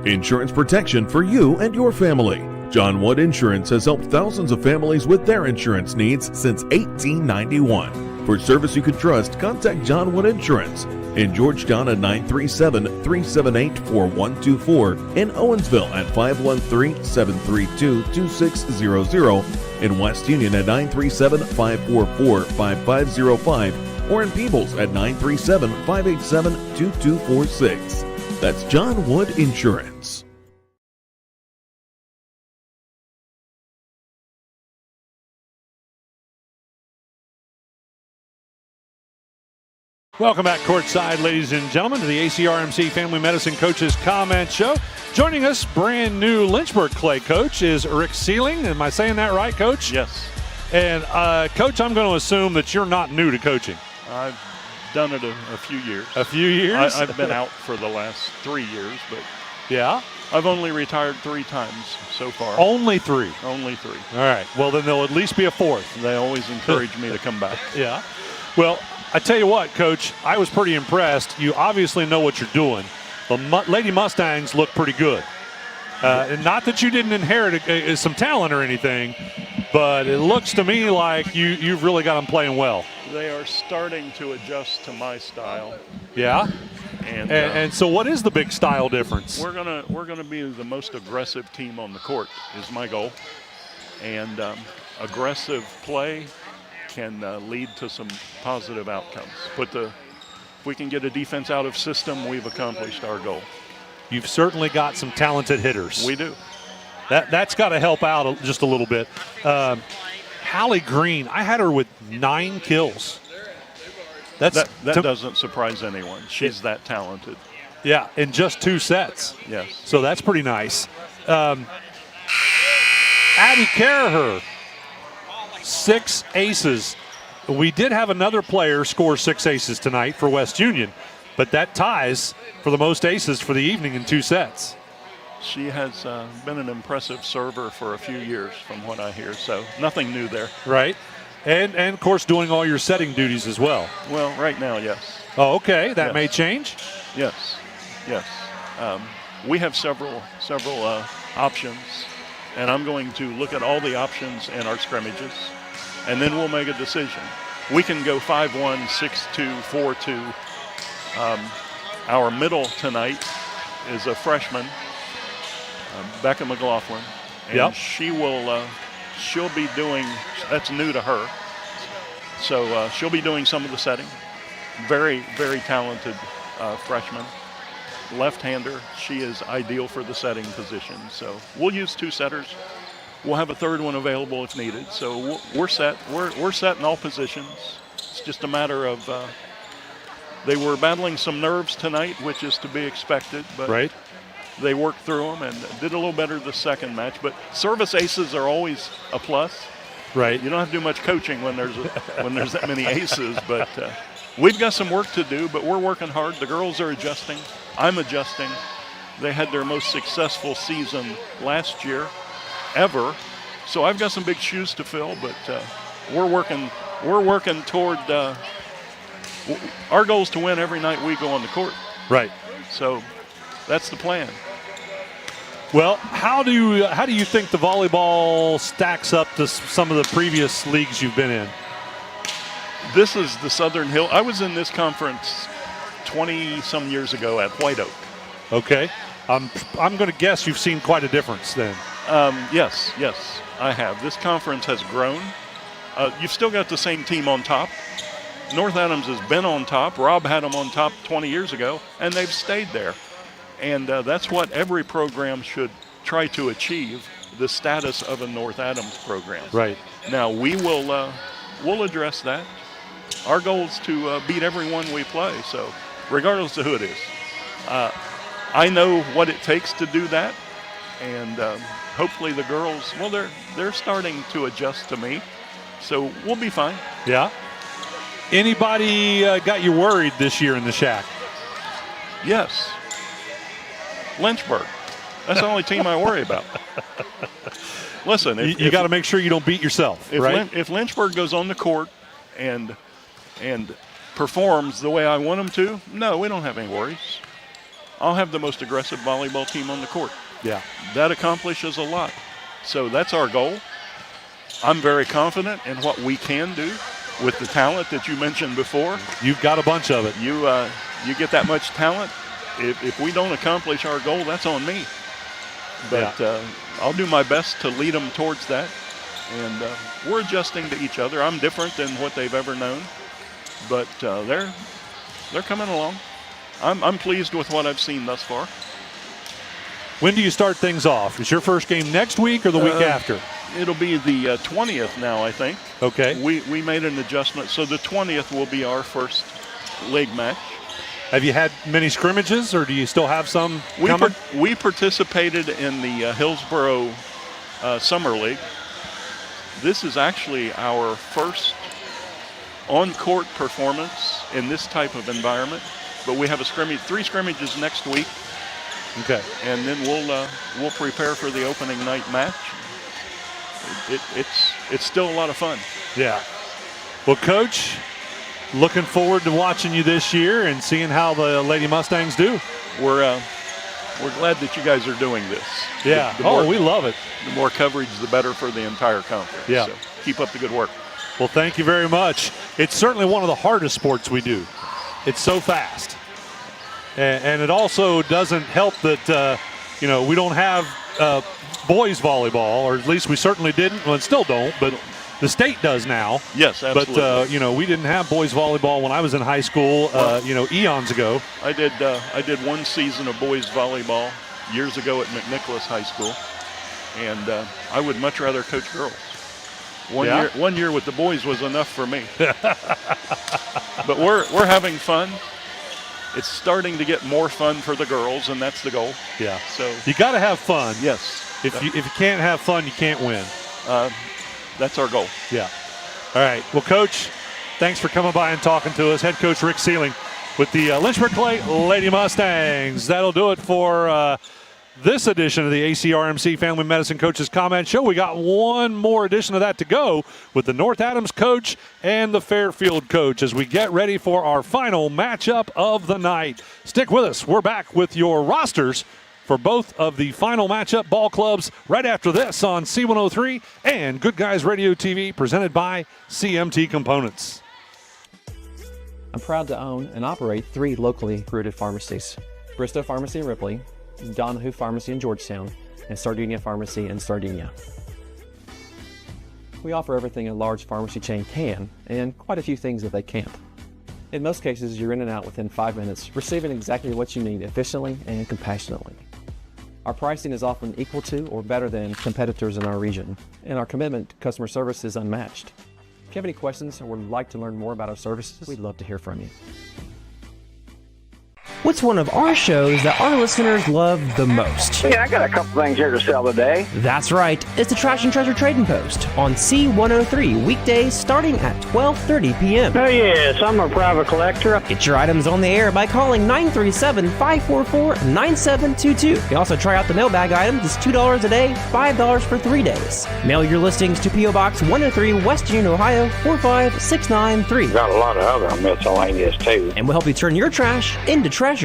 Insurance protection for you and your family. John Wood Insurance has helped thousands of families with their insurance needs since 1891. For service you can trust, contact John Wood Insurance in Georgetown at 937-378-4124, in Owensville at 513-732-2600, in West Union at 937-544-5505, or in Peebles at 937-587-2246. That's John Wood Insurance. Welcome back courtside, ladies and gentlemen, to the ACRMC Family Medicine Coaches Comment Show. Joining us, brand new Lynchburg Clay coach is Rick Sealing. Am I saying that right, Coach? Yes. And Coach, I'm going to assume that you're not new to coaching. I've done it a few years. A few years? I've been out for the last 3 years, but yeah, I've only retired 3 times so far. Only 3? Only 3. All right. Well, then there'll at least be a 4th. They always encourage me to come back. Yeah. Well, I tell you what, Coach, I was pretty impressed. You obviously know what you're doing. The Lady Mustangs look pretty good. And not that you didn't inherit some talent or anything, but it looks to me like you've really got them playing well. They are starting to adjust to my style. Yeah? And so what is the big style difference? We're gonna be the most aggressive team on the court is my goal. And aggressive play can lead to some positive outcomes. If we can get a defense out of system, we've accomplished our goal. You've certainly got some talented hitters. We do. That's got to help out just a little bit. Hallie Green, I had her with 9 kills. That doesn't surprise anyone. She's that talented. Yeah, in just 2 sets. Yes. So that's pretty nice. Abby Caraher, 6 aces. We did have another player score 6 aces tonight for West Union, but that ties for the most aces for the evening in 2 sets. She has been an impressive server for a few years from what I hear, so nothing new there. Right. And of course, doing all your setting duties as well. Well, right now, yes. Oh, okay. That Yes. may change? Yes, yes. We have several options, and I'm going to look at all the options in our scrimmages, and then we'll make a decision. We can go 5-1, 6-2, 4-2. Our middle tonight is a freshman, Becca McLaughlin, and Yep. she'll be doing, that's new to her, so she'll be doing some of the setting. Very, very talented freshman. Left-hander, she is ideal for the setting position. So we'll use 2 setters. We'll have a third one available if needed. So we're set. We're set in all positions. It's just a matter of they were battling some nerves tonight, which is to be expected. But right. They worked through them and did a little better the second match. But service aces are always a plus. Right. You don't have to do much coaching when there's that many aces, but. We've got some work to do, but we're working hard. The girls are adjusting. I'm adjusting. They had their most successful season last year ever. So I've got some big shoes to fill, but we're working toward our goal is to win every night we go on the court. Right. So that's the plan. Well, how do you think the volleyball stacks up to some of the previous leagues you've been in? This is the Southern Hill. I was in this conference 20-some years ago at White Oak. Okay. I'm going to guess you've seen quite a difference then. Yes, I have. This conference has grown. You've still got the same team on top. North Adams has been on top. Rob had them on top 20 years ago, and they've stayed there. And that's what every program should try to achieve, the status of a North Adams program. Right. Now, we'll address that. Our goal is to beat everyone we play, so regardless of who it is. I know what it takes to do that, and hopefully the girls, well, they're starting to adjust to me, so we'll be fine. Yeah. Anybody got you worried this year in the SHAC? Yes. Lynchburg. That's the only team I worry about. Listen, you got to make sure you don't beat yourself, right? If Lynchburg goes on the court and performs the way I want them to, no, we don't have any worries. I'll have the most aggressive volleyball team on the court. Yeah. That accomplishes a lot. So that's our goal. I'm very confident in what we can do with the talent that you mentioned before. You've got a bunch of it. You get that much talent. If we don't accomplish our goal, that's on me. But I'll do my best to lead them towards that. And we're adjusting to each other. I'm different than what they've ever known. But they're coming along. I'm pleased with what I've seen thus far. When do you start things off? Is your first game next week or the week after? It'll be the 20th now, I think. Okay. We made an adjustment. So the 20th will be our first league match. Have you had many scrimmages, or do you still have some coming? We participated in the Hillsborough Summer League. This is actually our first on-court performance in this type of environment. But we have 3 scrimmages next week. Okay. And then we'll prepare for the opening night match. It's still a lot of fun. Yeah. Well, Coach, looking forward to watching you this year and seeing how the Lady Mustangs do. We're glad that you guys are doing this. Yeah. We love it. The more coverage, the better for the entire conference. Yeah. So keep up the good work. Well, thank you very much. It's certainly one of the hardest sports we do. It's so fast. And it also doesn't help that, we don't have boys volleyball, or at least we certainly didn't. Well, still don't, but the state does now. Yes, absolutely. But, we didn't have boys volleyball when I was in high school, eons ago. I did one season of boys volleyball years ago at McNicholas High School, and I would much rather coach girls. One year with the boys was enough for me. But we're having fun. it's starting to get more fun for the girls, and that's the goal. Yeah. So you got to have fun. Yes. If you can't have fun, you can't win. That's our goal. Yeah. All right. Well, Coach, thanks for coming by and talking to us. Head Coach Rick Sealing with the Lynchburg Clay Lady Mustangs. That'll do it for this edition of the ACRMC Family Medicine Coaches Comment Show. We got one more edition of that to go with the North Adams coach and the Fairfield coach as we get ready for our final matchup of the night. Stick with us. We're back with your rosters for both of the final matchup ball clubs right after this on C103 and Good Guys Radio TV presented by CMT Components. I'm proud to own and operate 3 locally rooted pharmacies: Bristow Pharmacy in Ripley, Donahue Pharmacy in Georgetown, and Sardinia Pharmacy in Sardinia. We offer everything a large pharmacy chain can, and quite a few things that they can't. In most cases, you're in and out within 5 minutes, receiving exactly what you need efficiently and compassionately. Our pricing is often equal to or better than competitors in our region, and our commitment to customer service is unmatched. If you have any questions or would like to learn more about our services, we'd love to hear from you. What's one of our shows that our listeners love the most? Yeah, I got a couple things here to sell today. That's right. It's the Trash and Treasure Trading Post on C103 weekdays starting at 12:30 p.m. Oh, yes, I'm a private collector. Get your items on the air by calling 937-544-9722. You can also try out the mailbag items. It's $2 a day, $5 for 3 days. Mail your listings to P.O. Box 103, West Union, Ohio, 45693. Got a lot of other miscellaneous, too. And we'll help you turn your trash into treasure.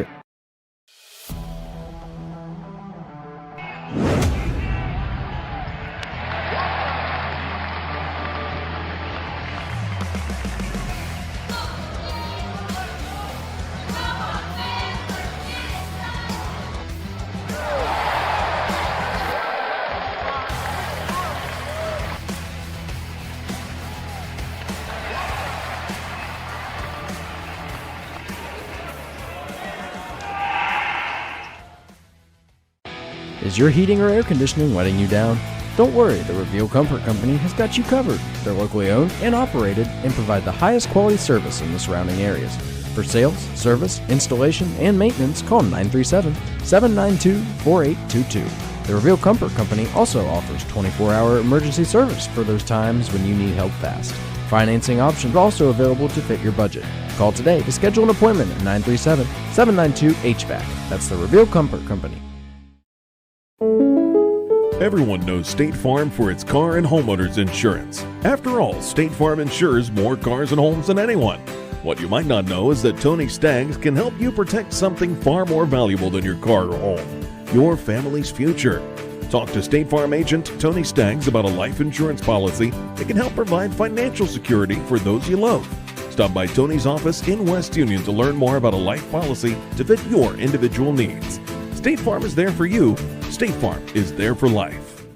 Is your heating or air conditioning letting you down? Don't worry, the Reveal Comfort Company has got you covered. They're locally owned and operated and provide the highest quality service in the surrounding areas. For sales, service, installation, and maintenance, call 937-792-4822. The Reveal Comfort Company also offers 24-hour emergency service for those times when you need help fast. Financing options are also available to fit your budget. Call today to schedule an appointment at 937-792-HVAC. That's the Reveal Comfort Company. Everyone knows State Farm for its car and homeowners insurance. After all, State Farm insures more cars and homes than anyone. What you might not know is that Tony Staggs can help you protect something far more valuable than your car or home: your family's future. Talk to State Farm agent Tony Staggs about a life insurance policy that can help provide financial security for those you love. Stop by Tony's office in West Union to learn more about a life policy to fit your individual needs. State Farm is there for you. State Farm is there for life.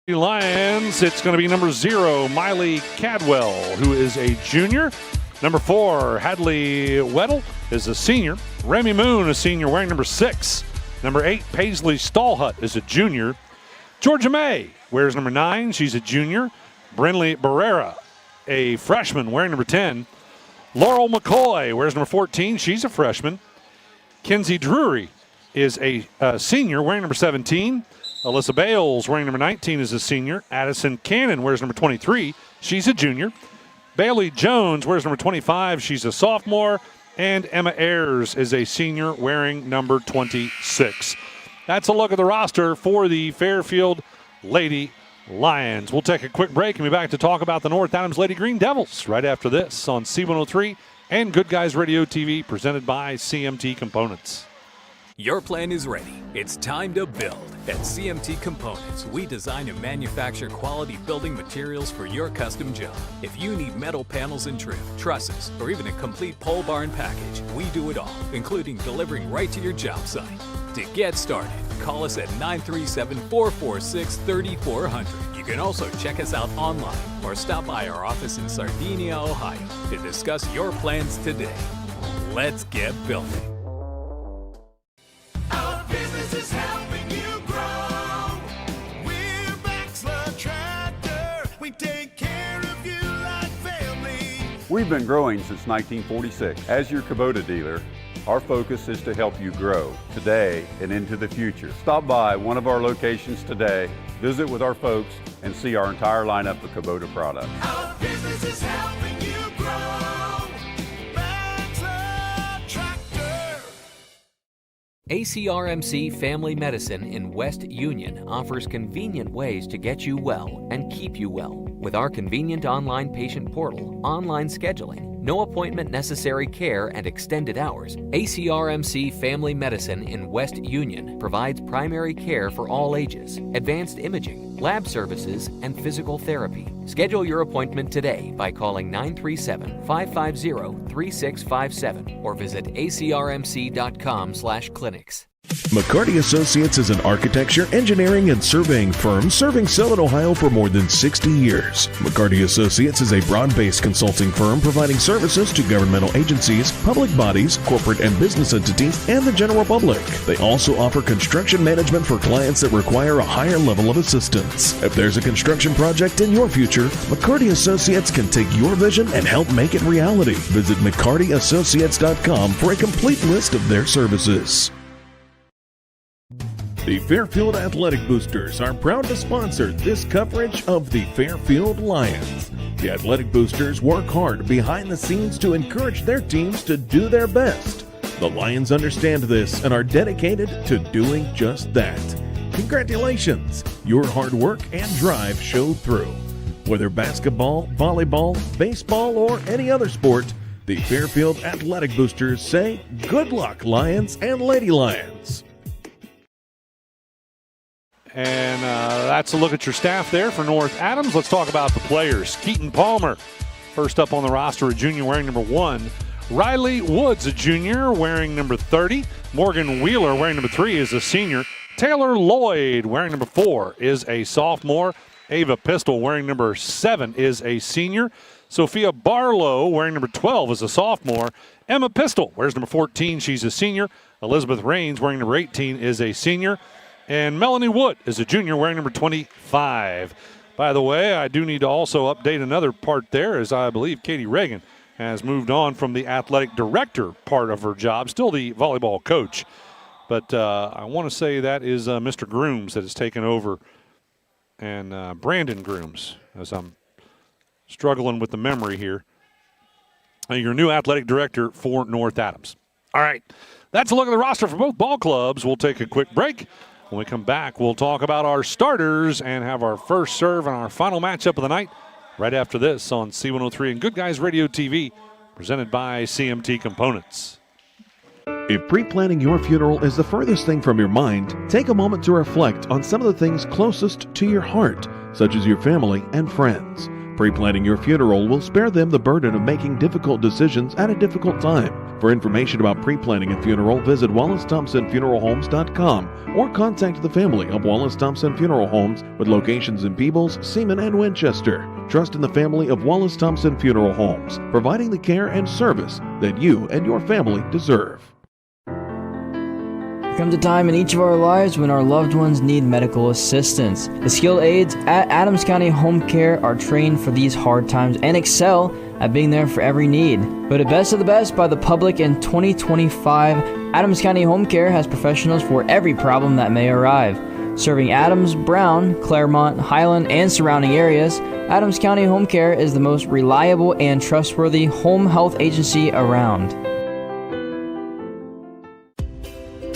Lions, it's going to be number 0, Miley Cadwell, who is a junior. Number 4, Hadley Weddle is a senior. Remy Moon, a senior, wearing number 6. Number 8, Paisley Stallhut is a junior. Georgia May wears number 9. She's a junior. Brinley Barrera, a freshman, wearing number 10. Laurel McCoy wears number 14. She's a freshman. Kinsey Drury is a senior, wearing number 17. Alyssa Bales, wearing number 19, is a senior. Addison Cannon wears number 23. She's a junior. Bailey Jones wears number 25. She's a sophomore. And Emma Ayers is a senior, wearing number 26. That's a look at the roster for the Fairfield Lady Lions. We'll take a quick break and be back to talk about the North Adams Lady Green Devils right after this on C103 and Good Guys Radio TV presented by CMT Components. Your plan is ready. It's time to build. At CMT Components, we design and manufacture quality building materials for your custom job. If you need metal panels and trim, trusses, or even a complete pole barn package, we do it all, including delivering right to your job site. To get started, call us at 937-446-3400. You can also check us out online or stop by our office in Sardinia, Ohio to discuss your plans today. Let's get building. Our business is helping you grow. We're Baxler Tractor. We take care of you We've been growing since 1946. As your Kubota dealer, our focus is to help you grow today and into the future. Stop by one of our locations today, visit with our folks, and see our entire lineup of Kubota products. Our business is helping you grow. Maxler Tractor. ACRMC Family Medicine in West Union offers convenient ways to get you well and keep you well. With our convenient online patient portal, online scheduling, no appointment necessary care, and extended hours, ACRMC Family Medicine in West Union provides primary care for all ages, advanced imaging, lab services, and physical therapy. Schedule your appointment today by calling 937-550-3657 or visit acrmc.com/clinics. McCarty Associates is an architecture, engineering, and surveying firm serving Southern Ohio for more than 60 years. McCarty Associates is a broad-based consulting firm providing services to governmental agencies, public bodies, corporate and business entities, and the general public. They also offer construction management for clients that require a higher level of assistance. If there's a construction project in your future, McCarty Associates can take your vision and help make it reality. Visit McCartyAssociates.com for a complete list of their services. The Fairfield Athletic Boosters are proud to sponsor this coverage of the Fairfield Lions. The Athletic Boosters work hard behind the scenes to encourage their teams to do their best. The Lions understand this and are dedicated to doing just that. Congratulations! Your hard work and drive showed through. Whether basketball, volleyball, baseball, or any other sport, the Fairfield Athletic Boosters say good luck, Lions and Lady Lions. And that's a look at your staff there for North Adams. Let's talk about the players. Keaton Palmer, first up on the roster, a junior wearing number 1. Riley Woods, a junior, wearing number 30. Morgan Wheeler, wearing number 3, is a senior. Taylor Lloyd, wearing number 4, is a sophomore. Ava Pistol, wearing number 7, is a senior. Sophia Barlow, wearing number 12, is a sophomore. Emma Pistol wears number 14. She's a senior. Elizabeth Raines, wearing number 18, is a senior. And Melanie Wood is a junior wearing number 25. By the way, I do need to also update another part there, as I believe Katie Reagan has moved on from the athletic director part of her job, still the volleyball coach. But I want to say that is Mr. Grooms that has taken over, and Brandon Grooms, as I'm struggling with the memory here. Your new athletic director for North Adams. All right, that's a look at the roster for both ball clubs. We'll take a quick break. When we come back, we'll talk about our starters and have our first serve and our final matchup of the night right after this on C103 and Good Guys Radio TV, presented by CMT Components. If pre-planning your funeral is the furthest thing from your mind, take a moment to reflect on some of the things closest to your heart, such as your family and friends. Pre-planning your funeral will spare them the burden of making difficult decisions at a difficult time. For information about pre-planning a funeral, visit WallaceThompsonFuneralHomes.com or contact the family of Wallace Thompson Funeral Homes with locations in Peebles, Seaman, and Winchester. Trust in the family of Wallace Thompson Funeral Homes, providing the care and service that you and your family deserve. There comes a time in each of our lives when our loved ones need medical assistance. The skilled aides at Adams County Home Care are trained for these hard times and excel at being there for every need. Voted best of the best by the public in 2025, Adams County Home Care has professionals for every problem that may arrive. Serving Adams, Brown, Claremont, Highland, and surrounding areas, Adams County Home Care is the most reliable and trustworthy home health agency around.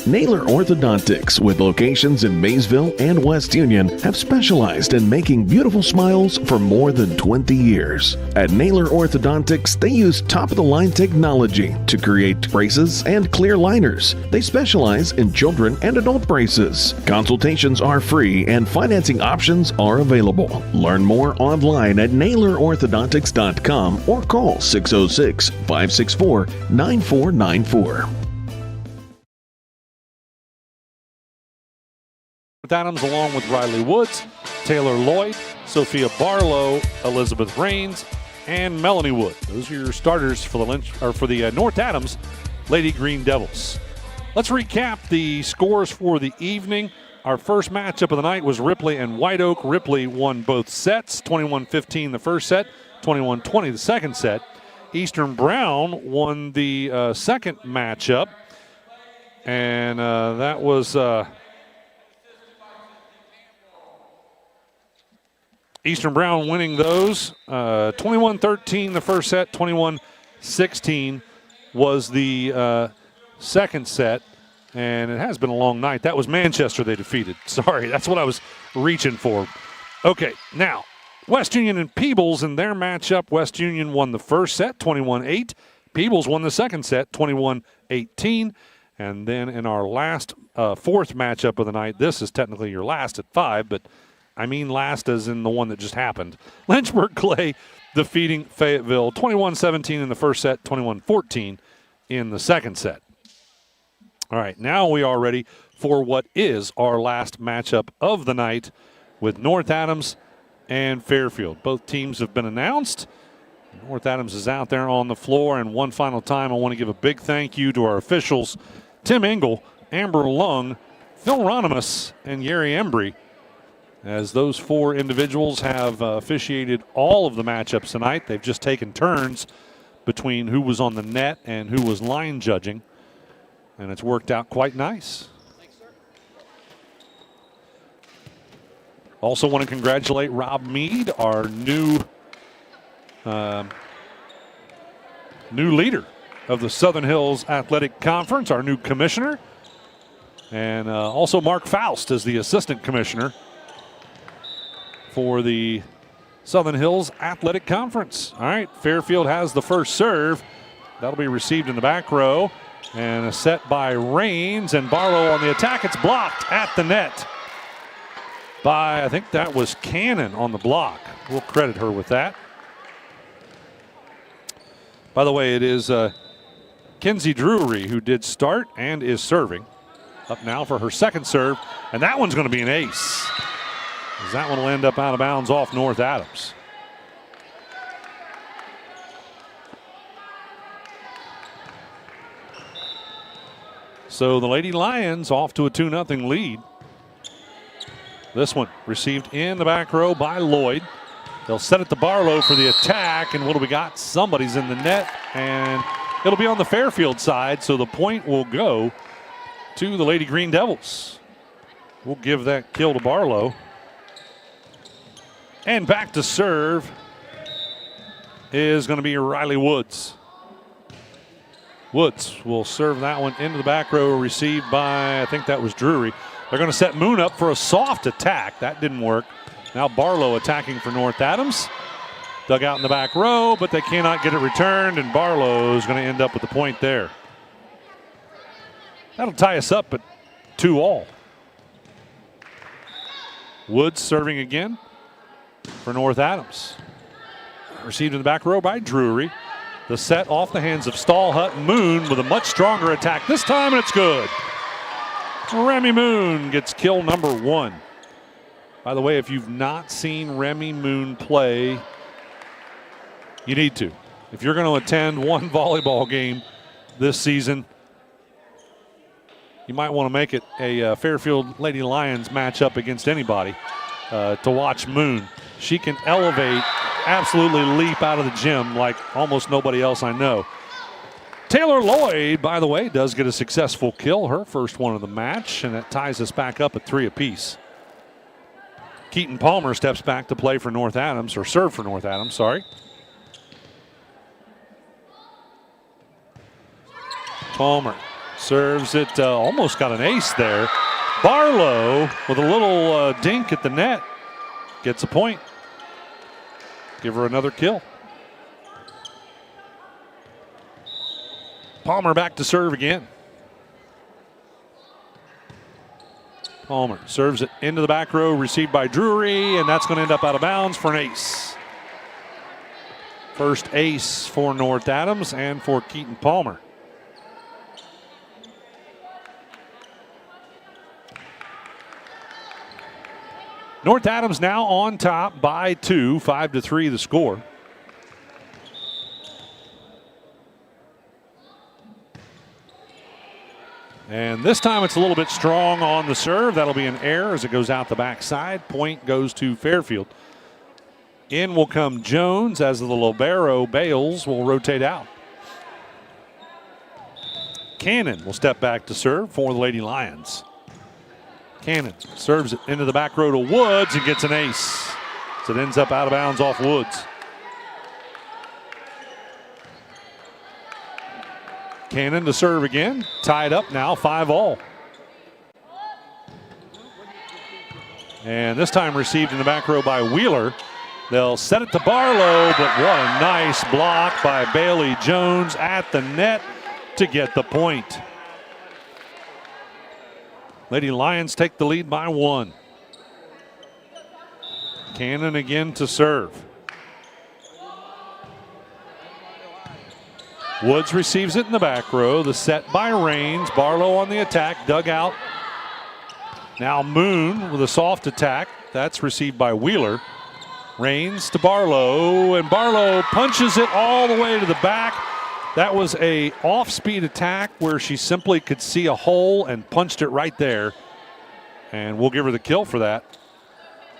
Naylor Orthodontics, with locations in Maysville and West Union, have specialized in making beautiful smiles for more than 20 years. At Naylor Orthodontics, they use top-of-the-line technology to create braces and clear liners. They specialize in children and adult braces. Consultations are free and financing options are available. Learn more online at NaylorOrthodontics.com or call 606-564-9494. Adams, along with Riley Woods, Taylor Lloyd, Sophia Barlow, Elizabeth Raines, and Melanie Wood. Those are your starters for the North Adams Lady Green Devils. Let's recap the scores for the evening. Our first matchup of the night was Ripley and White Oak. Ripley won both sets, 21-15 the first set, 21-20 the second set. Eastern Brown won the second matchup, and that was Eastern Brown winning those 21-13 the first set, 21-16 was the second set, and it has been a long night. That was Manchester they defeated. Sorry, that's what I was reaching for. Okay, now West Union and Peebles in their matchup. West Union won the first set, 21-8. Peebles won the second set, 21-18. And then in our last fourth matchup of the night, this is technically your last at 5, but I mean last as in the one that just happened. Lynchburg Clay defeating Fayetteville 21-17 in the first set, 21-14 in the second set. All right, now we are ready for what is our last matchup of the night with North Adams and Fairfield. Both teams have been announced. North Adams is out there on the floor, and one final time I want to give a big thank you to our officials, Tim Engel, Amber Lung, Phil Ronimus, and Yeri Embry, as those four individuals have officiated all of the matchups tonight. They've just taken turns between who was on the net and who was line judging, and it's worked out quite nice. Also want to congratulate Rob Mead, our new leader of the Southern Hills Athletic Conference, our new commissioner, and also Mark Faust as the assistant commissioner for the Southern Hills Athletic Conference. All right, Fairfield has the first serve. That'll be received in the back row, and a set by Rains, and Barlow on the attack. It's blocked at the net by, I think that was Cannon on the block. We'll credit her with that. By the way, it is Kinsey Drury who did start and is serving. Up now for her second serve, and that one's going to be an ace, as that one will end up out of bounds off North Adams. So the Lady Lions off to a 2-0 lead. This one received in the back row by Lloyd. They'll set it to Barlow for the attack, and what do we got? Somebody's in the net, and it'll be on the Fairfield side, so the point will go to the Lady Green Devils. We'll give that kill to Barlow. And back to serve is going to be Riley Woods. Woods will serve that one into the back row, received by, I think that was Drury. They're going to set Moon up for a soft attack. That didn't work. Now Barlow attacking for North Adams. Dug out in the back row, but they cannot get it returned, and Barlow is going to end up with the point there. That'll tie us up at 2-all. Woods serving again for North Adams. Received in the back row by Drury. The set off the hands of Stallhut. Moon with a much stronger attack this time, and it's good. Remy Moon gets kill number 1. By the way, if you've not seen Remy Moon play, you need to. If you're going to attend one volleyball game this season, you might want to make it a Fairfield Lady Lions matchup against anybody to watch Moon. She can elevate, absolutely leap out of the gym like almost nobody else I know. Taylor Lloyd, by the way, does get a successful kill, her first one of the match, and that ties us back up at 3 apiece. Keaton Palmer steps back to play for North Adams, or serve for North Adams, sorry. Palmer serves it, almost got an ace there. Barlow with a little dink at the net gets a point. Give her another kill. Palmer back to serve again. Palmer serves it into the back row, received by Drury, and that's going to end up out of bounds for an ace. First ace for North Adams and for Keaton Palmer. North Adams now on top by 2, 5-3 the score. And this time it's a little bit strong on the serve. That'll be an error as it goes out the backside. Point goes to Fairfield. In will come Jones as the libero Bales will rotate out. Cannon will step back to serve for the Lady Lions. Cannon serves it into the back row to Woods and gets an ace. So it ends up out of bounds off Woods. Cannon to serve again. Tied up now, 5-all. And this time received in the back row by Wheeler. They'll set it to Barlow, but what a nice block by Bailey Jones at the net to get the point. Lady Lions take the lead by 1. Cannon again to serve. Woods receives it in the back row. The set by Rains. Barlow on the attack, dug out. Now Moon with a soft attack. That's received by Wheeler. Rains to Barlow, and Barlow punches it all the way to the back. That was a off-speed attack where she simply could see a hole and punched it right there. And we'll give her the kill for that.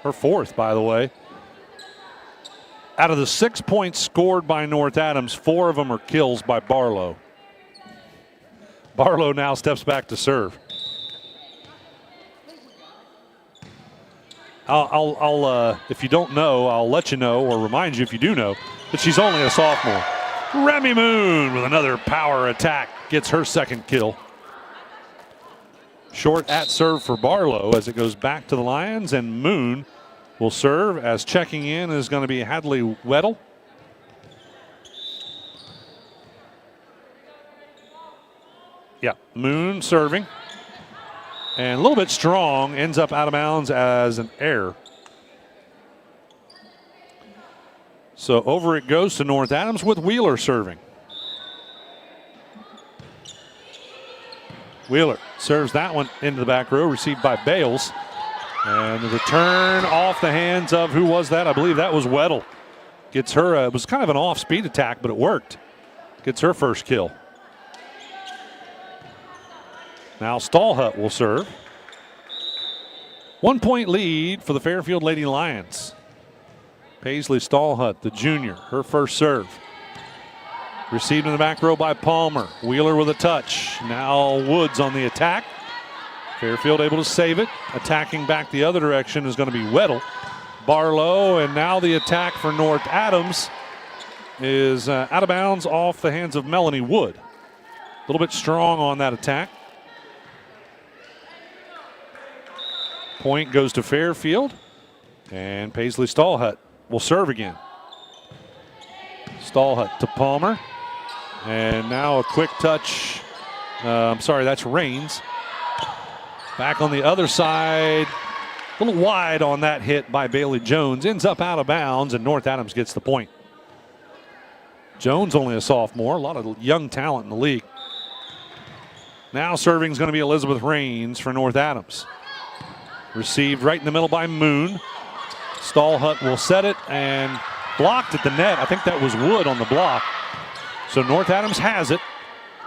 Her 4th, by the way. Out of the 6 points scored by North Adams, 4 of them are kills by Barlow. Barlow now steps back to serve. I'll if you don't know, I'll let you know, or remind you if you do know, that she's only a sophomore. Remy Moon with another power attack gets her 2nd kill. Short at serve for Barlow as it goes back to the Lions, and Moon will serve. As checking in is going to be Hadley Weddle. Yeah, Moon serving. And a little bit strong, ends up out of bounds as an error. So over it goes to North Adams with Wheeler serving. Wheeler serves that one into the back row, received by Bales. And the return off the hands of, who was that? I believe that was Weddle. Gets her, it was kind of an off-speed attack, but it worked. Gets her 1st kill. Now Stallhut will serve. 1 point lead for the Fairfield Lady Lions. Paisley Stallhut, the junior, her 1st serve. Received in the back row by Palmer. Wheeler with a touch. Now Woods on the attack. Fairfield able to save it. Attacking back the other direction is going to be Weddle. Barlow, and now the attack for North Adams is out of bounds off the hands of Melanie Wood. A little bit strong on that attack. Point goes to Fairfield, and Paisley Stallhut will serve again. Stallhut to Palmer, and now a quick touch. I'm sorry, that's Rains. Back on the other side, a little wide on that hit by Bailey Jones. Ends up out of bounds, and North Adams gets the point. Jones only a sophomore, a lot of young talent in the league. Now serving is going to be Elizabeth Rains for North Adams. Received right in the middle by Moon. Stallhut will set it and blocked at the net. I think that was Wood on the block. So North Adams has it.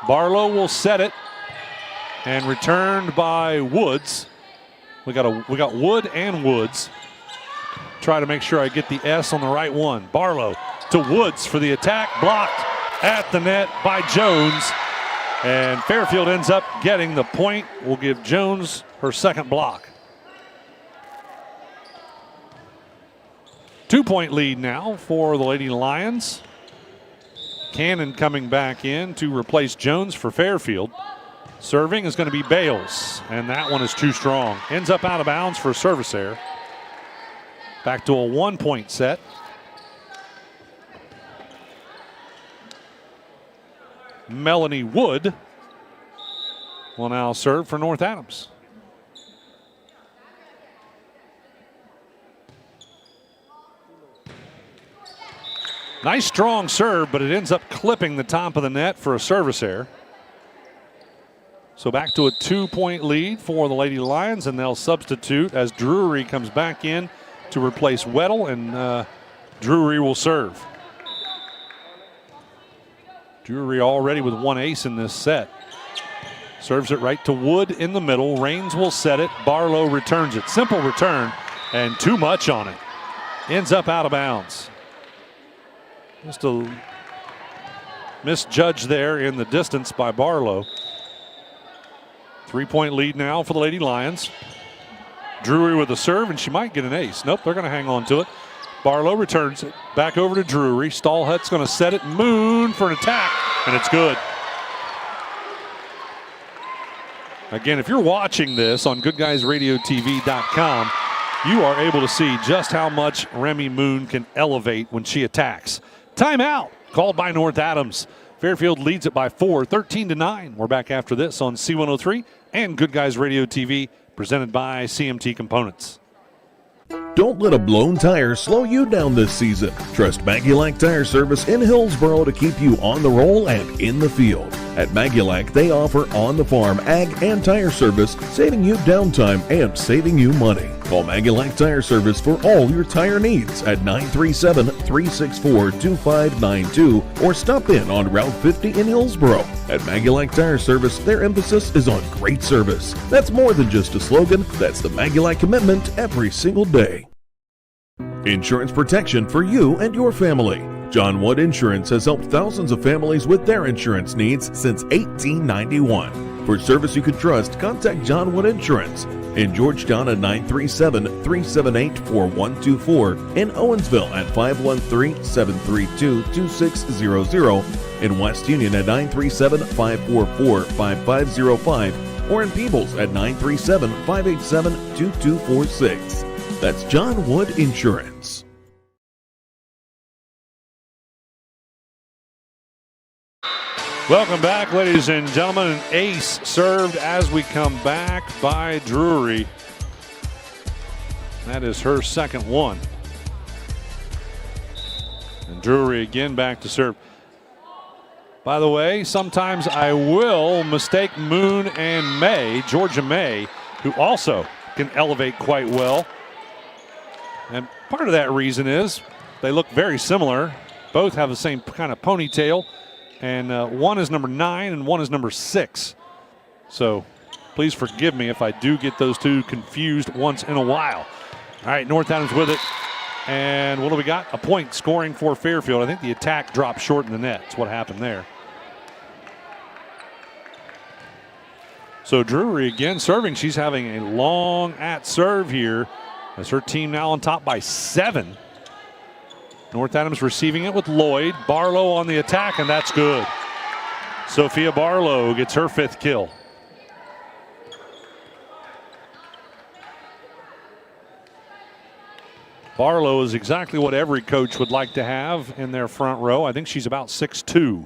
Barlow will set it and returned by Woods. We got Wood and Woods. Try to make sure I get the S on the right one. Barlow to Woods for the attack, blocked at the net by Jones. And Fairfield ends up getting the point. We'll give Jones her 2nd block. 2 point lead now for the Lady Lions. Cannon coming back in to replace Jones for Fairfield. Serving is going to be Bales, and that one is too strong. Ends up out of bounds for a service error. Back to a 1 point set. Melanie Wood will now serve for North Adams. Nice strong serve, but it ends up clipping the top of the net for a service error. So back to a 2 point lead for the Lady Lions, and they'll substitute as Drury comes back in to replace Weddle, and Drury will serve. Drury already with 1 ace in this set. Serves it right to Wood in the middle. Rains will set it. Barlow returns it. Simple return, and too much on it. ends up out of bounds. Just a misjudge there in the distance by Barlow. 3-point lead now for the Lady Lions. Drury with a serve, and she might get an ace. Nope, they're going to hang on to it. Barlow returns it back over to Drury. Stallhut's going to set it. Moon for an attack, and it's good. Again, if you're watching this on GoodGuysRadioTV.com, you are able to see just how much Remy Moon can elevate when she attacks. Timeout called by North Adams. Fairfield leads it by 4, 13-9. We're back after this on C103 and Good Guys Radio TV, presented by CMT Components. Don't let a blown tire slow you down this season. Trust Maggulac Tire Service in Hillsboro to keep you on the roll and in the field. At Maggulac, they offer on-the-farm ag and tire service, saving you downtime and saving you money. Call Maggulac Tire Service for all your tire needs at 937-364-2592 or stop in on Route 50 in Hillsboro. At Maggulac Tire Service, their emphasis is on great service. That's more than just a slogan, that's the Maggulac commitment every single day. Insurance protection for you and your family. John Wood Insurance has helped thousands of families with their insurance needs since 1891. For service you can trust, contact John Wood Insurance in Georgetown at 937-378-4124, in Owensville at 513-732-2600, in West Union at 937-544-5505, or in Peebles at 937-587-2246. That's John Wood Insurance. Welcome back, ladies and gentlemen. An ace served as we come back by Drury. That is her second one. And Drury again back to serve. By the way, sometimes I will mistake Moon and May, Georgia May, who also can elevate quite well. And part of that reason is they look very similar. Both have the same kind of ponytail. And one is number 9 and one is number 6. So please forgive me if I do get those two confused once in a while. All right, North Adams with it. And what do we got? A point scoring for Fairfield. I think the attack dropped short in the net. That's what happened there. So Drury again serving. She's having a long at serve here as her team now on top by 7. North Adams receiving it with Lloyd. Barlow on the attack, and that's good. Sophia Barlow gets her 5th kill. Barlow is exactly what every coach would like to have in their front row. I think she's about 6'2".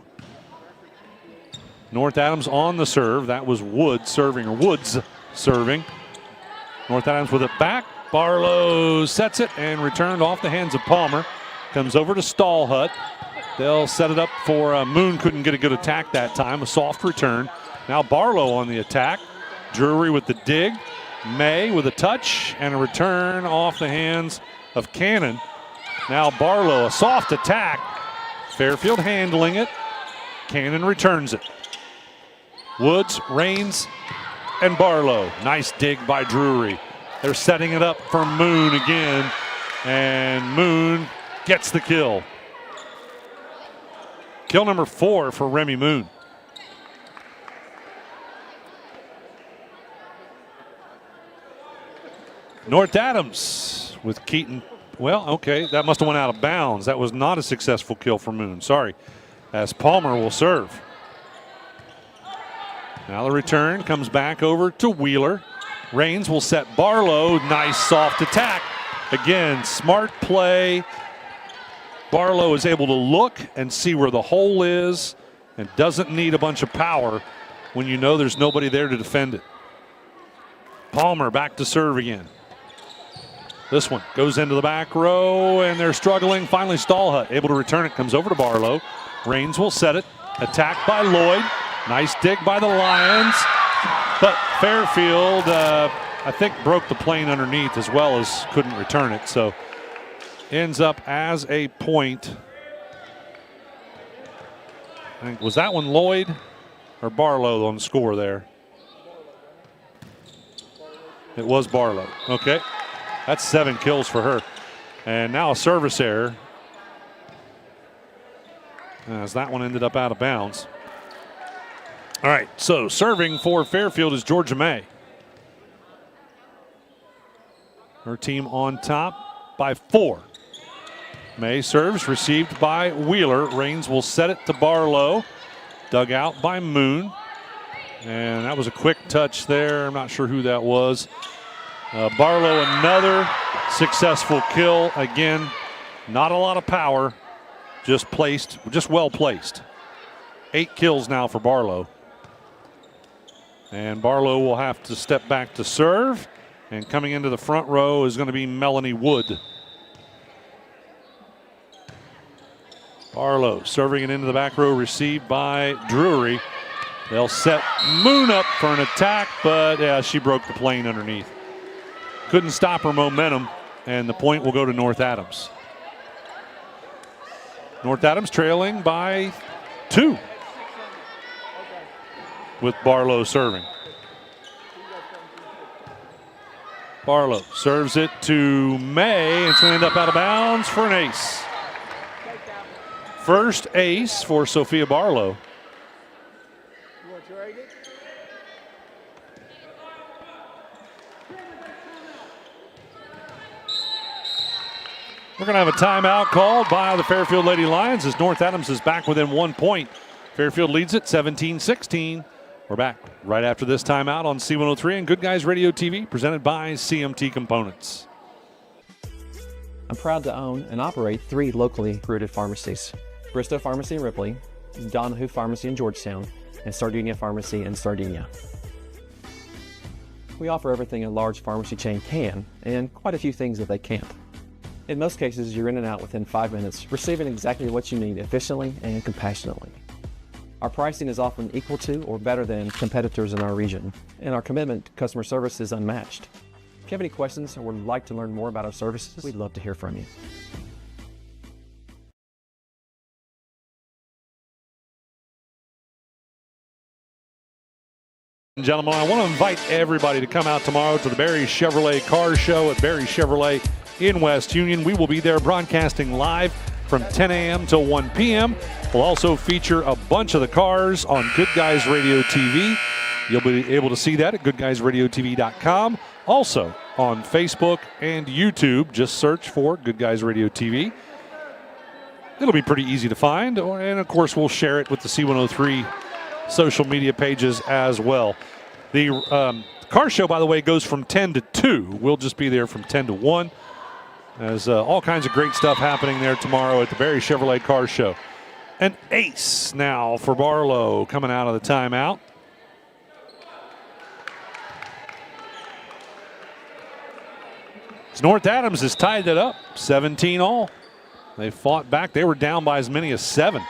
North Adams on the serve. That was Woods serving. North Adams with it back. Barlow sets it and returned off the hands of Palmer. Comes over to Stallhut. They'll set it up for Moon. Couldn't get a good attack that time. A soft return. Now Barlow on the attack. Drury with the dig. May with a touch and a return off the hands of Cannon. Now Barlow, a soft attack. Fairfield handling it. Cannon returns it. Woods, Rains, and Barlow. Nice dig by Drury. They're setting it up for Moon again. And Moon gets the kill. Kill number 4 for Remy Moon. North Adams with Keaton. Well, okay, that must have went out of bounds. That was not a successful kill for Moon. Sorry. As Palmer will serve. Now the return comes back over to Wheeler. Rains will set Barlow. Nice soft attack. Again, smart play. Barlow is able to look and see where the hole is and doesn't need a bunch of power when you know there's nobody there to defend it. Palmer back to serve again. This one goes into the back row and they're struggling. Finally Stallhut able to return it. Comes over to Barlow. Rains will set it. Attacked by Lloyd. Nice dig by the Lions. But Fairfield, I think, broke the plane underneath as well as couldn't return it. So ends up as a point. I think, was that one Lloyd or Barlow on the score there? It was Barlow. Okay. That's 7 kills for her. And now a service error, as that one ended up out of bounds. All right, so serving for Fairfield is Georgia May. Her team on top by 4. May serves, received by Wheeler. Raines will set it to Barlow. Dug out by Moon. And that was a quick touch there. I'm not sure who that was. Barlow, another successful kill. Again, not a lot of power, just well placed. 8 kills now for Barlow. And Barlow will have to step back to serve. And coming into the front row is going to be Melanie Wood. Barlow serving it into the back row, received by Drury. They'll set Moon up for an attack, but she broke the plane underneath. Couldn't stop her momentum, and the point will go to North Adams. North Adams trailing by 2 with Barlow serving. Barlow serves it to May. It's going to end up out of bounds for an ace. First ace for Sophia Barlow. We're going to have a timeout called by the Fairfield Lady Lions as North Adams is back within 1 point. Fairfield leads it 17-16. We're back right after this timeout on C103 and Good Guys Radio TV, presented by CMT Components. I'm proud to own and operate 3 locally rooted pharmacies: Bristow Pharmacy in Ripley, Donahue Pharmacy in Georgetown, and Sardinia Pharmacy in Sardinia. We offer everything a large pharmacy chain can, and quite a few things that they can't. In most cases, you're in and out within 5 minutes, receiving exactly what you need efficiently and compassionately. Our pricing is often equal to or better than competitors in our region, and our commitment to customer service is unmatched. If you have any questions or would like to learn more about our services, we'd love to hear from you. Gentlemen, I want to invite everybody to come out tomorrow to the Barry Chevrolet Car Show at Barry Chevrolet in West Union. We will be there broadcasting live from 10 a.m. till 1 p.m. We'll also feature a bunch of the cars on Good Guys Radio TV. You'll be able to see that at goodguysradiotv.com. Also on Facebook and YouTube, just search for Good Guys Radio TV. It'll be pretty easy to find, and of course we'll share it with the C103 social media pages as well. The car show, by the way, goes from 10 to 2. We'll just be there from 10 to 1. There's all kinds of great stuff happening there tomorrow at the Barry Chevrolet Car Show. An ace now for Barlow coming out of the timeout. North Adams has tied it up, 17 all. They fought back. They were down by as many as 7.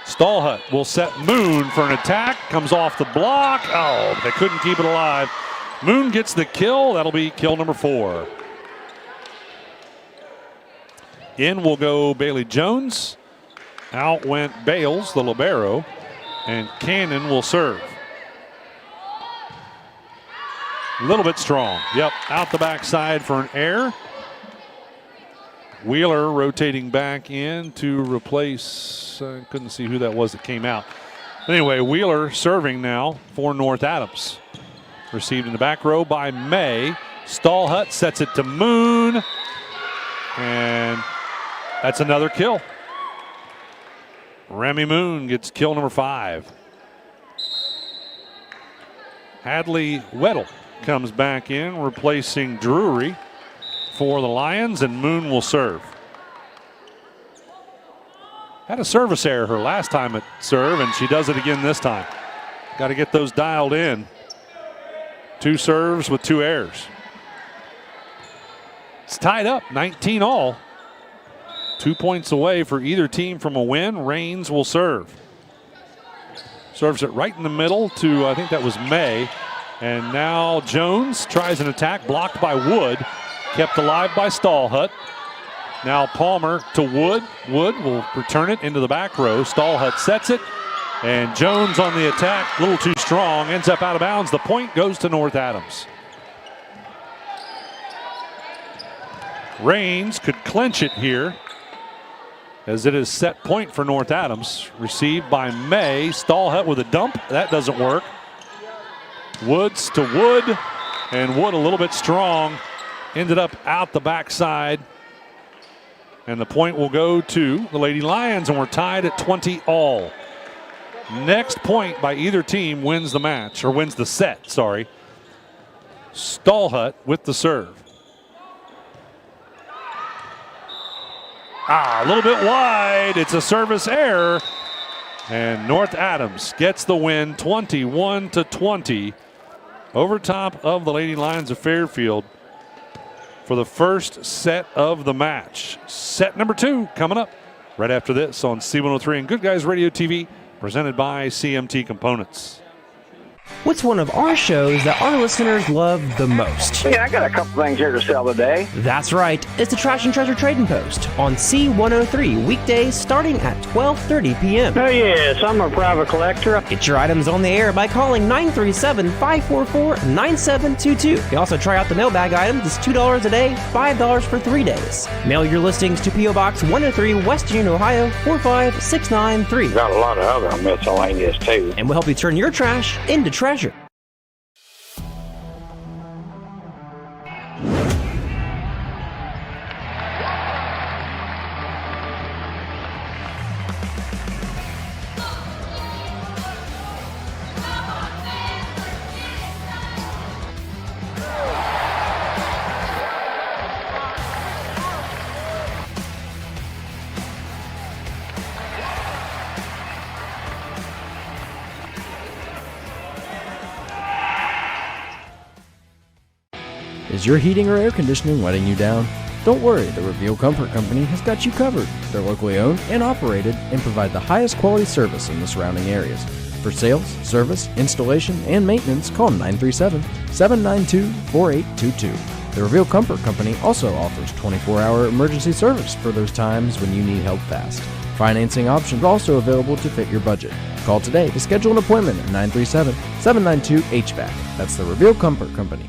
Stallhut will set Moon for an attack. Comes off the block. Oh, they couldn't keep it alive. Moon gets the kill. That'll be kill number 4. In will go Bailey Jones. Out went Bales, the libero, and Cannon will serve. A little bit strong. Yep, out the backside for an error. Wheeler rotating back in to replace, I couldn't see who that was that came out. Anyway, Wheeler serving now for North Adams. Received in the back row by May. Stallhut sets it to Moon. And that's another kill. Remy Moon gets kill number 5. Hadley Weddle comes back in, replacing Drury for the Lions, and Moon will serve. Had a service error her last time at serve, and she does it again this time. Got to get those dialed in. 2 serves with 2 errors. It's tied up, 19 all. 2 points away for either team from a win. Raines will serve. Serves it right in the middle to, I think that was May. And now Jones tries an attack, blocked by Wood. Kept alive by Stallhut. Now Palmer to Wood. Wood will return it into the back row. Stallhut sets it. And Jones on the attack, a little too strong, ends up out of bounds. The point goes to North Adams. Rains could clinch it here as it is set point for North Adams. Received by May. Stallhut with a dump. That doesn't work. Woods to Wood, and Wood a little bit strong. Ended up out the backside. And the point will go to the Lady Lions, and we're tied at 20 all. Next point by either team wins the match, or wins the set, sorry. Stallhut with the serve. A little bit wide. It's a service error. And North Adams gets the win 21-20 over top of the Lady Lions of Fairfield for the first set of the match. Set number 2 coming up right after this on C103 and Good Guys Radio TV, presented by CMT Components. What's one of our shows that our listeners love the most? Yeah, I got a couple things here to sell today. That's right. It's the Trash and Treasure Trading Post on C103 weekdays starting at 12:30 p.m. Oh, yes, I'm a private collector. Get your items on the air by calling 937-544-9722. You can also try out the mailbag item. It's $2 a day, $5 for 3 days. Mail your listings to P.O. Box 103, West Union, Ohio, 45693. Got a lot of other miscellaneous, too. And we'll help you turn your trash into treasure. Is your heating or air conditioning letting you down? Don't worry, the Reveal Comfort Company has got you covered. They're locally owned and operated and provide the highest quality service in the surrounding areas. For sales, service, installation, and maintenance, call 937-792-4822. The Reveal Comfort Company also offers 24-hour emergency service for those times when you need help fast. Financing options are also available to fit your budget. Call today to schedule an appointment at 937-792-HVAC. That's the Reveal Comfort Company.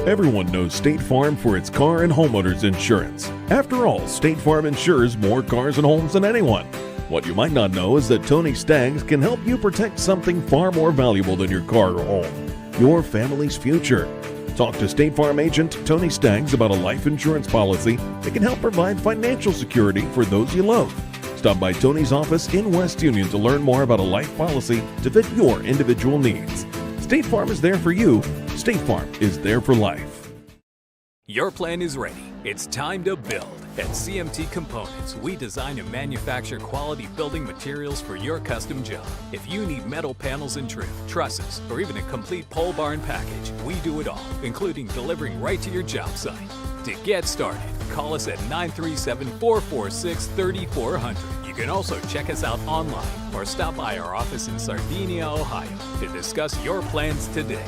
Everyone knows State Farm for its car and homeowners insurance. After all, State Farm insures more cars and homes than anyone. What you might not know is that Tony Staggs can help you protect something far more valuable than your car or home, your family's future. Talk to State Farm agent Tony Staggs about a life insurance policy that can help provide financial security for those you love. Stop by Tony's office in West Union to learn more about a life policy to fit your individual needs. State Farm is there for you. State Farm is there for life. Your plan is ready. It's time to build. At CMT Components, we design and manufacture quality building materials for your custom job. If you need metal panels and trim, trusses, or even a complete pole barn package, we do it all, including delivering right to your job site. To get started, call us at 937-446-3400. You can also check us out online or stop by our office in Sardinia, Ohio to discuss your plans today.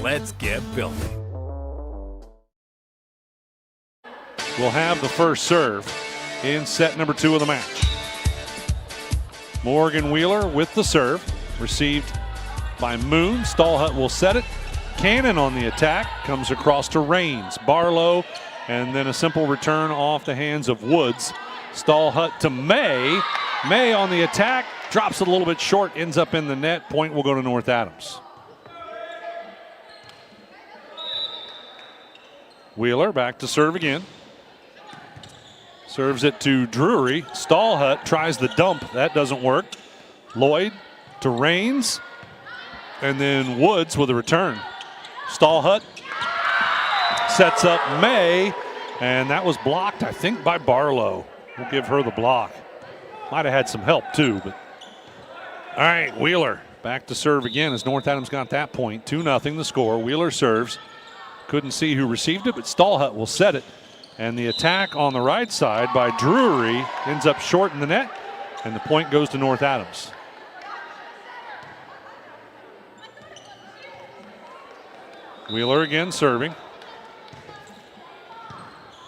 Let's get building. We'll have the first serve in set number 2 of the match. Morgan Wheeler with the serve, received by Moon. Stallhut will set it. Cannon on the attack, comes across to Rains. Barlow, and then a simple return off the hands of Woods. Stallhut to May. May on the attack, drops it a little bit short, ends up in the net. Point will go to North Adams. Wheeler back to serve again. Serves it to Drury. Stallhut tries the dump. That doesn't work. Lloyd to Rains. And then Woods with a return. Stallhut sets up May. And that was blocked, I think, by Barlow. We'll give her the block. Might have had some help, too. But all right, Wheeler back to serve again as North Adams got that point. 2-0 the score. Wheeler serves. Couldn't see who received it, but Stallhut will set it. And the attack on the right side by Drury ends up short in the net, and the point goes to North Adams. Wheeler again serving.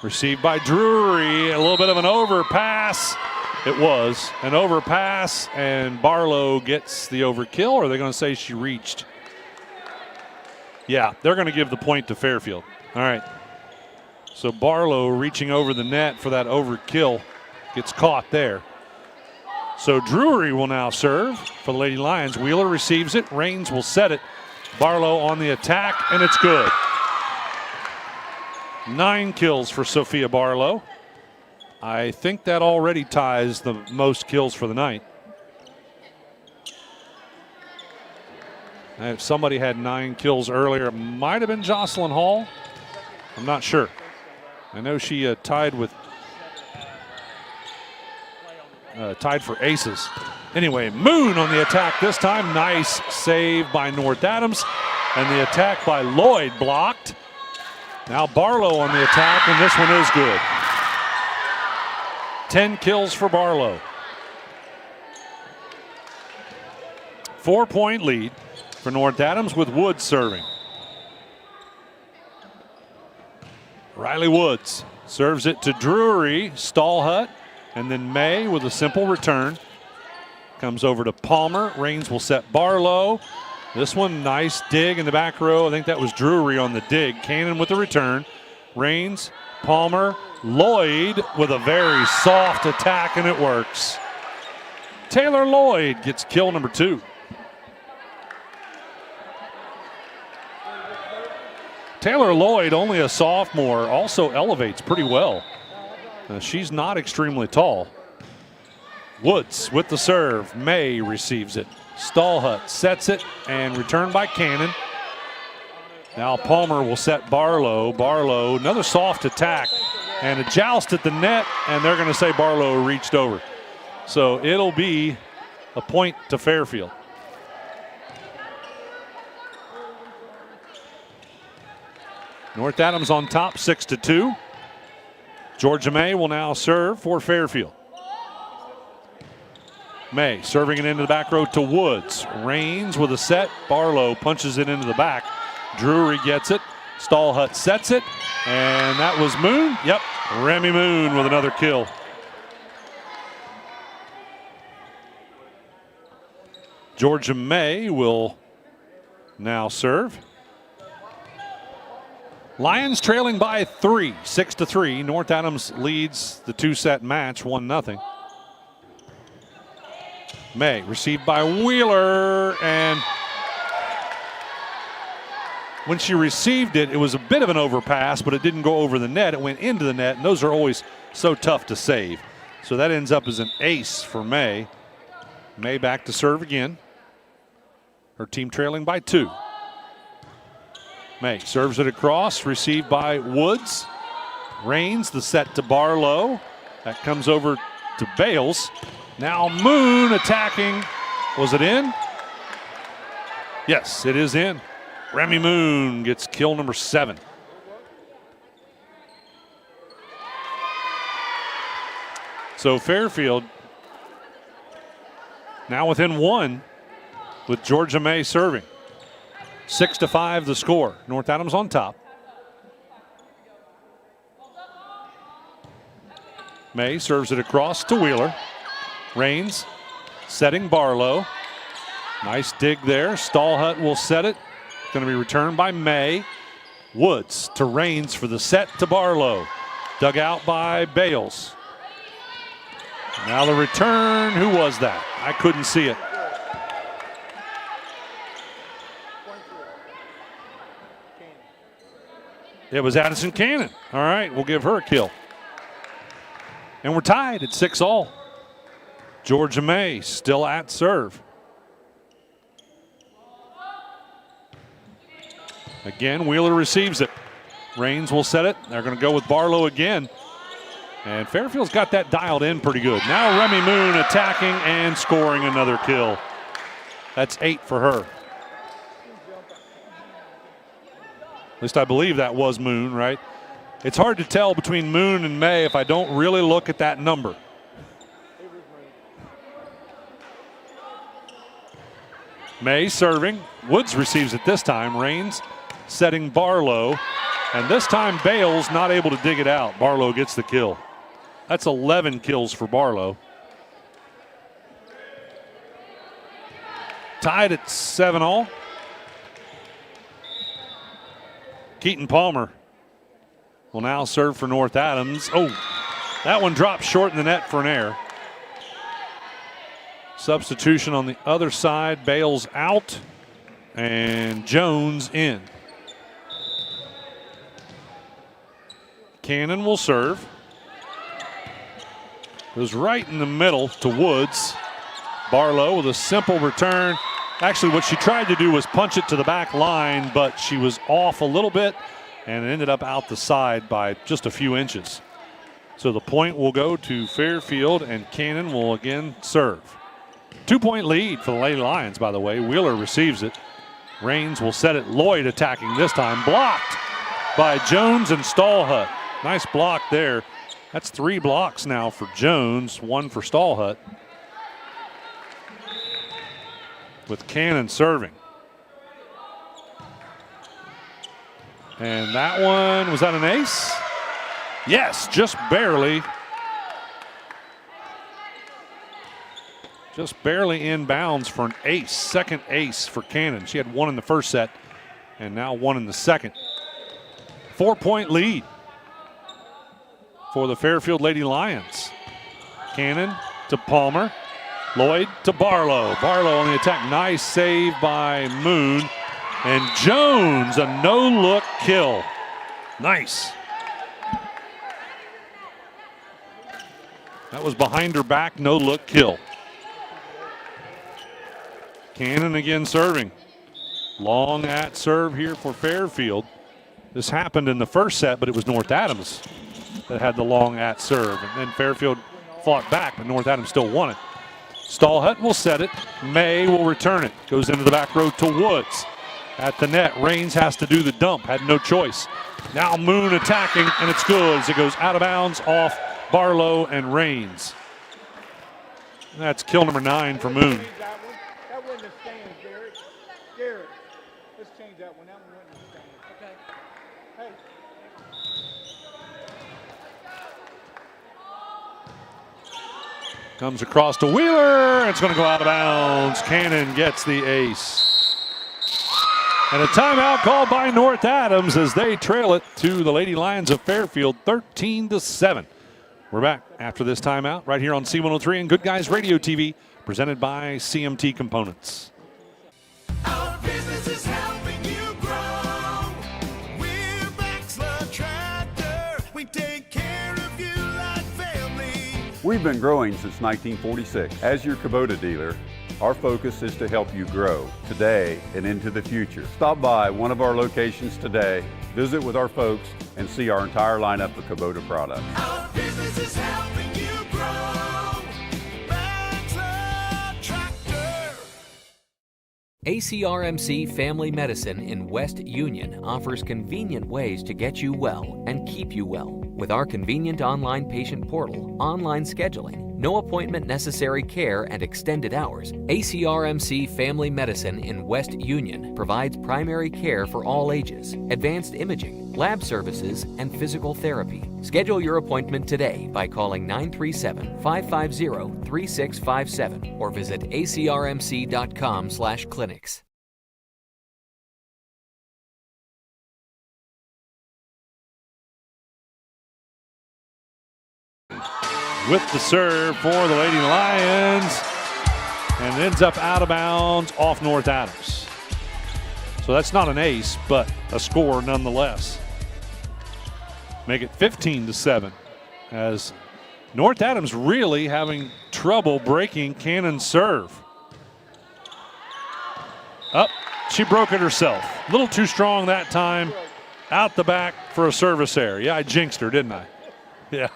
Received by Drury, a little bit of an overpass. It was an overpass, and Barlow gets the overkill, or are they going to say she reached? Yeah, they're going to give the point to Fairfield. All right. So Barlow reaching over the net for that overkill gets caught there. So Drury will now serve for the Lady Lions. Wheeler receives it. Raines will set it. Barlow on the attack, and it's good. 9 kills for Sophia Barlow. I think that already ties the most kills for the night. If somebody had 9 kills earlier, it might have been Jocelyn Hall. I'm not sure. I know she tied for aces. Anyway, Moon on the attack this time. Nice save by North Adams. And the attack by Lloyd blocked. Now Barlow on the attack, and this one is good. 10 kills for Barlow. 4-point lead for North Adams with Woods serving. Riley Woods serves it to Drury, Stallhut, and then May with a simple return. Comes over to Palmer. Raines will set Barlow. This one, nice dig in the back row. I think that was Drury on the dig. Cannon with the return. Raines, Palmer, Lloyd with a very soft attack, and it works. Taylor Lloyd gets kill number 2. Taylor Lloyd, only a sophomore, also elevates pretty well. She's not extremely tall. Woods with the serve. May receives it. Stallhut sets it and returned by Cannon. Now Palmer will set Barlow. Barlow, another soft attack and a joust at the net, and they're going to say Barlow reached over. So it'll be a point to Fairfield. North Adams on top 6-2. Georgia May will now serve for Fairfield. May serving it into the back row to Woods. Raines with a set. Barlow punches it into the back. Drury gets it. Stallhut sets it. And that was Moon. Yep, Remy Moon with another kill. Georgia May will now serve. Lions trailing by 3, 6-3. North Adams leads the 2-set match 1-0. May received by Wheeler, and when she received it, it was a bit of an overpass, but it didn't go over the net. It went into the net, and those are always so tough to save. So that ends up as an ace for May. May back to serve again. Her team trailing by 2. May serves it across, received by Woods. Raines, the set to Barlow. That comes over to Bales. Now Moon attacking. Was it in? Yes, it is in. Remy Moon gets kill number 7. So Fairfield now within 1 with Georgia May serving. 6-5 the score. North Adams on top. May serves it across to Wheeler. Raines setting Barlow. Nice dig there. Stallhut will set it. Going to be returned by May. Woods to Raines for the set to Barlow. Dug out by Bales. Now the return. Who was that? I couldn't see it. It was Addison Cannon. All right, we'll give her a kill. And we're tied at 6-all. Georgia May still at serve. Again, Wheeler receives it. Raines will set it. They're going to go with Barlow again. And Fairfield's got that dialed in pretty good. Now Remy Moon attacking and scoring another kill. That's 8 for her. At least I believe that was Moon, right? It's hard to tell between Moon and May if I don't really look at that number. May serving. Woods receives it this time. Raines setting Barlow. And this time Bales not able to dig it out. Barlow gets the kill. That's 11 kills for Barlow. Tied at 7-all. Keaton Palmer will now serve for North Adams. Oh, that one dropped short in the net for an error. Substitution on the other side. Bales out and Jones in. Cannon will serve. Goes right in the middle to Woods. Barlow with a simple return. Actually, what she tried to do was punch it to the back line, but she was off a little bit and it ended up out the side by just a few inches. So the point will go to Fairfield, and Cannon will again serve. 2-point lead for the Lady Lions, by the way. Wheeler receives it. Raines will set it. Lloyd attacking this time. Blocked by Jones and Stallhut. Nice block there. That's 3 blocks now for Jones, 1 for Stallhut. With Cannon serving. And that one, was that an ace? Yes, just barely. Just barely inbounds for an ace, second ace for Cannon. She had 1 in the first set and now 1 in the second. 4-point lead for the Fairfield Lady Lions. Cannon to Palmer. Lloyd to Barlow. Barlow on the attack. Nice save by Moon. And Jones, a no-look kill. Nice. That was behind her back, no-look kill. Cannon again serving. Long at serve here for Fairfield. This happened in the first set, but it was North Adams that had the long at serve. And then Fairfield fought back, but North Adams still won it. Stallhut will set it. May will return it. Goes into the back row to Woods. At the net, Raines has to do the dump. Had no choice. Now Moon attacking, and it's good as it goes out of bounds off Barlow and Raines. That's kill number 9 for Moon. That wouldn't have stayed, Garrett. Garrett, let's change that one. That one wouldn't have stayed. Okay. Hey. Comes across to Wheeler. It's going to go out of bounds. Cannon gets the ace. And a timeout called by North Adams as they trail it to the Lady Lions of Fairfield 13-7. We're back after this timeout right here on C103 and Good Guys Radio TV, presented by CMT Components. Our business is helping you grow. We're Baxler Tractor. We take care of you like family. We've been growing since 1946. As your Kubota dealer, our focus is to help you grow today and into the future. Stop by one of our locations today, visit with our folks, and see our entire lineup of Kubota products. Our business is helping you grow. Baxter Tractor. ACRMC Family Medicine in West Union offers convenient ways to get you well and keep you well. With our convenient online patient portal, online scheduling, no appointment necessary care, and extended hours, ACRMC Family Medicine in West Union provides primary care for all ages, advanced imaging, lab services, and physical therapy. Schedule your appointment today by calling 937-550-3657 or visit acrmc.com/clinics. With the serve for the Lady Lions, and ends up out of bounds off North Adams. So that's not an ace, but a score nonetheless. Make it 15-7 as North Adams really having trouble breaking Cannon's serve. Up, she broke it herself. A little too strong that time. Out the back for a service error. Yeah, I jinxed her, didn't I? Yeah.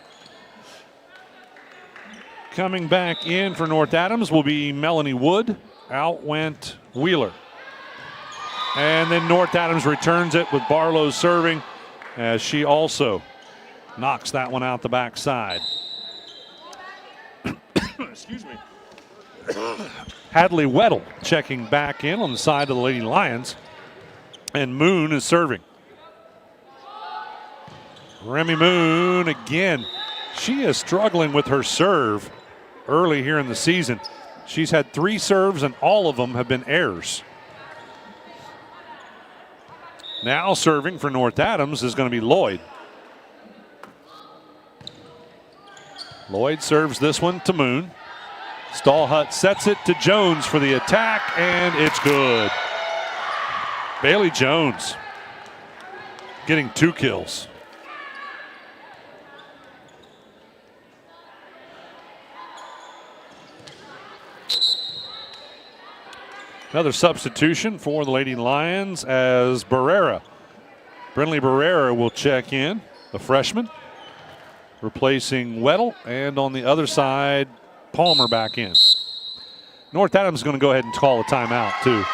Coming back in for North Adams will be Melanie Wood. Out went Wheeler. And then North Adams returns it with Barlow serving as she also knocks that one out the backside. Excuse me. Hadley Weddle checking back in on the side of the Lady Lions. And Moon is serving. Remy Moon again. She is struggling with her serve early here in the season. She's had 3 serves and all of them have been errors. Now serving for North Adams is going to be Lloyd. Lloyd serves this one to Moon. Stallhut sets it to Jones for the attack, and it's good. Bailey Jones getting 2 kills. Another substitution for the Lady Lions as Barrera. Brinley Barrera will check in, the freshman, replacing Weddle, and on the other side, Palmer back in. North Adams is going to go ahead and call a timeout too.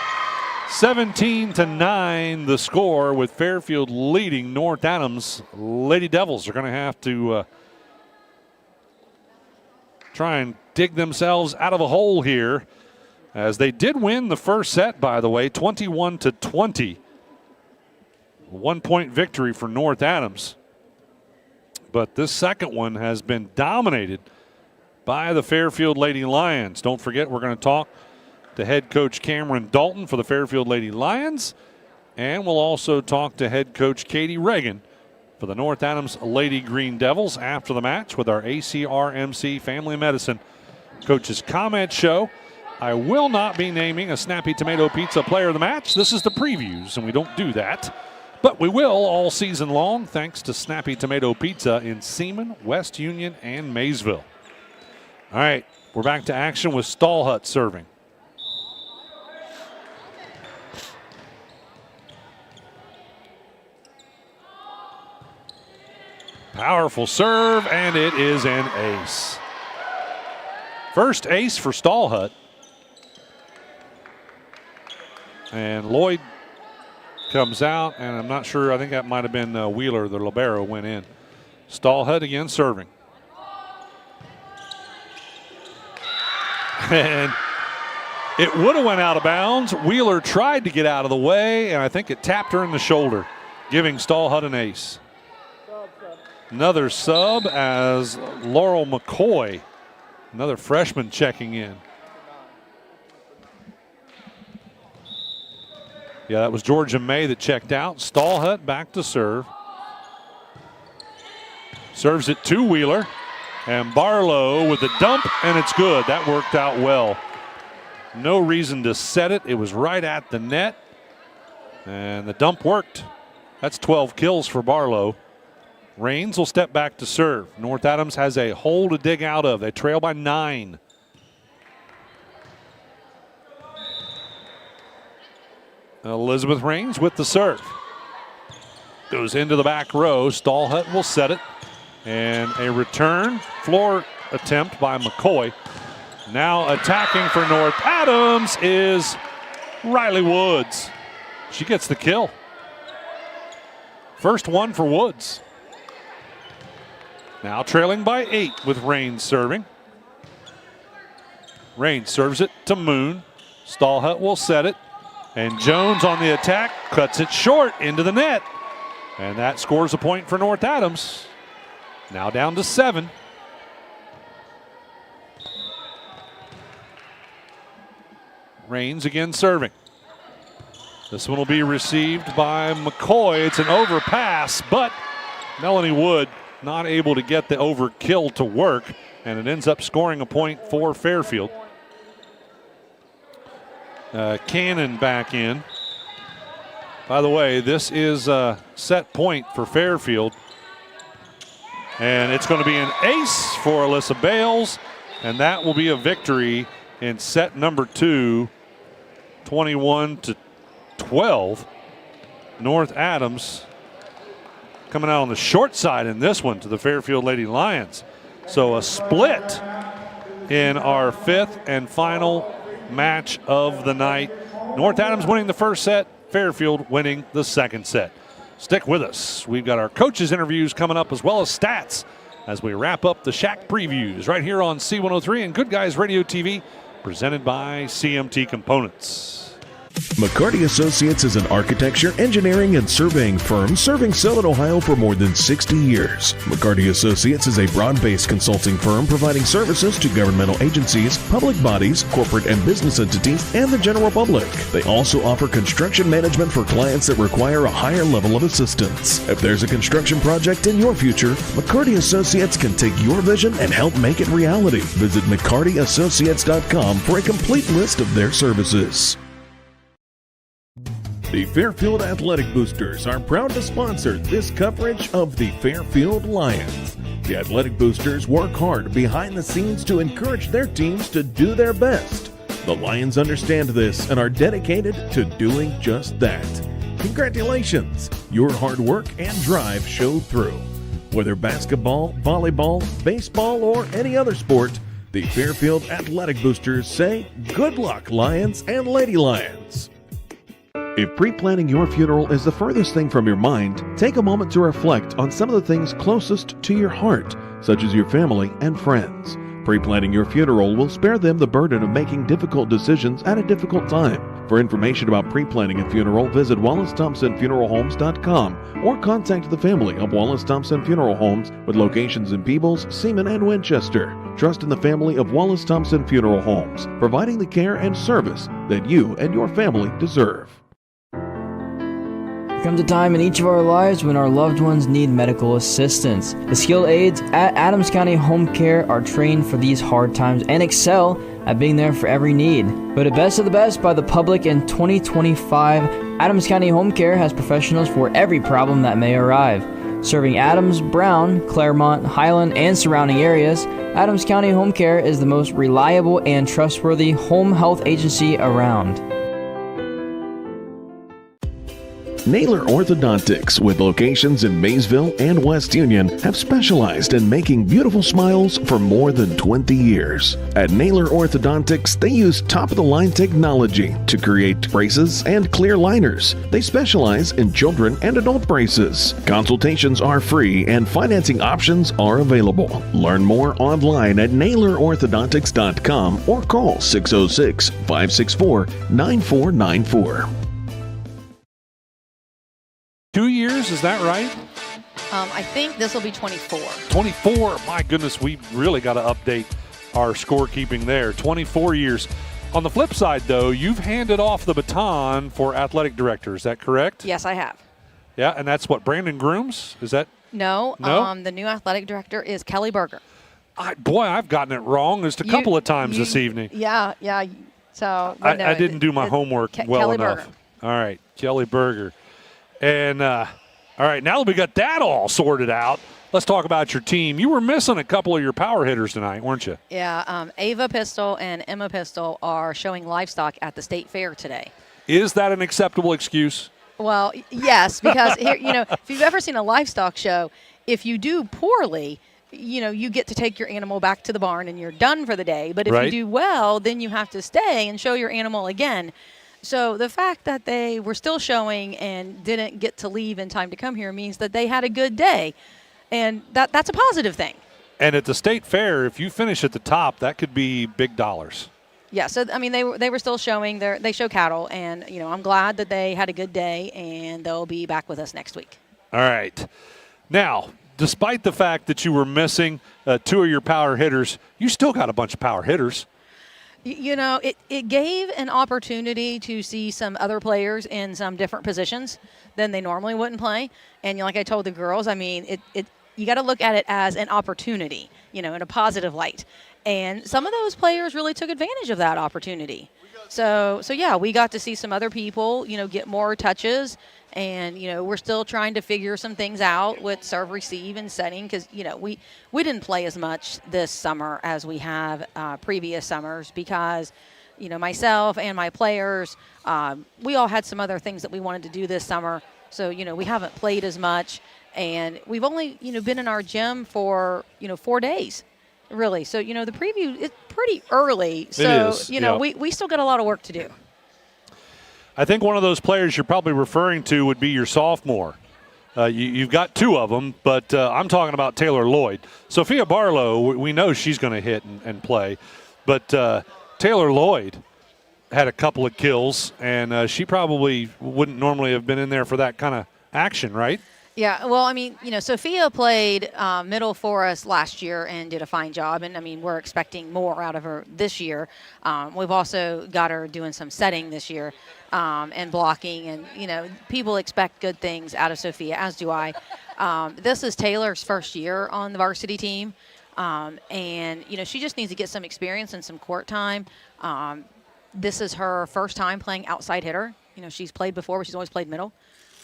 17-9 the score with Fairfield leading North Adams. Lady Devils are going to have to try and dig themselves out of a hole here, as they did win the first set, by the way, 21-20. 1-point victory for North Adams. But this second one has been dominated by the Fairfield Lady Lions. Don't forget, we're going to talk to head coach Cameron Dalton for the Fairfield Lady Lions. And we'll also talk to head coach Katie Reagan for the North Adams Lady Green Devils after the match with our ACRMC Family Medicine Coaches Comment Show. I will not be naming a Snappy Tomato Pizza player of the match. This is the previews, and we don't do that. But we will all season long, thanks to Snappy Tomato Pizza in Seaman, West Union, and Maysville. All right, we're back to action with Stallhut serving. Powerful serve, and it is an ace. First ace for Stallhut. And Lloyd comes out, and I'm not sure, I think that might have been Wheeler, the libero, went in. Stallhut again serving. And it would have went out of bounds. Wheeler tried to get out of the way, and I think it tapped her in the shoulder, giving Stallhut an ace. Another sub as Laurel McCoy, another freshman, checking in. Yeah, that was Georgia May that checked out. Stallhut back to serve. Serves it to Wheeler. And Barlow with the dump, and it's good. That worked out well. No reason to set it. It was right at the net. And the dump worked. That's 12 kills for Barlow. Raines will step back to serve. North Adams has a hole to dig out of. They trail by 9. Elizabeth Raines with the serve. Goes into the back row. Stallhut will set it. And a return floor attempt by McCoy. Now attacking for North Adams is Riley Woods. She gets the kill. First one for Woods. Now trailing by 8 with Raines serving. Raines serves it to Moon. Stallhut will set it. And Jones on the attack cuts it short into the net. And that scores a point for North Adams. Now down to 7. Raines again serving. This one will be received by McCoy. It's an overpass, but Melanie Wood not able to get the overkill to work, and it ends up scoring a point for Fairfield. Cannon back in. By the way, this is a set point for Fairfield. And it's going to be an ace for Alyssa Bales, and that will be a victory in set number 2, 21-12. North Adams coming out on the short side in this one to the Fairfield Lady Lions. So a split in our 5th and final match of the night. North Adams winning the first set, Fairfield winning the second set. Stick with us. We've got our coaches' interviews coming up as well as stats as we wrap up the SHAC previews right here on C103 and Good Guys Radio TV, presented by CMT Components. McCarty Associates is an architecture, engineering, and surveying firm serving Southern Ohio for more than 60 years. McCarty Associates is a broad-based consulting firm providing services to governmental agencies, public bodies, corporate and business entities, and the general public. They also offer construction management for clients that require a higher level of assistance. If there's a construction project in your future, McCarty Associates can take your vision and help make it reality. Visit McCartyAssociates.com for a complete list of their services. The Fairfield Athletic Boosters are proud to sponsor this coverage of the Fairfield Lions. The Athletic Boosters work hard behind the scenes to encourage their teams to do their best. The Lions understand this and are dedicated to doing just that. Congratulations! Your hard work and drive showed through. Whether basketball, volleyball, baseball, or any other sport, the Fairfield Athletic Boosters say, good luck, Lions and Lady Lions. If pre-planning your funeral is the furthest thing from your mind, take a moment to reflect on some of the things closest to your heart, such as your family and friends. Pre-planning your funeral will spare them the burden of making difficult decisions at a difficult time. For information about pre-planning a funeral, visit WallaceThompsonFuneralHomes.com or contact the family of Wallace Thompson Funeral Homes with locations in Peebles, Seaman, and Winchester. Trust in the family of Wallace Thompson Funeral Homes, providing the care and service that you and your family deserve. There comes a time in each of our lives when our loved ones need medical assistance. The skilled aides at Adams County Home Care are trained for these hard times and excel at being there for every need. Voted best of the best by the public in 2025, Adams County Home Care has professionals for every problem that may arrive. Serving Adams, Brown, Claremont, Highland, and surrounding areas, Adams County Home Care is the most reliable and trustworthy home health agency around. Naylor Orthodontics, with locations in Maysville and West Union, have specialized in making beautiful smiles for more than 20 years. At Naylor Orthodontics, they use top-of-the-line technology to create braces and clear liners. They specialize in children and adult braces. Consultations are free and financing options are available. Learn more online at NaylorOrthodontics.com or call 606-564-9494. 2 years, is that right? I think this will be 24. 24. My goodness, we really got to update our scorekeeping there. 24 years. On the flip side, though, you've handed off the baton for athletic director. Is that correct? Yes, I have. Yeah, and that's what, Brandon Grooms? Is that? No. The new athletic director is Kelly Berger. I've gotten it wrong just a couple of times this evening. Yeah. So I didn't do my homework well Kelly enough. Berger. All right, Kelly Berger. And, all right, now that we got that all sorted out, let's talk about your team. You were missing a couple of your power hitters tonight, weren't you? Yeah, Ava Pistol and Emma Pistol are showing livestock at the state fair today. Is that an acceptable excuse? Well, yes, because here, if you've ever seen a livestock show, if you do poorly, you get to take your animal back to the barn and you're done for the day. But if you do well, then you have to stay and show your animal again. So the fact that they were still showing and didn't get to leave in time to come here means that they had a good day, and that's a positive thing. And at the state fair, if you finish at the top, that could be big dollars. Yeah, so I mean they were still showing they show cattle, and I'm glad that they had a good day, and they'll be back with us next week. All right. Now, despite the fact that you were missing two of your power hitters, you still got a bunch of power hitters. It gave an opportunity to see some other players in some different positions than they normally wouldn't play. And like I told the girls, I mean, you got to look at it as an opportunity, in a positive light. And some of those players really took advantage of that opportunity. So yeah, we got to see some other people, get more touches. And, we're still trying to figure some things out with serve, receive, and setting because, we didn't play as much this summer as we have previous summers because, myself and my players, we all had some other things that we wanted to do this summer. So, we haven't played as much. And we've only, been in our gym for, 4 days, really. So, the preview is pretty early. So, it is. We still got a lot of work to do. I think one of those players you're probably referring to would be your sophomore. You've got two of them, but I'm talking about Taylor Lloyd. Sophia Barlow, we know she's going to hit and play. But Taylor Lloyd, had a couple of kills, and she probably wouldn't normally have been in there for that kind of action, right? Yeah, well, I mean, Sophia played middle for us last year and did a fine job, and I mean, we're expecting more out of her this year. We've also got her doing some setting this year and blocking, and people expect good things out of Sophia, as do I. This is Taylor's first year on the varsity team, and she just needs to get some experience and some court time. This is her first time playing outside hitter. She's played before, but she's always played middle.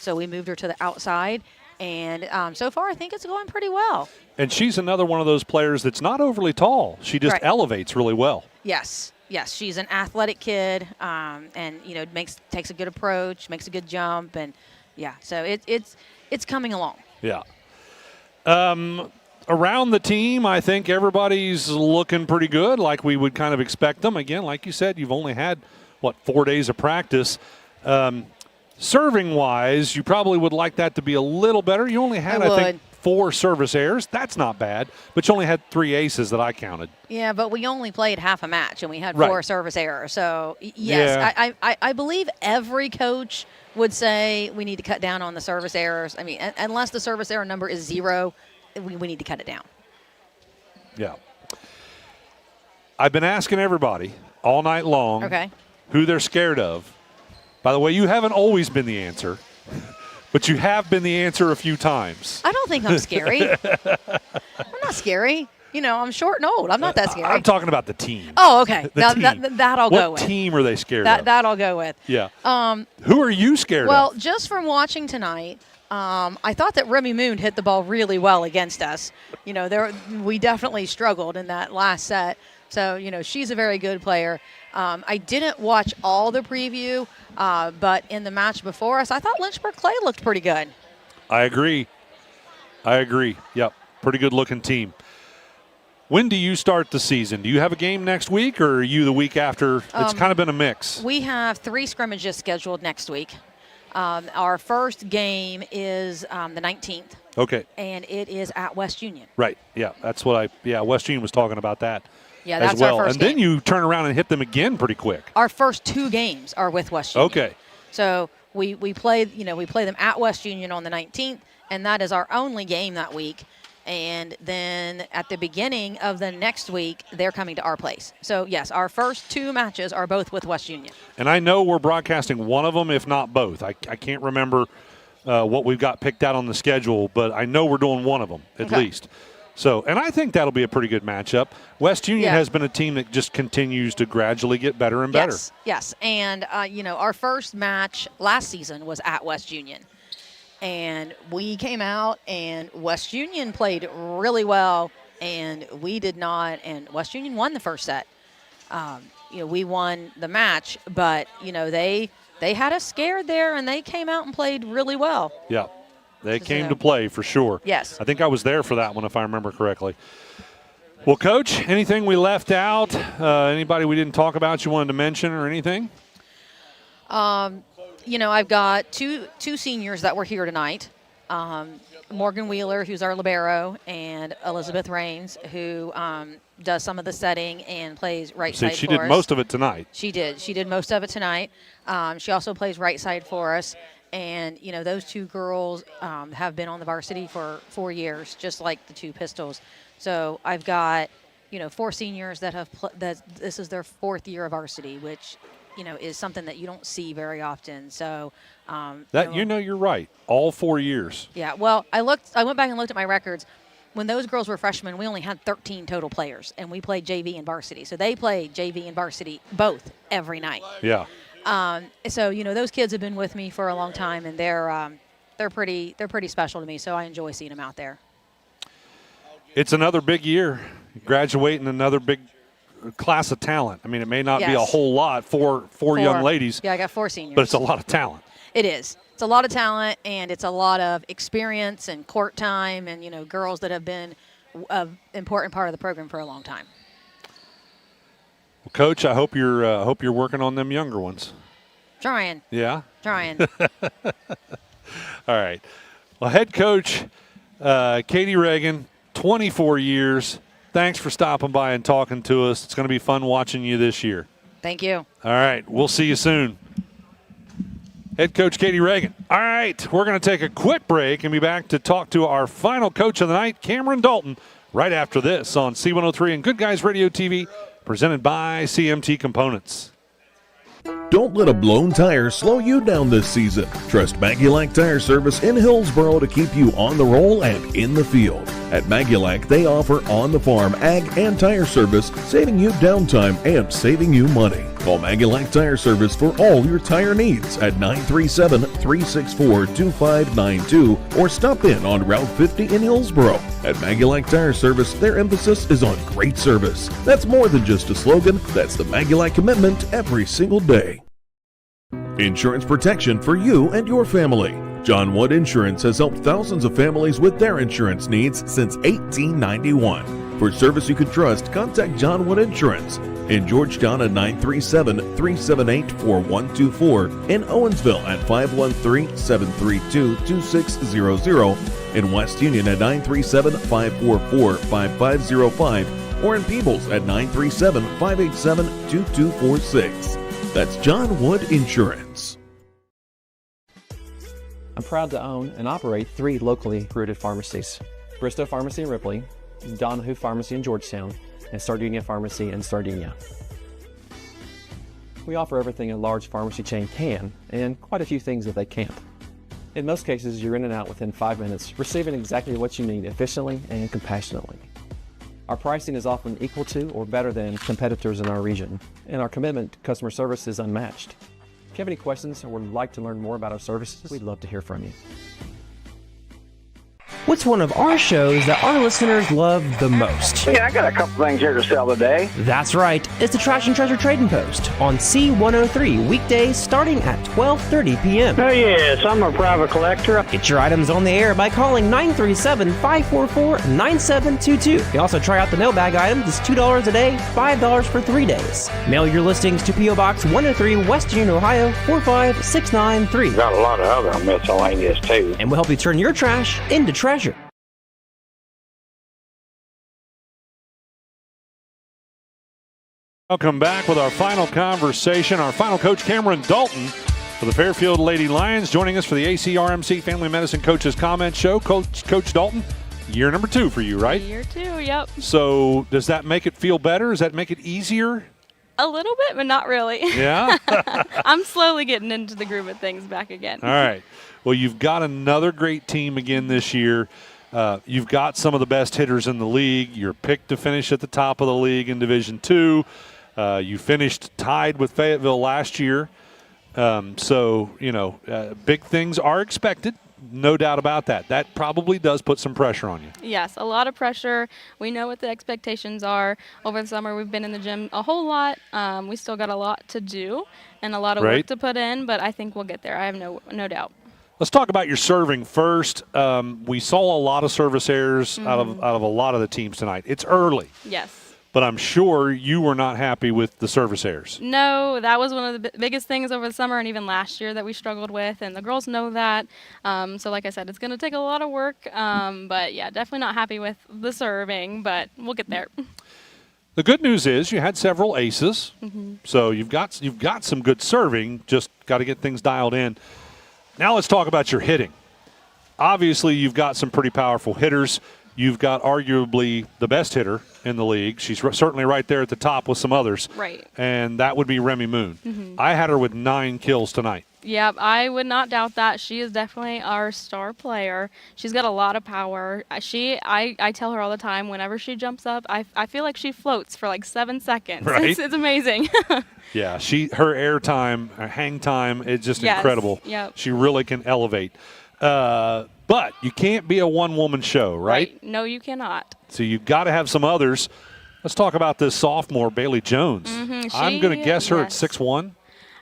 So we moved her to the outside, and so far I think it's going pretty well. And she's another one of those players that's not overly tall. She just elevates really well. Yes, she's an athletic kid, and takes a good approach, makes a good jump, and so it's coming along. Yeah. Around the team, I think everybody's looking pretty good, like we would kind of expect them. Again, like you said, you've only had 4 days of practice. Serving-wise, you probably would like that to be a little better. You only had, I think, 4 service errors. That's not bad, but you only had 3 aces that I counted. Yeah, but we only played half a match, and we had 4 service errors. So, yes, I believe every coach would say we need to cut down on the service errors. I mean, unless the service error number is 0, we need to cut it down. Yeah. I've been asking everybody all night long who they're scared of. By the way, you haven't always been the answer, but you have been the answer a few times. I don't think I'm scary. I'm not scary. I'm short and old. I'm not that scary. I'm talking about the team. Oh, okay. That I'll go with. What team are they scared of? That I'll go with. Yeah. Who are you scared of? Well, just from watching tonight, I thought that Remy Moon hit the ball really well against us. We definitely struggled in that last set. So, she's a very good player. I didn't watch all the preview, but in the match before us, I thought Lynchburg Clay looked pretty good. I agree. Yep, pretty good-looking team. When do you start the season? Do you have a game next week, or are you the week after? It's kind of been a mix. We have 3 scrimmages scheduled next week. Our first game is the 19th. Okay. And it is at West Union. Right, yeah, that's what West Union was talking about that. Yeah, that's as well. Our first and then game. you turn around and hit them again pretty quick. Our first 2 games are with West Union. Okay. So we play them at West Union on the 19th, and that is our only game that week. And then at the beginning of the next week, they're coming to our place. So, yes, our first 2 matches are both with West Union. And I know we're broadcasting one of them, if not both. I can't remember what we've got picked out on the schedule, but I know we're doing one of them at least. So, and I think that'll be a pretty good matchup. West Union has been a team that just continues to gradually get better and better. Yes. And, our first match last season was at West Union. And we came out, and West Union played really well, and we did not. And West Union won the first set. We won the match, but, they had us scared there, and they came out and played really well. Yeah. They came to play for sure. Yes. I think I was there for that one, if I remember correctly. Well, Coach, anything we left out? Anybody we didn't talk about you wanted to mention or anything? I've got two seniors that were here tonight. Morgan Wheeler, who's our libero, and Elizabeth Raines, who does some of the setting and plays right side for us. She did most of it tonight. She did. She did most of it tonight. She also plays right side for us. And, those 2 girls have been on the varsity for 4 years, just like the 2 pistols. So I've got, 4 seniors that have this is their 4th year of varsity, which, is something that you don't see very often. So you're right. All 4 years. Yeah. Well, I went back and looked at my records. When those girls were freshmen, we only had 13 total players, and we played JV and varsity. So they played JV and varsity both every night. Yeah. So those kids have been with me for a long time, and they're pretty special to me. So I enjoy seeing them out there. It's another big year, graduating another big class of talent. I mean, it may not be a whole lot for four young ladies. Yeah, I got 4 seniors. But it's a lot of talent. It is. It's a lot of talent, and it's a lot of experience and court time, and girls that have been an important part of the program for a long time. Well, Coach, I hope you're working on them younger ones. Trying. Yeah? Trying. All right. Well, head coach Katie Reagan, 24 years. Thanks for stopping by and talking to us. It's going to be fun watching you this year. Thank you. All right. We'll see you soon. Head coach Katie Reagan. All right. We're going to take a quick break and be back to talk to our final coach of the night, Cameron Dalton, right after this on C103 and Good Guys Radio TV, presented by CMT Components. Don't let a blown tire slow you down this season. Trust Magulac Tire Service in Hillsboro to keep you on the roll and in the field. At Magulac, they offer on-the-farm ag and tire service, saving you downtime and saving you money. Call Magulac Tire Service for all your tire needs at 937-364-2592 or stop in on Route 50 in Hillsboro. At Magulac Tire Service, their emphasis is on great service. That's more than just a slogan. That's the Magulac commitment every single day. Insurance protection for you and your family. John Wood Insurance has helped thousands of families with their insurance needs since 1891. For service you can trust, contact John Wood Insurance in Georgetown at 937-378-4124, in Owensville at 513-732-2600, in West Union at 937-544-5505, or in Peebles at 937-587-2246. That's John Wood Insurance. I'm proud to own and operate 3 locally rooted pharmacies: Bristow Pharmacy in Ripley, Donahue Pharmacy in Georgetown, and Sardinia Pharmacy in Sardinia. We offer everything a large pharmacy chain can, and quite a few things that they can't. In most cases, you're in and out within 5 minutes, receiving exactly what you need efficiently and compassionately. Our pricing is often equal to or better than competitors in our region, and our commitment to customer service is unmatched. If you have any questions or would like to learn more about our services, we'd love to hear from you. What's one of our shows that our listeners love the most? Yeah, I got a couple things here to sell today. That's right. It's the Trash and Treasure Trading Post on C103, weekdays starting at 12:30 p.m. Oh, yes, I'm a private collector. Get your items on the air by calling 937-544-9722. You can also try out the mailbag item. It's $2 a day, $5 for 3 days. Mail your listings to P.O. Box 103, West Union, Ohio, 45693. Got a lot of other miscellaneous, too. And we'll help you turn your trash into treasure. Welcome back with our final conversation. Our final coach, Cameron Dalton, for the Fairfield Lady Lions, joining us for the ACRMC Family Medicine Coaches Comment Show. Coach Dalton, year number 2 for you, right? Year 2, yep. So does that make it feel better? Does that make it easier? A little bit, but not really. Yeah? I'm slowly getting into the groove of things back again. All right. Well, you've got another great team again this year. You've got some of the best hitters in the league. You're picked to finish at the top of the league in Division II. You finished tied with Fayetteville last year. So, big things are expected. No doubt about that. That probably does put some pressure on you. Yes, a lot of pressure. We know what the expectations are. Over the summer, we've been in the gym a whole lot. We still got a lot to do and a lot of work to put in, but I think we'll get there. I have no doubt. Let's talk about your serving first. We saw a lot of service errors out of a lot of the teams tonight. It's early. Yes. But I'm sure you were not happy with the service errors. No, that was one of the biggest things over the summer and even last year that we struggled with, and the girls know that. So like I said, it's going to take a lot of work, but yeah, definitely not happy with the serving, but we'll get there. The good news is you had several aces, so you've got some good serving, just got to get things dialed in. Now let's talk about your hitting. Obviously, you've got some pretty powerful hitters. You've got arguably the best hitter in the league. She's certainly right there at the top with some others. Right. And that would be Remy Moon. I had her with 9 kills tonight. Yep, I would not doubt that. She is definitely our star player. She's got a lot of power. I tell her all the time, whenever she jumps up, I feel like she floats for like 7 seconds. Right? It's amazing. Yeah, her air time, her hang time is just incredible. Yep. She really can elevate. But you can't be a one-woman show, right? No, you cannot. So you've got to have some others. Let's talk about this sophomore, Bailey Jones. I'm going to guess her at 6'1".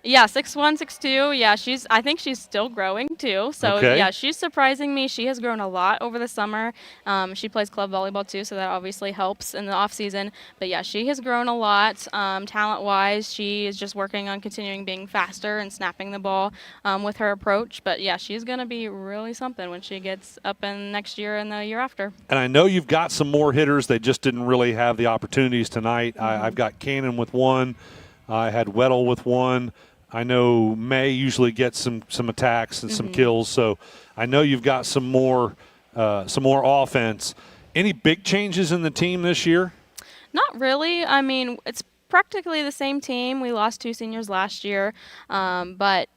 Yeah, 6'1", 6'2". Yeah, I think she's still growing too. So yeah, she's surprising me. She has grown a lot over the summer. She plays club volleyball too, so that obviously helps in the off season. But yeah, she has grown a lot. Talent-wise, she is just working on continuing being faster and snapping the ball with her approach. But yeah, she's going to be really something when she gets up in next year and the year after. And I know you've got some more hitters. They just didn't really have the opportunities tonight. I've got Cannon with 1. I had Weddle with one. I know May usually gets some attacks and some kills, so I know you've got some more offense. Any big changes in the team this year? Not really. I mean, it's practically the same team. We lost 2 seniors last year, but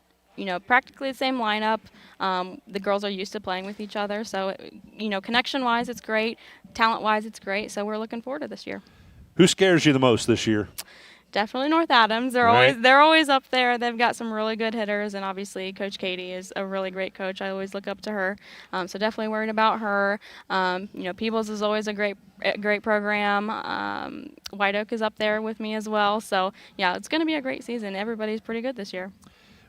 practically the same lineup. The girls are used to playing with each other, so connection-wise, it's great. Talent-wise, it's great. So we're looking forward to this year. Who scares you the most this year? Definitely North Adams. They're always up there. They've got some really good hitters, and obviously Coach Katie is a really great coach. I always look up to her, so definitely worried about her. Peebles is always a great program. White Oak is up there with me as well. So yeah, it's going to be a great season. Everybody's pretty good this year.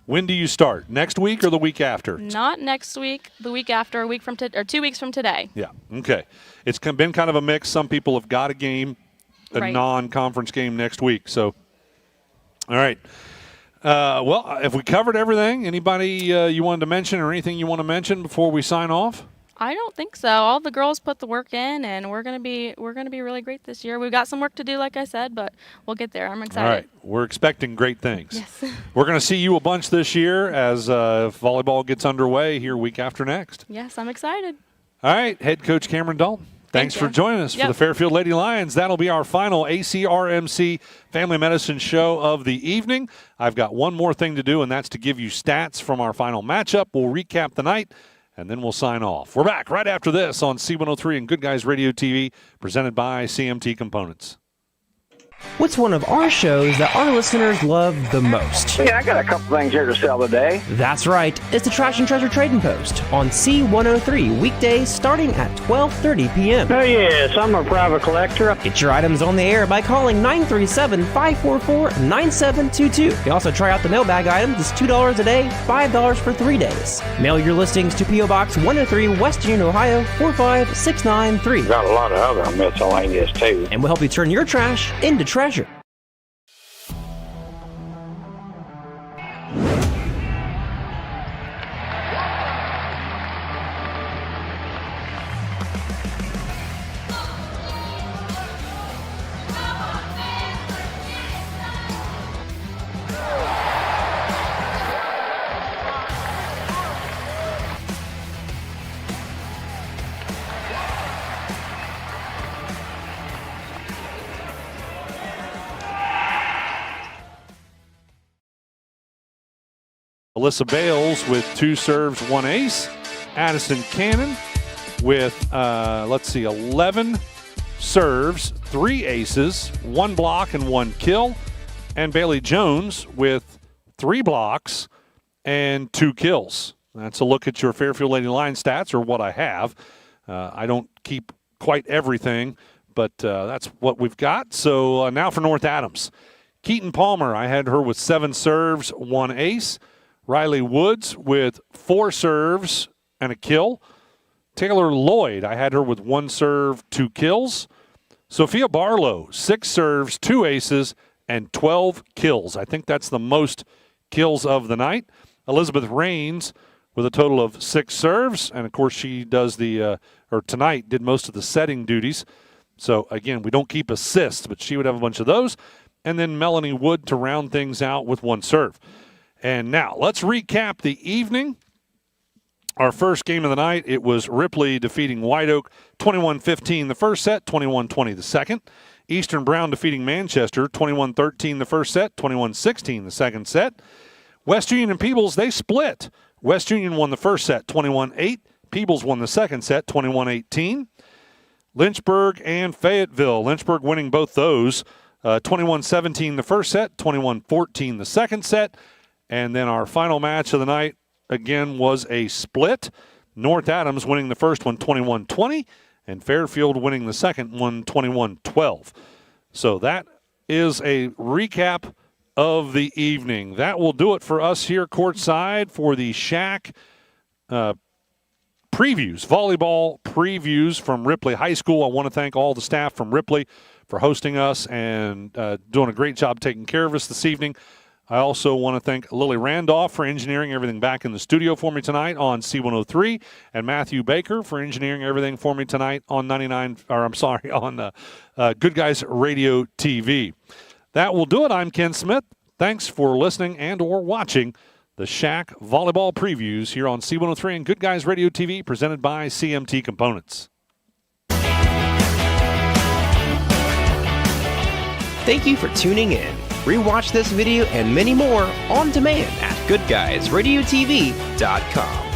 When do you start? Next week or the week after? Not next week. The week after. 2 weeks from today. Yeah. Okay. It's been kind of a mix. Some people have got a game. Non-conference game next week. So, all right. Well, if we covered everything, anybody you wanted to mention or anything you want to mention before we sign off? I don't think so. All the girls put the work in, and we're gonna be really great this year. We've got some work to do, like I said, but we'll get there. I'm excited. All right. We're expecting great things. Yes. We're going to see you a bunch this year as volleyball gets underway here week after next. Yes, I'm excited. All right. Head coach Cameron Dalton. Thanks for joining us for the Fairfield Lady Lions. That'll be our final ACRMC Family Medicine show of the evening. I've got one more thing to do, and that's to give you stats from our final matchup. We'll recap the night, and then we'll sign off. We're back right after this on C103 and Good Guys Radio TV, presented by CMT Components. What's one of our shows that our listeners love the most? Yeah, I got a couple things here to sell today. That's right. It's the Trash and Treasure Trading Post on C103 weekdays starting at 12:30 p.m. Oh, yes, I'm a private collector. Get your items on the air by calling 937-544-9722. You can also try out the mailbag item. It's $2 a day, $5 for 3 days. Mail your listings to P.O. Box 103, West Union, Ohio, 45693. Got a lot of other miscellaneous, too. And we'll help you turn your trash into treasure. Alyssa Bales with 2 serves, 1 ace. Addison Cannon with, 11 serves, 3 aces, 1 block, and 1 kill. And Bailey Jones with 3 blocks and 2 kills. That's a look at your Fairfield Lady Lions stats, or what I have. I don't keep quite everything, but that's what we've got. So now for North Adams. Keaton Palmer, I had her with 7 serves, 1 ace. Riley Woods with 4 serves and a kill. Taylor Lloyd, I had her with 1 serve, 2 kills. Sophia Barlow, 6 serves, 2 aces, and 12 kills. I think that's the most kills of the night. Elizabeth Raines with a total of 6 serves, and of course she does tonight did most of the setting duties. So again, we don't keep assists, but she would have a bunch of those. And then Melanie Wood to round things out with 1 serve. And now let's recap the evening. Our first game of the night, it was Ripley defeating White Oak 21-15 the first set, 21-20 the second. Eastern Brown defeating Manchester 21-13 the first set, 21-16 the second set. West Union and Peebles, they split. West Union won the first set 21-8. Peebles won the second set 21-18. Lynchburg and Fayetteville. Lynchburg winning both those 21-17 the first set, 21-14 the second set. And then our final match of the night, again, was a split. North Adams winning the first one 21-20, and Fairfield winning the second one 21-12. So that is a recap of the evening. That will do it for us here courtside for the SHAC previews, volleyball previews from Ripley High School. I want to thank all the staff from Ripley for hosting us and doing a great job taking care of us this evening. I also want to thank Lily Randolph for engineering everything back in the studio for me tonight on C103, and Matthew Baker for engineering everything for me tonight on on Good Guys Radio TV. That will do it. I'm Ken Smith. Thanks for listening and or watching the SHAC Volleyball Previews here on C103 and Good Guys Radio TV, presented by CMT Components. Thank you for tuning in. Rewatch this video and many more on demand at goodguysradiotv.com.